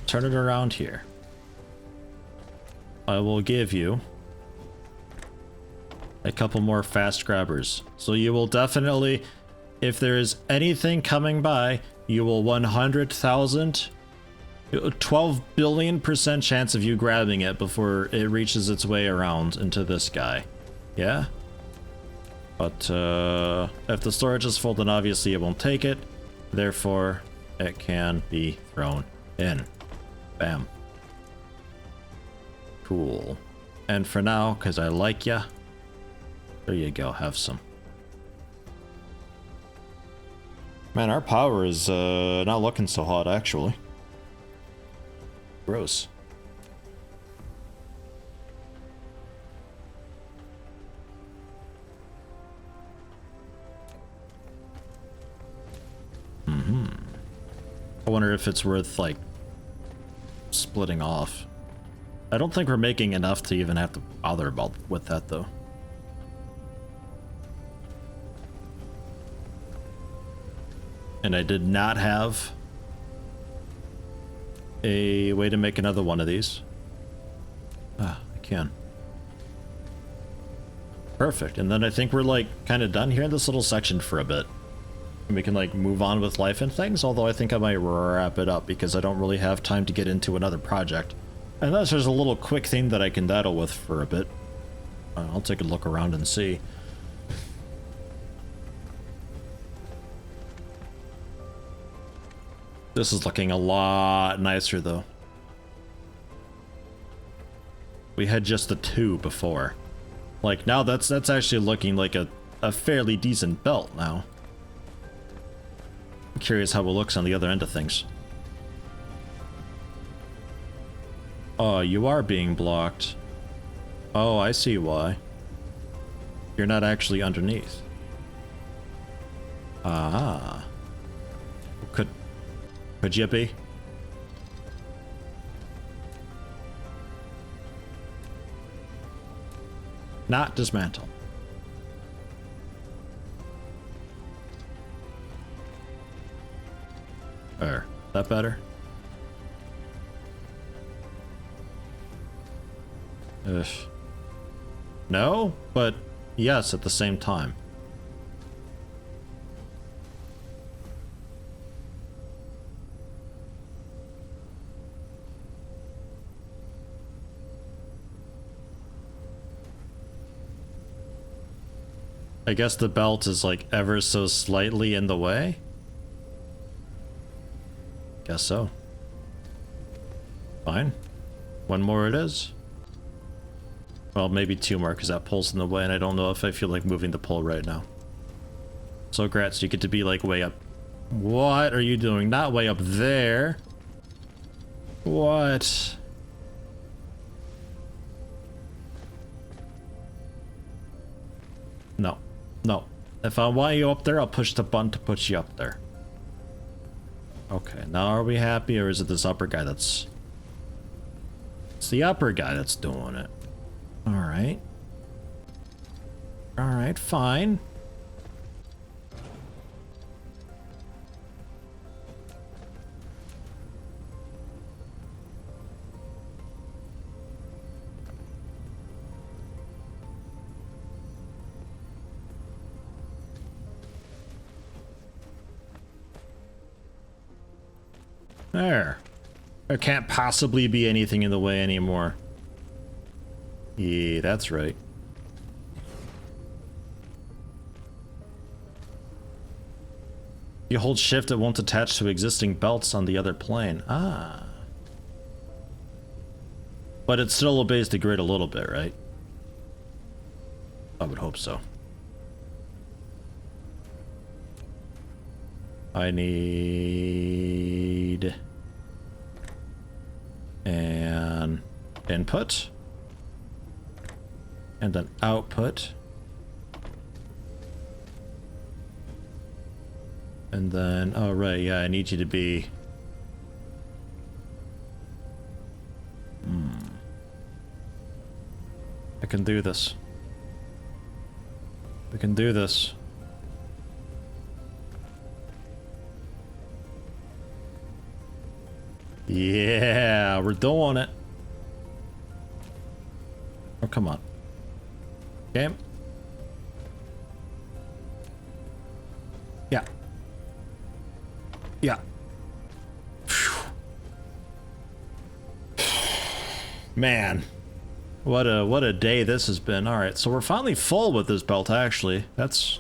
Speaker 1: Turn it around here. I will give you a couple more fast grabbers. So you will definitely, if there is anything coming by, you will 100,000, 12 billion% chance of you grabbing it before it reaches its way around into this guy. Yeah? But if the storage is full, then obviously it won't take it. Therefore, it can be thrown in. Bam. Cool. And for now, because I like ya, there you go, have some. Man, our power is not looking so hot, actually. Gross. I wonder if it's worth, like, splitting off. I don't think we're making enough to even have to bother about with that, though. And I did not have a way to make another one of these. Ah, I can. Perfect. And then I think we're, like, kind of done here in this little section for a bit. And we can, like, move on with life and things, although I think I might wrap it up because I don't really have time to get into another project. Unless there's a little quick thing that I can daddle with for a bit. I'll take a look around and see. This is looking a lot nicer, though. We had just the 2 before. Like, now that's actually looking like a fairly decent belt now. I'm curious how it looks on the other end of things. Oh, you are being blocked. Oh, I see why. You're not actually underneath. Ah. Could you be? Not dismantle. That better? Ugh. No, but yes at the same time. I guess the belt is like ever so slightly in the way? Guess so. Fine. One more it is. Well, maybe two more because that pole's in the way and I don't know if I feel like moving the pole right now. So Gratz, you get to be like way up. What are you doing? Not way up there. What? No. No. If I want you up there, I'll push the button to put you up there. Okay, now are we happy, or is it this upper guy that's... It's the upper guy that's doing it. Alright. Alright, fine. There. There can't possibly be anything in the way anymore. Yeah, that's right. You hold shift, it won't attach to existing belts on the other plane. Ah. But it still obeys the grid a little bit, right? I would hope so. I need an input and an output, and then, oh right, yeah, I need you to be I can do this. We can do this. Yeah, we're doing it. Oh, come on. Game. Yeah. Yeah. Phew. Man. What a day this has been. All right, so we're finally full with this belt, actually. That's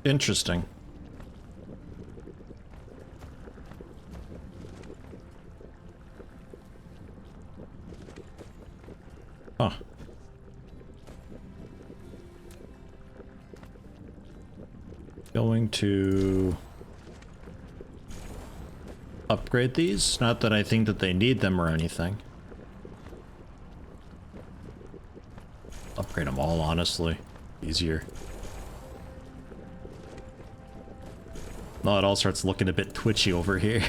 Speaker 1: interesting. Huh. Going to upgrade these. Not that I think that they need them or anything. Upgrade them all, honestly. Easier. No, it all starts looking a bit twitchy over here.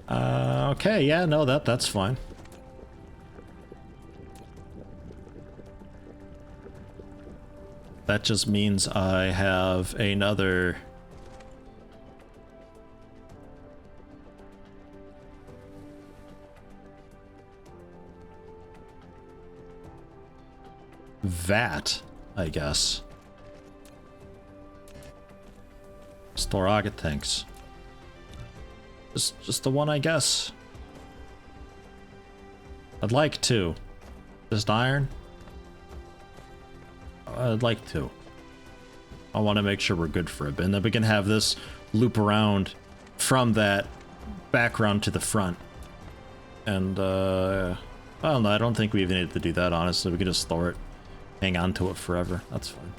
Speaker 1: Okay, yeah, no, that's fine. That just means I have another... vat, I guess. Store rocket tanks. Just the one, I guess. I'd like to. Just iron? I'd like to. I want to make sure we're good for a bit, and then we can have this loop around from that background to the front. And, Well, no, I don't think we even need to do that, honestly. We could just store it, hang on to it forever. That's fine.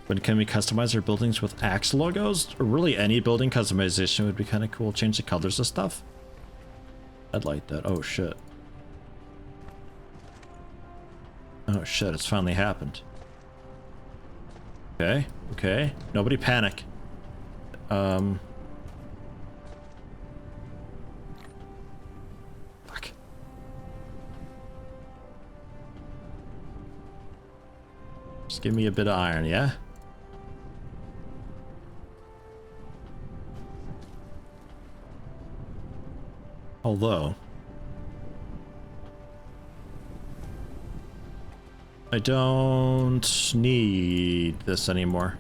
Speaker 1: But can we customize our buildings with axe logos? Or really any building customization would be kind of cool. Change the colors of stuff. I'd like that. Oh shit. Oh shit, it's finally happened. Okay, okay. Nobody panic. Fuck. Just give me a bit of iron, yeah? Although I don't need this anymore.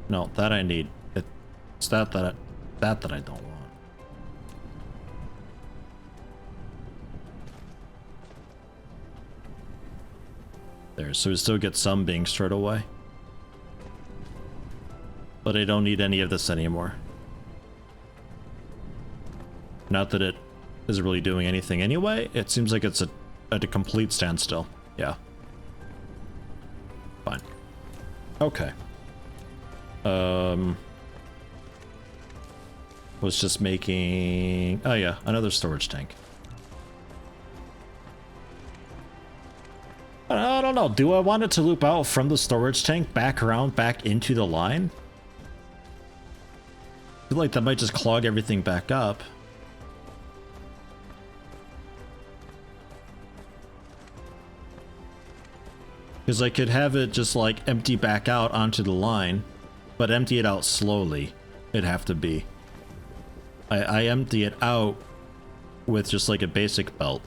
Speaker 1: No, that I need. It's that I don't want. There, so we still get some being straight away. But I don't need any of this anymore. Not that it is really doing anything anyway. It seems like it's at a complete standstill. Yeah. Fine. Okay. Was just making... Oh yeah, another storage tank. I don't know. Do I want it to loop out from the storage tank back around, back into the line? I feel like that might just clog everything back up. Because I could have it just like empty back out onto the line, but empty it out slowly. It'd have to be. I empty it out with just like a basic belt.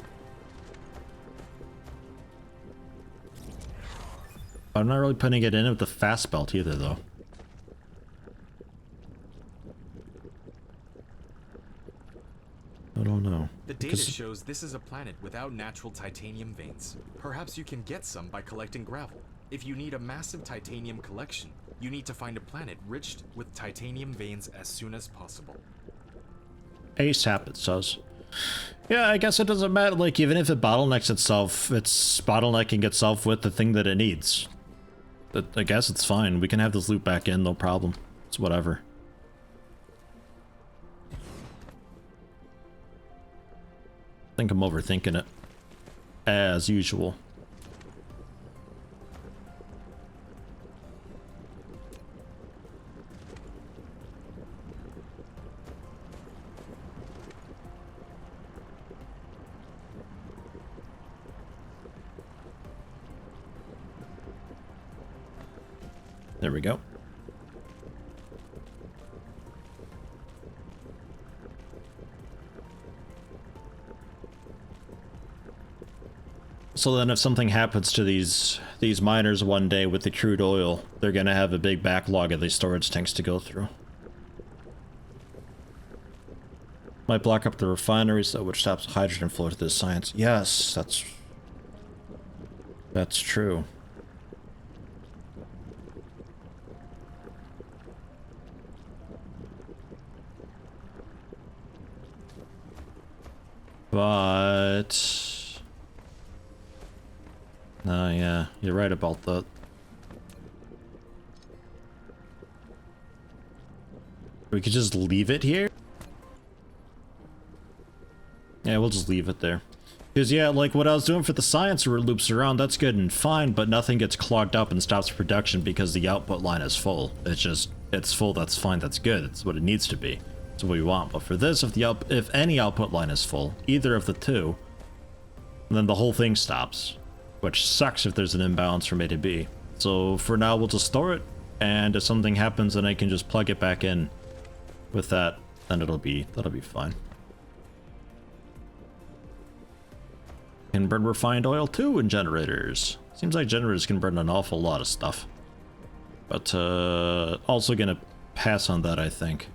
Speaker 1: I'm not really putting it in with the fast belt either, though. I don't know.
Speaker 2: The data shows this is a planet without natural titanium veins. Perhaps you can get some by collecting gravel. If you need a massive titanium collection, you need to find a planet rich with titanium veins as soon as possible.
Speaker 1: ASAP, it says. Yeah, I guess it doesn't matter. Like, even if it bottlenecks itself, it's bottlenecking itself with the thing that it needs. But I guess it's fine. We can have this loop back in, no problem. It's whatever. I think I'm overthinking it. As usual. There we go. So then if something happens to these miners one day with the crude oil, they're gonna have a big backlog of these storage tanks to go through. Might block up the refineries, though, which stops hydrogen flow to this science. Yes, that's true. But... no, yeah, you're right about that. We could just leave it here? Yeah, we'll just leave it there. Because, yeah, like what I was doing for the science where it loops around, that's good and fine, but nothing gets clogged up and stops production because the output line is full. It's just, it's full, that's fine, that's good. It's what it needs to be. It's what we want. But for this, if any output line is full, either of the two, then the whole thing stops. Which sucks if there's an imbalance from A to B. So for now, we'll just store it, and if something happens, then I can just plug it back in with that, then that'll be fine. Can burn refined oil too in generators. Seems like generators can burn an awful lot of stuff. But also gonna pass on that, I think.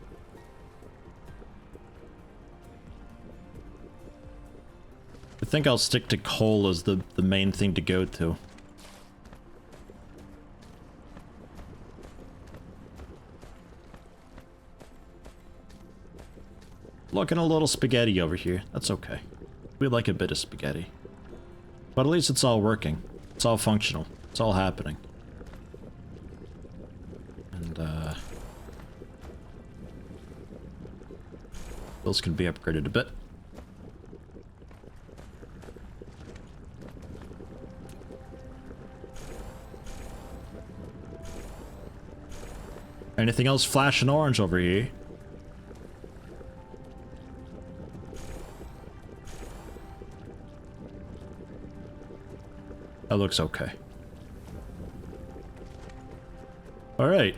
Speaker 1: I think I'll stick to coal as the main thing to go to. Looking a little spaghetti over here. That's okay. We like a bit of spaghetti. But at least it's all working. It's all functional. It's all happening. And, those can be upgraded a bit. Anything else flashing orange over here? That looks okay. Alright.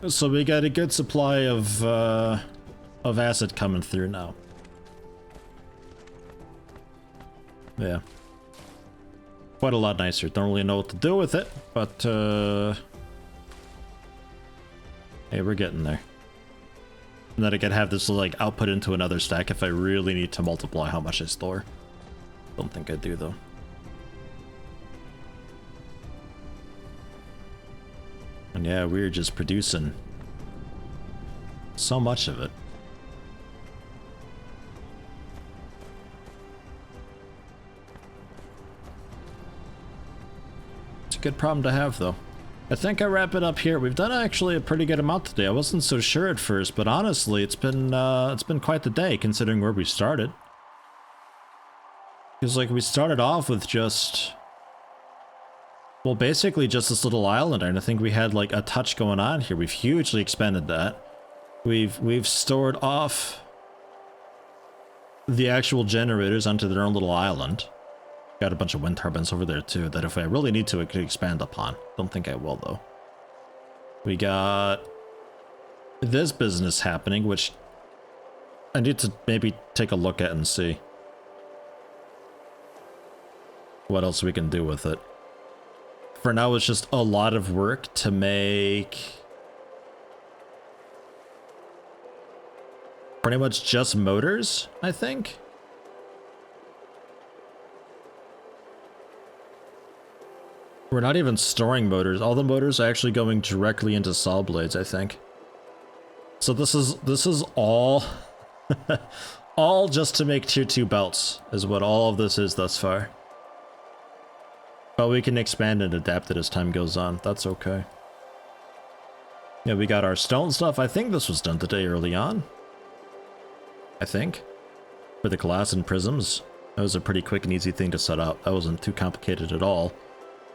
Speaker 1: So we got a good supply of acid coming through now. Yeah. Quite a lot nicer. Don't really know what to do with it, but hey, we're getting there. And then I can have this like output into another stack if I really need to multiply how much I store. Don't think I do though. And yeah, we're just producing so much of it. It's a good problem to have though. I think I wrap it up here. We've done actually a pretty good amount today. I wasn't so sure at first, but honestly, it's been quite the day considering where we started. Because like we started off with just, well, basically just this little island, and I think we had like a touch going on here. We've hugely expanded that. We've stored off the actual generators onto their own little island. Got a bunch of wind turbines over there too that if I really need to, I could expand upon. Don't think I will though. We got this business happening, which I need to maybe take a look at and see what else we can do with it. For now, it's just a lot of work to make pretty much just motors, I think. We're not even storing motors. All the motors are actually going directly into saw blades, I think. So this is all all just to make tier 2 belts is what all of this is thus far. But we can expand and adapt it as time goes on. That's okay. Yeah, we got our stone stuff. I think this was done today early on. I think. For the glass and prisms. That was a pretty quick and easy thing to set up. That wasn't too complicated at all.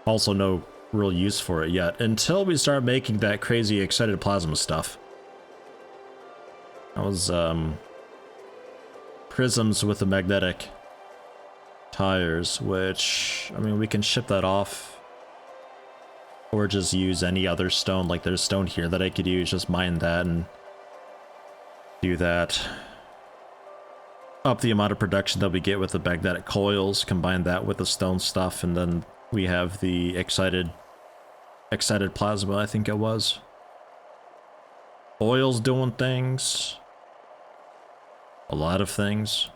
Speaker 1: Also no real use for it yet. Until we start making that crazy excited plasma stuff. That was, prisms with the magnetic tires, which, I mean, we can ship that off or just use any other stone. Like there's stone here that I could use, just mine that and do that. Up the amount of production that we get with the magnetic coils, combine that with the stone stuff, and then we have the excited plasma, I think it was. Oil's doing things. A lot of things.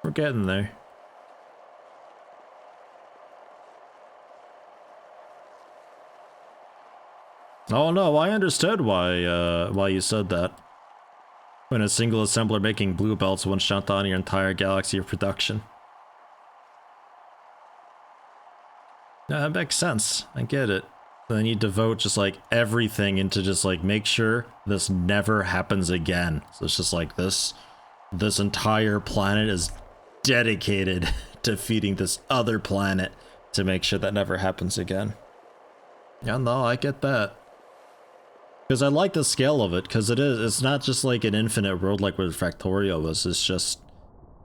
Speaker 1: We're getting there. Oh no, I understood why you said that. When a single assembler making blue belts won't shut down your entire galaxy of production. Yeah, that makes sense. I get it. They need to devote just like everything into just like make sure this never happens again. So it's just like this entire planet is dedicated to feeding this other planet to make sure that never happens again. Yeah, no, I get that. Because I like the scale of it, because it's not just like an infinite world like what Factorio was. It's just,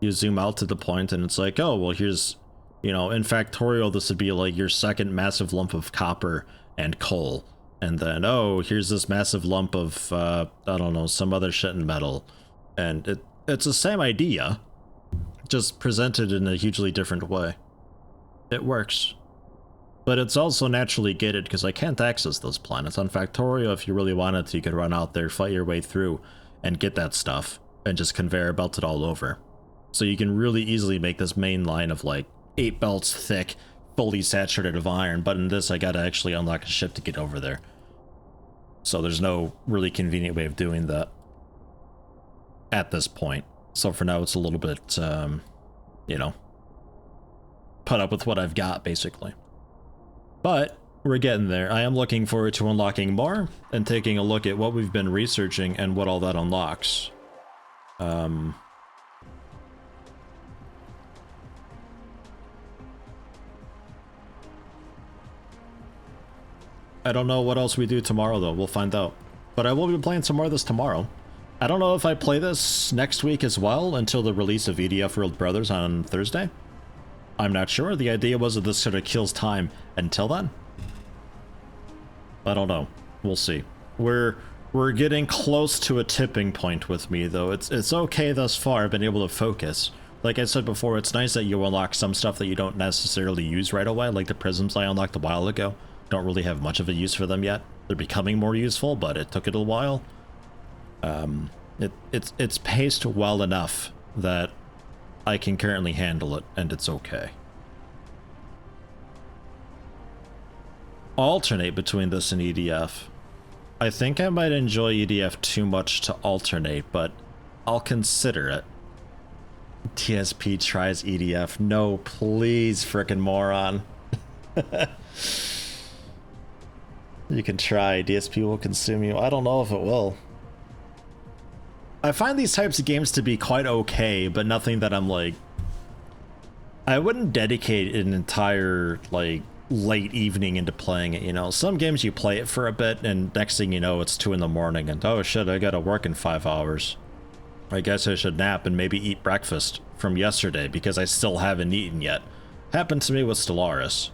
Speaker 1: you zoom out to the point and it's like, oh, well here's, you know, in Factorio this would be like your second massive lump of copper and coal. And then, oh, here's this massive lump of, I don't know, some other shit in metal. And it's the same idea, just presented in a hugely different way. It works. But it's also naturally gated because I can't access those planets. On Factorio, if you really wanted to, you could run out there, fight your way through, and get that stuff, and just conveyor belt it all over. So you can really easily make this main line of like 8 belts thick, fully saturated of iron, but in this I gotta actually unlock a ship to get over there. So there's no really convenient way of doing that at this point. So for now, it's a little bit, you know, put up with what I've got, basically. But we're getting there. I am looking forward to unlocking more and taking a look at what we've been researching and what all that unlocks. I don't know what else we do tomorrow, though. We'll find out. But I will be playing some more of this tomorrow. I don't know if I play this next week as well until the release of EDF World Brothers on Thursday. I'm not sure. The idea was that this sort of kills time until then. I don't know. We'll see. We're getting close to a tipping point with me, though. It's okay thus far. I've been able to focus. Like I said before, it's nice that you unlock some stuff that you don't necessarily use right away, like the prisms I unlocked a while ago. Don't really have much of a use for them yet. They're becoming more useful, but it took it a while. It's paced well enough that I can currently handle it, and it's okay. Alternate between this and EDF. I think I might enjoy EDF too much to alternate, but I'll consider it. DSP tries EDF. No, please, frickin' moron. You can try. DSP will consume you. I don't know if it will. I find these types of games to be quite okay, but nothing that I'm like... I wouldn't dedicate an entire, like, late evening into playing it, you know? Some games you play it for a bit, and next thing you know, it's 2 in the morning, and oh shit, I gotta work in 5 hours. I guess I should nap and maybe eat breakfast from yesterday, because I still haven't eaten yet. Happened to me with Stellaris.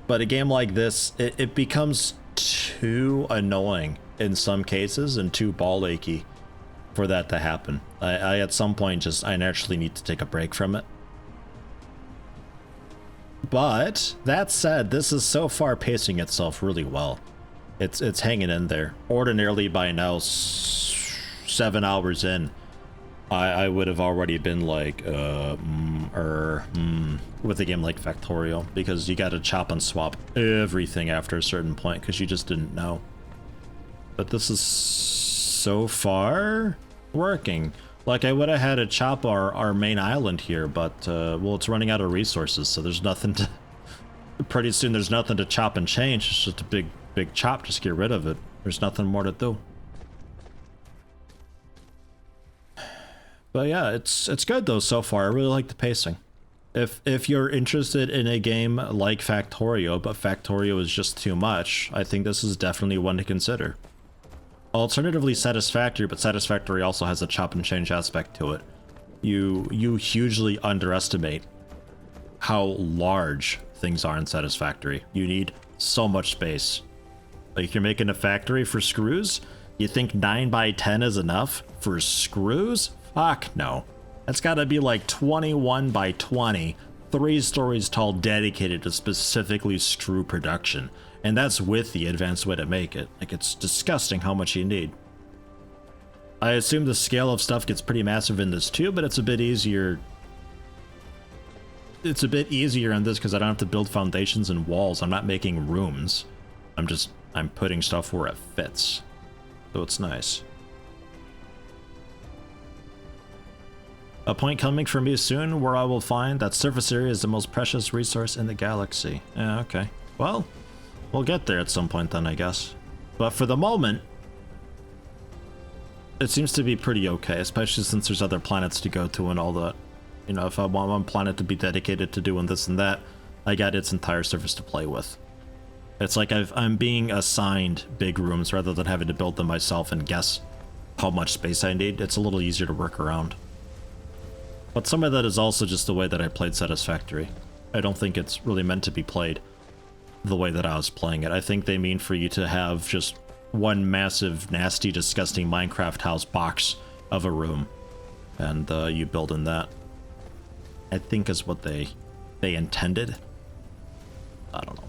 Speaker 1: But a game like this, it becomes too annoying in some cases and too ball achy for that to happen. I at some point I naturally need to take a break from it. But that said, this is so far pacing itself really well. It's hanging in there. Ordinarily by now, 7 hours in, I would have already been like, with a game like Factorio, because you gotta chop and swap everything after a certain point, because you just didn't know. But this is so far working. Like, I would have had to chop our main island here, but, well, it's running out of resources, so there's nothing to... Pretty soon there's nothing to chop and change, it's just a big chop, just get rid of it. There's nothing more to do. But yeah, it's good though so far. I really like the pacing. If you're interested in a game like Factorio, but Factorio is just too much, I think this is definitely one to consider. Alternatively Satisfactory, but Satisfactory also has a chop and change aspect to it. You hugely underestimate how large things are in Satisfactory. You need so much space. Like, you're making a factory for screws? You think 9 by 10 is enough for screws? Fuck no. That's gotta be like 21 by 20, 3 stories tall, dedicated to specifically screw production. And that's with the advanced way to make it. Like, it's disgusting how much you need. I assume the scale of stuff gets pretty massive in this too, but it's a bit easier. It's a bit easier in this because I don't have to build foundations and walls. I'm not making rooms. I'm putting stuff where it fits. So it's nice. A point coming for me soon where I will find that surface area is the most precious resource in the galaxy. Yeah, okay. Well, we'll get there at some point then, I guess. But for the moment, it seems to be pretty okay, especially since there's other planets to go to and all that. You know, if I want one planet to be dedicated to doing this and that, I got its entire surface to play with. It's like I'm being assigned big rooms rather than having to build them myself and guess how much space I need. It's a little easier to work around. But some of that is also just the way that I played Satisfactory. I don't think it's really meant to be played the way that I was playing it. I think they mean for you to have just one massive, nasty, disgusting Minecraft house box of a room. And you build in that. I think is what they intended. I don't know.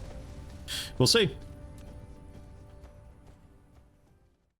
Speaker 1: We'll see.